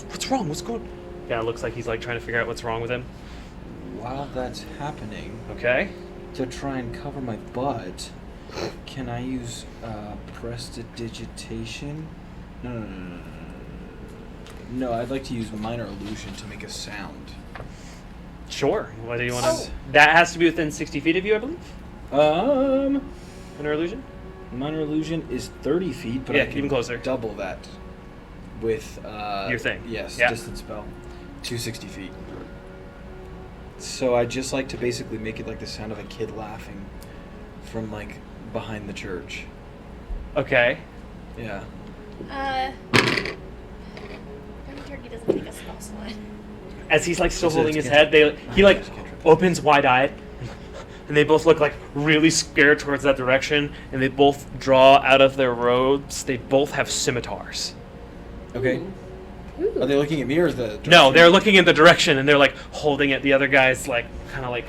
What's wrong? What's going? Yeah, it looks like he's like trying to figure out what's wrong with him. While that's happening, Okay. to try and cover my butt, can I use prestidigitation? No. No, I'd like to use minor illusion to make a sound. Sure. What do you want to? That has to be within 60 feet of you, I believe. Minor illusion. Minor illusion is 30 feet, but Yeah, I can even closer. double that with Your thing. Yes, Yeah. distance spell, 260 feet. So I just like to basically make it like the sound of a kid laughing from like behind the church. Okay. Yeah. Green Turkey doesn't make a spell slot. As he's like still It's a- holding it's his cantrip. head, he like It's a cantrip. opens wide-eyed, and they both look like really scared towards that direction. And they both draw out of their robes. They both have scimitars. Okay. Ooh. Are they looking at me or the? No, they're looking in the direction, and they're like holding it. The other guy's like kind of like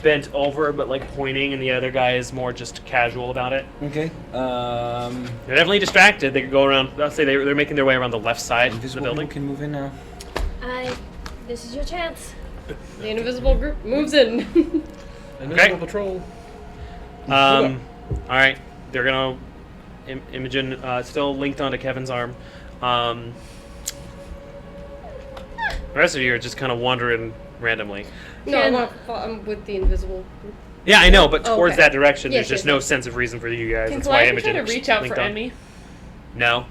bent over, but like pointing, and the other guy is more just casual about it. Okay. They're definitely distracted. They could go around. Let's say they're making their way around the left side of the Invisible building. people can move in now. This is your chance. The invisible group moves in. Invisible patrol. All right, they're gonna Imogen still linked onto Kevin's arm. The rest of you are just kind of wandering randomly. No, I'm with the invisible group. Yeah, I know, but towards Okay. that direction, Yes, there's just yes, no yes. sense of reason for you guys. Can That's why Calliope try Imogen to reach out linked for on. Emmy? No,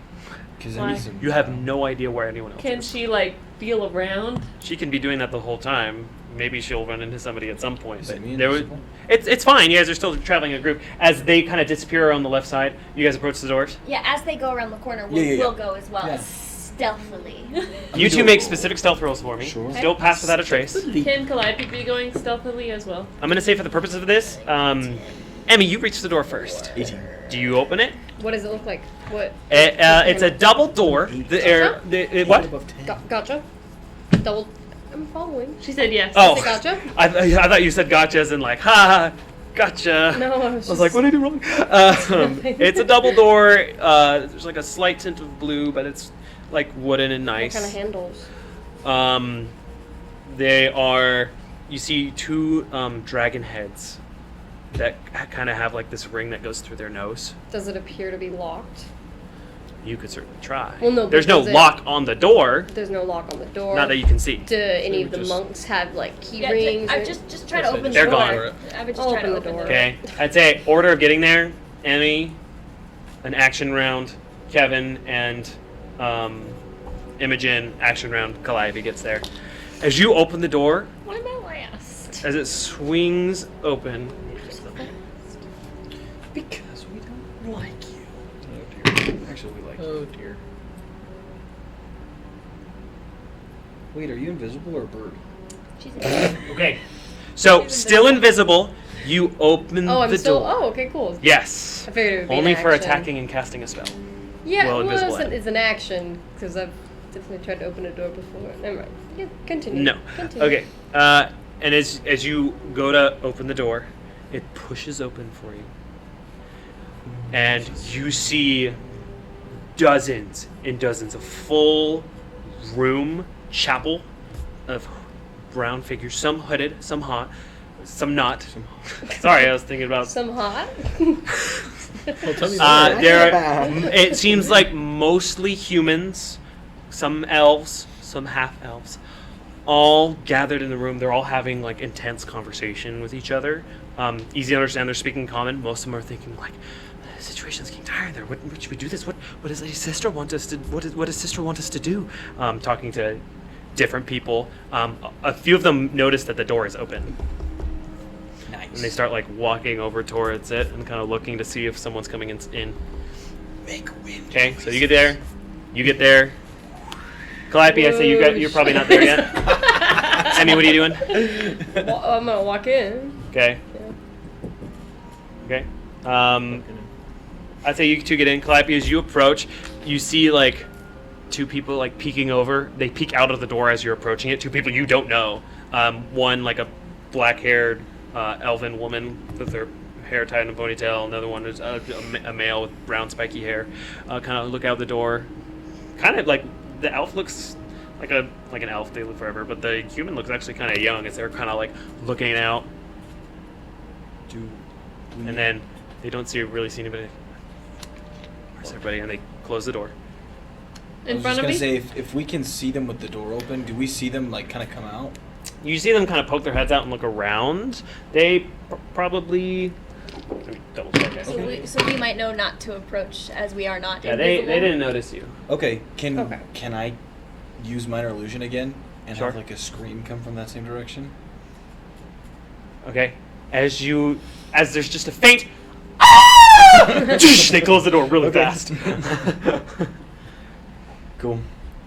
Because Why? you have no idea where anyone else Can is. she like feel around? She can be doing that the whole time. Maybe she'll run into somebody at some point. Is But it me there would, invisible? it's fine. You guys are still traveling in a group. As they kind of disappear around the left side, you guys approach the doors. Yeah, as they go around the corner, Yeah. we'll go as well, Yeah. stealthily. You two make specific stealth rolls for me. Sure. Still pass without a trace. Can Calliope be going stealthily as well? I'm gonna say for the purpose of this, Emmy, you reach the door first. 18. Do you open it? What does it look like? What? It's a double door. What? Above 10. Gotcha. Double. I'm following. She said yes. Oh, Is it gotcha? I thought you said gotcha as in like, ha, gotcha. No, I was I was just like, what did I do wrong? It's a double door. There's like a slight tint of blue, but it's like wooden and What nice. kind of handles? They are. You see two dragon heads that kind of have like this ring that goes through their nose. Does it appear to be locked? You could certainly try. Well, no, there's no because lock on the door. There's no lock on the door. Not that you can see. Do any of the just- monks have like key Yeah, rings? I or- just try to open the They're door. gone. I would just I'll try to open the open the door. door. Okay, I'd say order of getting there: Emmy, an action round; Kevin and Imogen, action round. Calliope gets there. As you open the door, Why am I last? as it swings open, Because we don't like you. Actually, we like you. Oh dear. Wait, are you invisible or a bird? She's okay. So still invisible, you open Oh, I'm the still. door. Oh, okay, cool. Yes. I figured it would be Only an for action. attacking and casting a spell. Yeah, Well, well, invisible it's an action because I've definitely tried to open a door before. Never mind. Yeah, continue. No. Continue. Okay. And as you go to open the door, it pushes open for you. And you see dozens and dozens of full room chapel of brown figures, some hooded, some hot, some not. Sorry, I was thinking about... Some hot? Well, tell me It seems like mostly humans, some elves, some half-elves, all gathered in the room. They're all having like intense conversation with each other. Easy to understand, they're speaking common. Most of them are thinking like, the situation's getting tired there. What should we do this? What does Lady Sister want us to? What does Sister want us to do? Talking to different people. A few of them notice that the door is open. Nice. And they start like walking over towards it and kind of looking to see if someone's coming in. Make wind. Okay, so you get there. You get there. Calliope, I say you're probably not there yet. Emmy, what are you doing? Well, I'm gonna walk in. Okay. Yeah. Okay. I'd say you two get in. Calliope, as you approach, you see like two people like peeking over. They peek out of the door as you're approaching it. Two people you don't know. One like a black-haired elven woman with her hair tied in a ponytail. Another one is a male with brown spiky hair. Kind of look out the door. Kind of like the elf looks like an elf. They live forever, but the human looks actually kind of young as they're kind of like looking out. And then they don't really see anybody. Where's everybody? And they close the door. In front of me? I was just gonna say, if we can see them with the door open, do we see them like kind of come out? You see them kind of poke their heads out and look around. They probably... Let me double check. So we might know not to approach as we are not Yeah, invisible. they didn't notice you. Okay. Can Okay. I use minor illusion again and Sure. have like a scream come from that same direction? Okay. As there's just a faint... They close the door really fast. Cool.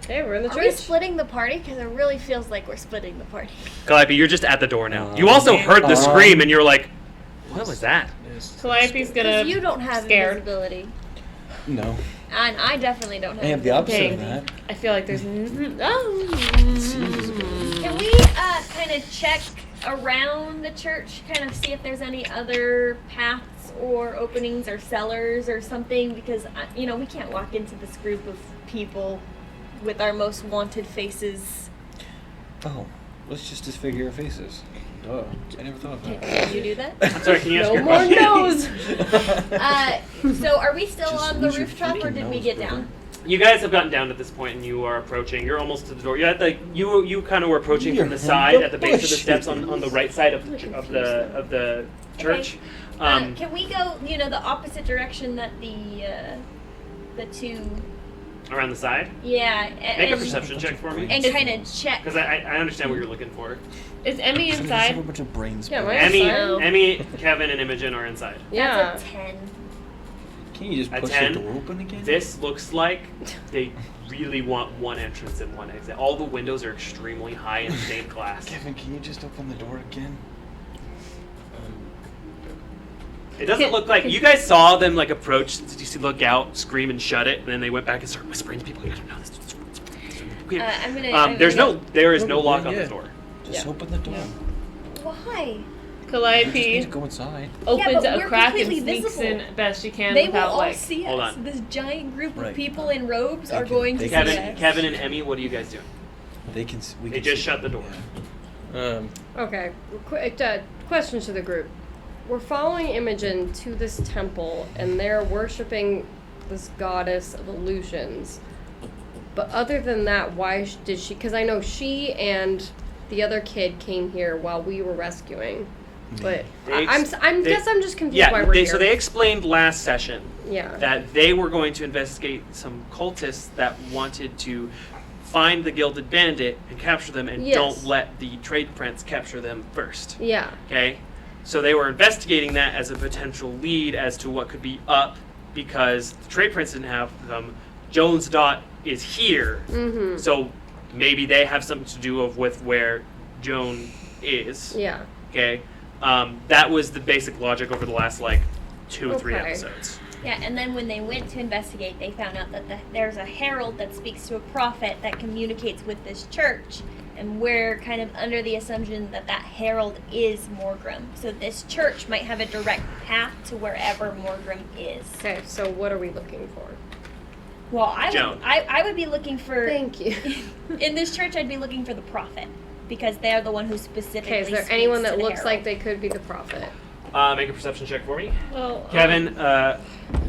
Hey, we're in the Are we church. splitting the party? Because it really feels like we're splitting the party. Calliope, you're just at the door now. You also heard the scream and you're like, what was that? Calliope's gonna Because you don't have scared. invisibility. No. And I definitely don't have I have the opposite of Dang. that. I feel like there's Can we kind of check around the church, kind of see if there's any other paths or openings or cellars or something? Because, we can't walk into this group of people with our most wanted faces. Oh, let's just disfigure our faces. Duh. I never thought of that. Can you do that? I'm sorry, can you ask No your more question? nose. So are we still Just on the use your rooftop, or freaking did we nose, get brother. down? You guys have gotten down at this point and you are approaching. You're almost to the door. You're at you kind of were approaching from the side at the base of the steps on the right side of the church. Okay. Can we go, the opposite direction that the two... Around the side? Yeah. Make a perception check for me. And kind of check. Because I understand what you're looking for. Is Emmy Somebody just have a inside? bunch of brains. Yeah, bro. right. Emmy, Kevin, and Imogen are inside. Yeah. That's a 10. Can you just At push 10, the door open again? This looks like they really want one entrance and one exit. All the windows are extremely high in stained glass. Kevin, can you just open the door again? It doesn't look like you guys saw them like approach, look out, scream, and shut it, and then they went back and started whispering to people. I don't know this. I'm gonna. There is no lock on this door. Just open the door. Why? You just need Calliope to go inside. opens but a we're crack and completely sneaks visible. in best she can They will without all like. see hold us. on. This giant group of Right. people in robes They are can- going they to can- see Kevin, us. Kevin, and Emmy, what are you guys doing? They can. We They can just see shut the them, door. yeah. Okay. Question to the group. We're following Imogen to this temple, and they're worshiping this goddess of illusions. But other than that, why did she? Because I know she and the other kid came here while we were rescuing. But I'm just confused why we're here. So they explained last session Yeah. that they were going to investigate some cultists that wanted to find the Gilded Bandit and capture them, and Yes. don't let the Trade Prince capture them first. Yeah. Okay? So they were investigating that as a potential lead as to what could be up, because the Trade Prince didn't have them. Jones Dot is here, Mm-hmm. so maybe they have something to do with where Joan is. Yeah. Okay? That was the basic logic over the last, 2 or 3 Okay. episodes. Yeah, and then when they went to investigate, they found out that there's a herald that speaks to a prophet that communicates with this church, and we're kind of under the assumption that that herald is Morgrim. So this church might have a direct path to wherever Morgrim is. Okay, so what are we looking for? Well, Joan. I would be looking for... Thank you. In this church, I'd be looking for the prophet. because they're the one who specifically. Okay, is there speaks anyone to that the looks herald. like they could be the prophet? Make a perception check for me. Well, Kevin,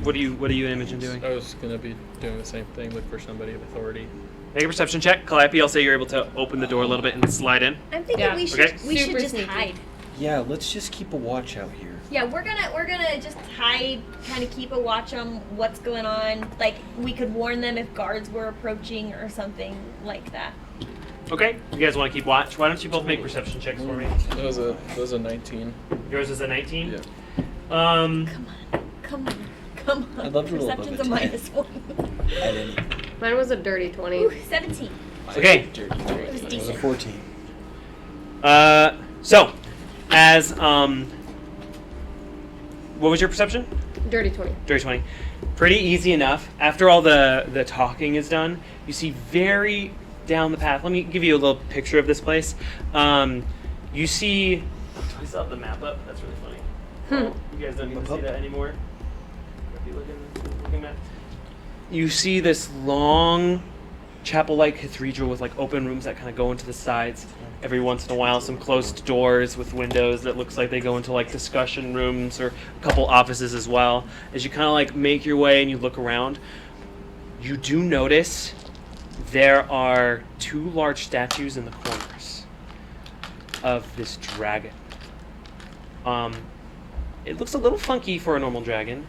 what are you and Imogen doing? I was gonna be doing the same thing. Look for somebody of authority. Make a perception check. Calliope, I'll say you're able to open the door a little bit and slide in. I'm thinking Yeah. we should Okay. we should Super just sneaky. hide. Yeah, let's just keep a watch out here. Yeah, we're gonna just hide, kind of keep a watch on what's going on. Like we could warn them if guards were approaching or something like that. Okay, you guys want to keep watch? Why don't you both make perception checks for me? That was a 19. Yours is a 19? Yeah. Come on. I'd love to roll above Perception's a a 10. -1. I didn't. Mine was a dirty 20. Ooh, 17. Okay. It was It was a decent. 14. So, as, what was your perception? Dirty 20. Dirty 20. Pretty easy enough. After all the talking is done, you see very down the path. Let me give you a little picture of this place. You see, do I still have the map up? That's really funny. You guys don't need to see that anymore. Looking map. You see this long chapel-like cathedral with like open rooms that kind of go into the sides. Every once in a while, some closed doors with windows that looks like they go into like discussion rooms or a couple offices as well. As you kind of like make your way and you look around, you do notice there are 2 large statues in the corners of this dragon. It looks a little funky for a normal dragon.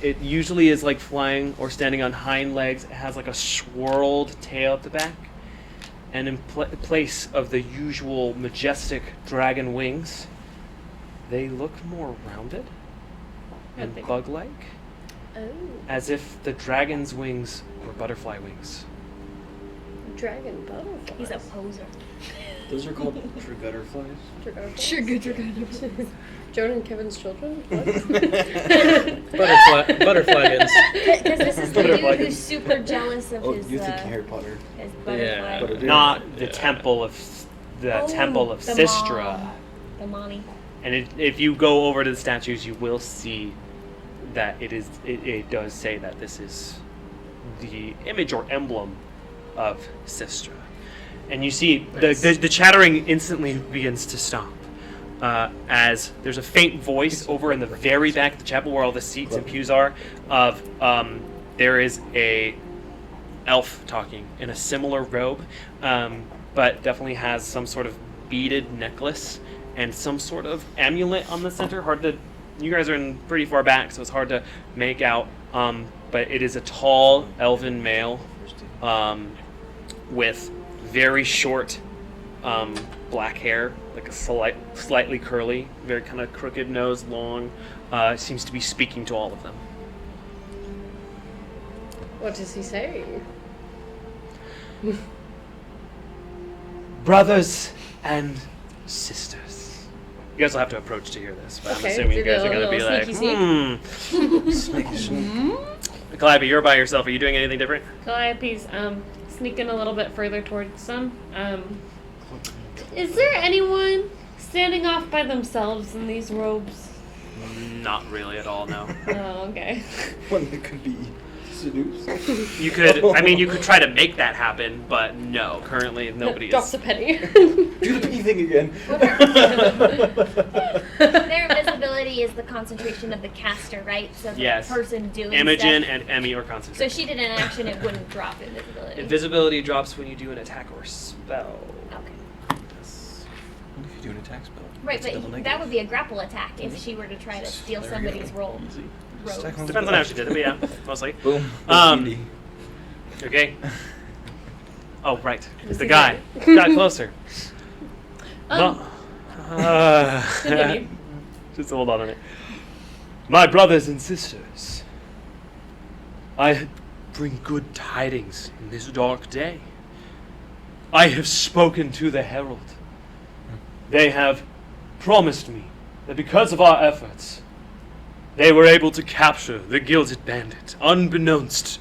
It usually is like flying or standing on hind legs. It has like a swirled tail at the back. And in place of the usual majestic dragon wings, they look more rounded and bug-like, Oh. as if the dragon's wings were butterfly wings. Dragon butterfly. He's a poser. Those are called true gutterflies. Joan and Kevin's children? What? Butterflies. Because this is the dude who's super jealous of Oh, his, you think Harry Potter? his butterfly. Yeah. But it is. Not the temple of Oh, the Sistra. mom. The mommy. And if you go over to the statues, you will see that it does say that this is the image or emblem of Sistra. And you see the chattering instantly begins to stop. As there's a faint voice over in the very back of the chapel where all the seats and pews are of there is a elf talking in a similar robe, but definitely has some sort of beaded necklace and some sort of amulet on the center. You guys are in pretty far back, so it's hard to make out, but it is a tall elven male with very short black hair, like a slightly curly, very kind of crooked nose, long, seems to be speaking to all of them. What does he say? Brothers and sisters. You guys will have to approach to hear this, but I'm Okay, assuming you do guys the are going to be little like, sneaky Calliope, you're by yourself. Are you doing anything different? Calliope's sneaking a little bit further towards them. Is there anyone standing off by themselves in these robes? Not really at all, no. Oh, okay. One that could be seduced. You could try to make that happen, but no, currently nobody Drops is. a penny. Do the pee thing again. Their invisibility is the concentration of the caster, right? So the Yes. person doing Imogen stuff. and Emmy are So concentrating. if she did an action, it wouldn't drop invisibility. Invisibility drops when you do an attack or spell. Okay. Yes. What if you do an attack spell? Right, That's double but negative. that would be a grapple attack if she were to try to steal There we go. somebody's roll. Stack Robes. on Depends on how she did it, but yeah, mostly. Boom. Um, Okay. Oh, right. It's the he guy. Got closer. Um, Continue. Just hold on a minute. My brothers and sisters, I bring good tidings in this dark day. I have spoken to the herald. They have promised me that because of our efforts, they were able to capture the Gilded Bandit, unbeknownst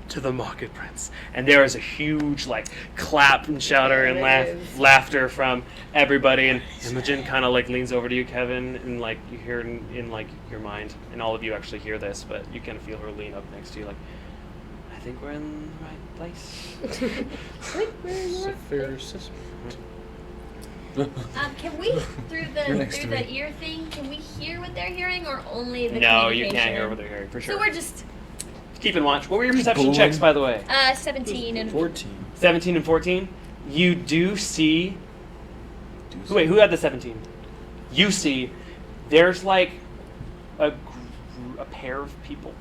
to the Market Prince. And there is a huge, like, clap and shouter and laughter from everybody. And Imogen kind of, like, leans over to you, Kevin, and, like, you hear it in, like, your mind. And all of you actually hear this, but you kind of feel her lean up next to you, like, I think we're in the right place. It's a fair assessment. Can we through You're next to the me. ear thing? Can we hear what they're hearing, or only the No, you communication? can't hear what they're hearing for sure. So we're just Keeping watch. What were your perception checks, by the way? 17 and 14. 17 and 14. You do see. Wait, who had the 17? You see, there's like a pair of people.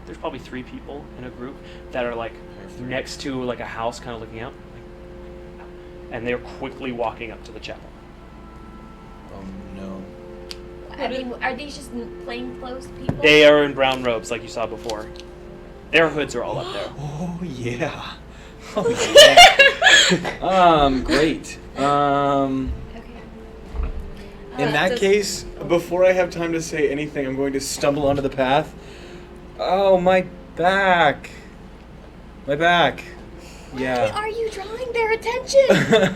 There's probably 3 people in a group that are like next to like a house, kind of looking out, and they're quickly walking up to the chapel. Oh no. are these just plainclothes people? They are in brown robes, like you saw before. Their hoods are all up there. Oh yeah. Oh yeah. Great. Okay. In that case, before I have time to say anything, I'm going to stumble onto the path. Oh, my back. My back. Why Yeah. are you drawing their attention?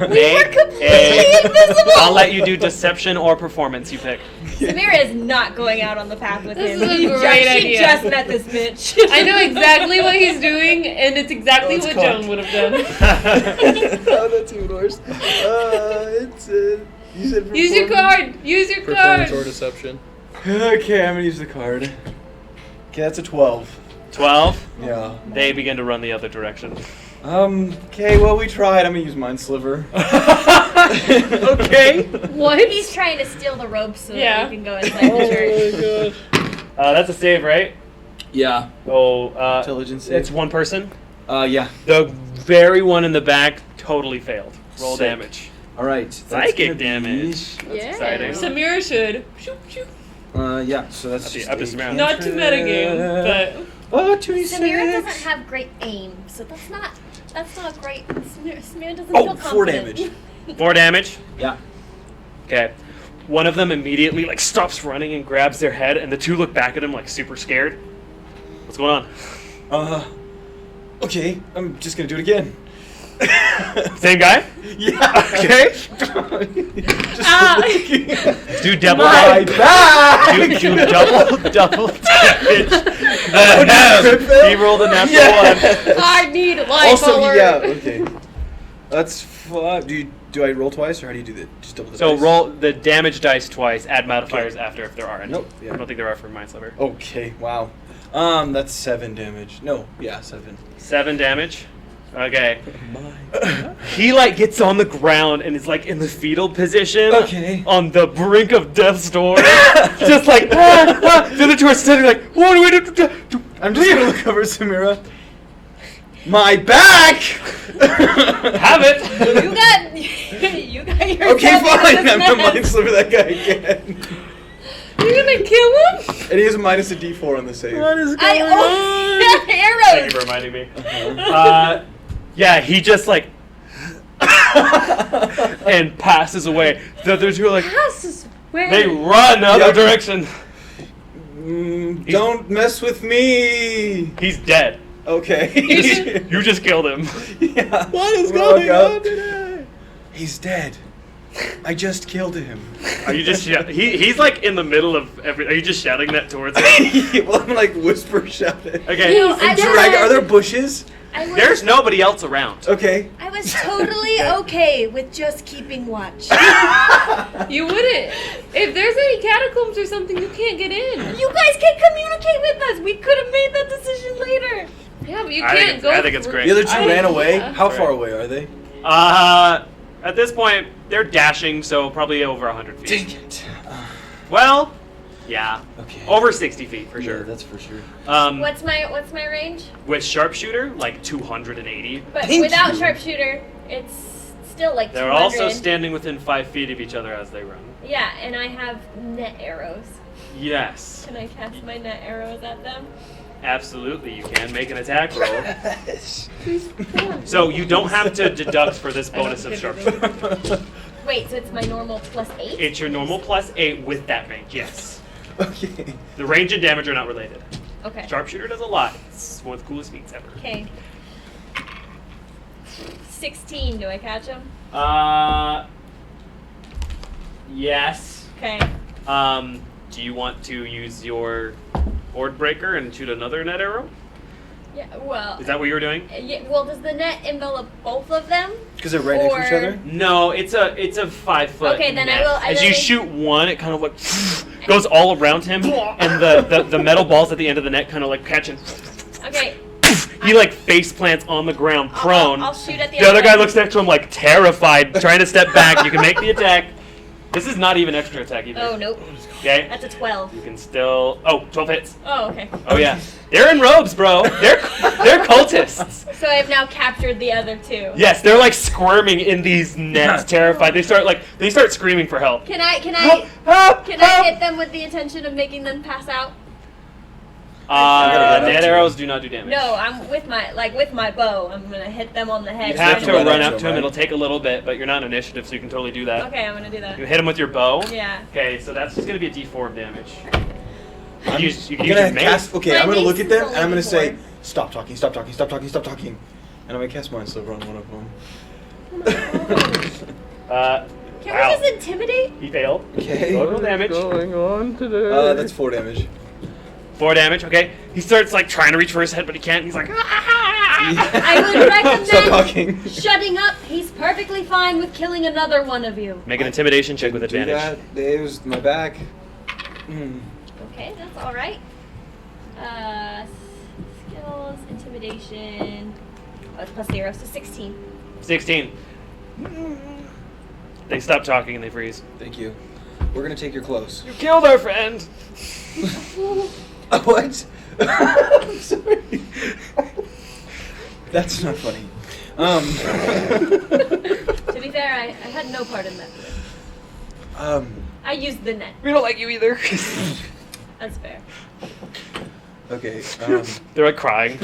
We Make were completely invisible. I'll let you do deception or performance. You pick. Samira is not going out on the path with This him. is a great She idea. just met this bitch. I know exactly what he's doing, and it's exactly Oh, it's what cocked. Joan would have done. Oh, that's even worse. It's you said Use your performance? card. Use your Performance or card. deception. Okay, I'm gonna use the card. Okay, that's a 12. 12. Yeah. They begin to run the other direction. Okay, well, we tried. I'm gonna use Mind Sliver. Okay. What? He's trying to steal the ropes so Yeah. that he can go inside the church. That's a save, right? Yeah. Oh, Intelligence save. it's one person. Yeah. The very one in the back totally failed. Roll Sick. damage. Alright. Psychic damage. That's Yeah. exciting. Samira should. Shoot, shoot. Yeah, so that's Okay, just up to a Samira. Not to metagame, but Oh, 26. Samira doesn't have great aim, so that's not great. Samira doesn't Oh, feel 4 confident. damage. 4 damage. Yeah. Okay. One of them immediately like stops running and grabs their head, and the 2 look back at him like super scared. What's going on? Okay, I'm just gonna do it again. Same guy? Yeah. Okay. Ah. Do double My damage. back! Do double damage. He rolled a natural Yeah. I need life Also, alert. yeah, okay. That's fun. Do I roll twice, or how do you do that? Just double the So dice? roll the damage dice twice, add modifiers after if there are any. Nope, yeah. I don't think there are for Mind Sliver. Okay, wow. That's 7 damage. No, yeah, 7. 7 damage. Okay. He like gets on the ground and is like in the fetal position. Okay. On the brink of death's door. Just like The other two are standing like, what do we do? I'm just gonna look over Samira. My back! Have it. You got your Okay, fine. I'm gonna mind sliver that guy again. You're gonna kill him? And he has a minus a d4 on the save. is Thank Thank arrows. you for reminding me. Yeah, he just like and passes away. The other two are like, Passes away. they run the other Yep. direction. Don't mess with me. He's dead. Okay. You just killed him. Yeah. What is Woke going up. on today? He's dead. I just killed him. Are you just he's like in the middle of every. Are you just shouting that towards him? Well, I'm like whisper shouting. Okay. No, I Drag, was- are there bushes? I was, There's nobody else around. Okay. I was totally okay with just keeping watch. You wouldn't. If there's any catacombs or something, you can't get in. You guys can communicate with us. We could have made that decision later. Yeah, but you I think can't it's- go. I think it's through- great. The other two I- ran away. yeah. How far Right. away are they? At this point, they're dashing, so probably over 100 feet. Dang it. Well, yeah, Okay. over 60 feet for Yeah, sure. that's for sure. What's my range? With sharpshooter, like 280. But Thank without you. sharpshooter, it's still like They're 200. also standing within 5 feet of each other as they run. Yeah, and I have net arrows. Yes, Can I cast my net arrows at them? absolutely. You can make an attack roll. So you don't have to deduct for this bonus of sharpshooter. Wait, so it's my normal plus 8? It's your normal plus 8 with that range. Yes. Okay. The range and damage are not related. Okay. Sharpshooter does a lot. It's one of the coolest feats ever. Okay. 16. Do I catch him? Yes. Okay. Do you want to use your board breaker and shoot another net arrow? Yeah, well. Is that what you were doing? Yeah, well, does the net envelop both of them? Because they're right next to each Or- other? No, it's a 5 foot. Okay, then net. I will- As you shoot one, it kind of like goes all around him, and the metal balls at the end of the net kind of like catch and Okay. he like face plants on the ground, prone. I'll shoot at the The other guy end. looks next to him like terrified, trying to step back. You can make the attack. This is not even extra attack either. Oh, nope. Okay. That's a 12. You can still. Oh, 12 hits. Oh, okay. Oh yeah. They're in robes, bro. They're cultists. So I've now captured the other two. Yes, they're like squirming in these nets, terrified. They start screaming for help. Can I Help! hit them with the intention of making them pass out? Net arrows do not do damage. No, I'm with my bow. I'm gonna hit them on the head. You have to run run up up to to him. him, It'll take a little bit, but you're not in initiative, so you can totally do that. Okay, I'm gonna do that. You hit him with your bow. Yeah. Okay, so that's just gonna be a D4 of damage. You I'm can use your gonna mace. cast. Okay, My I'm gonna look mace at them is and I'm only gonna say, D4. stop talking, stop talking, stop talking, stop talking. And I'm gonna cast Mind Sliver on one of them. Can Wow. we just intimidate? He failed. Okay. Total damage. Going on today? That's 4 damage. 4 damage. Okay. He starts like trying to reach for his head, but he can't. He's like, I would Stop recommend talking. shutting up. He's perfectly fine with killing another one of you. make an intimidation check with Do advantage. that. It was my back. Okay, that's all right. Skills, intimidation. Oh, it's plus 0, so 16. 16. They stop talking and they freeze. Thank you. We're gonna take your clothes. You killed our friend. What? I'm sorry. That's not funny. To be fair, I had no part in that. I used the net. We don't like you either. That's fair. Okay. They're like crying.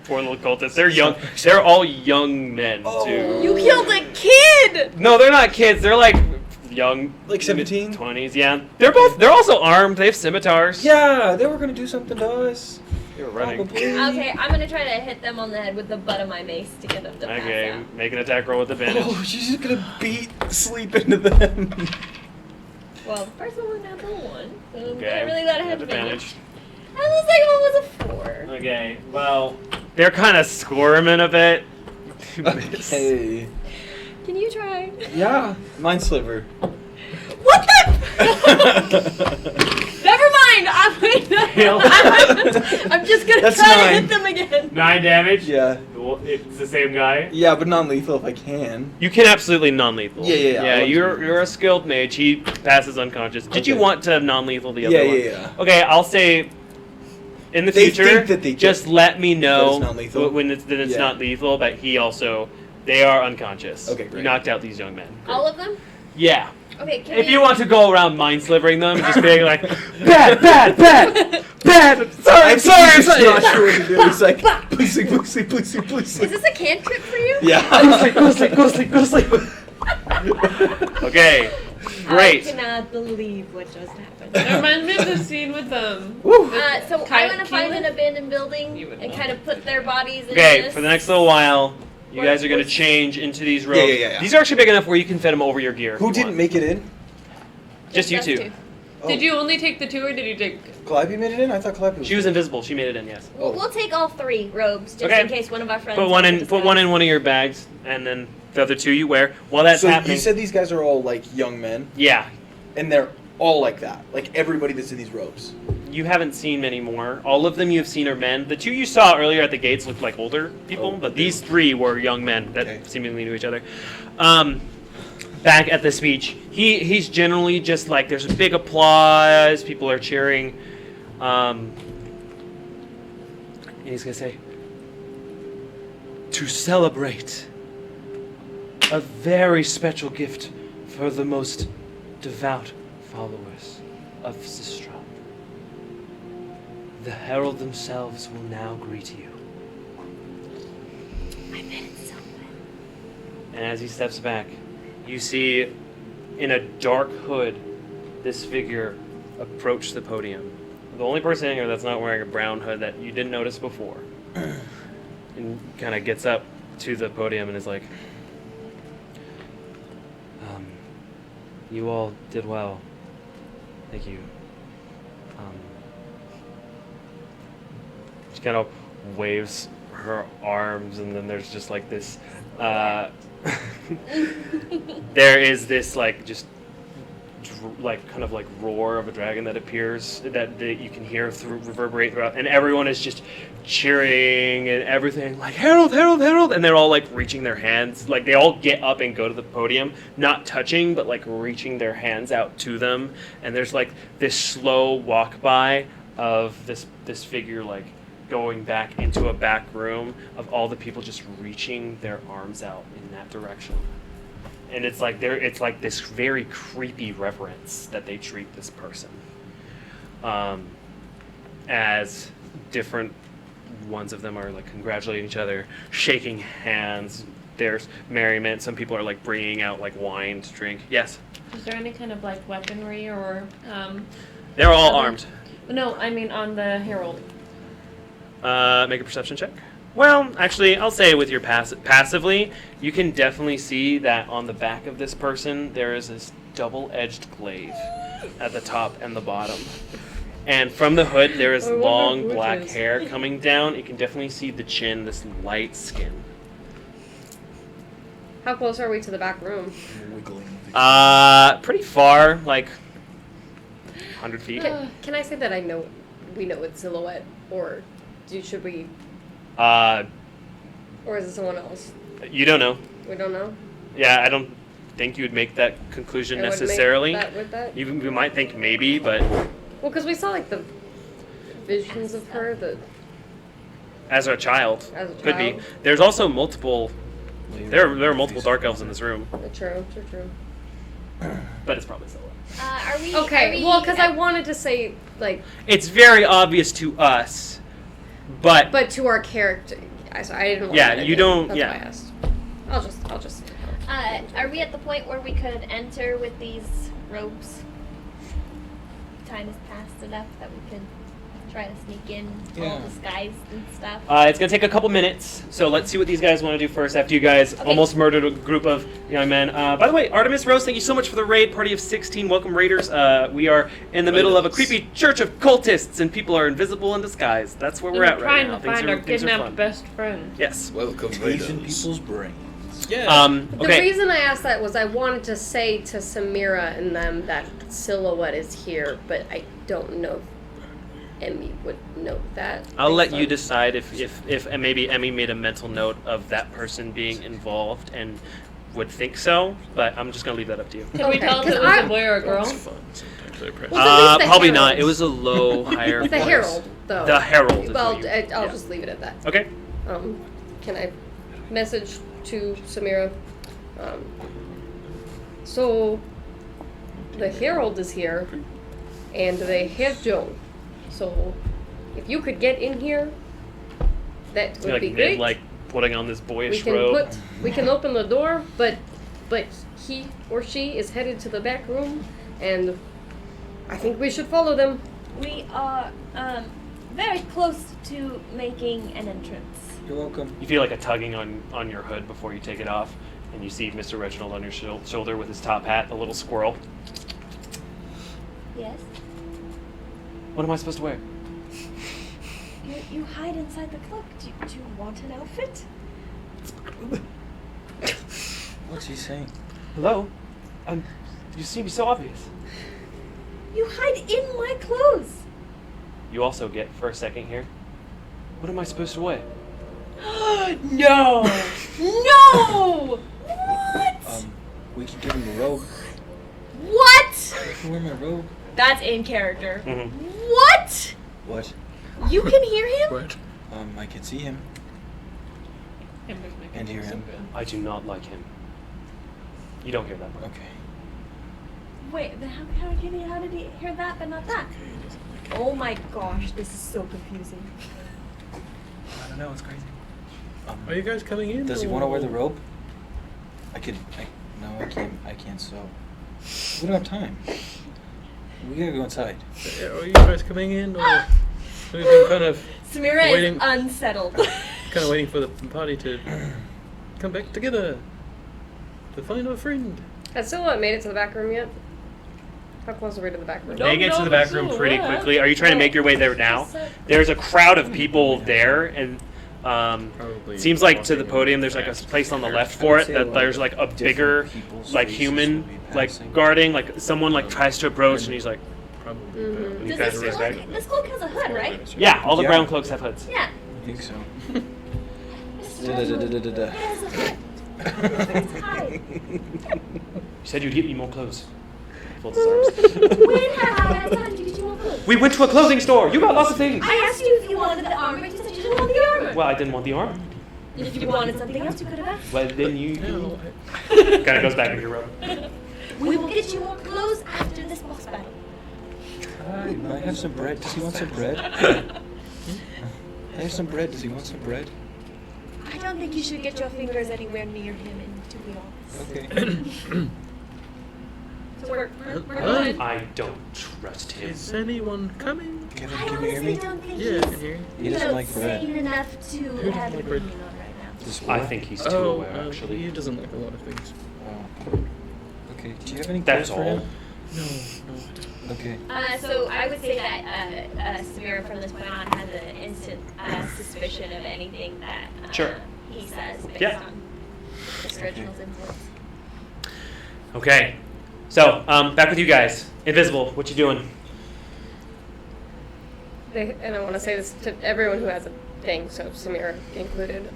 Poor little cultists. They're young. They're all young men too. You killed a kid! No, they're not kids. They're like young, Like 17? 20s. Yeah, they're also armed. They have scimitars. Yeah, they were gonna do something to us. They were running. Probably. Okay, I'm gonna try to hit them on the head with the butt of my mace to get them to pass Okay, out. make an attack roll with advantage. Oh, she's just gonna beat sleep into them. Well, the first one was natural 1, so Okay, I really got a with head advantage. And the second one was a 4. Okay, well, they're kind of squirming a bit. You miss. Okay. Can you try? Yeah. Mind Sliver. What the? Never mind. I'm just gonna That's try to 9. hit them again. 9 damage. Yeah. Well, it's the same guy. Yeah, but non-lethal if I can. You can absolutely non-lethal. Yeah. Yeah, I'll you're a skilled mage. He passes unconscious. Did you Okay. want to non-lethal the other one? Yeah. Okay, I'll say. In the They future, think that they just let me know not lethal? when it's Yeah. not lethal. But he also, they are unconscious. Okay, You great. knocked out these young men. All of them? Yeah. Okay. Can If we... you want to go around mind slivering them, just being like, bad. Sorry, I'm sorry. He's just not sure what to do. He's like, please. Is this a cantrip for you? Yeah. Go to sleep. Okay, great. I cannot believe what just happened. It reminds me of the scene with them. So Kyle- I'm gonna find an Keelan? abandoned building You would and know. kind of put their bodies in Okay, this. for the next little while, you What- guys are going to what's- change into these robes. Yeah. These are actually big enough where you can fit them over your gear. if Who you didn't want. make it in? Just you us two. Oh. Did you only take the 2 or did you take... Calliope made it in? I thought Calliope was. She was invisible. She made it in. Yes. We'll take all 3 robes just Okay. in case one of our friends. Put one has in. to Put one decide. in one of your bags, and then the other 2 you wear. While that's So happening. you said these guys are all like young men, Yeah. and they're all like that. Like everybody that's in these robes. You haven't seen many more. All of them you have seen are men. The 2 you saw earlier at the gates looked like older people, Oh, but okay. these 3 were young men that Okay. seemingly knew each other. Back at the speech, he's generally just like there's a big applause, people are cheering. And he's gonna say, to celebrate a very special gift for the most devout followers of Sistra. The herald themselves will now greet you. I meant something. And as he steps back, you see in a dark hood this figure approach the podium. The only person in here that's not wearing a brown hood that you didn't notice before. And kind of gets up to the podium and is like, you all did well. Thank you. She kind of waves her arms, and then there's just like this. There is this like just like kind of like roar of a dragon that appears that you can hear reverberate throughout, and everyone is just cheering and everything like Herald, Herald, Herald, and they're all like reaching their hands, like they all get up and go to the podium, not touching but like reaching their hands out to them, and there's like this slow walk by of this figure like going back into a back room of all the people just reaching their arms out in that direction. And it's like this very creepy reverence that they treat this person. As different ones of them are like congratulating each other, shaking hands. There's merriment. Some people are like bringing out like wine to drink. Yes. Is there any kind of like weaponry or? They're all armed. No, I mean on the herald. Make a perception check. Well, actually, I'll say with your passively, you can definitely see that on the back of this person there is this double-edged glaive at the top and the bottom. And from the hood there is long black hair coming down. You can definitely see the chin, this light skin. How close are we to the back room? Pretty far, like 100 feet. Can I say that we know it's Silhouette, or should we? Or is it someone else? You don't know. We don't know? Yeah, I don't think you would make that conclusion necessarily. You might think maybe, but... Well, because we saw, like, the visions of her, As a child. Could be. There's also multiple... There are multiple dark elves in this room. True. But it's probably Silhouette. Are we... Okay, well, because I wanted to say, like... It's very obvious to us, but to our character... I didn't want yeah, you don't... That's yeah. why I asked. I'll just... Are we at the point where we could enter with these robes? Time has passed enough that we could try to sneak in all disguised and stuff. It's going to take a couple minutes, so let's see what these guys want to do first after you guys almost murdered a group of young men. By the way, Artemis Rose, thank you so much for the raid. Party of 16, welcome raiders. We are in the middle of a creepy church of cultists, and people are invisible in disguise. That's where we're at right now. Trying to find our kidnapped best friend. Yes. Welcome, Asian people's brains. Yeah. The reason I asked that was I wanted to say to Samira and them that Silhouette is here, but I don't know if Emmy would note that. I'll let you decide if maybe Emmy made a mental note of that person being involved and would think so, but I'm just going to leave that up to you. Can we tell if it was a boy or a girl? Probably not. It was a low, higher The voice. Herald, though. The Herald. Well, I'll just leave it at that. Okay. Can I message to Samira? So, the Herald is here, and they have Joe. So, if you could get in here, that would be great. Like putting on this boyish robe. We can open the door, but he or she is headed to the back room, and I think we should follow them. We are very close to making an entrance. You're welcome. You feel like a tugging on your hood before you take it off, and you see Mr. Reginald on your shoulder with his top hat, a little squirrel. Yes? What am I supposed to wear? You hide inside the cloak. Do you want an outfit? What's he saying? Hello? You seem so obvious. You hide in my clothes. You also get, for a second here, what am I supposed to wear? No! No! What? We can give him the robe. What? I can wear my robe. That's in character. Mm-hmm. What? What? You can hear him? What? I can see him. And hear him. I do not like him. You don't hear that part. Okay. Wait, but how did he hear that but not that? Oh my gosh, this is so confusing. I don't know, it's crazy. Are you guys coming in? Does he want to wear the robe? No, I can't sew. We don't have time. We gotta go inside. Are you guys coming in, or we've been kind of Samira waiting, is unsettled. kind of waiting for the party to come back together to find our friend? Has Silhouette made it to the back room yet? How close are we to the back room? They get to the back room pretty quickly. Are you trying to make your way there now? There's a crowd of people there, and Probably seems like to the podium there's like a place on the left for it that there's like a bigger like human like guarding, like someone like tries to approach and he's like Probably and he Does passes this his cloak, back. this cloak has a hood, right? Yeah, all the Yeah. brown cloaks have hoods. Yeah. I think so. It has a hood. It's high. You said you'd get me more clothes. Folds his arms. When have I had time to get you more clothes? We went to a clothing store. You got lots of things. I asked you if you wanted the armor. You said you didn't want the armor. Well, I didn't want the armor. If you wanted something else, you could have asked. Well, then you kind of goes back into your robe. We will get you more clothes after this boss battle. I have some bread. Does he want some bread? I have some bread. Does he want some bread? I don't think you should get your fingers anywhere near him, and to be honest. Okay. So we're good. I don't trust him. Is anyone coming? Kevin, I can you hear me? honestly don't think Yeah, I he's can hear you. He doesn't like bread. sane enough to have an like bread? opinion on right now. This I what? think he's too aware, actually. He doesn't like a lot of things. Oh. Okay. Do you have any That's clothes for all. him? No. Okay. So I would say that Samira from this point on has an instant suspicion of anything that Sure. he says based Yeah. on Mr. Reginald's influence. Okay. So, back with you guys. Invisible, what you doing? And I want to say this to everyone who has a thing, so Samira included.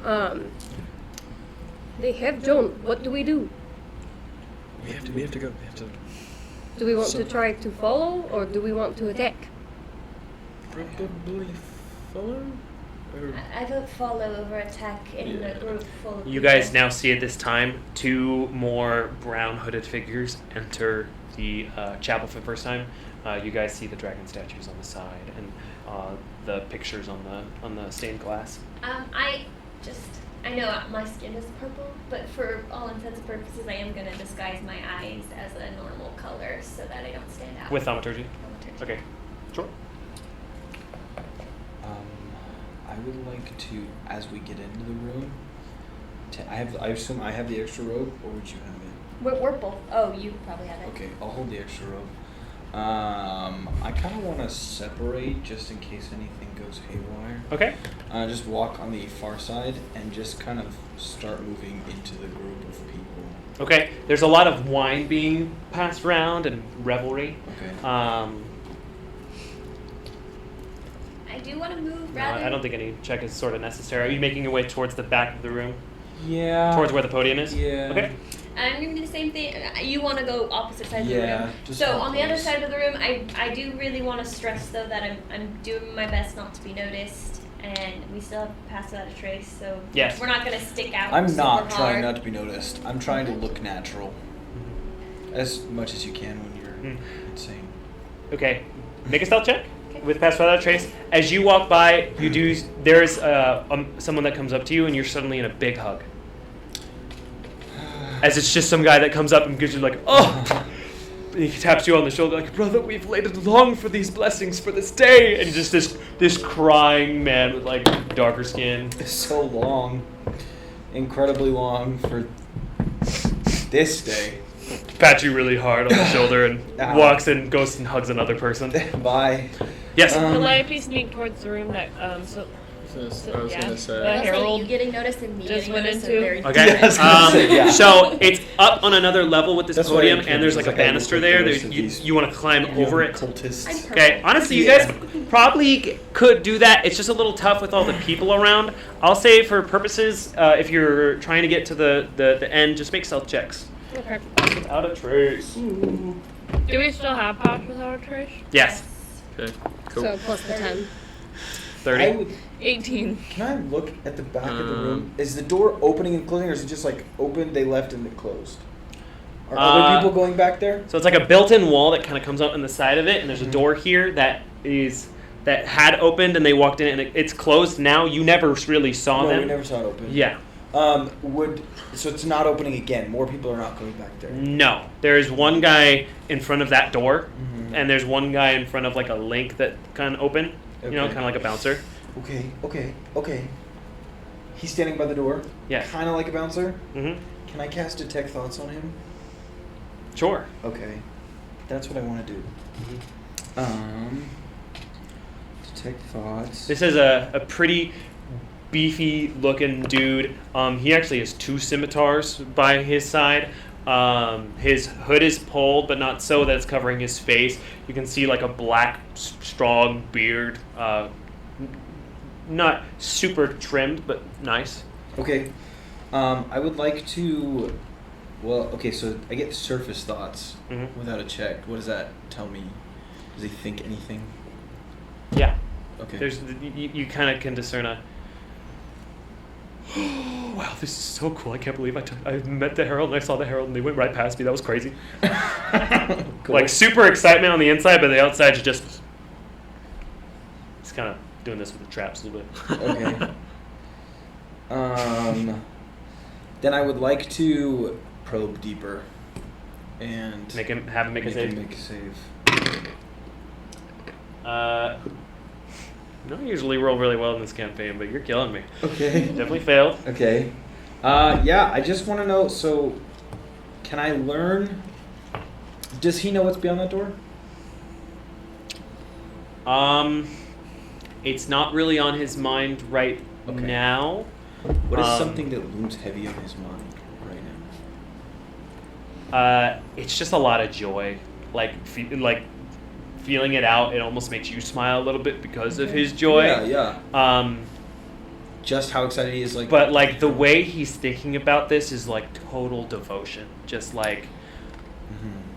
They have Joan. What do? We have to go. We have to Do we want to try to follow, or do we want to attack? probably follow. Or I vote follow over attack in the group full of You guys people. now see at this time 2 more brown hooded figures enter the chapel for the first time. You guys see the dragon statues on the side and the pictures on the stained glass. I know my skin is purple, but for all intents and purposes, I am going to disguise my eyes as a normal color so that I don't stand out. With thaumaturgy? Thaumaturgy. Okay. Sure. I would like to, as we get into the room, I assume I have the extra robe, or would you have it? We're both. Oh, you probably have it. Okay, I'll hold the extra robe. I kind of want to separate just in case anything goes haywire. Okay. Just walk on the far side and just kind of start moving into the group of people. Okay. There's a lot of wine being passed around and revelry. Okay. I do want to move No, rather. I don't think any check is sort of necessary. Are you making your way towards the back of the room? Yeah. Towards where the podium is? Yeah. Okay. I'm going to do the same thing. You want to go opposite sides of the Yeah, room. just So come on the other close. side of the room, I do really want to stress though that I'm doing my best not to be noticed, and we still have to pass without a trace. So Yes. we're not going to stick out. I'm super not hard. trying not to be noticed. I'm trying to look natural. As much as you can when you're insane. Okay. Make a stealth check with pass without a trace. As you walk by, there's someone that comes up to you, and you're suddenly in a big hug. As it's just some guy that comes up and gives you like, oh! And he taps you on the shoulder like, brother, we've waited long for these blessings for this day. And just this crying man with like darker skin. It's so long. Incredibly long for this day. Pats you really hard on the shoulder and Ow. walks in, goes and hugs another person. Bye. Yes. Calliope sneak towards the room that I was yeah. gonna say. Yeah. I'll say Herald you getting noticed and me just getting went noticed into. are very Okay. Yeah, I was gonna say, yeah. So it's up on another level with this That's why I podium, came, and there's like because a I banister look there. like the There's, rest of you these you want to climb over it. Cultists. Okay. Honestly, you Yeah. guys probably could do that. It's just a little tough with all the people around. I'll say for purposes, if you're trying to get to the end, just make stealth checks. Okay. Without a trace. Do we still have pass without a trace? Yes. Okay. Cool. So plus the 10. 30. I would, 18. can I look at the back of the room? Is the door opening and closing, or is it just like open, they left, and it closed? Are other people going back there? So it's like a built-in wall that kind of comes up on the side of it, and there's a door here that had opened, and they walked in, and it's closed now. You never really saw No, them. we never saw it open. Yeah. So it's not opening again. More people are not going back there. No. There's one guy in front of that door, Mhm. and there's one guy in front of like a link that kind of open. You know, Okay. kind of like a bouncer. Okay. He's standing by the door. Yeah. Kind of like a bouncer. Mm-hmm. Can I cast Detect Thoughts on him? Sure. Okay. That's what I want to do. Detect thoughts. This is a pretty beefy looking dude. He actually has 2 scimitars by his side. His hood is pulled, but not so that it's covering his face. You can see like a black, strong beard. Not super trimmed, but nice. Okay. I would like to. Well, okay, so I get surface thoughts without a check. What does that tell me? Does he think anything? Yeah. Okay. There's you kind of can discern a. Oh, wow, this is so cool! I can't believe I met the Herald and I saw the Herald and they went right past me. That was crazy. Cool. Like super excitement on the inside, but the outside is just. It's kind of doing this with the traps a little bit. Okay. Then I would like to probe deeper and Have him make a save. Make a save. I don't usually roll really well in this campaign, but you're killing me. Okay. Definitely failed. Okay. Yeah, I just want to know, so can I learn, does he know what's beyond that door? It's not really on his mind right now. What is something that looms heavy on his mind right now? It's just a lot of joy. Like feeling it out, it almost makes you smile a little bit because of his joy. Yeah. Just how excited he is, like. But like the way he's thinking about this is like total devotion. Just like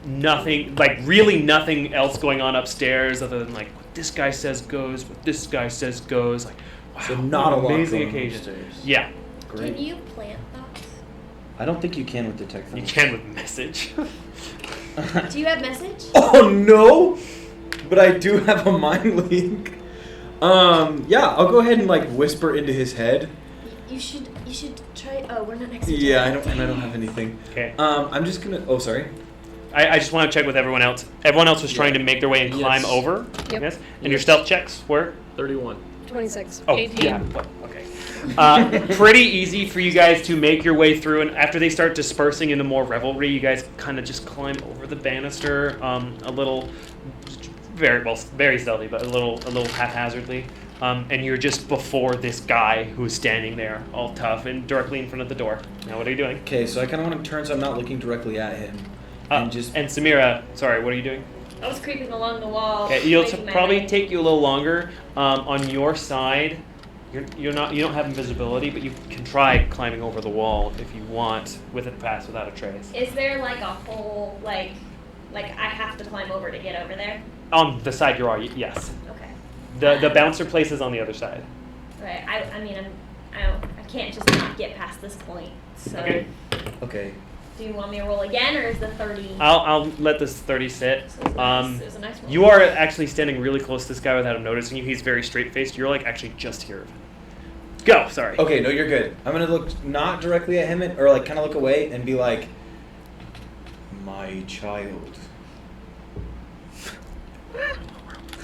nothing, like really nothing else going on upstairs other than like what this guy says goes, what this guy says goes. Like, wow, So not what a an lot amazing going on occasion. upstairs. Yeah, Great. Can you plant thoughts? I don't think you can with detect you thoughts. can with message. Do you have message? Oh no! But I do have a mind link. Yeah, I'll go ahead and like whisper into his head. You should try. Oh, we're not next to each Yeah, other. I don't have anything. Okay. I'm just gonna. Oh, sorry. I just want to check with everyone else. Everyone else was trying to make their way and climb Yes. over. Yep. Yes. And your stealth checks were? 31. 26. Oh, 18. yeah. Well, okay. Pretty easy for you guys to make your way through, and after they start dispersing into more revelry, you guys kind of just climb over the banister, a little, very stealthy, but a little haphazardly, and you're just before this guy who's standing there, all tough and directly in front of the door. Now, what are you doing? Okay, so I kind of want to turn so I'm not looking directly at him, and just. And Samira, sorry, what are you doing? I was creeping along the wall. Okay, it'll making my probably way. take you a little longer. On your side, you don't have invisibility, but you can try climbing over the wall if you want with a pass without a trace. Is there like a whole like I have to climb over to get over there? On the side you are, yes. Okay. The bouncer place is on the other side. Right. I mean I can't just not get past this point. So Okay. Okay. do you want me to roll again, or is the 30? I'll let this 30 sit. So it was a nice roll. You are actually standing really close to this guy without him noticing you. He's very straight-faced. You're like actually just here. Go. Sorry. Okay, no, you're good. I'm gonna look not directly at him, or like kind of look away and be like, "My child,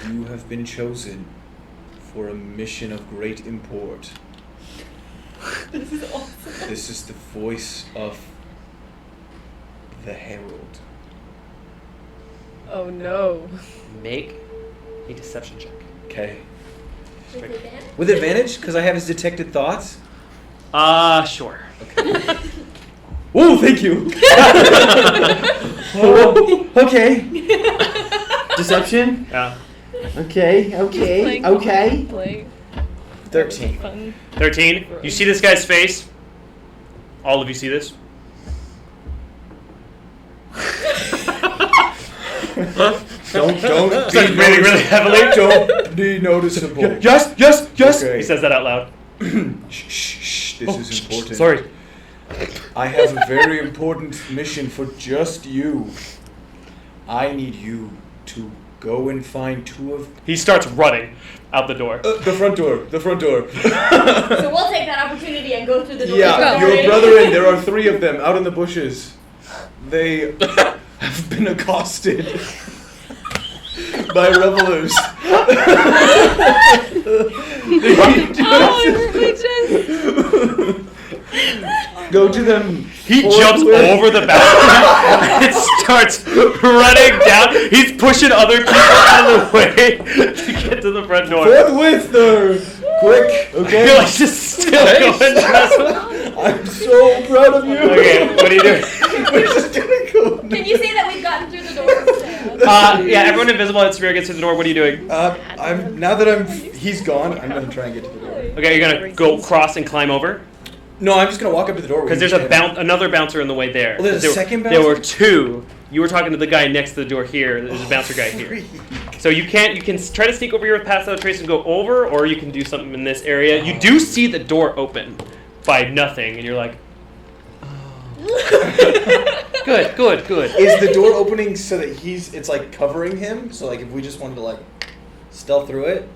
you have been chosen for a mission of great import. This is awesome. This is the voice of the Herald." Oh no. Make a deception check. Okay. With advantage? With advantage, because I have his detected thoughts. Sure. Okay. Ooh, thank you. Oh, okay. Deception. Yeah. Okay. Playing Okay. Play. 13. Fun. 13. You see this guy's face? All of you see this? Don't Starts breathing really heavily. Don't be noticeable. Yes. Okay. He says that out loud. Shh. This is important. Sorry. I have a very important mission for just you. I need you to go and find two of He starts running out the door. the front door. The front door. So we'll take that opportunity and go through the door. Yeah, Go. your brethren. There are 3 of them out in the bushes. They have been accosted by revelers. Oh, it hurt my chest. go to them. He jumps over the balcony and starts running down. He's pushing other people out of the way to get to the front door. Forthwith, though. Quick, okay? You're like just still going past. I'm so proud of you. Okay, what are you doing? We're just gonna go. Can you say that we've gotten through the door? Yeah, everyone invisible at Spirit gets to the door. What are you doing? He's gone. I'm gonna try and get to the door. Okay, you're gonna go cross and climb over. No, I'm just gonna walk up to the door. Because there's another bouncer in the way there. Oh, there's a second There were bouncer? two. You were talking to the guy next to the door here. There's a bouncer guy here. So you can try to sneak over here with pass out trace and go over, or you can do something in this area. You do see the door open by nothing, and you're like, good. Is the door opening so that it's like covering him? So like if we just wanted to like stealth through it?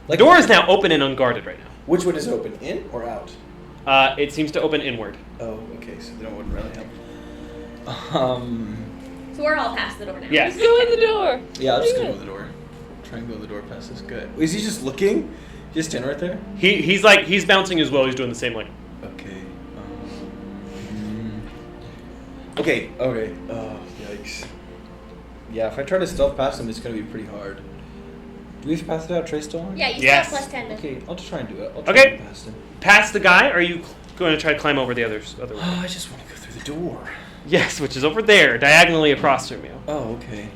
The door is now open and unguarded right now. Which one is open? In or out? It seems to open inward. Oh, okay. So that wouldn't really help. So we're all past the door now. Yes. Go in the door. Yeah, I'll just go to the door. Try and go to the door past this guy. Is he just looking? Just stand right there? He's bouncing as well. He's doing the same like. Okay. Okay. Oh, yikes. Yeah, if I try to stealth past him, it's gonna be pretty hard. Do we have passed it out, Trace still on? Yeah, you Yes. still have plus 10. Okay, I'll just try and do it. I'll try Okay. and get past him. Past the guy, or are you going to try to climb over the other way? Oh, I just want to go through the door. Yes, which is over there, diagonally across from you. Oh, okay.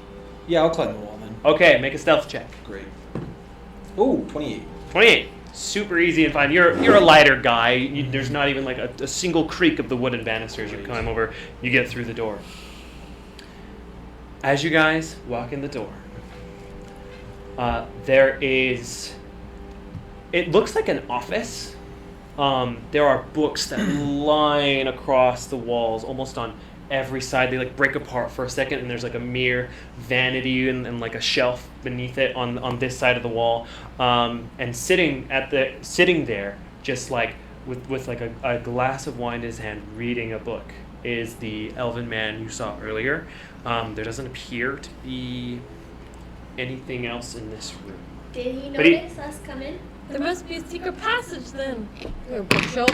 Yeah, I'll climb the wall then. Okay, make a stealth check. Great. Oh, 28. 28. Super easy and fine. You're a lighter guy. There's not even like a single creak of the wooden banisters. You climb over, you get through the door. As you guys walk in the door, there is. It looks like an office. There are books that line across the walls, almost on every side. They like break apart for a second, and there's like a mere vanity and like a shelf beneath it on this side of the wall. And sitting there, just like with like a glass of wine in his hand, reading a book, is the elven man you saw earlier. There doesn't appear to be anything else in this room. Did he But he- notice us come in? There must be a secret passage then. Or bookshelf.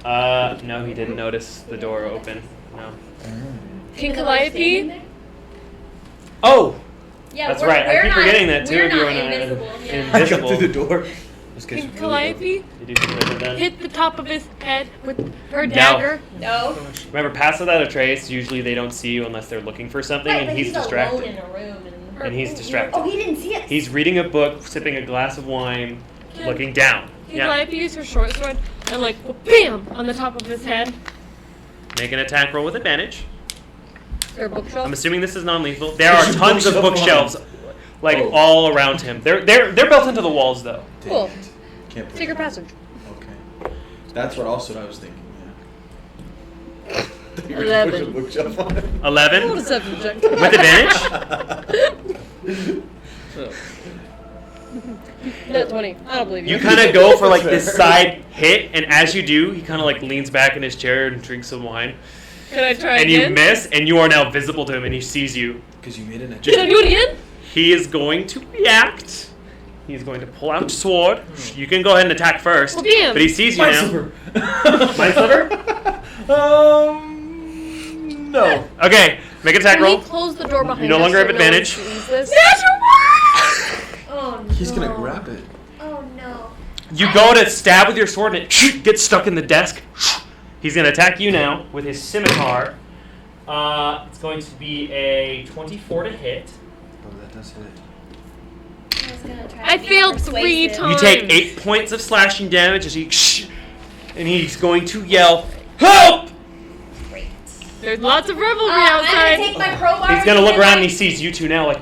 No, he didn't notice the door open. No. King Standing Calliope? there? Oh, Yeah, that's we're- right. I we're keep not- forgetting that too. We're If you not were not invisible. Yeah. I got invisible. through the door. This guy's King really Calliope You do something then. hit the top of his head with her No. dagger. No. Remember, pass without a trace. Usually they don't see you unless they're looking for something, Right, and but he's alone distracted. in a room And he's distracted. Oh, he didn't see us. He's reading a book, sipping a glass of wine, looking down. King Yeah. Calliope used her short sword and like bam on the top of his head. Make an attack roll with advantage. Or bookshelf. I'm assuming this is non-lethal. There are There's a tons of bookshelf bookshelves, like all around him. They're built into the walls though. Cool. Can't believe Secret it. passage. Okay. That's what also I was thinking, yeah. You were 11. pushing bookshelf on it. 11 What a deception check. with advantage. Net 20. I don't believe you. You kind of go for like this side hit, and as you do, he kind of like leans back in his chair and drinks some wine. Can I try And you again? miss, and you are now visible to him, and he sees you. Because you made an Can I do it again? He is going to react. He's going to pull out his sword. You can go ahead and attack first. Well, damn. But he sees you now. Mind sliver? No. Okay, make an attack Can we roll. close the door behind You no us longer so have no one advantage. sees this? Oh no. He's gonna grab it. Oh no. You go to stab with your sword, and it gets stuck in the desk. He's going to attack you now with his scimitar. It's going to be a 24 to hit. Oh, that does hit. I was gonna try I to be failed 3 persuasive. times. You take 8 points of slashing damage as he, and he's going to yell, "Help!" Great. There's lots of revelry I'm gonna outside. take my crowbar. He's going to look and around and he sees you two now, like,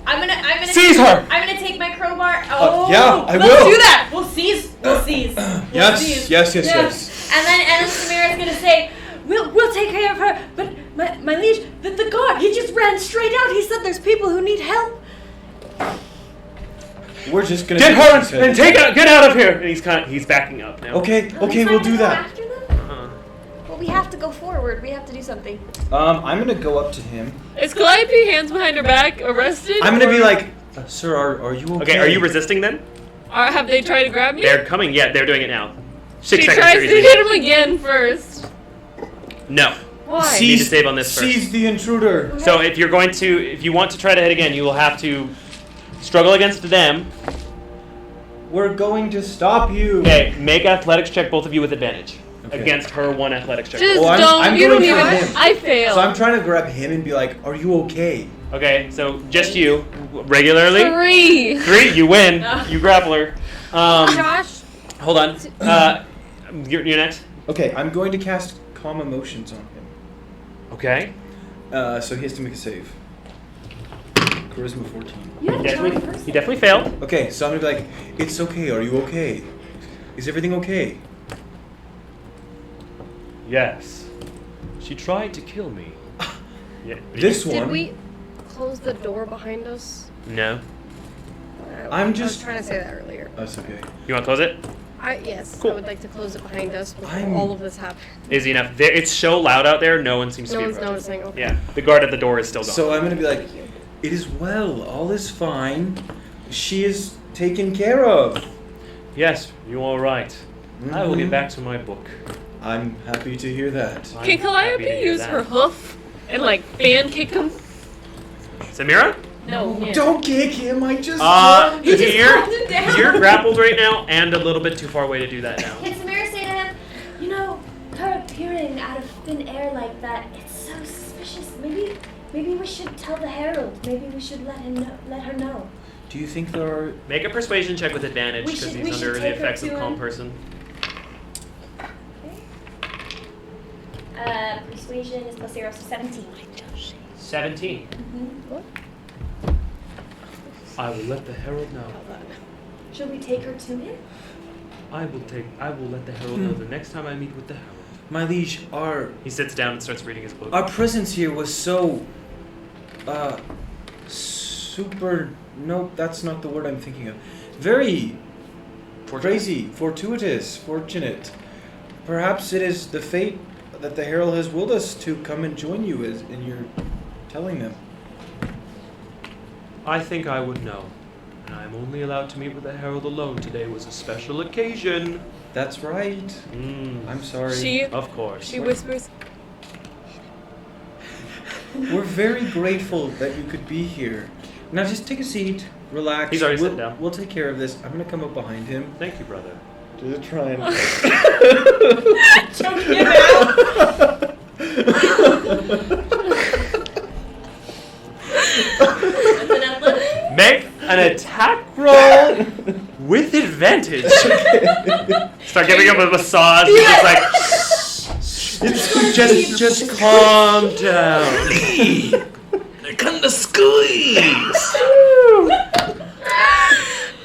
I'm gonna Seize her! I'm gonna take my crowbar. Oh, yeah, I let's will. do that. We'll seize. We'll seize. Yes, yes, yes, yes. And then Samira's gonna say, "We'll take care of her." But my liege, the guard, he just ran straight out. He said there's people who need help. We're just gonna "Get do her this. and get out of here!" And he's backing up now. Okay, Are we okay, trying we'll to do go that. After them? Well, we have to go forward. We have to do something. I'm gonna go up to him. Is Calliope hands behind her back arrested? I'm gonna be or- like, sir, are you okay? Okay, are you resisting then? Or have they tried to grab me? They're coming. Yeah, they're doing it now. 6 She seconds tries are to easy. hit him again first. No. Why? You need to save on this first. Seize the intruder. So if you want to try to hit again, you will have to struggle against them. We're going to stop you. Okay, make athletics check, both of you with advantage. Okay. Against her 1 athletics check. Just Oh, I'm- don't. I'm you don't going even. for him. I failed. So I'm trying to grab him and be like, "Are you okay?" Okay, so just you. Regularly. 3. 3, you win. You grapple her. Josh. Hold on. You're next. Okay, I'm going to cast Calm Emotions on him. Okay. So he has to make a save. Charisma 14. He definitely failed. Okay, so I'm gonna be like, "It's okay. Are you okay? Is everything okay?" Yes. She tried to kill me. Yeah. This Did one. we close the door behind us? No. I'm I was just- trying to say that earlier. That's okay. You want to close it? Yes, Cool. I would like to close it behind us before I'm- all of this happens. Easy enough. It's so loud out there, no one seems to No be one's approaching. noticing. Okay. Yeah, the guard at the door is still gone. So I'm gonna be like, "It is well. All is fine. She is taken care of." Yes, you are right. I will get Mhm. back to my book. I'm happy to hear that. I'm Can happy to Calliope hear use that. her hoof and like fan kick him? Samira? No. him. Don't kick him. I just. You're grappled right now and a little bit too far away to do that now. Can Samira say to him, you know, her appearing out of thin air like that, it's so suspicious. Maybe we should tell the Herald. Maybe we should let her know. Do you think there are? Make a persuasion check with advantage We because should- he's we under should the take her effects of to calm him. person. Persuasion is plus 0, so 17. 17. I will let the herald know. Should we take her to him? I will let the herald know the next time I meet with the herald. My liege, our He sits down and starts reading his book. presence here was so. Super. Nope, that's not the word I'm thinking of. Very crazy, fortuitous, fortunate. Perhaps it is the fate that the herald has willed us to come and join you, and you're telling them. I think I would know. And I am only allowed to meet with the herald alone. Today was a special occasion. That's right. I'm sorry. She Of course. whispers. We're very grateful that you could be here. Now just take a seat, relax. He's already we'll, sitting down. We'll take care of this. I'm gonna come up behind him. Thank you, brother. Just try and. That's an athletic. Make an attack roll with advantage. Start giving him a massage. He's just like, just calm down. Come to squeeze.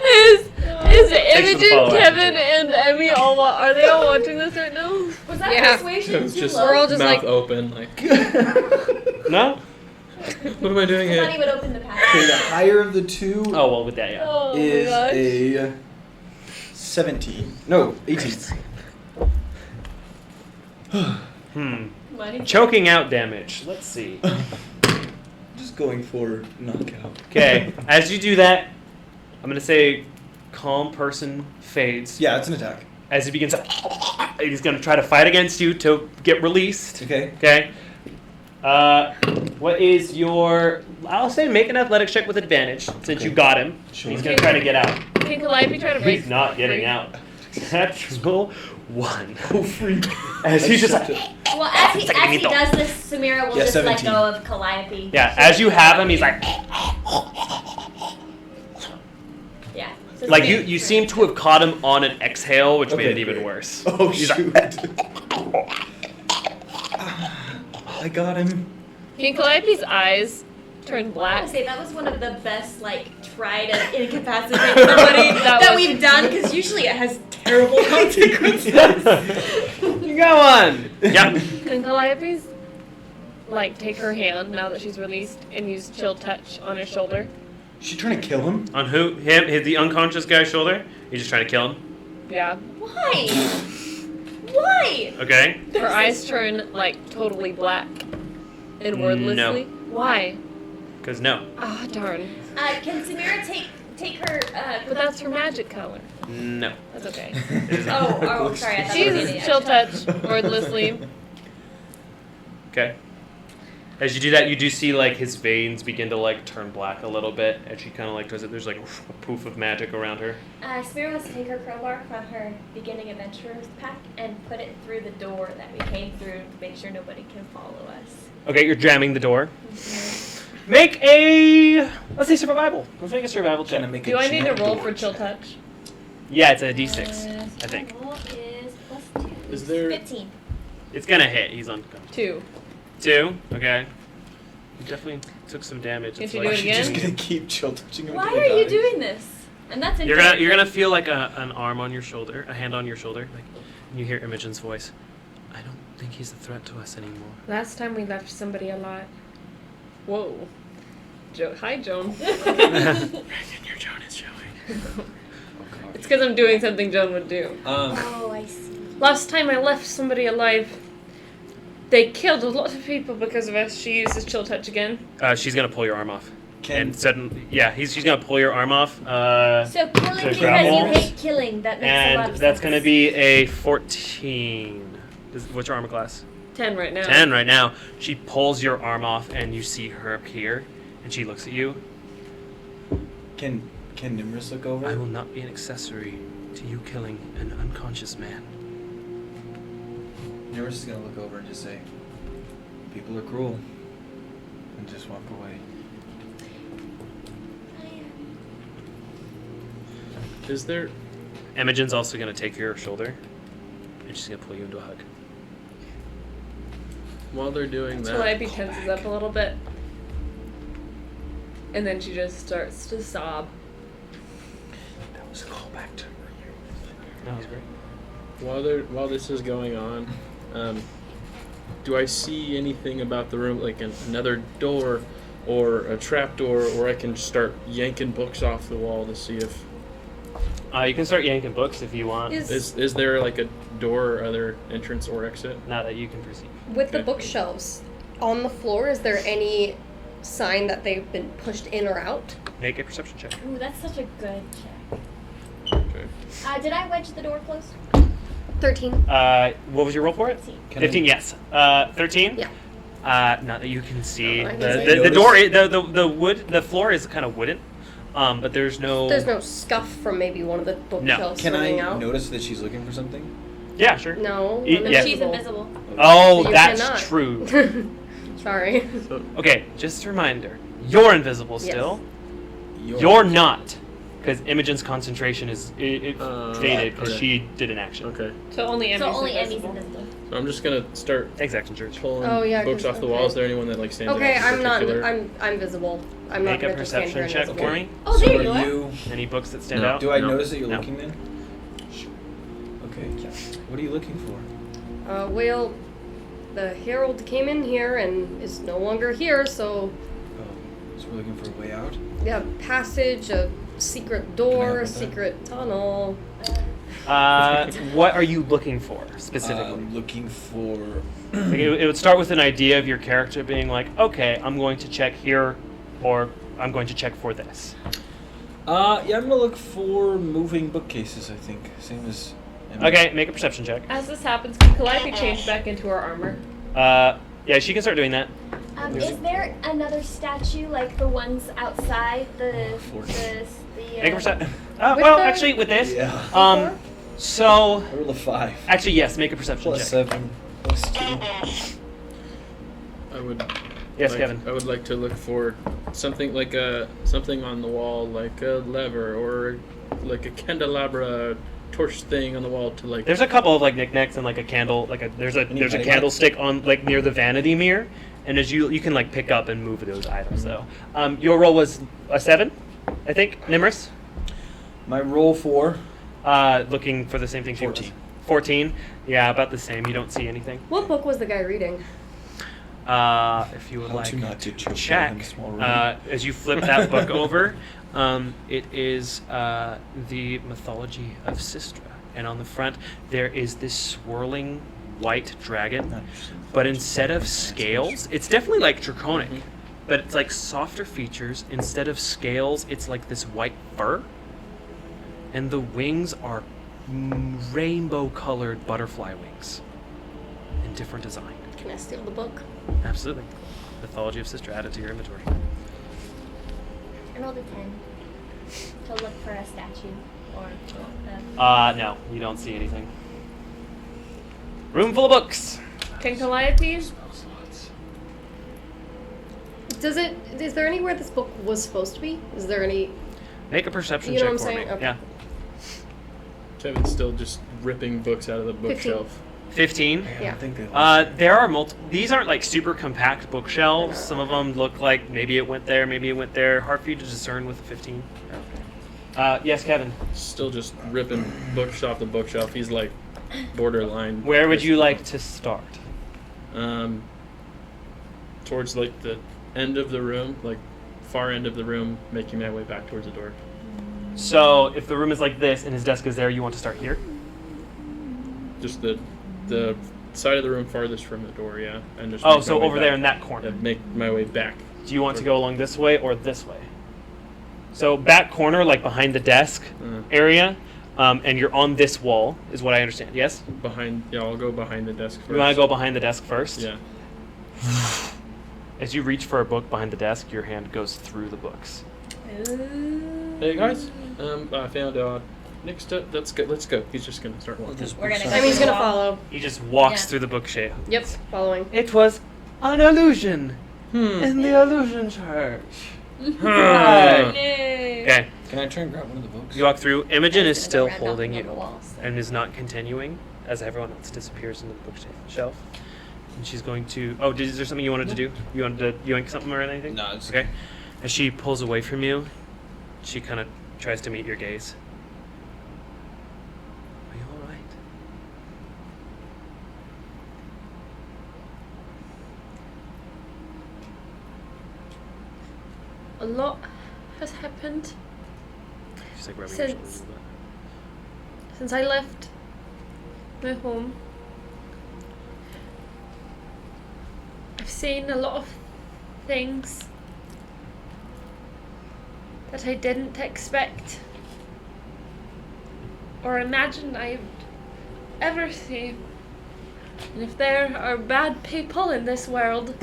Is some Imogen, follow-up. Kevin, and Emmy are they all watching this right now? Was that Yeah. persuasion It's too just low? We're all just mouth like- open, like. No? What am I doing I thought he here? would open the Okay, package. the higher of the two Oh, well, with that, yeah. Oh is my gosh. a 17. No, 18. Money. Choking out damage. Let's see. Just going for knockout. Okay, as you do that, I'm going to say calm person fades. Yeah, it's an attack. As he begins to... He's going to try to fight against you to get released. Okay. Okay. What is your... I'll say make an athletics check with advantage, since you got him. Sure. He's going to try to get out. Can Calliope try to break? He's not getting out. Natural 1. Oh, freak. As he's just like... Well, as he does this, Samira will Yeah, just 17. let go of Calliope. Yeah, as you have him, he's like... Yeah. So Like, Samira- you seem to have caught him on an exhale, which made Okay, it even great. worse. Oh, He's shoot. like... I got him. Can Calliope's eyes turn I black? would say that was one of the best, try to incapacitate somebody that we've done, because usually it has terrible consequences. You got one! Yep. Can Calliope's take her hand now that she's released and use chill touch on her shoulder? She trying to kill him? On who? Him? The unconscious guy's shoulder? You're just trying to kill him? Yeah. Why? Why? Okay. Her eyes turn totally black and wordlessly. No. Why? Because no. Ah, darn. Can Samira take take her. But that's her magic color. No. That's okay. Oh, sorry. I thought She's it was an chill touch wordlessly. Okay. As you do that, you do see like his veins begin to like turn black a little bit, and she kind of like does it. There's like a poof of magic around her. Spirit wants to take her crowbar from her beginning adventurer's pack and put it through the door that we came through to make sure nobody can follow us. Okay, you're jamming the door. Make a, let's say survival. Let's make a survival check. Do I need to roll for chill touch? Yeah, it's a d6, I think. Roll is +2. Is there- 15. It's gonna hit. He's on 2. 2. Okay. You definitely took some damage. Can It's you like- do it She's just again? gonna keep chill touching him. Why until are he you dies. doing this? And that's You're gonna feel like an arm on your shoulder, a hand on your shoulder, like, and you hear Imogen's voice. I don't think he's a threat to us anymore. Last time we left somebody alive. Whoa. Hi, Joan. Your Joan is showing. It's because I'm doing something Joan would do. Oh, I see. Last time I left somebody alive, they killed a lot of people because of us. She uses chill touch again. She's gonna pull your arm off. Can And suddenly, yeah, she's gonna pull your arm off. So killing To because grapple. you hate killing. That makes a lot And of sense. that's gonna be a 14. What's your armor class? 10 right now. 10 right now. She pulls your arm off, and you see her appear, and she looks at you. Can Nimrus look over? I will not be an accessory to you killing an unconscious man. Nimrus is gonna look over and just say, "People are cruel," and just walk away. Is there? Imogen's also gonna take your shoulder, and she's gonna pull you into a hug. While they're doing that, Calliope tenses up a little bit. And then she just starts to sob. That was a callback to No, he's great. while this is going on, do I see anything about the room, like another door or a trap door, or I can start yanking books off the wall to see if You can start yanking books if you want. is there like a door or other entrance or exit? Not that you can perceive. With the Okay. bookshelves on the floor, is there any sign that they've been pushed in or out? Make a perception check. Ooh, that's such a good check. Okay. Did I wedge the door closed? 13. What was your roll for it? 15. 15. Yes. 13. Yeah. Not that you can see. Oh, I The can door, the wood, the floor is kind of wooden, but there's no. There's no scuff from maybe one of the bookshelves Can I swinging out? notice that she's looking for something? Yeah, sure. No. Y- I'm yeah. She's invisible. Oh, So you that's cannot. true. Sorry. Okay, just a reminder. You're invisible Yes. still. You're not, because Imogen's concentration is it faded because okay. she did an action. Okay. So only Emmy's So only Emmy's invisible. invisible. So I'm just gonna start Exact church. pulling Oh, yeah, books 'cause- off the okay. wall. Is there anyone that like stands Okay, out in I'm not. particular? I'm visible. I'm Make not a gonna just stand perception here check invisible. for me. Oh, So there are you are. you? Any books that stand No. out? Do I No. notice that you're No. looking then? Okay. What are you looking for? Well, the Herald came in here and is no longer here, so Oh, so we're looking for a way out. yeah, passage, a secret Can I door, help a with that? secret tunnel. What are you looking for specifically? Looking for. Like it would start with an idea of your character being like, okay, I'm going to check here, or I'm going to check for this. Yeah, I'm gonna look for moving bookcases. I think same as. Emma. Okay, make a perception check. As this happens, can Calliope change back into her armor? Yeah, she can start doing that. Is there another statue like the ones outside the Make a perception. With Well, the- actually, with this, Yeah. so I rolled a 5. actually, yes, make a perception Plus check. 7. Plus 2. I would. Yes, like, Kevin. I would like to look for something like something on the wall, like a lever or like a candelabra torch thing on the wall to like. There's a couple of like knickknacks and like a candle, like there's a petty candlestick on like near the vanity mirror, and as you can like pick up and move those items though. Your roll was a 7, I think. Nimrus, My roll for. looking for the same thing. 14. 14. Yeah, about the same. You don't see anything. What book was the guy reading? If you would How like to not get choked check, in a small room. as you flip that book over, it is the mythology of Sistra, and on the front there is this swirling white dragon, Not interested. but instead of scales, it's definitely like draconic, but it's like softer features. Instead of scales, it's like this white fur. And the wings are rainbow-colored butterfly wings in different design. Can I steal the book? Absolutely. Mythology of Sister, add it to your inventory. And I'll do 10 to look for a statue or No, you don't see anything. Room full of books. Can Calliope? Is there anywhere this book was supposed to be? Is there any? Make a perception You know check what for I'm me. saying? Okay. Yeah. Kevin's still just ripping books out of the bookshelf. 15. Yeah. I think they There are multiple. These aren't like super compact bookshelves. Some of them look like maybe it went there, maybe it went there. Hard for you to discern with a 15. Yes, Kevin. Still just ripping books off the bookshelf. He's like borderline. Where would you like to start? Towards like the end of the room, like far end of the room, making my way back towards the door. So if the room is like this and his desk is there, you want to start here? Just the side of the room farthest from the door, yeah. And just Oh, make so my way over there back. in that corner. Yeah, make my way back. Do you want to go along this way or this way? So back corner, like behind the desk area, and you're on this wall, is what I understand. Yes? I'll go behind the desk first. You want to go behind the desk first? Yeah. As you reach for a book behind the desk, your hand goes through the books. Hey guys, I found next step. Let's go. He's just gonna start walking. We're gonna I mean, he's gonna follow. He just walks Yeah. through the bookshelf. Yep, following. It was an illusion in the illusion church. Okay. Can I try and grab one of the books? You walk through. Imogen is Gonna still go around holding knocking you on the walls, so. and is not continuing as everyone else disappears into the bookshelf. And she's going to. Oh, is there something you wanted to do? You wanted to yoink something or anything? No, it's Okay. As she pulls away from you, she kind of tries to meet your gaze. Are you all right? A lot has happened She's like rubbing your shoulder a since little bit. since I left my home. I've seen a lot of things that I didn't expect or imagine I'd ever see. And if there are bad people in this world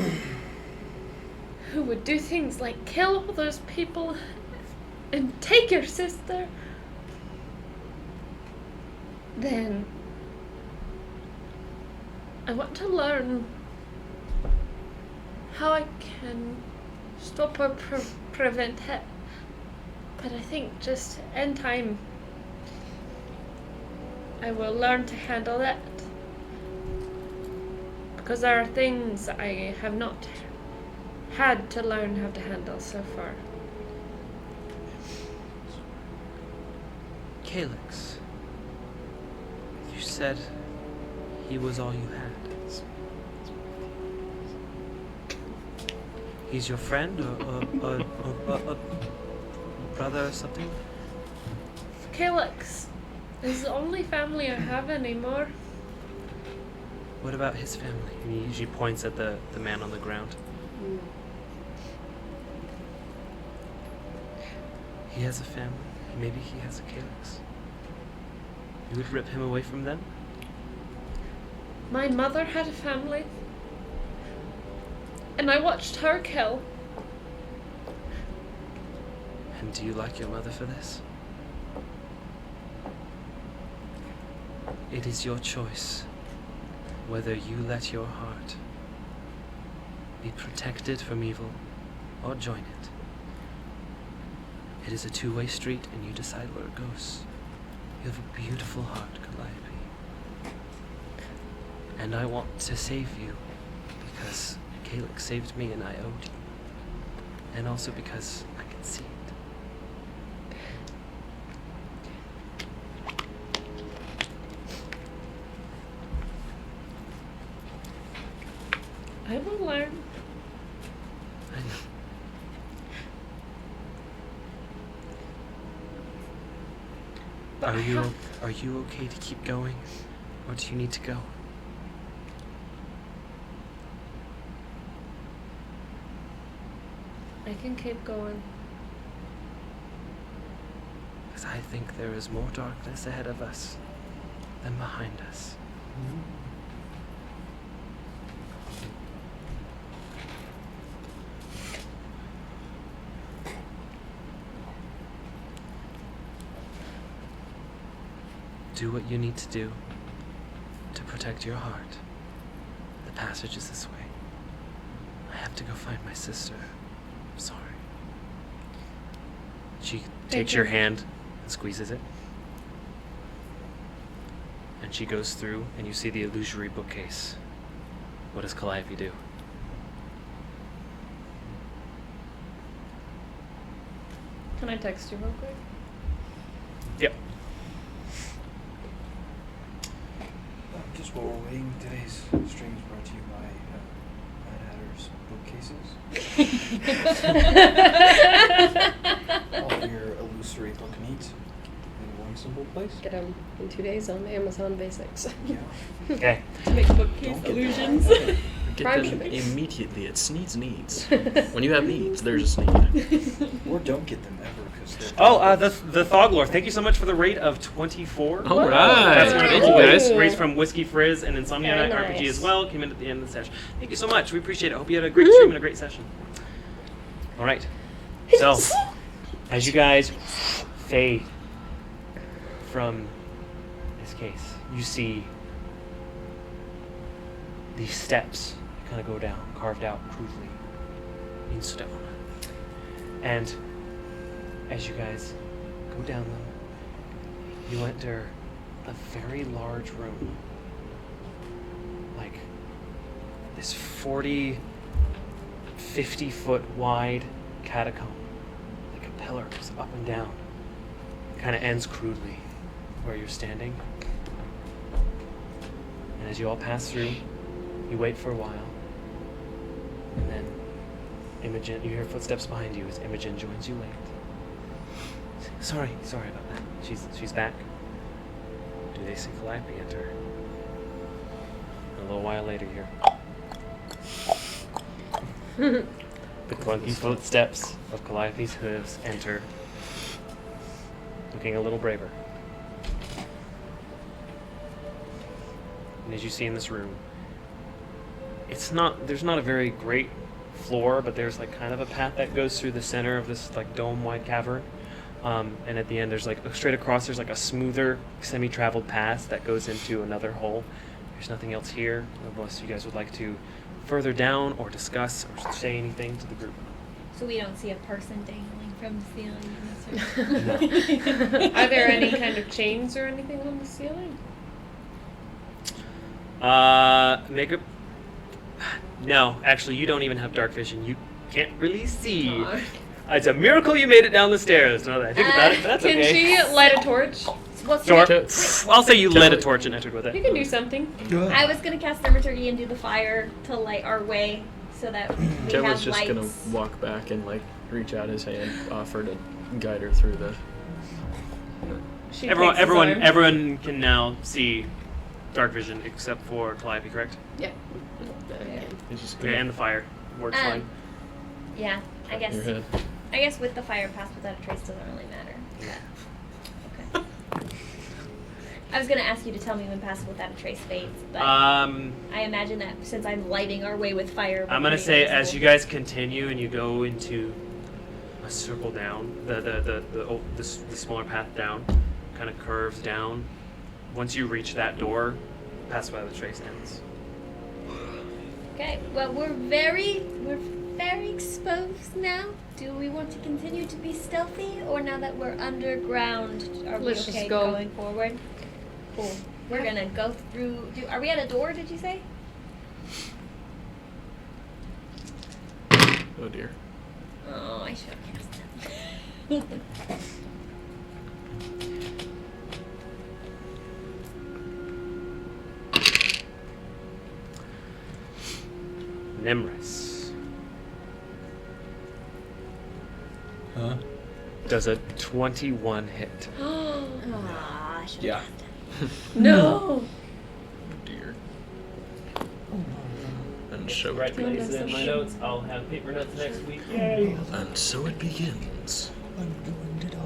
who would do things like kill all those people and take your sister, then I want to learn how I can stop or prevent it. But I think just in time I will learn to handle that. Because there are things I have not had to learn how to handle so far. Calyx, you said he was all you had. He's your friend or brother or something? Calyx is the only family I have anymore. What about his family? And she points at the man on the ground. He has a family. Maybe he has a Calyx. You would rip him away from them? My mother had a family, and I watched her kill. And do you like your mother for this? It is your choice whether you let your heart be protected from evil or join it. It is a two-way street and you decide where it goes. You have a beautiful heart, Calliope. And I want to save you because Calyx saved me and I owed you. And also because I can see it. I will learn. I know. But I have Are you okay to keep going? Or do you need to go? I can keep going. Because I think there is more darkness ahead of us than behind us. Do what you need to do to protect your heart. The passage is this way. I have to go find my sister. I'm sorry. She takes your hand and squeezes it. And she goes through, and you see the illusory bookcase. What does Calliope do? Can I text you real quick? Yep. Just while we're waiting, today's stream is brought to you by Mad Hatter's bookcases. All your illusory book needs in one simple place. Get them in 2 days on Amazon Basics. Yeah. Okay. To make bookcase illusions. Get Prime them shipping. immediately. It's needs. When you have needs, there's a sneed. Or don't get them ever because they're. Oh, the Thoglor. Thank you so much for the rate of 24. All right. That's Thank really you, cool. guys. Rates from Whiskey Frizz and Insomnia Very Night RPG nice. as well. Came in at the end of the session. Thank you so much. We appreciate it. Hope you had a great stream and a great session. All right. So, as you guys fade from this case, you see these steps kind of go down, carved out crudely in stone. And as you guys go down them, you enter a very large room. Like this 40, 50-foot wide catacomb. Like a pillar goes up and down. Kind of ends crudely where you're standing. And as you all pass through, you wait for a while. And then Imogen, you hear footsteps behind you as Imogen joins you late. Sorry about that. She's back. Do they see Calliope enter? A little while later here. The clunky footsteps of Calliope's hooves enter, looking a little braver. And as you see in this room, there's not a very great floor, but there's like kind of a path that goes through the center of this like dome-wide cavern. And at the end, there's like straight across, there's like a smoother semi-traveled path that goes into another hole. There's nothing else here, unless you guys would like to further down or discuss or say anything to the group. So we don't see a person dangling from the ceiling. Are there any kind of chains or anything on the ceiling? Makeup. No, actually, you don't even have dark vision. You can't really see. Aw. It's a miracle you made it down the stairs. Now that I think about it, but that's Can okay. she light a torch? What's Sure. the- I'll say you lit a torch and entered with You it. can do something. I was gonna cast Thaumaturgy and do the fire to light our way so that we Kevin's have just lights. gonna walk back and like reach out his hand, offer to guide her through the. She takes his arm. Everyone can now see dark vision except for Calliope, correct? Yep. He's just Okay, gonna and the fire works fine. Yeah, I guess. your head. I guess with the fire pass without a trace doesn't really matter. Okay. I was gonna ask you to tell me when pass without a trace fades, but I imagine that since I'm lighting our way with fire. I'm gonna say as you guys continue and you go into a circle down, the smaller path down, kind of curves down. Once you reach that door, pass by the trace ends. Okay. Well, we're very exposed now. Do we want to continue to be stealthy, or now that we're underground, are Let's we just okay go. going forward? Cool. We're gonna go through. Are we at a door? Did you say? Oh dear. Oh, I should have cast it. Nimrus Huh? does a 21 hit. Ah, I should have Yeah. cast it. No. Oh dear. And and show it. Write the names in my notes. I'll have paper notes next week. Yay! And so it begins. I'm going to die.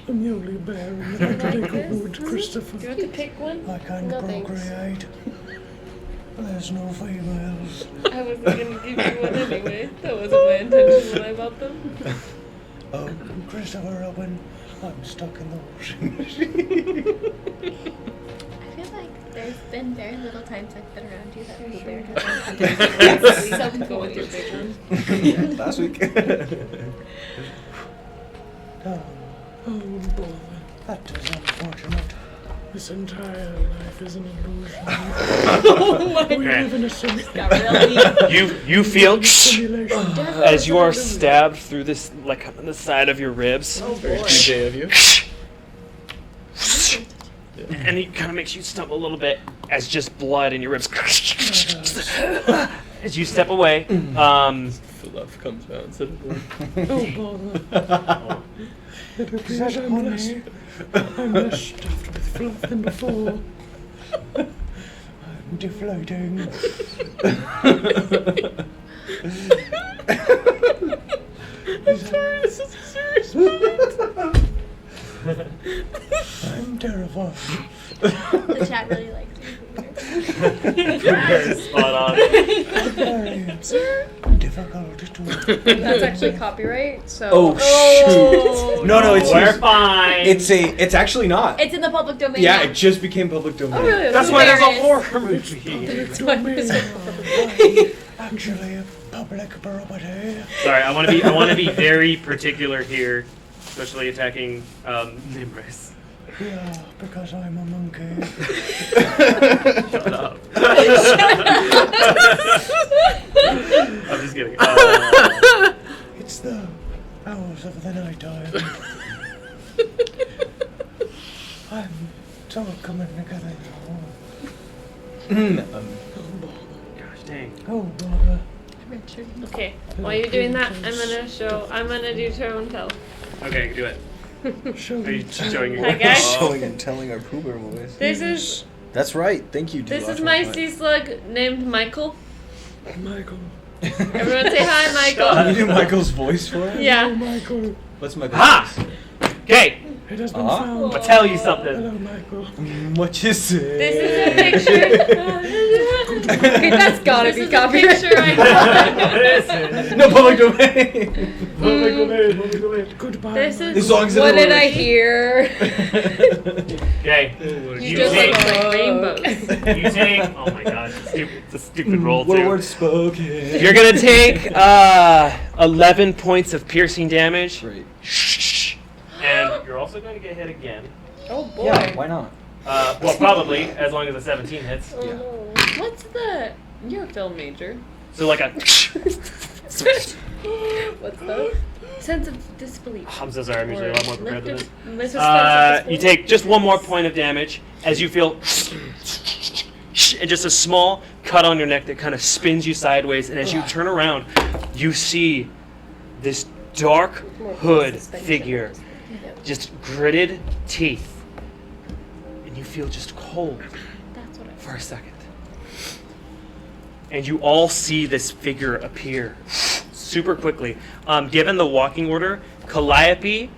I'm the only bear in the neighborhood, Christopher. Do you want to pick one? I can't No, thanks. procreate. There's no females. I wasn't going to give you one anyway. That wasn't my intention when I bought them. Oh, Christopher Robin, I'm stuck in the washing machine. I feel like there's been very little times I've been around you that Pooh Bear hasn't Go with your big one. Last week. Oh, boy, that is unfortunate. This entire life is an illusion. We live in a You feel simulation. as you are stabbed through this, like on the side of your ribs, DJ of you. and it kind of makes you stumble a little bit as just blood in your ribs. As you step away, Fluff comes out instead of blood. Oh, bother. It appears I'm less stuffed with fluff than before. I'm deflating. I'm sorry, this is a serious moment. I'm terrified. The chat really likes you. spot on. Very difficult to. That's actually copyright, so. Oh shoot! No, it's We're fine. it's actually not. It's in the public domain. Yeah, now. it just became public domain. Oh, really? That's why there's a There it is. horror movie. It's actually a public property. Sorry, I want to be very particular here, especially attacking Nimrus. Yeah, because I'm a monkey. Shut up. I'm just kidding. It's the hours of the night time. I'm so coming together now. Gosh dang. Oh, bother. Okay, while you're doing that, I'm gonna do show and tell. Okay, do it. Show Are you me. showing your Hi guys. Showing and telling our Pooh Bear voice. This is That's right. Thank you. this is Dewatch. my sea slug named Michael. Michael. Everyone say hi, Michael. Can you do Michael's voice for it? Yeah. Michael. What's Michael's Ha! voice? Okay, It has been Ah. found. I'll tell you something. Hello, Michael. What you say? This is a picture. Okay, that's gotta This be is a copyright. picture I got. No public domain. Goodbye. This As is long as What it did I hear? Okay, you just take- look like rainbows. you take. Oh my god, it's a stupid roll What too. words spoken? You're gonna take 11 points of piercing damage, Great. and you're also going to get hit again. Oh boy. Yeah, why not? Well, probably as long as a 17 hits. Oh, Yeah. no. What's the? You're a film major. So like a. What's that? Sense of disbelief. I'm so sorry. I'm usually a lot more prepared than this. Suspense of You take just one more point of damage as you feel and just a small cut on your neck that kind of spins you sideways, and as you turn around, you see this dark hood figure, just gritted teeth, and you feel just cold That's what I. for a second. And you all see this figure appear super quickly. Given the walking order, Calliope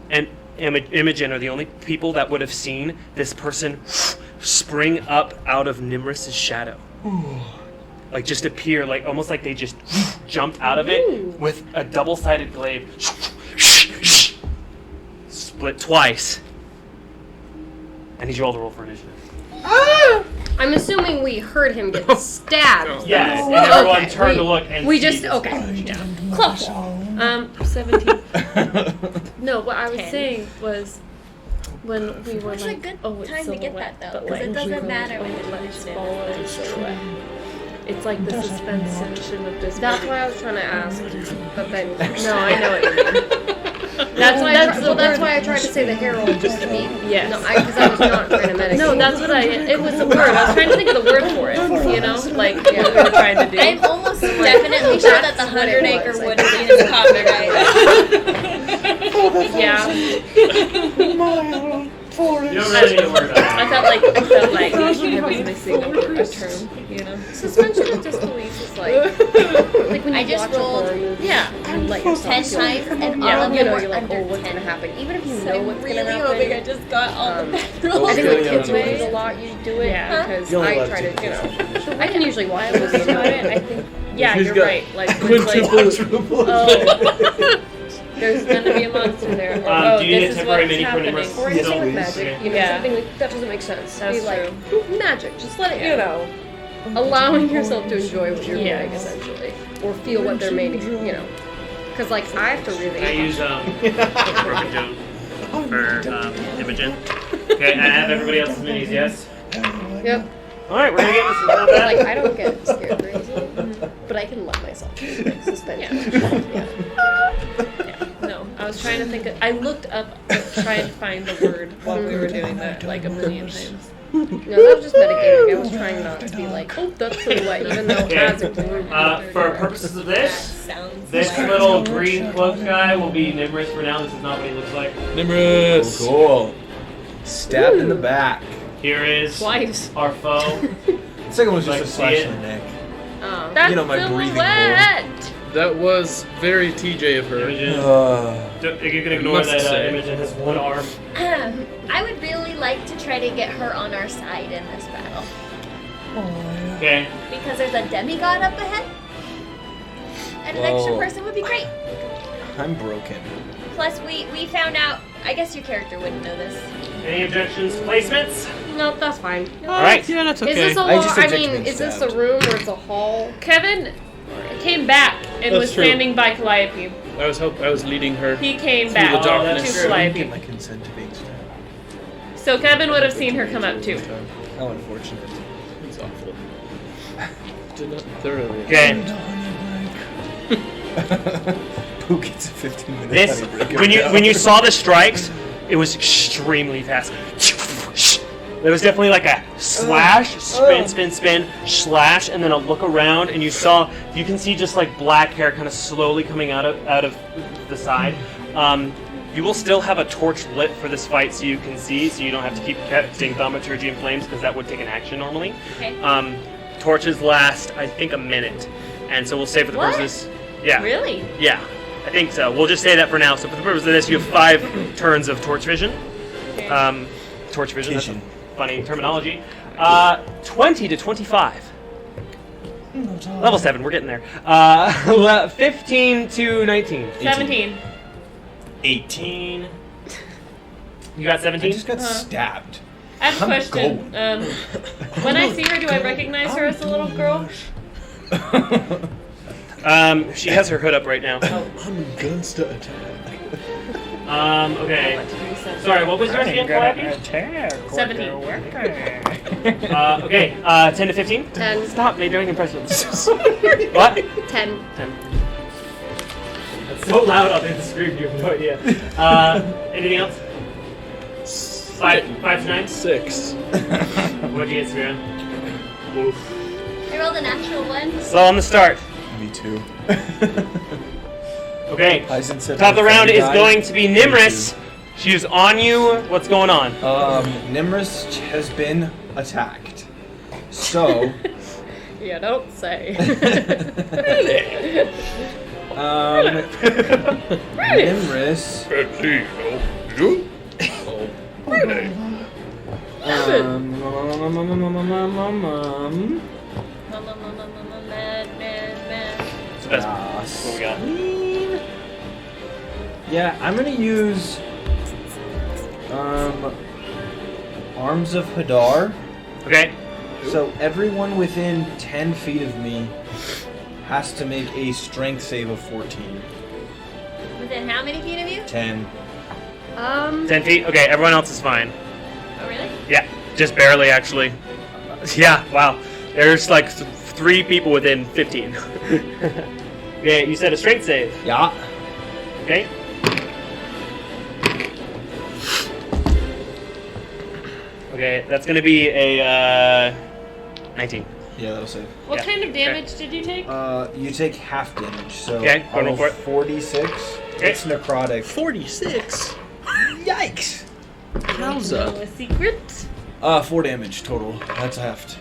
and Imogen are the only people that would have seen this person spring up out of Nimrus's shadow. Like just appear, like almost like they just jumped out of it with a double-sided glaive. Split twice. I need you all to roll for initiative. I'm assuming we heard him get stabbed. Yes, and everyone Okay, turned to look and We see just this. okay. Close. 17. No, what I was 10. saying was when we were It's a like, good oh, it's time to get silhouette, that, though, but 'cause it like, doesn't we matter were when like, you let's finish it. follow the silhouette. It's like the suspense tension of this. That's why I was trying to ask, but then No, I know what you mean. That's why. That's I tried to say the herald just to be. Yes. No, because I was not trying to medicate. No, that's what it was the word. I was trying to think of the word for it, you know? Like, what we were trying to do. I'm almost definitely sure that the That's what it 100-acre was. wood scene is copyright. Yeah. You don't really need to worry about I that. felt like I was missing a term, you know. Suspension of disbelief is like when I you just watch a horror rolled movie Yeah. and let yourself 10 feel times, it. and Yeah, all of you them know, were you're like, under oh, what's 10. gonna happen? Even if you So know I what's really gonna hoping I happen. just got all the bad I rolls. think really with kids only movies allowed a lot you do it Yeah. because You're only I allowed try to to, take I can usually watch movies about it. I think, yeah, He's you're got right. Like, it's like Quintuple. there's gonna be a monster there. Or, Do you need a this is temporary what's mini happening. Nimrus? or anything Still? with magic, you know, Yeah. something like that doesn't make sense. That's Be like, magic, just let it, you know, allowing yourself to enjoy what you're Yes. doing, essentially, or feel what they're making, you know. Because like I have to really. I use Broken Joe for Imogen. Okay, I have everybody else's minis, yes? Yep. Alright, we're gonna get this a little Like bit. I don't get scared crazy, but I can let myself like, suspension. Yeah. No, I was trying to think. I looked up, trying to find the word while we were doing that like a million times. No, that was just metagaming. I was trying not to be like, oh, that's silhouette, even though it has a blue. For purposes of this, Sounds this like little green cloak guy will be Nimrus for now. This is not what he looks like. Nimrus. Cool. Stabbed in the back. Here is Twice. our foe. The second one's just Like, a slash see in it? the neck. That's You know my breathing silhouette. That was very TJ of her. Imogen. You can ignore Must that say. Imogen has one arm. I would really like to try to get her on our side in this battle. Okay. Because there's a demigod up ahead. And an extra Whoa. person would be great. I'm broken. Plus, we found out, I guess your character wouldn't know this. Any objections? Placements? Nope, that's fine. Alright. Yeah, that's okay. Is this a I long? just I object to mean, being is this a stabbed. room or it's a hall? Kevin came back and That's was true. standing by Calliope. I was leading her. He came Through back the to darkness. Get Calliope. my consent to being stabbed. So Kevin would have seen her come up too. How unfortunate. It's awful. Did not thoroughly. Okay. Who gets a 15-minute This when you saw the strikes, it was extremely fast. There was definitely like a slash, spin, slash, and then a look around, and you can see just like black hair kind of slowly coming out of the side. You will still have a torch lit for this fight, so you can see, so you don't have to keep casting thaumaturgy in flames because that would take an action normally. Okay. Torches last, I think, a minute, and so we'll say for the What? purposes. Yeah. Really? Yeah, I think so. We'll just say that for now. So for the purpose of this, you have 5 turns of torch vision. Torch vision. That's a funny terminology. 20 to 25. Level 7. We're getting there. 15 to 19. 17. 18. You got 17? I just got stabbed. I have a I'm question. When I see her, do I recognize her as the little girl? She has her hood up right now. I'm against the attack. Okay. Sorry, what was yours again, Calliope? 17. Okay, 10 to 15? 10. Stop doing impressions. What? 10. 10. That's so loud on the screen, you have no idea. Anything else? 5 to 9? 6. What'd you get, Spirit? Oof. I rolled a natural 1. Slow on the start. Me too. Okay. Eisen said Top of the my round friend is died. going to be Nimrus. She's on you. What's going on? Nimrus has been attacked. So, Yeah, don't say. Nimrus. Man. It's the best. What we got? Yeah, I'm gonna use Arms of Hadar. Okay. So everyone within 10 feet of me has to make a strength save of 14. Within how many feet of you? 10. 10 feet? Okay, everyone else is fine. Oh, really? Yeah, just barely actually. Yeah, wow. There's like 3 people within 15. Okay, you said a strength save. Yeah. Okay. Okay, that's gonna be a 19. Yeah, that'll save. What Yeah, kind of okay. damage did you take? You take half damage, so Okay, go out roll of for it. 46, Okay. it's necrotic. 46. Yikes! How's Know up? a secret? 4 damage total. That's halved.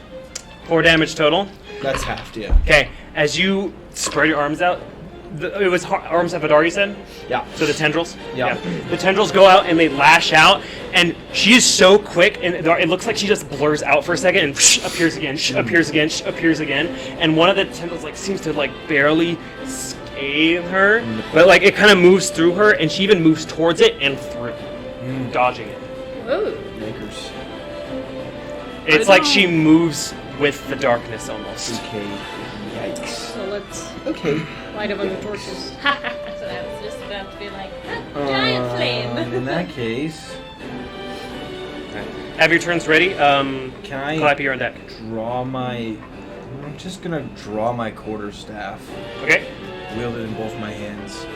4 damage total. That's halved, yeah. Okay, as you spread your arms out, it was arms of Adar, you said? Yeah. So the tendrils? Yeah. The tendrils go out and they lash out, and she is so quick, and it looks like she just blurs out for a second and appears again, appears again, appears again, and one of the tendrils like seems to like barely scathe her, but like it kind of moves through her, and she even moves towards it and through, dodging it. Ooh. Makers. It's like she moves with the darkness almost. Okay. Yikes. So let's Okay. light a bunch of torches. So I was just about to be like, giant flame. In that case, Have your turns ready. can I Calliope, you're on deck. draw my... I'm just gonna draw my quarterstaff. Okay. Wield it in both my hands.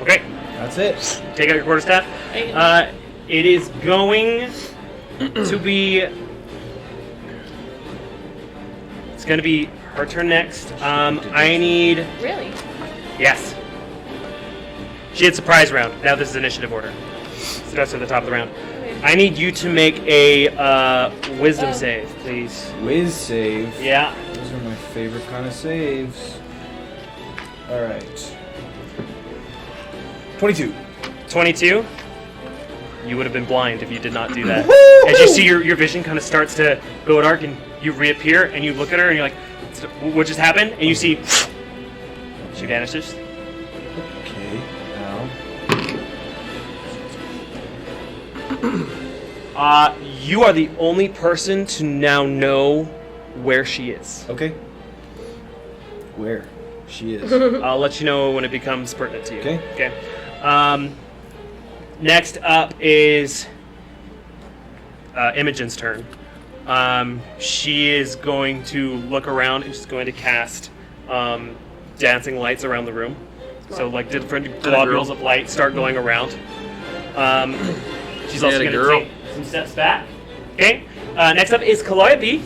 Okay. That's it. Take out your quarterstaff. It is going to be. It's going to be her turn next. I need. Really? Yes. She had surprise round. Now this is initiative order. Starts at the top of the round. I need you to make a wisdom save, please. Whiz save. Yeah. Those are my favorite kind of saves. Alright. 22. 22. You would have been blind if you did not do that. As you see your vision kind of starts to go dark and you reappear and you look at her and you're like, what just happened? And you see she vanishes. Okay. Now. You are the only person to now know where she is. Okay. Where? She is. I'll let you know when it becomes pertinent to you. Okay. Okay. Next up is Imogen's turn. She is going to look around and she's going to cast dancing lights around the room. So like different globules of light start going around. She's also going to take some steps back. Okay. Next up is Calliope.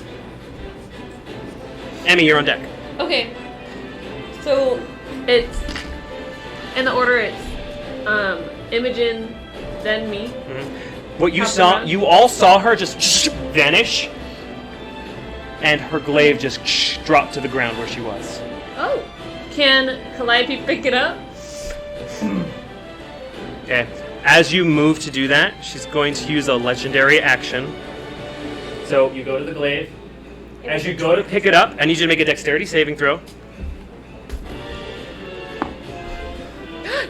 Emmy, you're on deck. Okay. So it's in the order. It's Imogen, then me. What you Top saw, around. you all saw her just vanish, and her glaive just dropped to the ground where she was. Oh. Can Calliope pick it up? Okay. As you move to do that, she's going to use a legendary action. So you go to the glaive. As you go to pick it up, I need you to make a dexterity saving throw.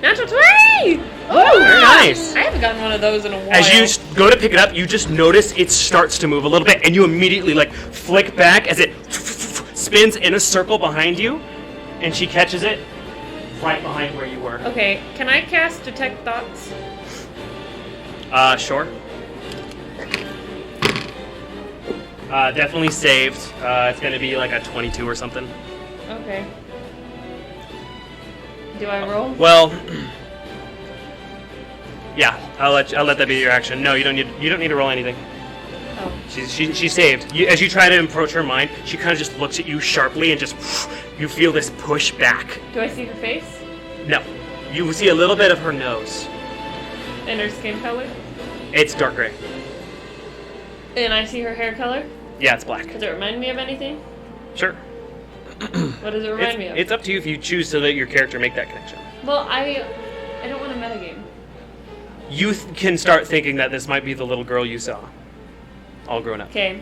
Natural 20! Oh, very nice. I haven't gotten one of those in a while. As you go to pick it up, you just notice it starts to move a little bit, and you immediately like flick back as it spins in a circle behind you, and she catches it right behind where you were. Okay, can I cast Detect Thoughts? Sure. Definitely saved. It's going to be like a 22 or something. Okay. Do I roll? Well, yeah, I'll let that be your action. No, you don't need to roll anything. Oh. She's saved. As you try to approach her mind, she kind of just looks at you sharply and just you feel this push back. Do I see her face? No, you see a little bit of her nose. And her skin color? It's dark gray. And I see her hair color? Yeah, it's black. Does it remind me of anything? Sure. What does it remind me of? It's up to you if you choose to let your character make that connection. Well, I don't want to metagame. You can start thinking that this might be the little girl you saw, all grown up. Okay.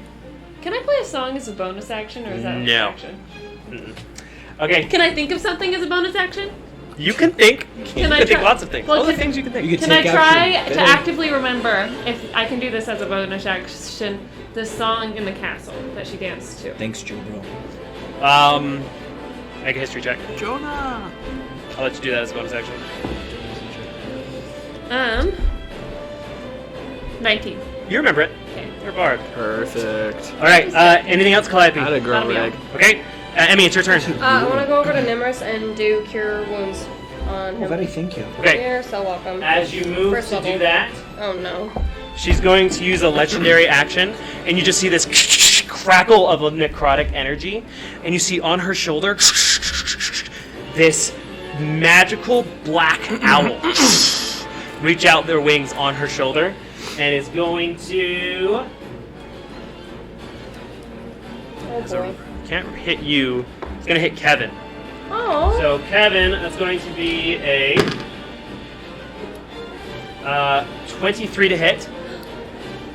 Can I play a song as a bonus action, or is that No. an action? Okay, Can I think of something as a bonus action? you can think. Can I you can think try- lots of things. Well, All the can- things you can think. You Can I take try action. to actively remember, if I can do this as a bonus action, the song in the castle that she danced to? Thanks, Joe, bro. Make a history check. Jonah! I'll let you do that as a bonus action. 19. You remember it. Okay. You're a bard. Perfect. All right. Anything else, Calliope? How'd it grow, That'll be Reg? Okay. Emmy, it's your turn. I want to go over to Nimrus and do Cure Wounds on Oh, him. very thank you. Okay. You're so welcome. As you move First to level. do that, Oh no. she's going to use a legendary action, and you just see this crackle of a necrotic energy, and you see on her shoulder this magical black owl reach out their wings on her shoulder, and is going to. Oh boy. Can't hit you. It's going to hit Kevin. Oh. So Kevin, that's going to be a 23 to hit.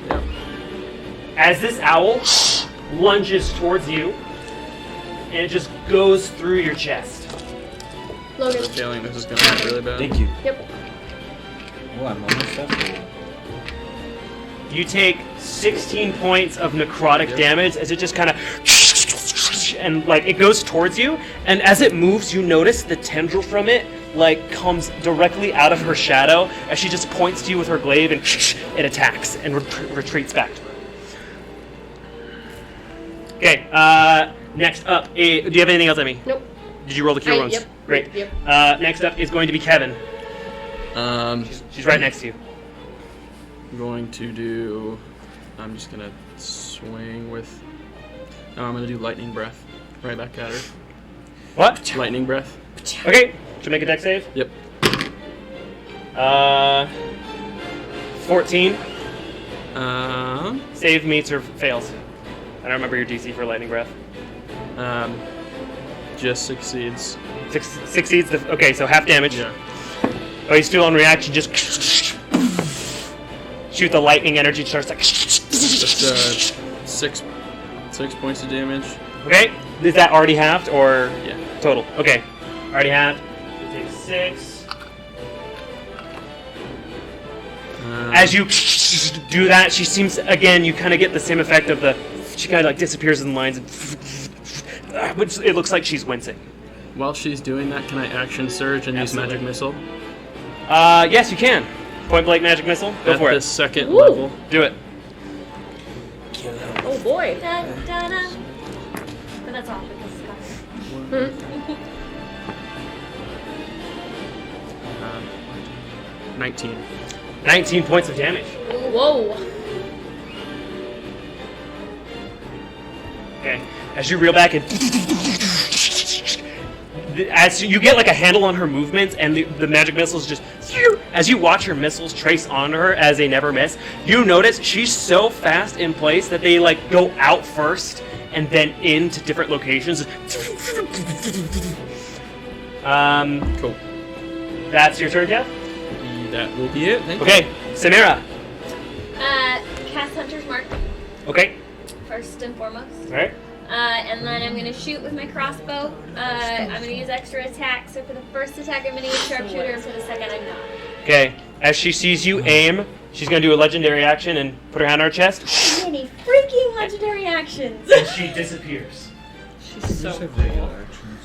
Yep. As this owl lunges towards you, and it just goes through your chest. I Logan. have a feeling this is gonna hurt really bad. Thank you. Yep. Oh, I'm almost up. You take 16 points of necrotic damage as it just kind of and like it goes towards you, and as it moves, you notice the tendril from it like comes directly out of her shadow as she just points to you with her glaive, and it attacks and retreats back to her. Okay, next up, do you have anything else, Emmy? Nope. Did you roll the cure wounds? Yep. Great. Yep. Next up is going to be Kevin. She's right next to you. I'm going to do. I'm just gonna swing with. No, I'm gonna do lightning breath. Right back at her. What? Lightning breath. Okay, should make a dex save. Yep. 14. Um. Save meets or fails. I don't remember your DC for lightning breath. Just succeeds. Succeeds the. Okay, so half damage. Yeah. Oh, you still on reaction? Just shoot the lightning energy charge. Like. Just 6 points of damage. Okay, is that already halved or Yeah. total? Okay, already halved. Take 6. As you do that, she seems again. You kind of get the same effect of the. She kind of like disappears in the lines, and but it looks like she's wincing. While she's doing that, can I action surge and Absolutely. use magic missile? Yes, you can. Point blank magic missile. Go At for the it. second Woo! level. Do it. Oh boy. Da, da, da. But that's all because it's got 19. 19 points of damage. Whoa. Okay. As you reel back and as you get like a handle on her movements, and the magic missiles just as you watch her missiles trace onto her as they never miss, you notice she's so fast in place that they like go out first and then into different locations. Cool. That's your turn, Jeff? That will be it. Thank you. Okay, Samira. cast Hunter's Mark Okay. first and foremost. Alright. And then I'm going to shoot with my crossbow. I'm going to use extra attack. So for the first attack, I'm going to use sharpshooter, and for the second, I'm not. Okay. As she sees you aim, she's gonna do a legendary action and put her hand on her chest. Many freaking legendary actions! And she disappears. She's so Just cool. have actions.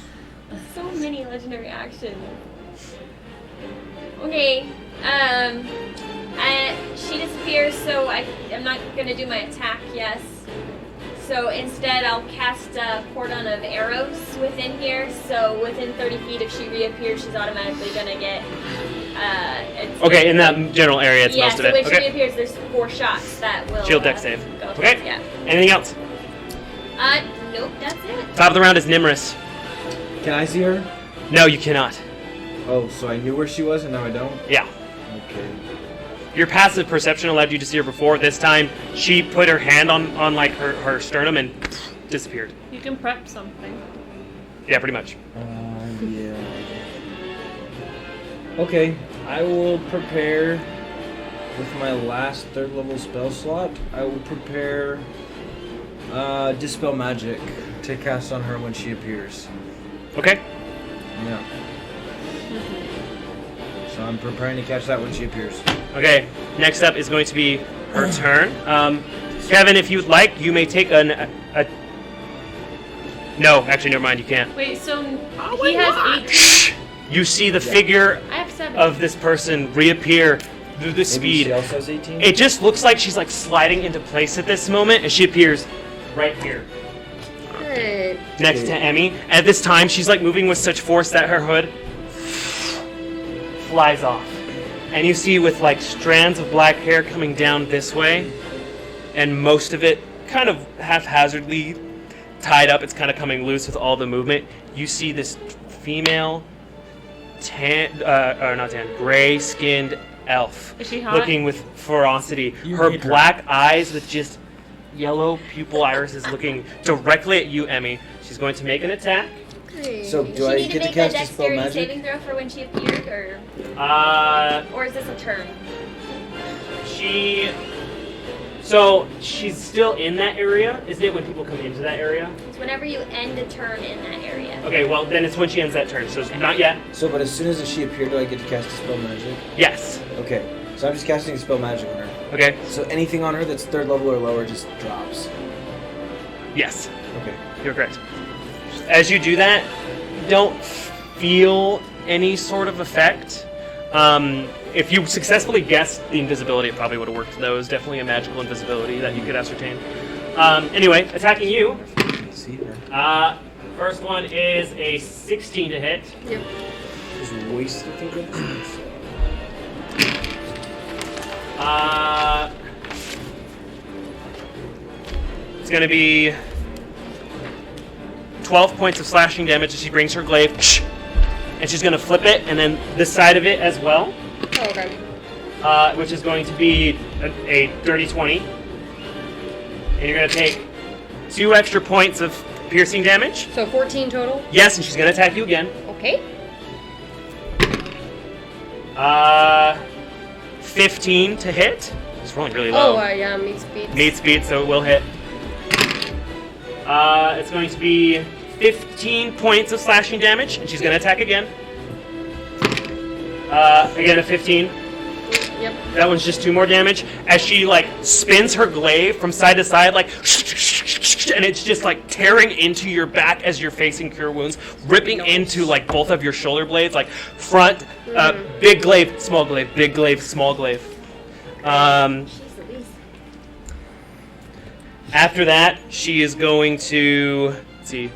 So many legendary actions. Okay, she disappears, so I'm not gonna do my attack, yes. So instead, I'll cast a cordon of arrows within here, so within 30 feet, if she reappears, she's automatically gonna get, Okay, in that general area, it's yeah, most so of it. when she Okay. reappears, there's 4 shots that will, Shield deck save. go Okay. towards- Yeah. Anything else? Nope, that's it. Top of the round is Nimrus. Can I see her? No, you cannot. Oh, so I knew where she was and now I don't? Yeah. Okay. Your passive perception allowed you to see her before. This time, she put her hand on like her sternum and disappeared. You can prep something. Yeah, pretty much. Yeah. Okay, I will prepare with my last 3rd level spell slot. I will prepare Dispel Magic to cast on her when she appears. Okay. Yeah. So I'm preparing to catch that when she appears. Okay. Next up is going to be her turn. Kevin, if you'd like, you may take a. No, actually, never mind. You can't. Wait, so he has 18. You see the figure I have 7. of this person reappear through the Maybe speed. she also has 18? It just looks like she's like sliding into place at this moment, and she appears right here Hey. next to Emmy. At this time, she's like moving with such force that her hood flies off, and you see with like strands of black hair coming down this way, and most of it kind of haphazardly tied up. It's kind of coming loose with all the movement. You see this female, gray-skinned elf, Is she hot? looking with ferocity. You Her hate her. black eyes with just yellow pupil irises looking directly at you, Emmy. She's going to make an attack. So Does do she I need get to to make a cast a spell dexterity magic? saving throw for when she appeared, Uh, or is this a turn? So she's still in that area, isn't it? When people come into that area. It's whenever you end a turn in that area. Okay, well then it's when she ends that turn. So it's not yet. So, but as soon as she appeared, do I get to cast a spell magic? Yes. Okay, so I'm just casting a spell magic on her. Okay. So anything on her that's 3rd level or lower just drops. Yes. Okay. You're correct. As you do that, you don't feel any sort of effect. If you successfully guessed the invisibility, it probably would have worked. That was definitely a magical invisibility that you could ascertain. Anyway, attacking you. See her. First one is a 16 to hit. Yep. Just wasted thinking. It's going to be 12 points of slashing damage as she brings her glaive. And she's going to flip it, and then this side of it as well. Oh, okay. Which is going to be a dirty 20. And you're going to take 2 extra points of piercing damage. So 14 total. Yes, and she's going to attack you again. Okay. 15 to hit. It's rolling really low. Oh, yeah, meat speed. Meat speed, so it will hit. It's going to be 15 points of slashing damage, and she's going to attack again. Again, a 15. Yep. That one's just 2 more damage. As she, like, spins her glaive from side to side, like, and it's just, like, tearing into your back as you're facing cure wounds, ripping into, like, both of your shoulder blades, like, front, big glaive, small glaive, big glaive, small glaive. After that, she is going to, let's see,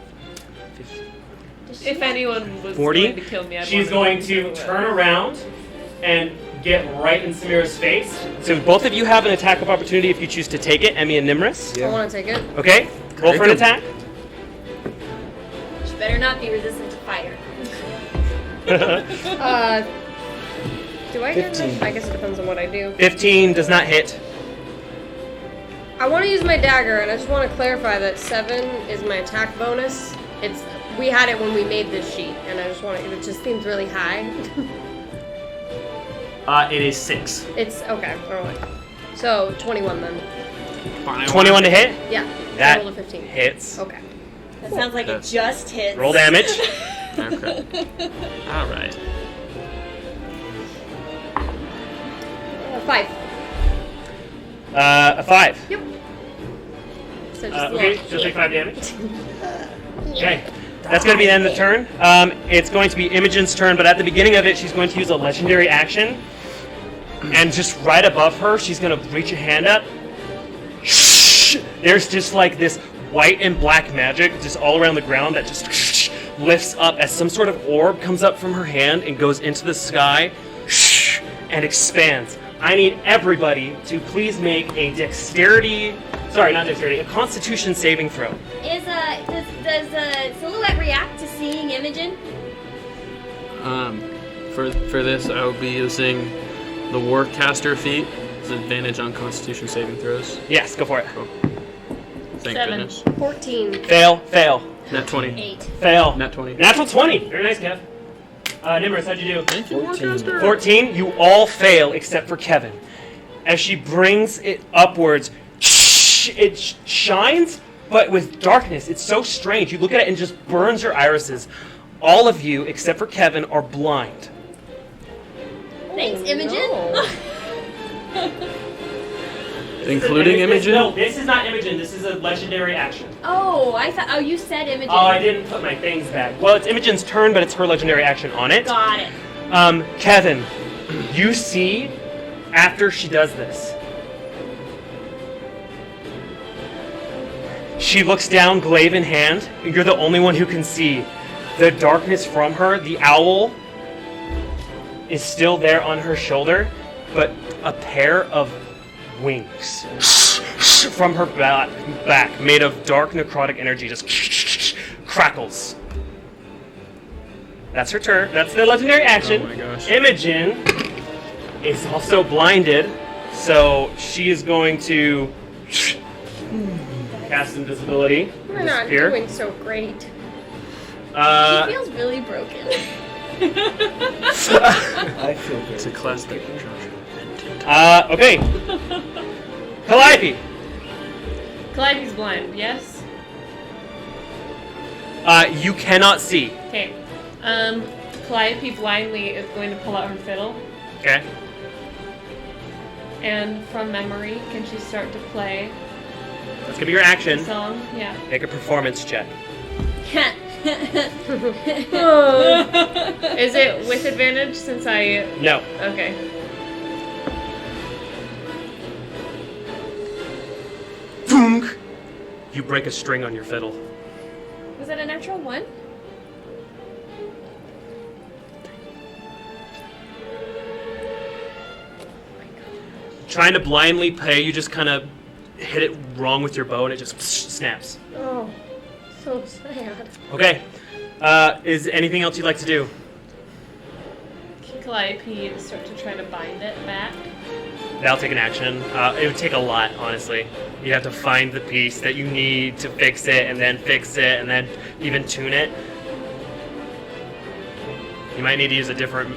If anyone was 40. going to kill me, I'd She's want going to turn around and get right in Samira's face. So both of you have an attack of opportunity if you choose to take it, Emmy and Nimrus. I want to take it. Okay, roll for an attack. She better not be resistant to fire. Do I get 15. I guess it depends on what I do. 15 does not hit. I want to use my dagger, and I just want to clarify that 7 is my attack bonus. We had it when we made this sheet, and I just want to. It just seems really high. It is 6. It's okay. Alright. So 21 then. 21 to hit? Yeah. That Roll a 15. hits. Okay. That sounds like it just hits. Roll damage. Okay. All right. 5. A 5. Yep. So just Okay, look. she'll take 5 damage. Okay. That's going to be the end of the turn. It's going to be Imogen's turn, but at the beginning of it, she's going to use a legendary action. And just right above her, she's going to reach a hand up. There's just like this white and black magic just all around the ground that just lifts up as some sort of orb comes up from her hand and goes into the sky and expands. I need everybody to please make a a constitution saving throw. Does Silhouette react to seeing Imogen? For this, I will be using the Warcaster feat. It's advantage on Constitution saving throws. Yes, go for it. Thank 7. goodness. 14. Fail. Nat 20. 8. Fail. Nat 20. Natural 20. Very nice, Kev. Nimrus, how'd you do? Thank you, 14. Warcaster. 14. You all fail except for Kevin. As she brings it upwards, it shines, but with darkness. It's so strange. You look at it and it just burns your irises. All of you, except for Kevin, are blind. Thanks, Imogen. No. Including Imogen? No, this is not Imogen. This is a legendary action. Oh, I thought. Oh, you said Imogen. Oh, I didn't put my things back. Well, it's Imogen's turn, but it's her legendary action on it. Got it. Kevin, you see, after she does this, she looks down, glaive in hand, and you're the only one who can see. The darkness from her, the owl, is still there on her shoulder, but a pair of wings from her back, made of dark necrotic energy, just crackles. That's her turn. That's the legendary action. Oh my gosh. Imogen, is also blinded, so she is going to cast invisibility. We're not Disappear. doing so great. She feels really broken. I feel good. It's a classic. Okay. Calliope. Calliope's blind, yes? You cannot see. Okay. Calliope blindly is going to pull out her fiddle, Okay. and from memory, can she start to play That's gonna be your the action. song? Yeah. Make a performance check. Is it with advantage since I... No. Okay. Thunk. You break a string on your fiddle. Was that a natural 1? Trying to blindly play, you just kind of hit it wrong with your bow and it just snaps. Oh, so sad. Okay. Is anything else you'd like to do? Can Calliope start to try to bind it back? That'll take an action. It would take a lot, honestly. You have to find the piece that you need to fix it, and then fix it, and then even tune it. You might need to use a different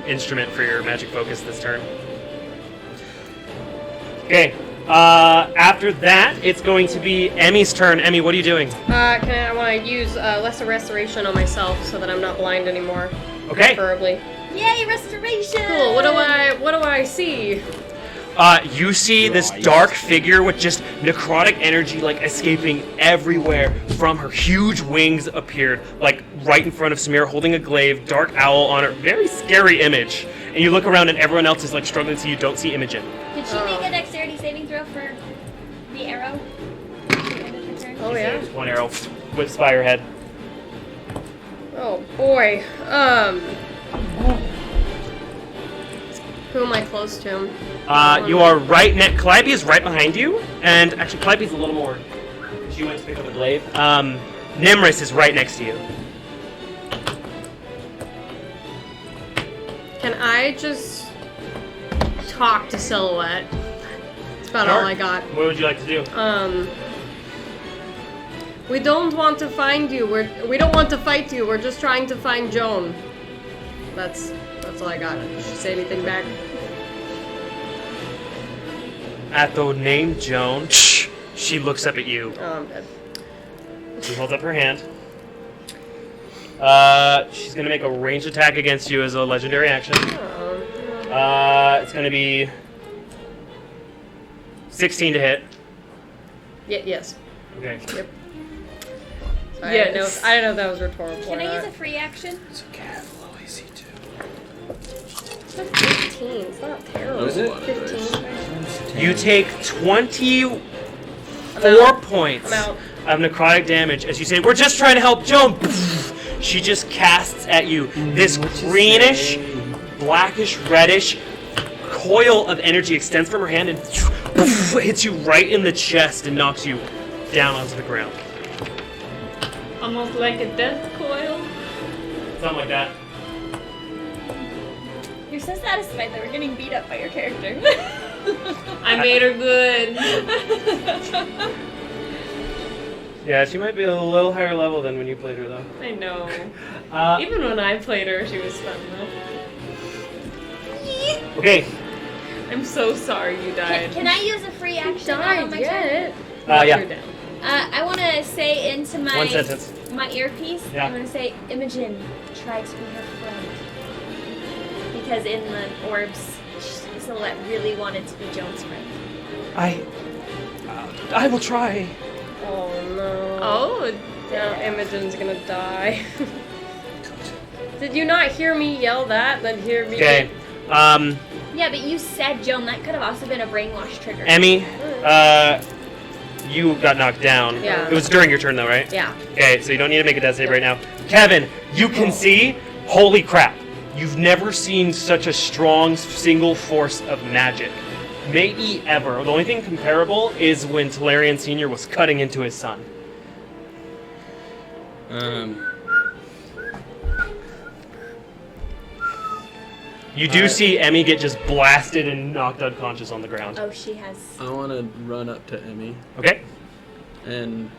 instrument for your magic focus this turn. Okay. After that, it's going to be Emmy's turn. Emmy, what are you doing? I want to use lesser restoration on myself so that I'm not blind anymore. Okay. Preferably. Yay, restoration! Cool. What do I see? You see this dark figure with just necrotic energy like escaping everywhere from her. Huge wings appeared like right in front of Samira holding a glaive, dark owl on her. Very scary image. And you look around and everyone else is like struggling so you don't see Imogen. Did she make a dexterity saving throw for the arrow? Oh yeah. One arrow whips by her head. Oh boy. Who am I close to? You are right next. Calliope is right behind you, and actually Calliope's a little more. She went to pick up a glaive. Nimrus is right next to you. Can I just talk to Silhouette? That's about all I got. What would you like to do? We don't want to find you. We don't want to fight you. We're just trying to find Joan. That's all I got. Did she say anything back? At the name Joan, she looks up at you. Oh, I'm dead. She holds up her hand. She's gonna make a ranged attack against you as a legendary action. It's gonna be 16 to hit. Yes. Okay. Yep. Yes. I didn't know if that was rhetorical. Can or I not. use a free action? It's okay, I have low AC too. It's a 15. It's not terrible. What is it? 15. You take 24 points I'm out. of necrotic damage as you say, "We're just trying to help Joan." She just casts at you this greenish, blackish, reddish coil of energy extends from her hand and hits you right in the chest and knocks you down onto the ground. Almost like a death coil. Something like that. You're so satisfied that we're getting beat up by your character. I made her good. Yeah, she might be a little higher level than when you played her, though. I know. Even when I played her, she was fun though. Okay. I'm so sorry you died. Can I use a free action now on my turn? Yeah. You're down. I want to say into One my sentence. earpiece, Yeah. I'm going to say, Imogen, try to be her friend. Because in the orbs, Silhouette really wanted to be Joan's friend. I will try. Oh no. Oh, Now Imogen's gonna die. Did you not hear me yell that? Then hear me. Okay. Yeah, but you said Joan. That could have also been a brainwash trigger. Emmy, you got knocked down. Yeah. It was during your turn, though, right? Yeah. Okay, so you don't need to make a death save right now. Kevin, you can see. Holy crap! You've never seen such a strong single force of magic. Maybe ever. The only thing comparable is when Talarian Sr. was cutting into his son. You do see Emmy get just blasted and knocked unconscious on the ground. Oh, she has. I want to run up to Emmy Okay. and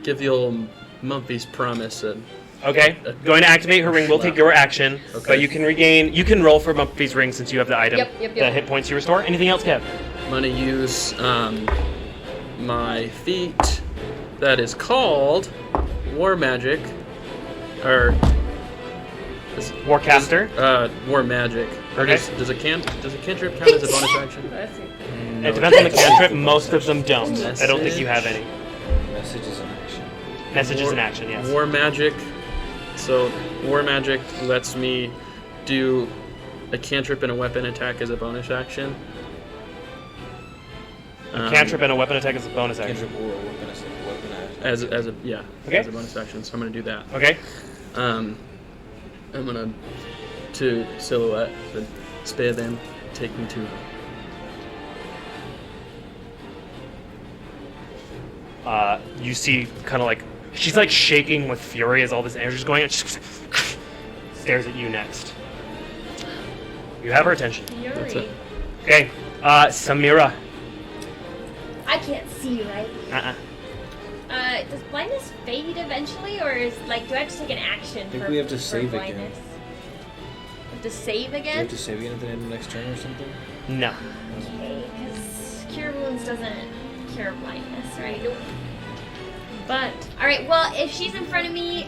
give the old Mumpy's promise. And Okay. Going to activate her ring will take your action, but you can regain. You can roll for Mumpy's ring since you have the item. Yep. The hit points you restore. Anything else, Kev? I'm gonna use my feat that is called War Magic, or Warcaster. War Magic. Or Okay. does a cantrip count as a bonus action? It depends on the cantrip. Most of them don't. I don't think you have any. Message is an action. Message is an action. Yes. War Magic. So War Magic lets me do a cantrip and a weapon attack as a bonus action. Cantrip and a weapon attack is a bonus action. Cantrip or weapon action. As a Okay. as a bonus action. So I'm gonna do that. Okay. I'm gonna to silhouette the spare them, take me to You see, kind of like she's like shaking with fury as all this energy is going on. She stares at you next. You have her attention. That's it. Okay. Samira. I can't see, right? Does blindness fade eventually, or is like do I have to take an action? I think for, we have to for save again. blindness? Have to save Do you again? have to save again at the end of the next turn or something? No. Okay, because cure wounds doesn't cure blindness, right? Nope. But all right, well, if she's in front of me,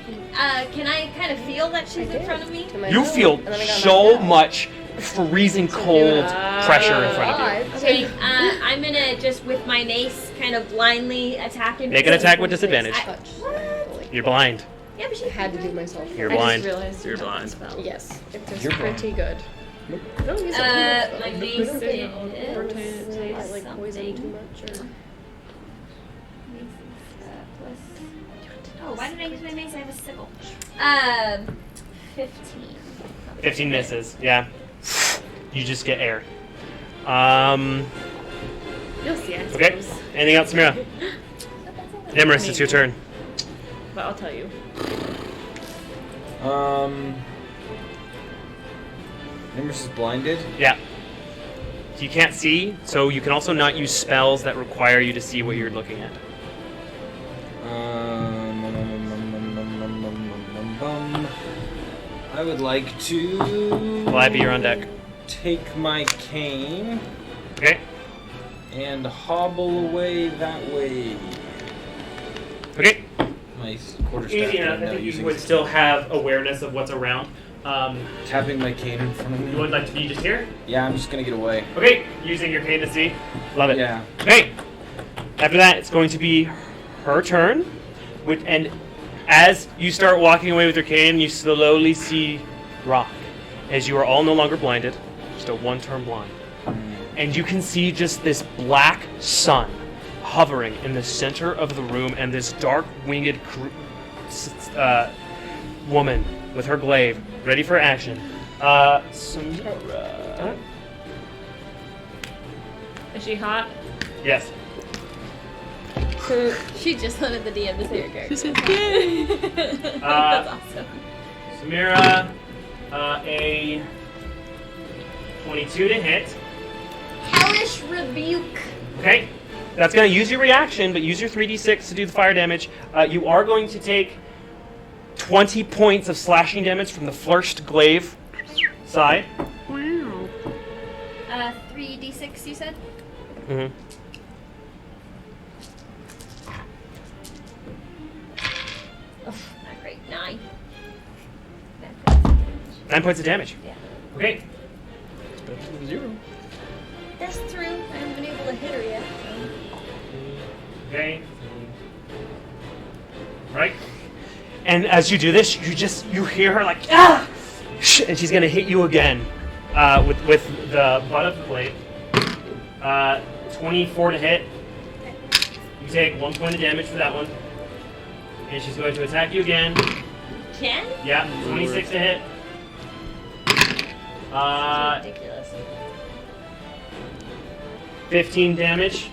can I kind of feel that she's in front of me? You feel so much freezing cold pressure in front of you. Okay, I'm gonna just with my mace kind of blindly attack him. Make an attack with disadvantage. What? You're blind. Yeah, but she I had to do myself. You're I blind. just realized You're blind. Yes, it was You're pretty good. my mace I is like poison too much. Or... Oh, why did I use my mace? I have a sickle. 15. 15 misses. Yeah. You just get air. You'll see, I Okay. suppose. Anything else, Samira? Nemeris, it's your turn. But I'll tell you. Nemesis is blinded. Yeah. You can't see, so you can also not use spells that require you to see what you're looking at. I would like to. Flappy, you're on deck. Take my cane Okay. and hobble away that way. Okay. My quarterstaff. Easy that enough. I'm I now think you using would is still have awareness of what's around. tapping my cane in front of me. You would like to be just here? Yeah, I'm just gonna get away. Okay. Using your cane to see. Love it. Yeah. Okay. After that, it's going to be her turn. And as you start walking away with your cane, you slowly see rock. As you are all no longer blinded, just a one-turn blind. And you can see just this black sun hovering in the center of the room, and this dark-winged woman with her glaive, ready for action. Samira. Is she hot? Yes. She just wanted the DM to say her character. She said, "Yay!" That's awesome. Samira, a 22 to hit. Hellish rebuke. Okay. That's going to use your reaction, but use your 3d6 to do the fire damage. You are going to take 20 points of slashing damage from the flourished glaive side. Wow. 3d6, you said? Mm-hmm. Not great. 9. 9 points of damage. Yeah. Okay. Zero. That's true. I haven't been able to hit her yet. Okay. Right. And as you do this, you hear her like ah, and she's gonna hit you again with the butt of the blade. 24 to hit. You take 1 point of damage for that one, and she's going to attack you again. Can? Yeah, 26 to hit. Ridiculous. 15 damage.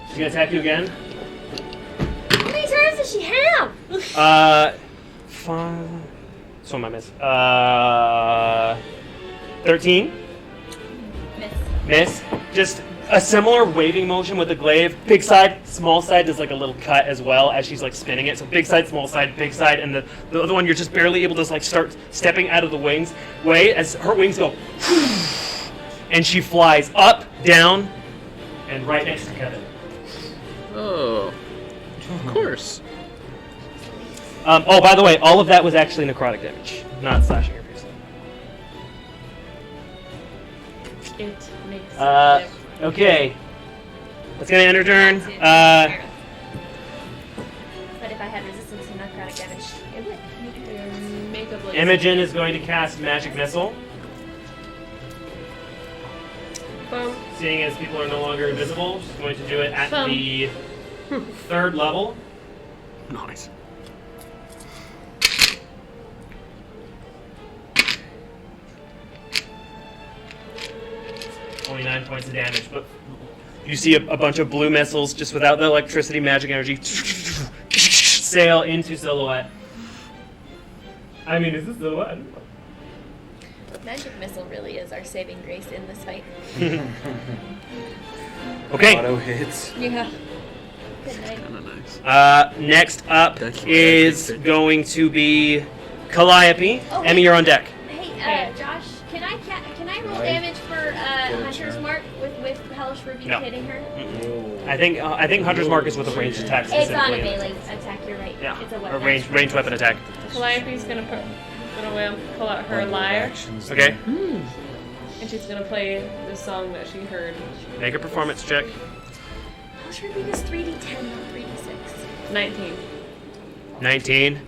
She's gonna attack you again. How many turns does she have? 5. So am I miss. 13. Miss. Just a similar waving motion with the glaive. Big side, small side does like a little cut as well as she's like spinning it. So big side, and the other one you're just barely able to like start stepping out of the wings way as her wings go, and she flies up, down, and right next to Kevin. Oh, of course. Oh, by the way, all of that was actually necrotic damage, not slashing or piercing. It makes sense. Okay. That's gonna end her turn. But if I had resistance to necrotic damage, it would. Make a blaze. Imogen is going to cast Magic Missile. Boom. Seeing as people are no longer invisible, she's going to do it at Bum. the 3rd level. Nice. 29 points of damage, but you see a bunch of blue missiles just without the electricity, magic energy sail into Silhouette. I mean, is this Silhouette? Magic missile really is our saving grace in this fight. Okay. Auto hits. Yeah. Good night. Kind of nice. Next up That's is right. going to be Calliope. Oh, Emmy, you're on deck. Hey, Josh, can I roll damage for Hunter's Mark with Hellish Rebuke No. hitting her? I think Hunter's Mark is with a ranged attack It's not a specifically. melee attack. You're right. Yeah, It's a a weapon. ranged weapon attack. Calliope's gonna pull out her lyre, Okay. and she's gonna play the song that she heard. Make a performance check. Hellish Rebuke is 3d10, not 3d6. 19. 19.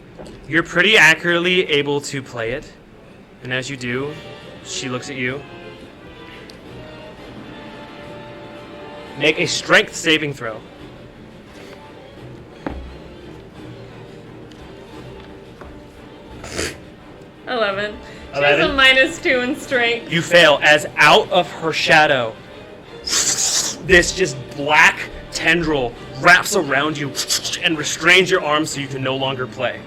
You're pretty accurately able to play it, and as you do, she looks at you. Make a strength saving throw. 11. She 11? has a -2 in strength. You fail as out of her shadow, this just black tendril wraps around you and restrains your arms so you can no longer play.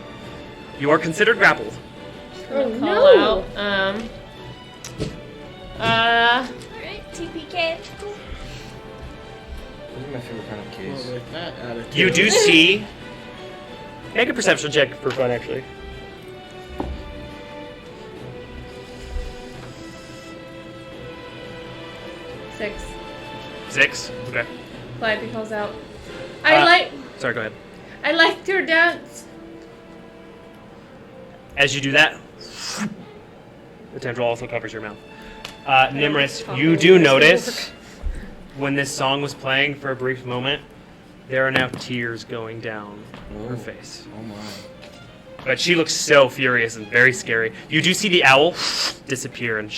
You are considered grappled. Call no. out. Alright, TPK. Those are my favorite kind of case. Well, with that attitude. You do see. Make a perception check for fun, actually. Six. 6. Okay. Calliope calls out. Sorry, go ahead. I liked your dance. As you do that, the tendril also covers your mouth. Nimrus, you do notice when this song was playing for a brief moment, there are now tears going down her face. Oh my. But she looks so furious and very scary. You do see the owl disappear and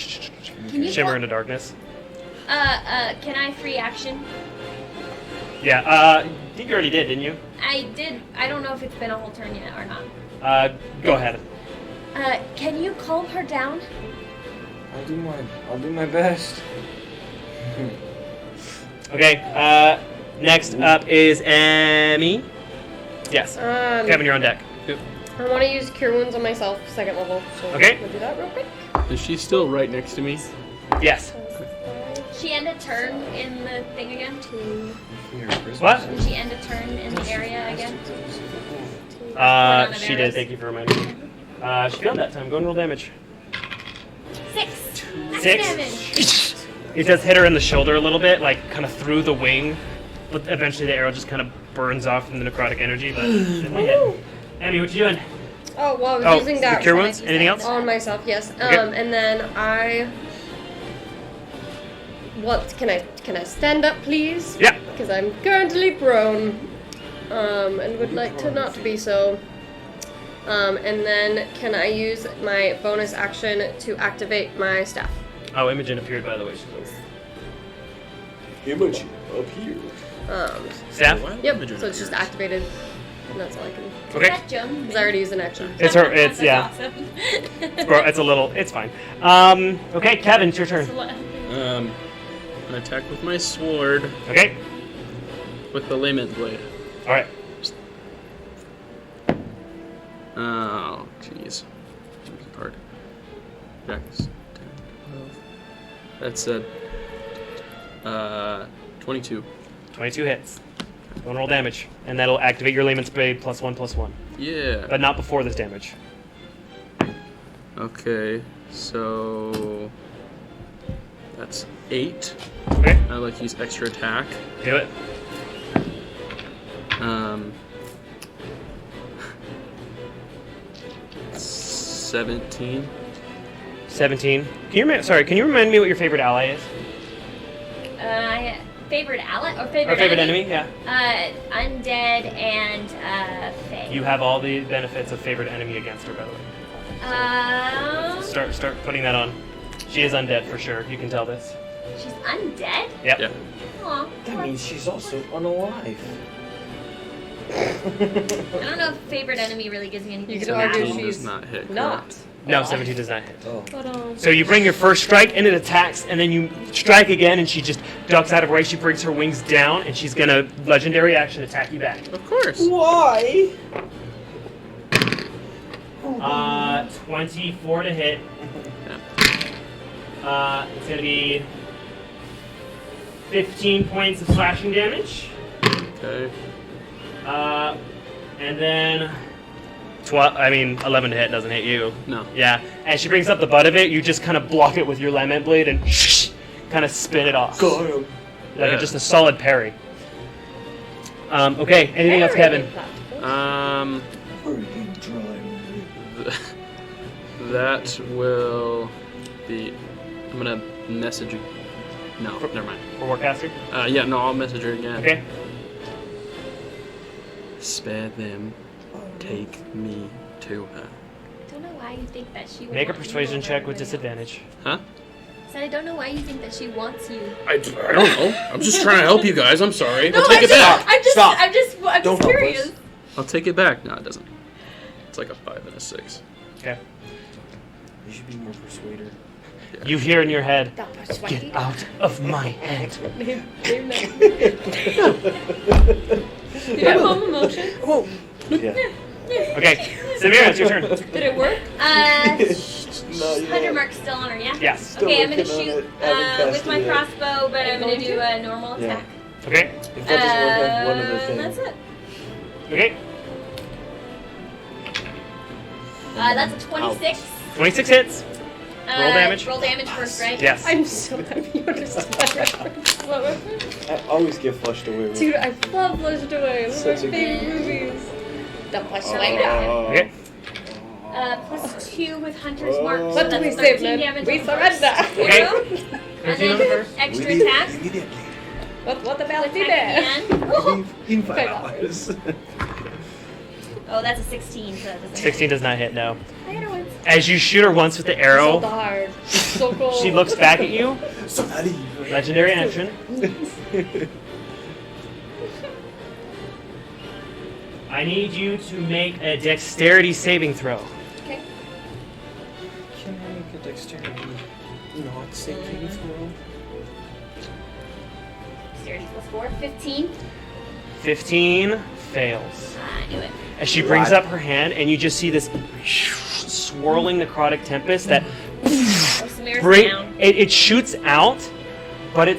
Can you shimmer pull- in the darkness. Can I free action? Yeah, I think you already did, didn't you? I did. I don't know if it's been a whole turn yet or not. Go ahead. Can you calm her down? I'll do my best. Okay, next up is Emmy. Yes. Kevin, you're on deck. I want to use Cure Wounds on myself, 2nd level. So Okay. we'll do that real quick. Is she still right next to me? Yes. She end a turn in the thing again? What? Did she end a turn in the area again? She did. Thank you for reminding me. She failed that time. Go and roll damage. 6. Max 6. damage. It does hit her in the shoulder a little bit, like kind of through the wing, but eventually the arrow just kind of burns off from the necrotic energy. But it might hit. Emmy, what you doing? Oh, well, I was using the that cure wounds. Anything else? on myself, yes. Okay. And then can I stand up, please? Yeah. Because I'm currently prone, and would like to not be so. And then can I use my bonus action to activate my staff? Oh, Imogen appeared, by the way. She's over. Imogen up here. Staff? Yep. So it's just activated. And that's all I can. Okay. That jump. Because I already used an action. It's her. It's That's yeah. awesome. It's a little. It's fine. Okay, Kevin, it's your turn. I'm gonna attack with my sword Okay. with the layman's blade. All right. Oh, jeez. Here's the card. Jack's 10, 12. That's a 22. 22 hits. One roll damage, and that'll activate your layman's blade +1/+1. Yeah. But not before this damage. Okay, so that's 8. Okay. I'd like to use extra attack. Do it. 17. 17. Can you remind me what your favorite ally is? Favorite ally or Or favorite enemy? Yeah. Undead and Fae. You have all the benefits of favorite enemy against her, by the way. Start putting that on. She is undead for sure. You can tell this. She's undead? Yep. Yeah. Aw. That means she's also unalive. I don't know if favorite enemy really gives me anything. You could to argue match. Does she's not hit. not. correct? No, 17 does not hit. Oh. But, So you bring your first strike and it attacks, and then you strike again, and she just ducks out of her way. She brings her wings down, and she's gonna legendary action attack you back. Of course. Why? 24 to hit. It's gonna be 15 points of slashing damage. Okay. And then 11 to hit doesn't hit you. No. Yeah, and she brings up the butt of it. You just kind of block it with your lament blade and kind of spin it off. Got him. Like Yeah. just a solid parry. Okay, anything else, Kevin? That will be. I'm gonna message you. No, never mind. For Warcaster? Yeah, no, I'll message her again. Okay. Spare them. Take me to her. I don't know why you think that she would Make a want you persuasion over check with everybody disadvantage. Huh? else. So I don't know why you think that she wants you. I don't know. I'm just trying to help you guys. I'm sorry. No, I'll take it back. Stop. I'm just Don't help curious. us. I'll take it back. No, it doesn't. It's like a 5 and a 6. Okay. You should be more persuader. You hear in your head, Don't persuade "Get me. out of my head." Did you have home emotion? Yeah. Okay, Samira, it's your turn. Did it work? 100 mark still on her, yeah? Yes. Okay, I'm gonna working on shoot it. Haven't cast with my it yet. crossbow, but I'm gonna do a normal Yeah. attack. Okay. If that doesn't work, I have one other thing. That's it. Okay. That's a 26. 26 hits. Roll damage. Roll damage first, right? Yes. I'm so happy you understood that reference. What reference? I always get flushed away with Dude, I love Flushed Away. It's one of Such my a favorite movies. The Flushed Away. Okay. Plus 2 with Hunter's Mark. So What do we that's say, 13 man? damage We on the first surrender. hero. And 13 on the then first. extra attack. What the bell did Attack there? again. In 5 Okay. hours. Oh, that's a 16, so that doesn't 16 does not hit, no. hit. I got a once. As you shoot her once with the So arrow, hard. So cold. she looks back at you. Somebody. Legendary action. I need you to make a dexterity saving throw. Okay. Can I make a dexterity not saving throw? Dexterity plus 4. 15. 15 fails. I knew it. As she brings up her hand, and you just see this swirling necrotic tempest that Oh, Samira's down. it shoots out, but it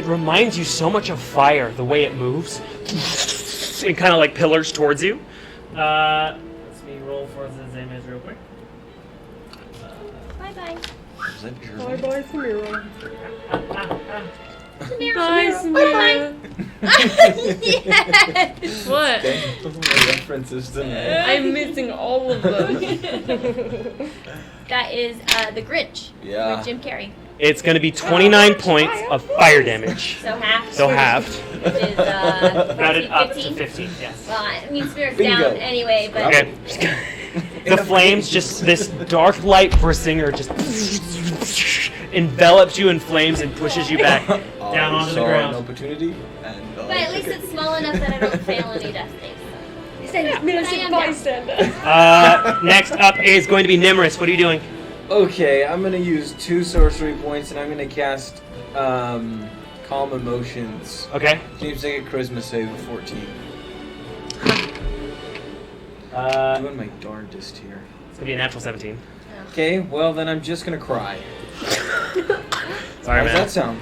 reminds you so much of fire, the way it moves. It kind of like pillars towards you. Let me roll for the damage real quick. Bye-bye. Bye bye, Samira. Samira, Bye, Samira. Samira. Yes! What? References tonight. I'm missing all of them. That is the Grinch. Yeah. With Jim Carrey. It's going to be 29 points of fire damage. So half. So halved. Which is Rounded 14, up to 15. 15, yes. Well, I mean, Spirit's Bingo. down anyway, but Okay. The flames, just this dark light bringer just envelops you in flames and pushes you back down onto the Saw an ground. opportunity, and but at least it's small enough that I don't fail any death saves. Innocent bystander. Next up is going to be Nimrus. What are you doing? Okay, I'm gonna use 2 sorcery points, and I'm gonna cast Calm Emotions. Okay. James, take a charisma save of 14. Doing my darndest here. It's gonna be a natural 17. Okay, well then I'm just gonna cry. Sorry, How does man. that sound?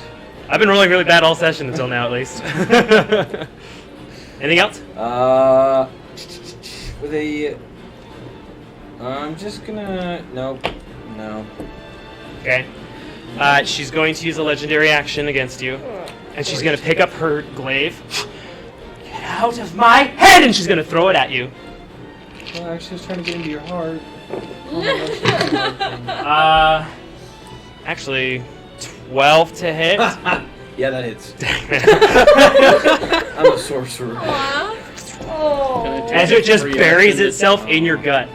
I've been rolling really bad all session until now, at least. Anything else? With a... I'm just gonna... Nope. No. Okay. She's going to use a legendary action against you. And she's going to pick up her glaive. Get out of my head! And she's going to throw it at you. Well, actually, I was trying to get into your heart. Actually, 12 to hit. Yeah, that hits. I'm a sorcerer. As it just buries itself in your gut.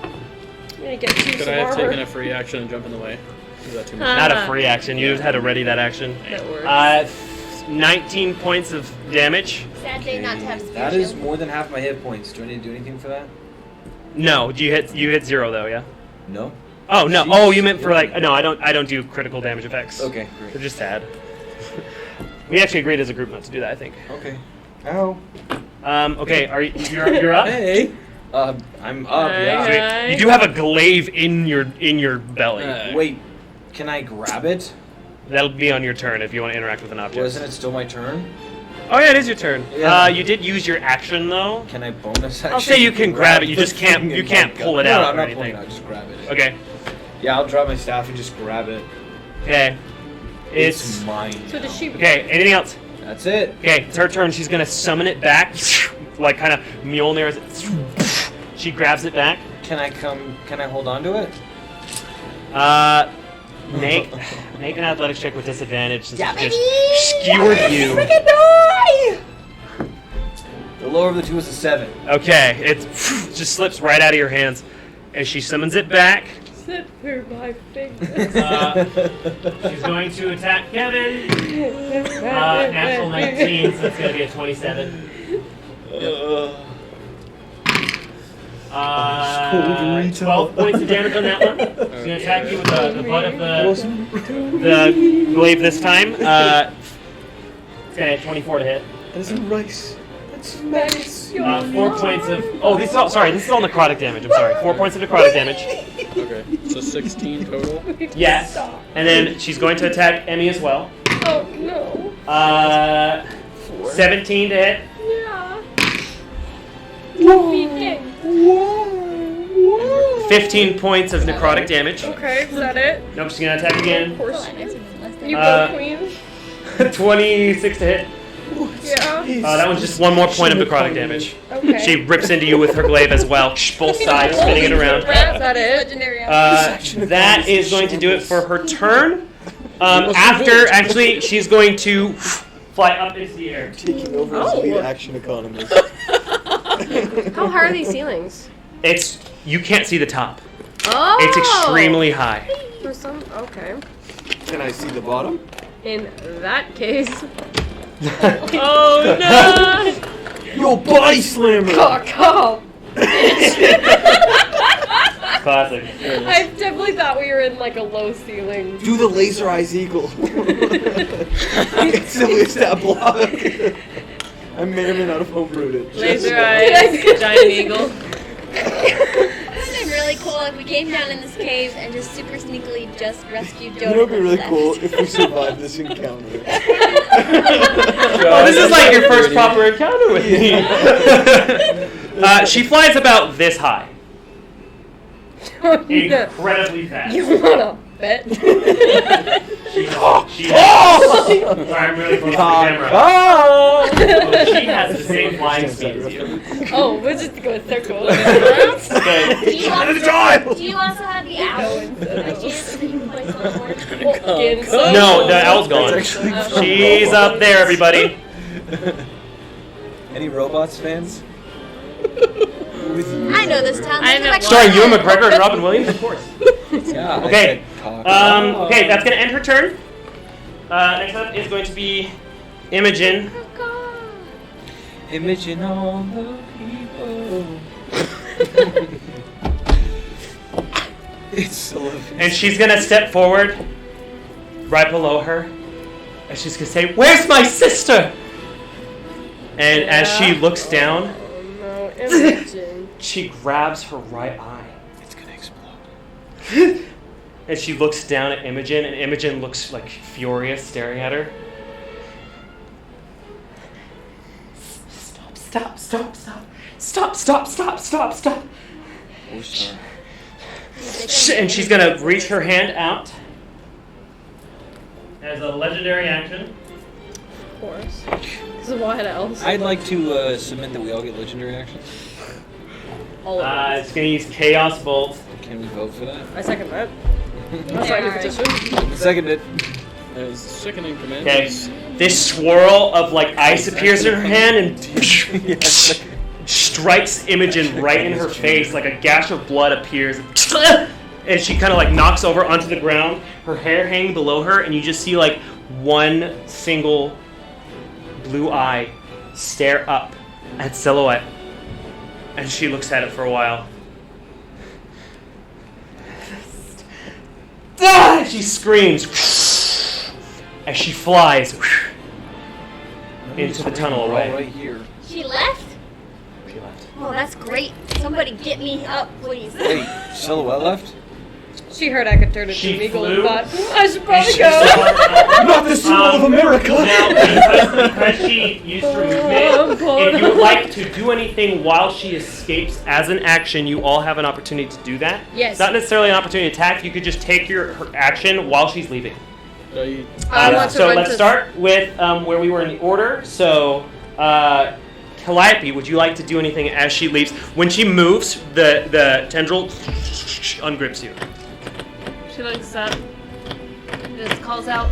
Could I have taken a free action and jump in the way? Is that too much? Not a free action. You had to ready that action. That works. 19 points of damage. Sad day not to have spear That is shield. more than half my hit points. Do I need to do anything for that? No, you hit 0 though, yeah? No. Oh no! Jeez. Oh, you meant for like no? I don't do critical damage effects. Okay, great. They're just sad. We actually agreed as a group not to do that. I think. Okay. Ow. Okay. You're up? Hey. I'm up. Yeah. You do have a glaive in your belly. Wait. Can I grab it? That'll be on your turn if you want to interact with an object. Well, isn't it still my turn? Oh yeah, it is your turn. Yeah. You did use your action though. Can I bonus action? I'll say you can grab it. You just can't. the You thing can't in pull my it gut? out No, or I'm not anything. pulling it out. Just grab it. Okay. Yeah, I'll drop my staff and just grab it. Okay. It's mine. So does she? Okay. Anything else? That's it. Okay. It's her turn. She's gonna summon it back, like kind of Mjolnir. She grabs it back. Can I hold on to it? Make an athletics check with disadvantage since Yeah, it just baby! skewered you. The lower of the two is a 7. Okay, it just slips right out of your hands as she summons it back. Sit through my fingers. She's going to attack Kevin. Natural 19, so it's going to be a 27. 12 points of damage on that one. She's going to attack you with the butt of the glaive this time. It's going to hit 24 to hit. That isn't rice. That's nice. 4 points of... Oh, this is all necrotic damage. I'm sorry. 4 points of necrotic damage. Okay, so 16 total. Yes. And then she's going to attack Emmy as well. Oh no. 17 to hit. Yeah. 15 points of necrotic damage. Okay, is that it? Nope, she's going to attack again. Of course. You Uh, go, queen. 26 to hit. Yeah. That one's just one more point of necrotic damage. Okay. She rips into you with her glaive as well, both sides, spinning it around. Is that it? Legendary. That is going to do it for her turn. After, she's going to fly up into the air. Taking over as the action economist. How high are these ceilings? You can't see the top. Oh. It's extremely high. For some. Okay. Can I see the bottom? In that case. Oh no! Yo, body slammer! Oh. Classic. I definitely thought we were in like a low ceiling. Do the laser eyes eagle. Instantly a stab block. I may or may not have homebrewed it. Laser eyes, giant eagle. Wouldn't it be really cool if we came down in this cave and just super sneakily just rescued Joe? You know, it'd be really cool if we survived this encounter. Oh, this is like your first proper encounter with me. She flies about this high. Incredibly fast. You wanna bet? She Sorry, I'm really close to the camera. Oh, she has the same flying speed as you. Oh, we'll just go in circles. Okay. Do you also have the owl? No, the owl's gone. She's up there, everybody. Any robots fans? I know this town. I know. Starring Ewan McGregor and Robin Williams, of course. Yeah. Okay. Okay, that's gonna end her turn. Next up is going to be Imogen. Imagine all the people. It's so lovely. And she's gonna step forward right below her. And she's gonna say, "Where's my sister?" And as she looks down, No, Imogen. she grabs her right eye. It's gonna explode. And she looks down at Imogen, and Imogen looks like furious, staring at her. Stop, stop, stop. Stop, stop, stop, stop, stop. And she's gonna reach her hand out as a legendary action. Of course. So what else? I'd like to submit that we all get legendary actions. All of it. It's gonna use Chaos Bolt. Can we vote for that? I second that. That's my new petition. Seconded. As second in command. Okay. is- This swirl of like ice appears in her hand and strikes Imogen right in her face. Like a gash of blood appears, and she kind of like knocks over onto the ground. Her hair hanging below her, and you just see like one single blue eye stare up at Silhouette, and she looks at it for a while. She screams as she flies into the tunnel away. Right here. She left? She left. Oh, that's great. Somebody get me up, please. Wait, Silhouette left? She heard I could turn into She an eagle flew. and thought, I should probably She go. Not the symbol of America! Now, because she used her movement, if you would like to do anything while she escapes as an action, you all have an opportunity to do that. Yes. It's not necessarily an opportunity to attack. You could just take her action while she's leaving. I want to So run let's to- start with where we were in the order. So, Calliope, would you like to do anything as she leaves? When she moves, the tendril ungrips you. She looks up. Just calls out.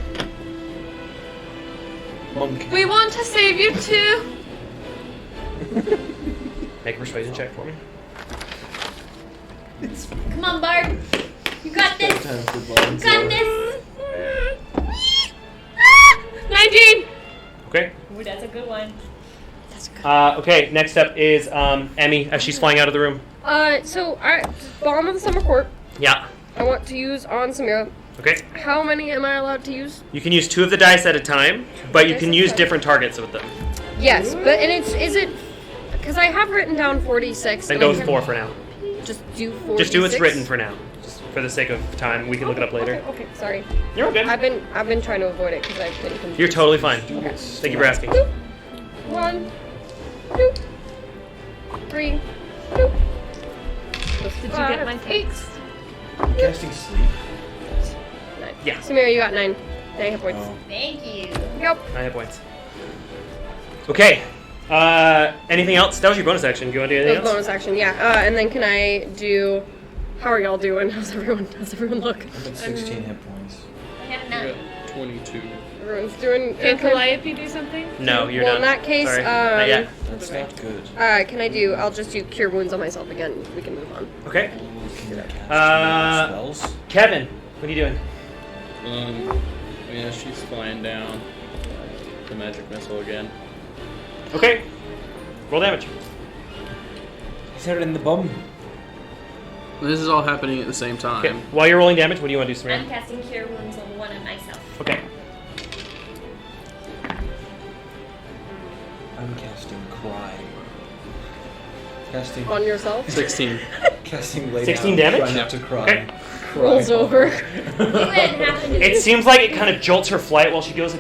Monkey. We want to save you too. Make a persuasion check for me. Come on, Barb. You got this. You got this. 19. Okay. Ooh, that's a good one. Okay. Next up is Emmy as she's flying out of the room. So Bomb of the Summer Court, Yeah. I want to use on Samira. Okay. How many am I allowed to use? You can use 2 of the dice at a time, but you can use different targets with them. Yes, but is it because I have written down 46. Then and go I with have- 4 for now. Just do 46. Just do what's written for now, just for the sake of time. We can look it up later. Okay, sorry. You're okay. I've been trying to avoid it because I've been confused. You're totally fine. Thank you for asking. 1, 2, 3, 2. Did you get my text? Casting sleep. 9. Yeah. Samira, you got 9. 9 hit points. Thank you. Yep. 9 hit points. Okay. Anything else? That was your bonus action. Do you want to do That anything was else? bonus action, yeah. And then can I do? How are y'all doing? How's everyone look? I'm at 16 hit points. I have I 9. got 22. Everyone's doing. Can okay. Calliope do something? No, you're Well, done. in that case, Sorry. Not yet. That's not good. Can I do? I'll just do cure wounds on myself again. We can move on. Okay. Can you cast spells? Kevin, what are you doing? Yeah, she's flying down. The magic missile again. Okay. Roll damage. He said it in the bum. This is all happening at the same time. Okay. While you're rolling damage, what do you want to do, I'm Samira? casting Cure Wounds on one of myself. Okay. I'm casting cry. Casting. On yourself. 16. Casting lay 16 down, damage? Try not to cry. Okay. Cry. Rolls over. You didn't have to do It seems like it kind of jolts her flight while she goes,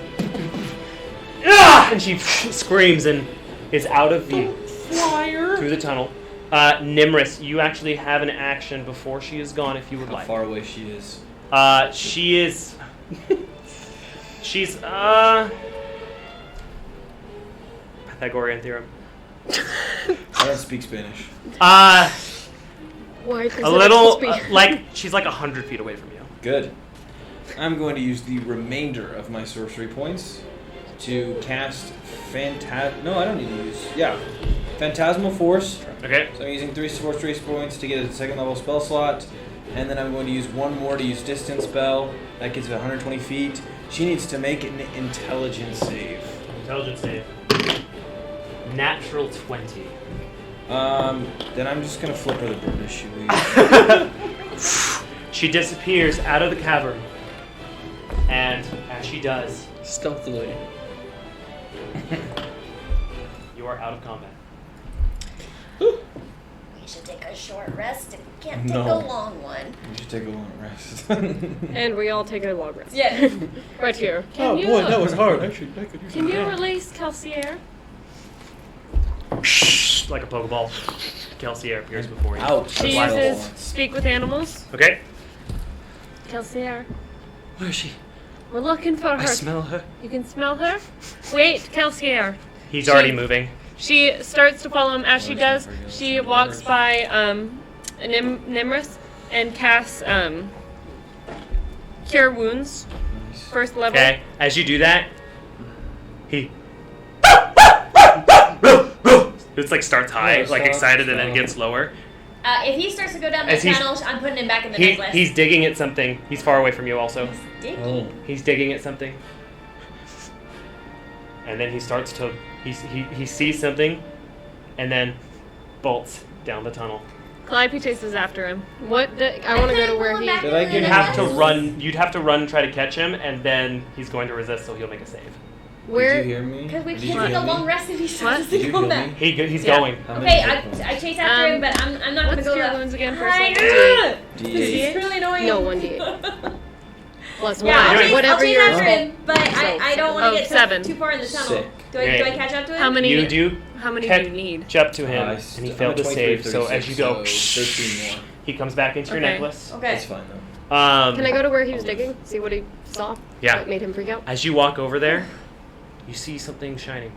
ah! And she screams and is out of view through the tunnel. Nimrus, you actually have an action before she is gone if you would How like. far away she is. She is. She's Pythagorean theorem. I don't speak Spanish. Why? 'Cause A it little must be- like she's like 100 feet away from you. Good. I'm going to use the remainder of my sorcery points to cast No, I don't need to use. Yeah. Phantasmal Force. Okay. So I'm using 3 sorcery points to get a 2nd level spell slot. And then I'm going to use 1 more to use Distance Spell. That gets her 120 feet. She needs to make an intelligence save. Intelligence save. Natural 20. Then I'm just gonna flip her the bird as she leaves. She disappears out of the cavern. And as she does, Stealthily. you are out of combat. We should take a short rest. If we can't take No. a long one. You should take a long rest. And we all take a long rest. Yeah. Right here. Can you, was hard. Actually, I could use Can you release Calcier? like a Pokeball. Kelsier appears before you. Ouch. She Wild. uses speak with animals. Okay. Kelsier, Where is she? we're looking for her. I smell her. You can smell her? Wait, Kelsier. He's already moving. She starts to follow him. As she does, she walks by Nimrus and casts Cure Wounds, first level. Okay. As you do that, he. It's like starts high, Yeah, like stop, excited, and then stop. gets lower. If he starts to go down the As he's- channel, I'm putting him back in the necklace. He's digging at something. He's far away from you, also. He's digging. Oh. He's digging at something, and then he starts to. He sees something, and then bolts down the tunnel. Calliope chases after him. I want to go to where he. Did I get You'd have to run. You'd have to run, try to catch him, and then he's going to resist, so he'll make a save. Where? Did you hear me? Because we Did you can't hear take a me? long rest if he starts Did to you go heal back. me? He's Yeah. going. How many Okay, hit points? I chase after him, but I'm not What's gonna go Cure that Wounds again? First high. level? It's really annoying. No, 1d8. Plus Yeah, one. I'll chase Whatever after your. him, but I don't want to get 7. too far in the tunnel. Sick. Do I catch up to him? How many? You do How many catch do you need? up to him, I and he st- failed I'm to at save. So 23, as you go, 13 more. he comes back into your Okay. necklace. Okay. That's fine though. Can I go to where he was digging? See what he saw? Yeah. That made him freak out. As you walk over there, you see something shining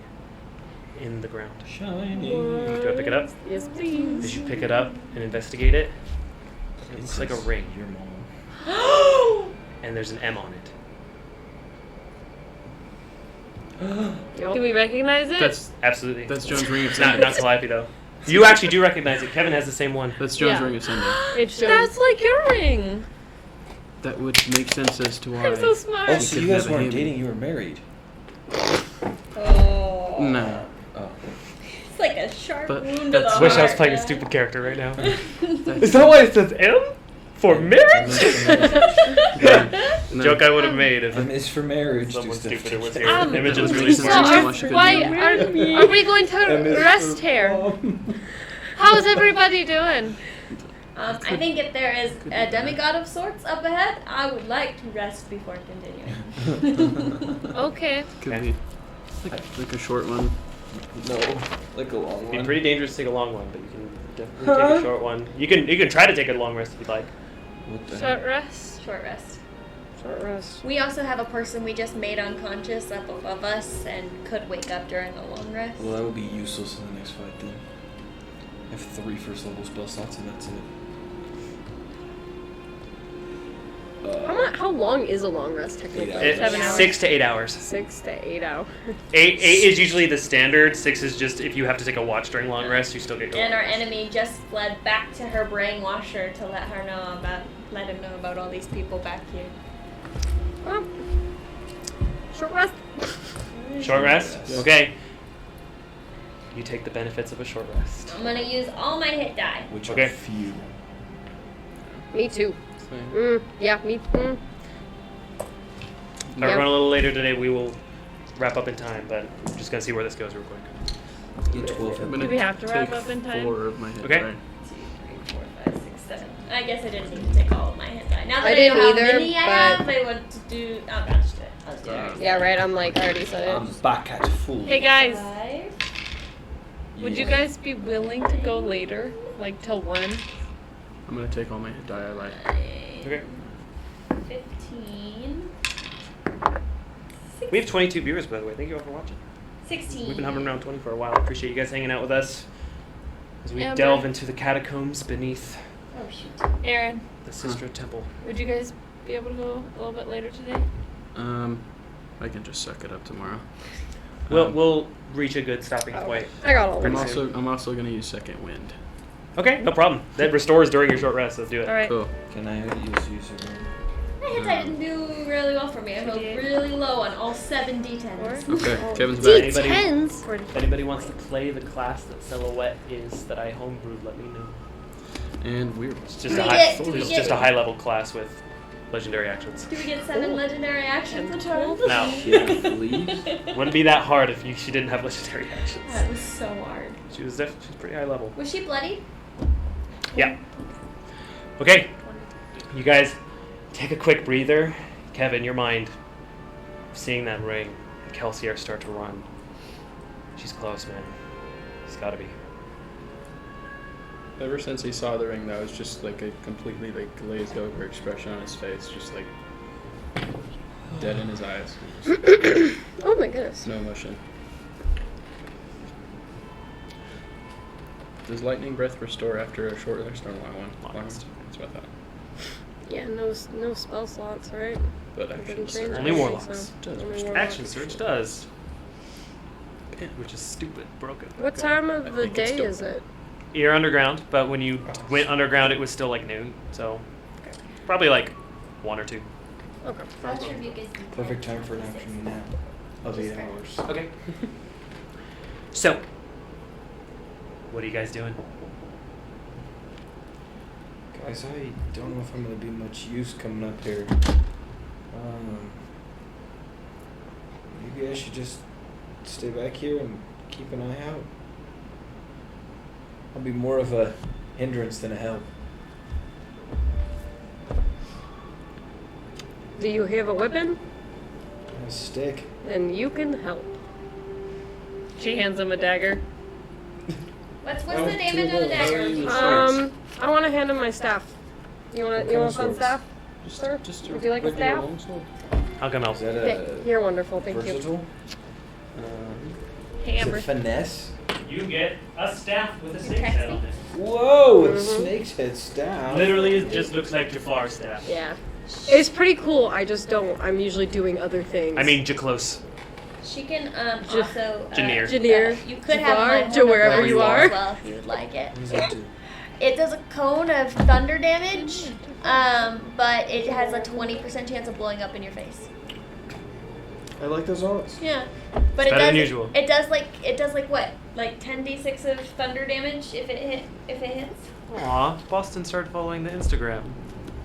in the ground. Shiny. Do I pick it up? Yes, please. As you pick it up and investigate it, it looks like a ring, Your mom. and there's an M on it. Do we recognize it? That's Absolutely. Jones' ring of not Sunday. not Calliope though. You actually do recognize it. Kevin has the same one. That's Jones' Yeah. ring of Sunday. It's That's like your ring. That would make sense as to why. I'm so smart. Oh, so could you guys never weren't hear me. dating, you were married. Oh. No. Oh. It's like a sharp But wound to that's- the I wish I was heart, playing a man. stupid character right now. That's- Is that why it says M? For marriage? No. Joke I would have made if M is for marriage. someone just to- stupider was here. Image That is would really make So sense. smart. So are, much you could why do. are we going to M is rest for here? mom. How's everybody doing? I think if there is a demigod of sorts up ahead, I would like to rest before continuing. Okay. Could be like a short one. No, like a long It'd be one. pretty dangerous to take a long one, but you can definitely take a short one. You can try to take a long rest if you'd like. What the Short heck? rest. Short rest. Short rest. We also have a person we just made unconscious up above us and could wake up during a long rest. Well, that would be useless in the next fight then. I have 3 first level spell slots and that's it. How long is a long rest technically? 8 hours. 7 hours. 6 to 8 hours. 6 to 8 hours. 8 is usually the standard. 6 is just if you have to take a watch during long rest, you still get your And long our rest. enemy just fled back to her brainwasher to let him know about all these people back here. Well, short rest. Short rest? Yes. Okay. You take the benefits of a short rest. I'm gonna use all my hit die. Which Okay. are few. Me too. Yeah, me. If I Yep. run a little later today, we will wrap up in time, but I'm just going to see where this goes real quick. Get 12 I'm hit gonna we have to wrap take up in time? 4 of my hit Okay. die. 2, 3, 4, 5, 6, 7. I guess I didn't need to take all of my hit die. Now that I I, didn't know how either, many I but- have, I want to do. Oh, I'll just do it. I'll just do it. Yeah, right. I'm like, I already said I'm it. back at full. Hey guys, 5, would you guys be willing to go later, like till 1? I'm gonna take all my hit die I like. 9, Okay. 15, We have 22 viewers, by the way. Thank you all for watching. 16. We've been hovering around 20 for a while. Appreciate you guys hanging out with us as we Amber. delve into the catacombs beneath Oh, shoot. Aaron, the Sistra Temple. would you guys be able to go a little bit later today? I can just suck it up tomorrow. We'll reach a good stopping Oh. point. I got all of Pretty them. soon. I'm also gonna use second wind. Okay, no problem. That restores during your short rest, so do it. All right. Cool. Can I use again? My hit die didn't do really well for me. I rolled really low on all 7 d10s. Okay, Kevin's back. Anybody- D10s. If anybody wants to play the class that Silhouette is that I homebrewed, let me know. And we're It's Do just, we a, high, get- do we it's get- just a high level class with legendary actions. Do we get 7 legendary actions a turn? No. Yeah, please. Wouldn't be that hard if she didn't have legendary actions. That was so hard. She's pretty high level. Was she bloody? Yeah. Okay. You guys take a quick breather. Kevin, your mind, seeing that ring, and Kelsier start to run. She's close, man. It's gotta be. Ever since he saw the ring, that was just like a completely like glazed over expression on his face, just like dead in his eyes. Oh my goodness. No emotion. Does lightning breath restore after a short rest or a long one? Long rest. That's what I thought. Yeah, no spell slots, right? But Didn't action change surge. Only anything, warlocks. so Does only restore. warlocks. Action Surge does. Which is stupid, broken. What time of I the think it's day still- is it? You're underground, but when you went underground, it was still like noon. So probably like 1 or 2. Okay. I'll tribute gives me Perfect 10, time for an 6. afternoon nap of 8 hours. Okay. So, what are you guys doing? Guys, I don't know if I'm gonna be much use coming up here. Maybe I should just stay back here and keep an eye out. I'll be more of a hindrance than a help. Do you have a weapon? A stick. Then you can help. She hands him a dagger. What's Oh, the damage of the dagger? I want to hand him my staff. You want What kind a of fun swords? staff? Just, Sir, just would you like a regular staff? longsword. How come Is else? that Okay, a you're wonderful, thank you. versatile? Is Hammer. it finesse? You get a staff with a snake's head on it. Whoa, Mm-hmm. it's snake's head staff. Literally, it just looks like Jafar's staff. Yeah. It's pretty cool. I just don't. I'm usually doing other things. I mean, Jaclose. She can also. Janir. Janir, you could Jafar, have my to wherever horn you as are. well if you would like it. What does that do? It does a cone of thunder damage, but it has a 20% chance of blowing up in your face. I like those odds. Yeah, but It's it better does. than usual. It does like what, like 10d6 of thunder damage if it hits. Aw, Boston started following the Instagram.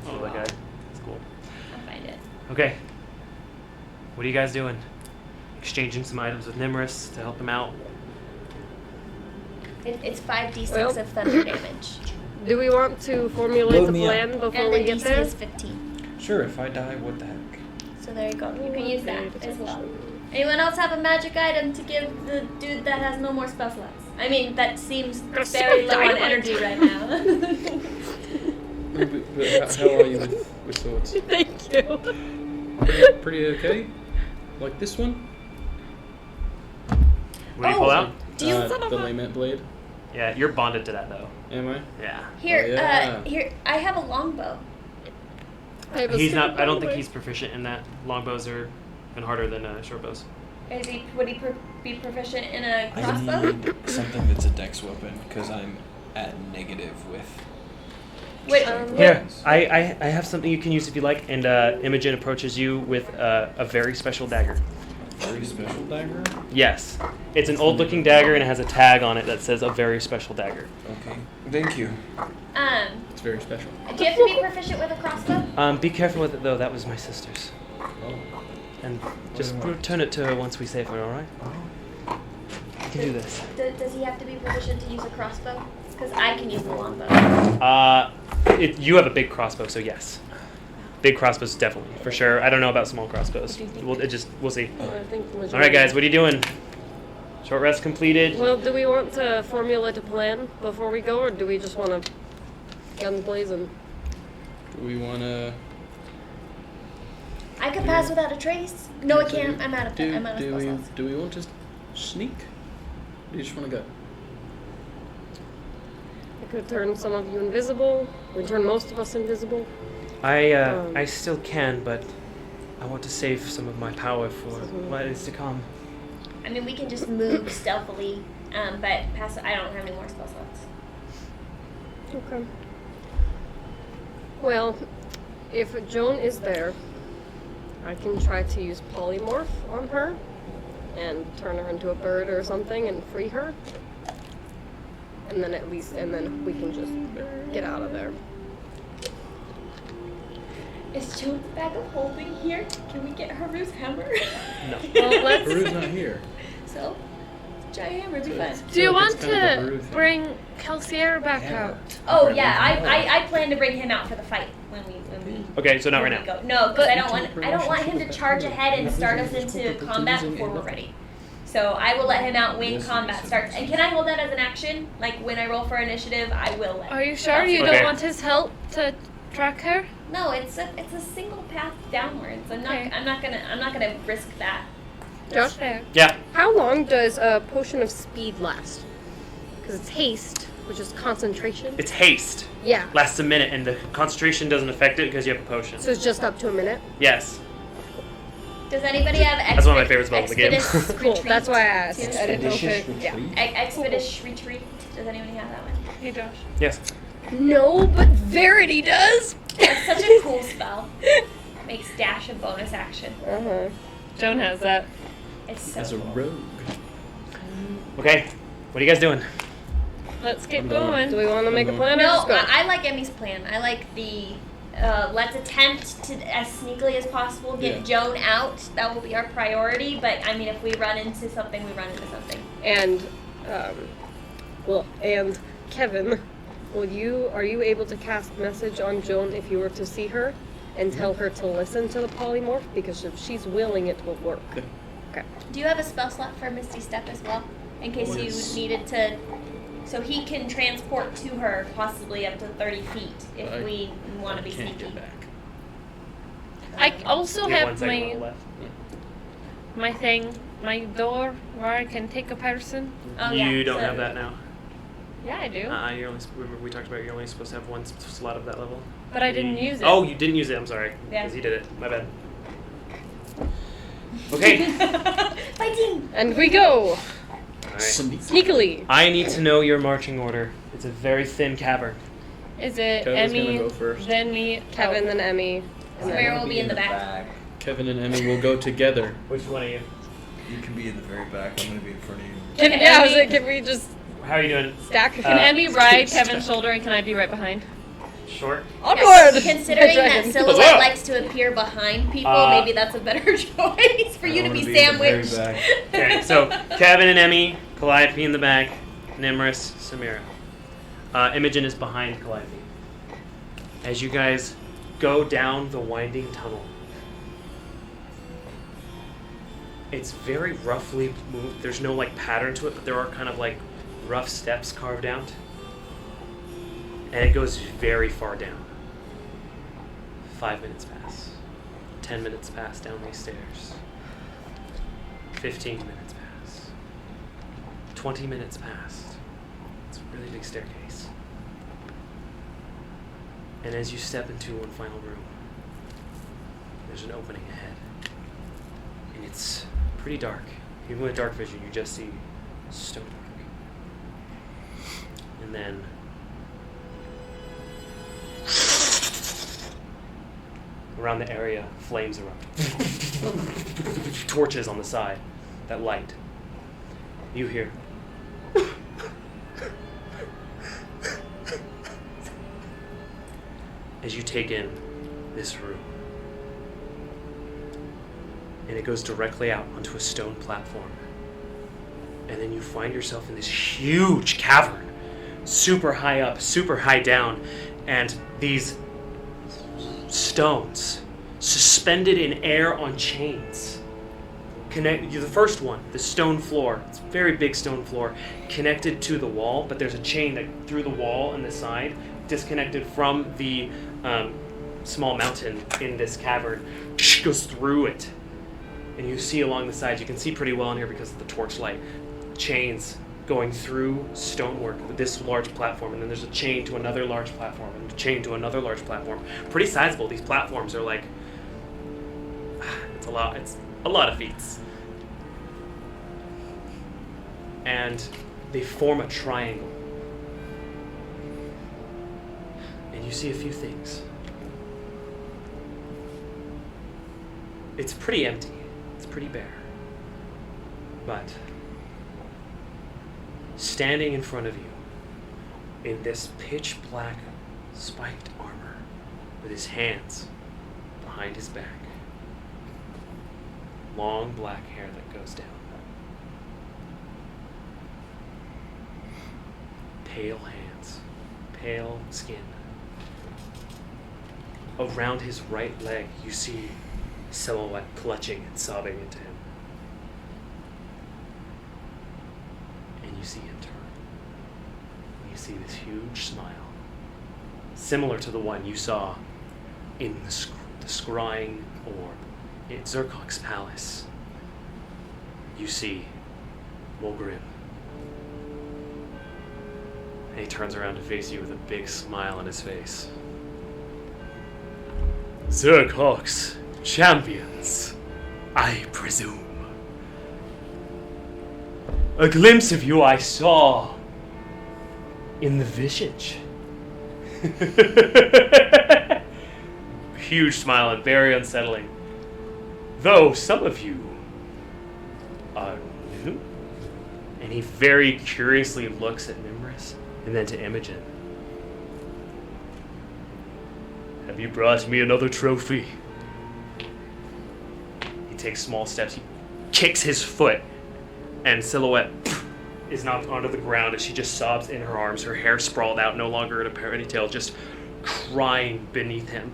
Oh, that guy. That's cool. I'll find it. Okay. What are you guys doing? Exchanging some items with Nimrus to help him out. It's 5d6 Well. of thunder damage, Do we want to formulate Load the me up. plan before and we the get DC there? is 15. Sure, if I die, what the heck? So there you go. You can use that as well. Anyone else have a magic item to give the dude that has no more spell slots? I mean, that seems very low on energy right now. But how are you with swords? Thank you. Pretty okay? Like this one? What do you pull Oh. out? Do you The lament blade? Yeah, you're bonded to that though. Am I? Yeah. here? Oh, yeah. Here. I have a longbow. I have a He's not. stupid I don't think bow. he's proficient in that. Longbows are even harder than short bows. Would he be proficient in a I crossbow? need something that's a dex weapon because I'm at negative with. Wait, Here, I have something you can use if you like. And Imogen approaches you with a very special dagger. Very special dagger? Yes, it's an old-looking dagger and it has a tag on it that says a very special dagger. Okay. Thank you. It's very special. Do you have to be proficient with a crossbow? Be careful with it though. That was my sister's. And just return it to her once we save her. All right? You can do this. Does he have to be proficient to use a crossbow? Because I can use the longbow. You have a big crossbow, so yes. Big crossbows, definitely, for sure. I don't know about small crossbows. We'll see. I think All right, guys, what are you doing? Short rest completed. Well, do we want to formulate a plan before we go, or do we just want to gun blazing? Do we want to... I could pass without a trace. No, I can't. I'm out of Do spell we slots. do we want to sneak? Or do you just want to go? I could turn some of you invisible. We turn most of us invisible. I still can, but I want to save some of my power for what is to come. I mean, we can just move stealthily, but pass. I don't have any more spell slots. Okay. Well, if Joan is there, I can try to use polymorph on her and turn her into a bird or something and free her. And then then we can just get out of there. Is Joan's bag of holding here? Can we get Haru's hammer? No. Well, let's. Haru's not here. So, giant hammer would be fun. Do you like want it's kind of a Haru to thing. bring Kelsier back out? Oh yeah, I plan to bring him out for the fight when we Okay, so not when right we now. go. No, because I don't want him to charge ahead and start us into combat before we're ready. So I will let him out when Yes, combat yes, starts. yes. And can I hold that as an action? Like when I roll for initiative, I will let. Are you sure you Okay. don't want his help to track her? No, it's a single path downwards. Okay. I'm not gonna risk that. Josh, Fair. Yeah. how long does a potion of speed last? Because it's haste, which is concentration. It's haste. Yeah. Lasts a minute, and the concentration doesn't affect it because you have a potion. So it's just up to a minute. Yes. Does anybody have That's one of my favorite spells in the game. Expeditious Cool. Retreat? That's why I asked. Too? I didn't know if Expeditious it. Yeah. retreat? Expeditious Retreat. Does anybody have that one? Hey, Josh. Yes. No, but Verity does. It's such a cool spell. Makes dash a bonus action. Uh-huh. Joan has that. It's so As a cool. rogue. Okay. What are you guys doing? Let's keep Do going. we want to make a plan or No, just go? I like Emmy's plan. I like the let's attempt to, as sneakily as possible, get Joan out. That will be our priority. But I mean, if we run into something, we run into something. And, and Kevin, are you able to cast message on Joan if you were to see her and tell her to listen to the polymorph? Because if she's willing, it will work. Okay. Do you have a spell slot for Misty Step as well, in case you needed to? So he can transport to her possibly up to 30 feet if we want to be Can't sneaky. get back. I also You have have 1 second on the my left. my thing, my door where I can take a person. Oh, You yeah, don't so- have that now. Yeah, I do. You're only, remember we talked about you're only supposed to have one slot of that level. But I didn't use it. Oh, you didn't use it. I'm sorry. Yeah. Because you did it. My bad. Okay. Fighting! And we go! Alright. Sneakily! I need to know your marching order. It's a very thin cavern. Is it Kevin's Emmy, gonna go first. then me, Kevin, then Emmy. And then Samara will be in the back. Kevin and Emmy will go together. Which one are you? You can be in the very back. I'm gonna be in front of you. Can, Can yeah, I was Emmy- like, can we just How are you doing? stack? Can Emmy ride Kevin's shoulder and can I be right behind? Short? Onward! Considering that Dragon. Silhouette likes to appear behind people, maybe that's a better choice for you I to wanna be in the very sandwiched. back. Okay, so Kevin and Emmy, Calliope in the back, Nimrus, Samira. Imogen is behind Calliope. As you guys go down the winding tunnel, it's very roughly moved. There's no like pattern to it, but there are kind of like rough steps carved out. And it goes very far down. 5 minutes pass. 10 minutes pass down these stairs. 15 minutes pass. 20 minutes passed. It's a really big staircase. And as you step into one final room, there's an opening ahead. And it's pretty dark. Even with dark vision, you just see stonework. And then around the area, flames erupt. Torches on the side that light. You hear. As you take in this room. And it goes directly out onto a stone platform. And then you find yourself in this huge cavern. Super high up, super high down. And these stones suspended in air on chains. The first one, the stone floor, it's a very big stone floor, connected to the wall, but there's a chain that through the wall on the side, disconnected from the small mountain in this cavern, goes through it. And you see along the sides, you can see pretty well in here because of the torchlight, chains going through stonework with this large platform, and then there's a chain to another large platform, and a chain to another large platform. Pretty sizable. These platforms are like, it's a lot of feats. And they form a triangle. And you see a few things. It's pretty empty. It's pretty bare. But standing in front of you in this pitch black spiked armor with his hands behind his back, long black hair that goes down, pale hands, pale skin. Around his right leg you see Silhouette clutching and sobbing into him. you see him turn. You see this huge smile, similar to the one you saw in the scrying orb at Zerkok's palace. You see Mulgrim. And he turns around to face you with a big smile on his face. Zerkok's champions, I presume. A glimpse of you I saw in the visage. Huge smile and very unsettling. Though some of you are new. And he very curiously looks at Nimrus and then to Imogen. Have you brought me another trophy? He takes small steps. He kicks his foot, and Silhouette is knocked onto the ground as she just sobs in her arms, her hair sprawled out, no longer in a ponytail, just crying beneath him.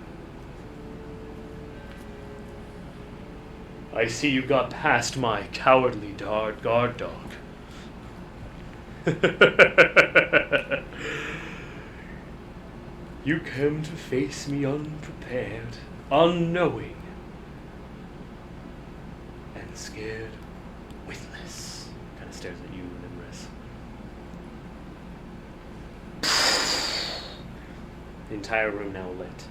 I see you got past my cowardly guard dog. You came to face me unprepared, unknowing, and scared witless. Kind of stares at you, Nimrus. The entire room now lit.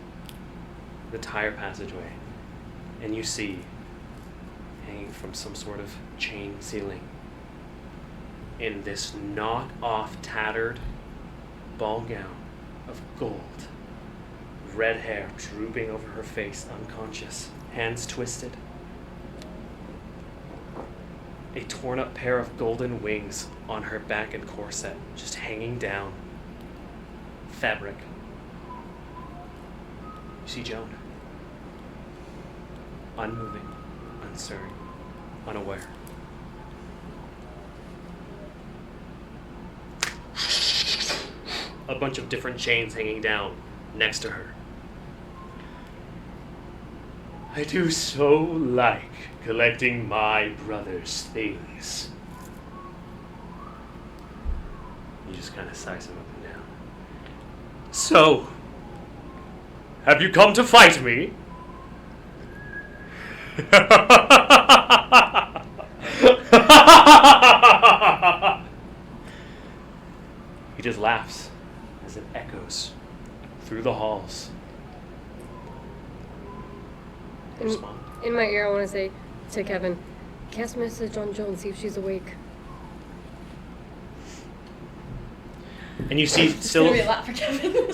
The entire passageway. And you see, hanging from some sort of chain ceiling, in this knot-off, tattered ball gown of gold, red hair drooping over her face, unconscious, hands twisted, a torn-up pair of golden wings on her back and corset, just hanging down, fabric. You see Joan, unmoving, unstirring, unaware. A bunch of different chains hanging down next to her. I do so like collecting my brother's things. You just kind of size him up and down. So, have you come to fight me? He just laughs as it echoes through the halls. Respond. In my ear, I want to say to Kevin, cast a message on Joan, see if she's awake. And you see It's gonna be a lot for Kevin.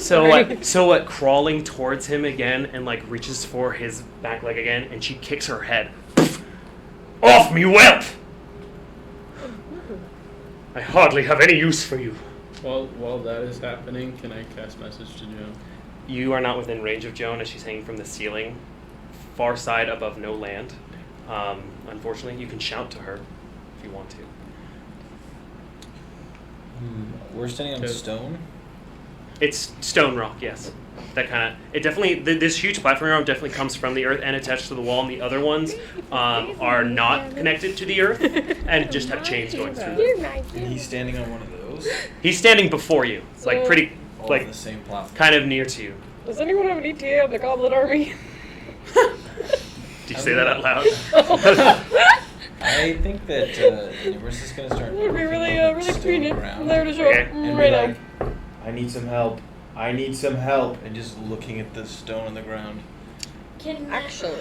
Silhouette crawling towards him again and like reaches for his back leg again, and she kicks her head. Off me, whelp! I hardly have any use for you. While that is happening, can I cast message to Joan? You are not within range of Joan as she's hanging from the ceiling, far side above no land. Unfortunately, you can shout to her if you want to. We're standing on Okay. stone. It's stone rock, yes. That kind of it definitely. This huge platform definitely comes from the earth and attached to the wall, and the other ones are not connected to the earth and just have chains going through them. And he's standing on one of those. He's standing before you, like pretty, All like on the same platform. kind of near to you. Does anyone have an ETA of the Goblet Army? Do you say that out loud? I think that Nimrus is going to start. It would be really, looking up really at the stone convenient. ground I'm there to show Okay. up and be right like, now. I need some help. I need some help. And just looking at the stone on the ground. Can Actually,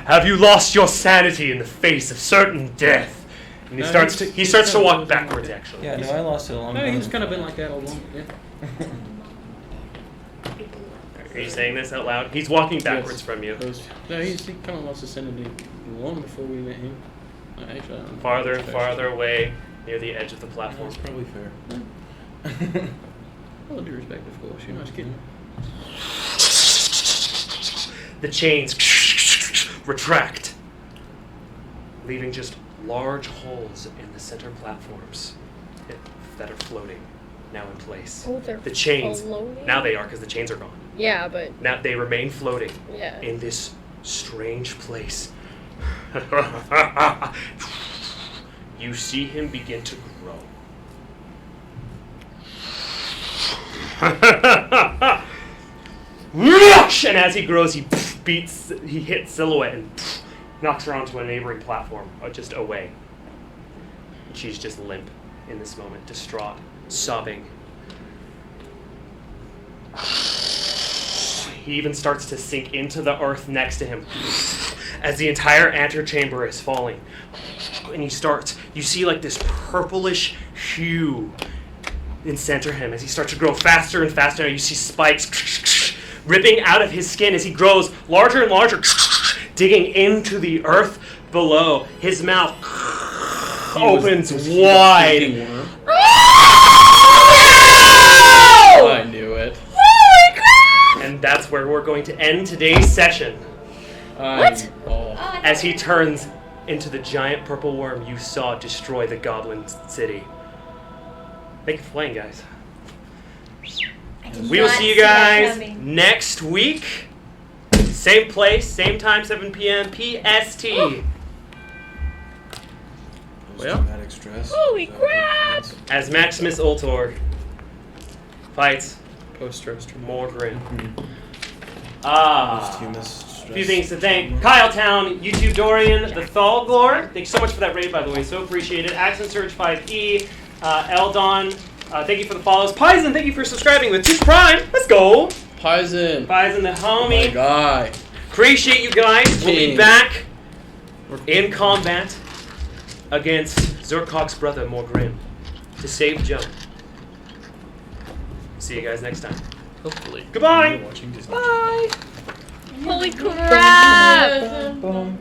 Have you lost your sanity in the face of certain death? And he No, starts he's to kinda walk been backwards. like Actually, Yeah, no, I lost it a long No, time. he's kind of been like that all along. Yeah. Are you saying this out loud? He's walking backwards Yes. from you, No, he kind of lost his sanity long before we met him. Actually, I don't know. farther and farther away near the edge of the platform. That's probably fair. All due respect, of course. You're not kidding. The chains retract, leaving just large holes in the center platforms that are floating now in place. Oh, they're The chains, floating? now they are because the chains are gone. yeah, but Now they remain floating yeah. in you see him begin to grow. And as he grows, he hits Silhouette and knocks her onto a neighboring platform, just away. She's just limp in this moment, distraught, sobbing. He even starts to sink into the earth next to him as the entire antechamber is falling. And you see like this purplish hue in center him as he starts to grow faster and faster. You see spikes ripping out of his skin as he grows larger and larger, digging into the earth below. His mouth opens wide. I knew it. And that's where we're going to end today's session. What? As he turns into the giant purple worm you saw destroy the Goblin City. Thank you for playing, guys. We will see you guys next week. Same place, same time, 7 p.m. PST. Well, Dramatic stress. Holy crap! As Maximus Ultor fights post-stress. Morgrim. Posthumous A stress. few things to thank. Kyle Town, YouTube Dorian, the Thalglor. Thanks so much for that raid, by the way. So appreciated. Accent Surge 5E, Eldon. Thank you for the follows. Pison, thank you for subscribing with 2 Prime. Let's go. Pison. Pison, the homie. My guy. Appreciate you guys. We'll be King. back in combat against Zurkok's brother, Morgrim, to save Joan. See you guys next time. Hopefully. Goodbye. Watching Disney. Bye! Holy crap! Boom.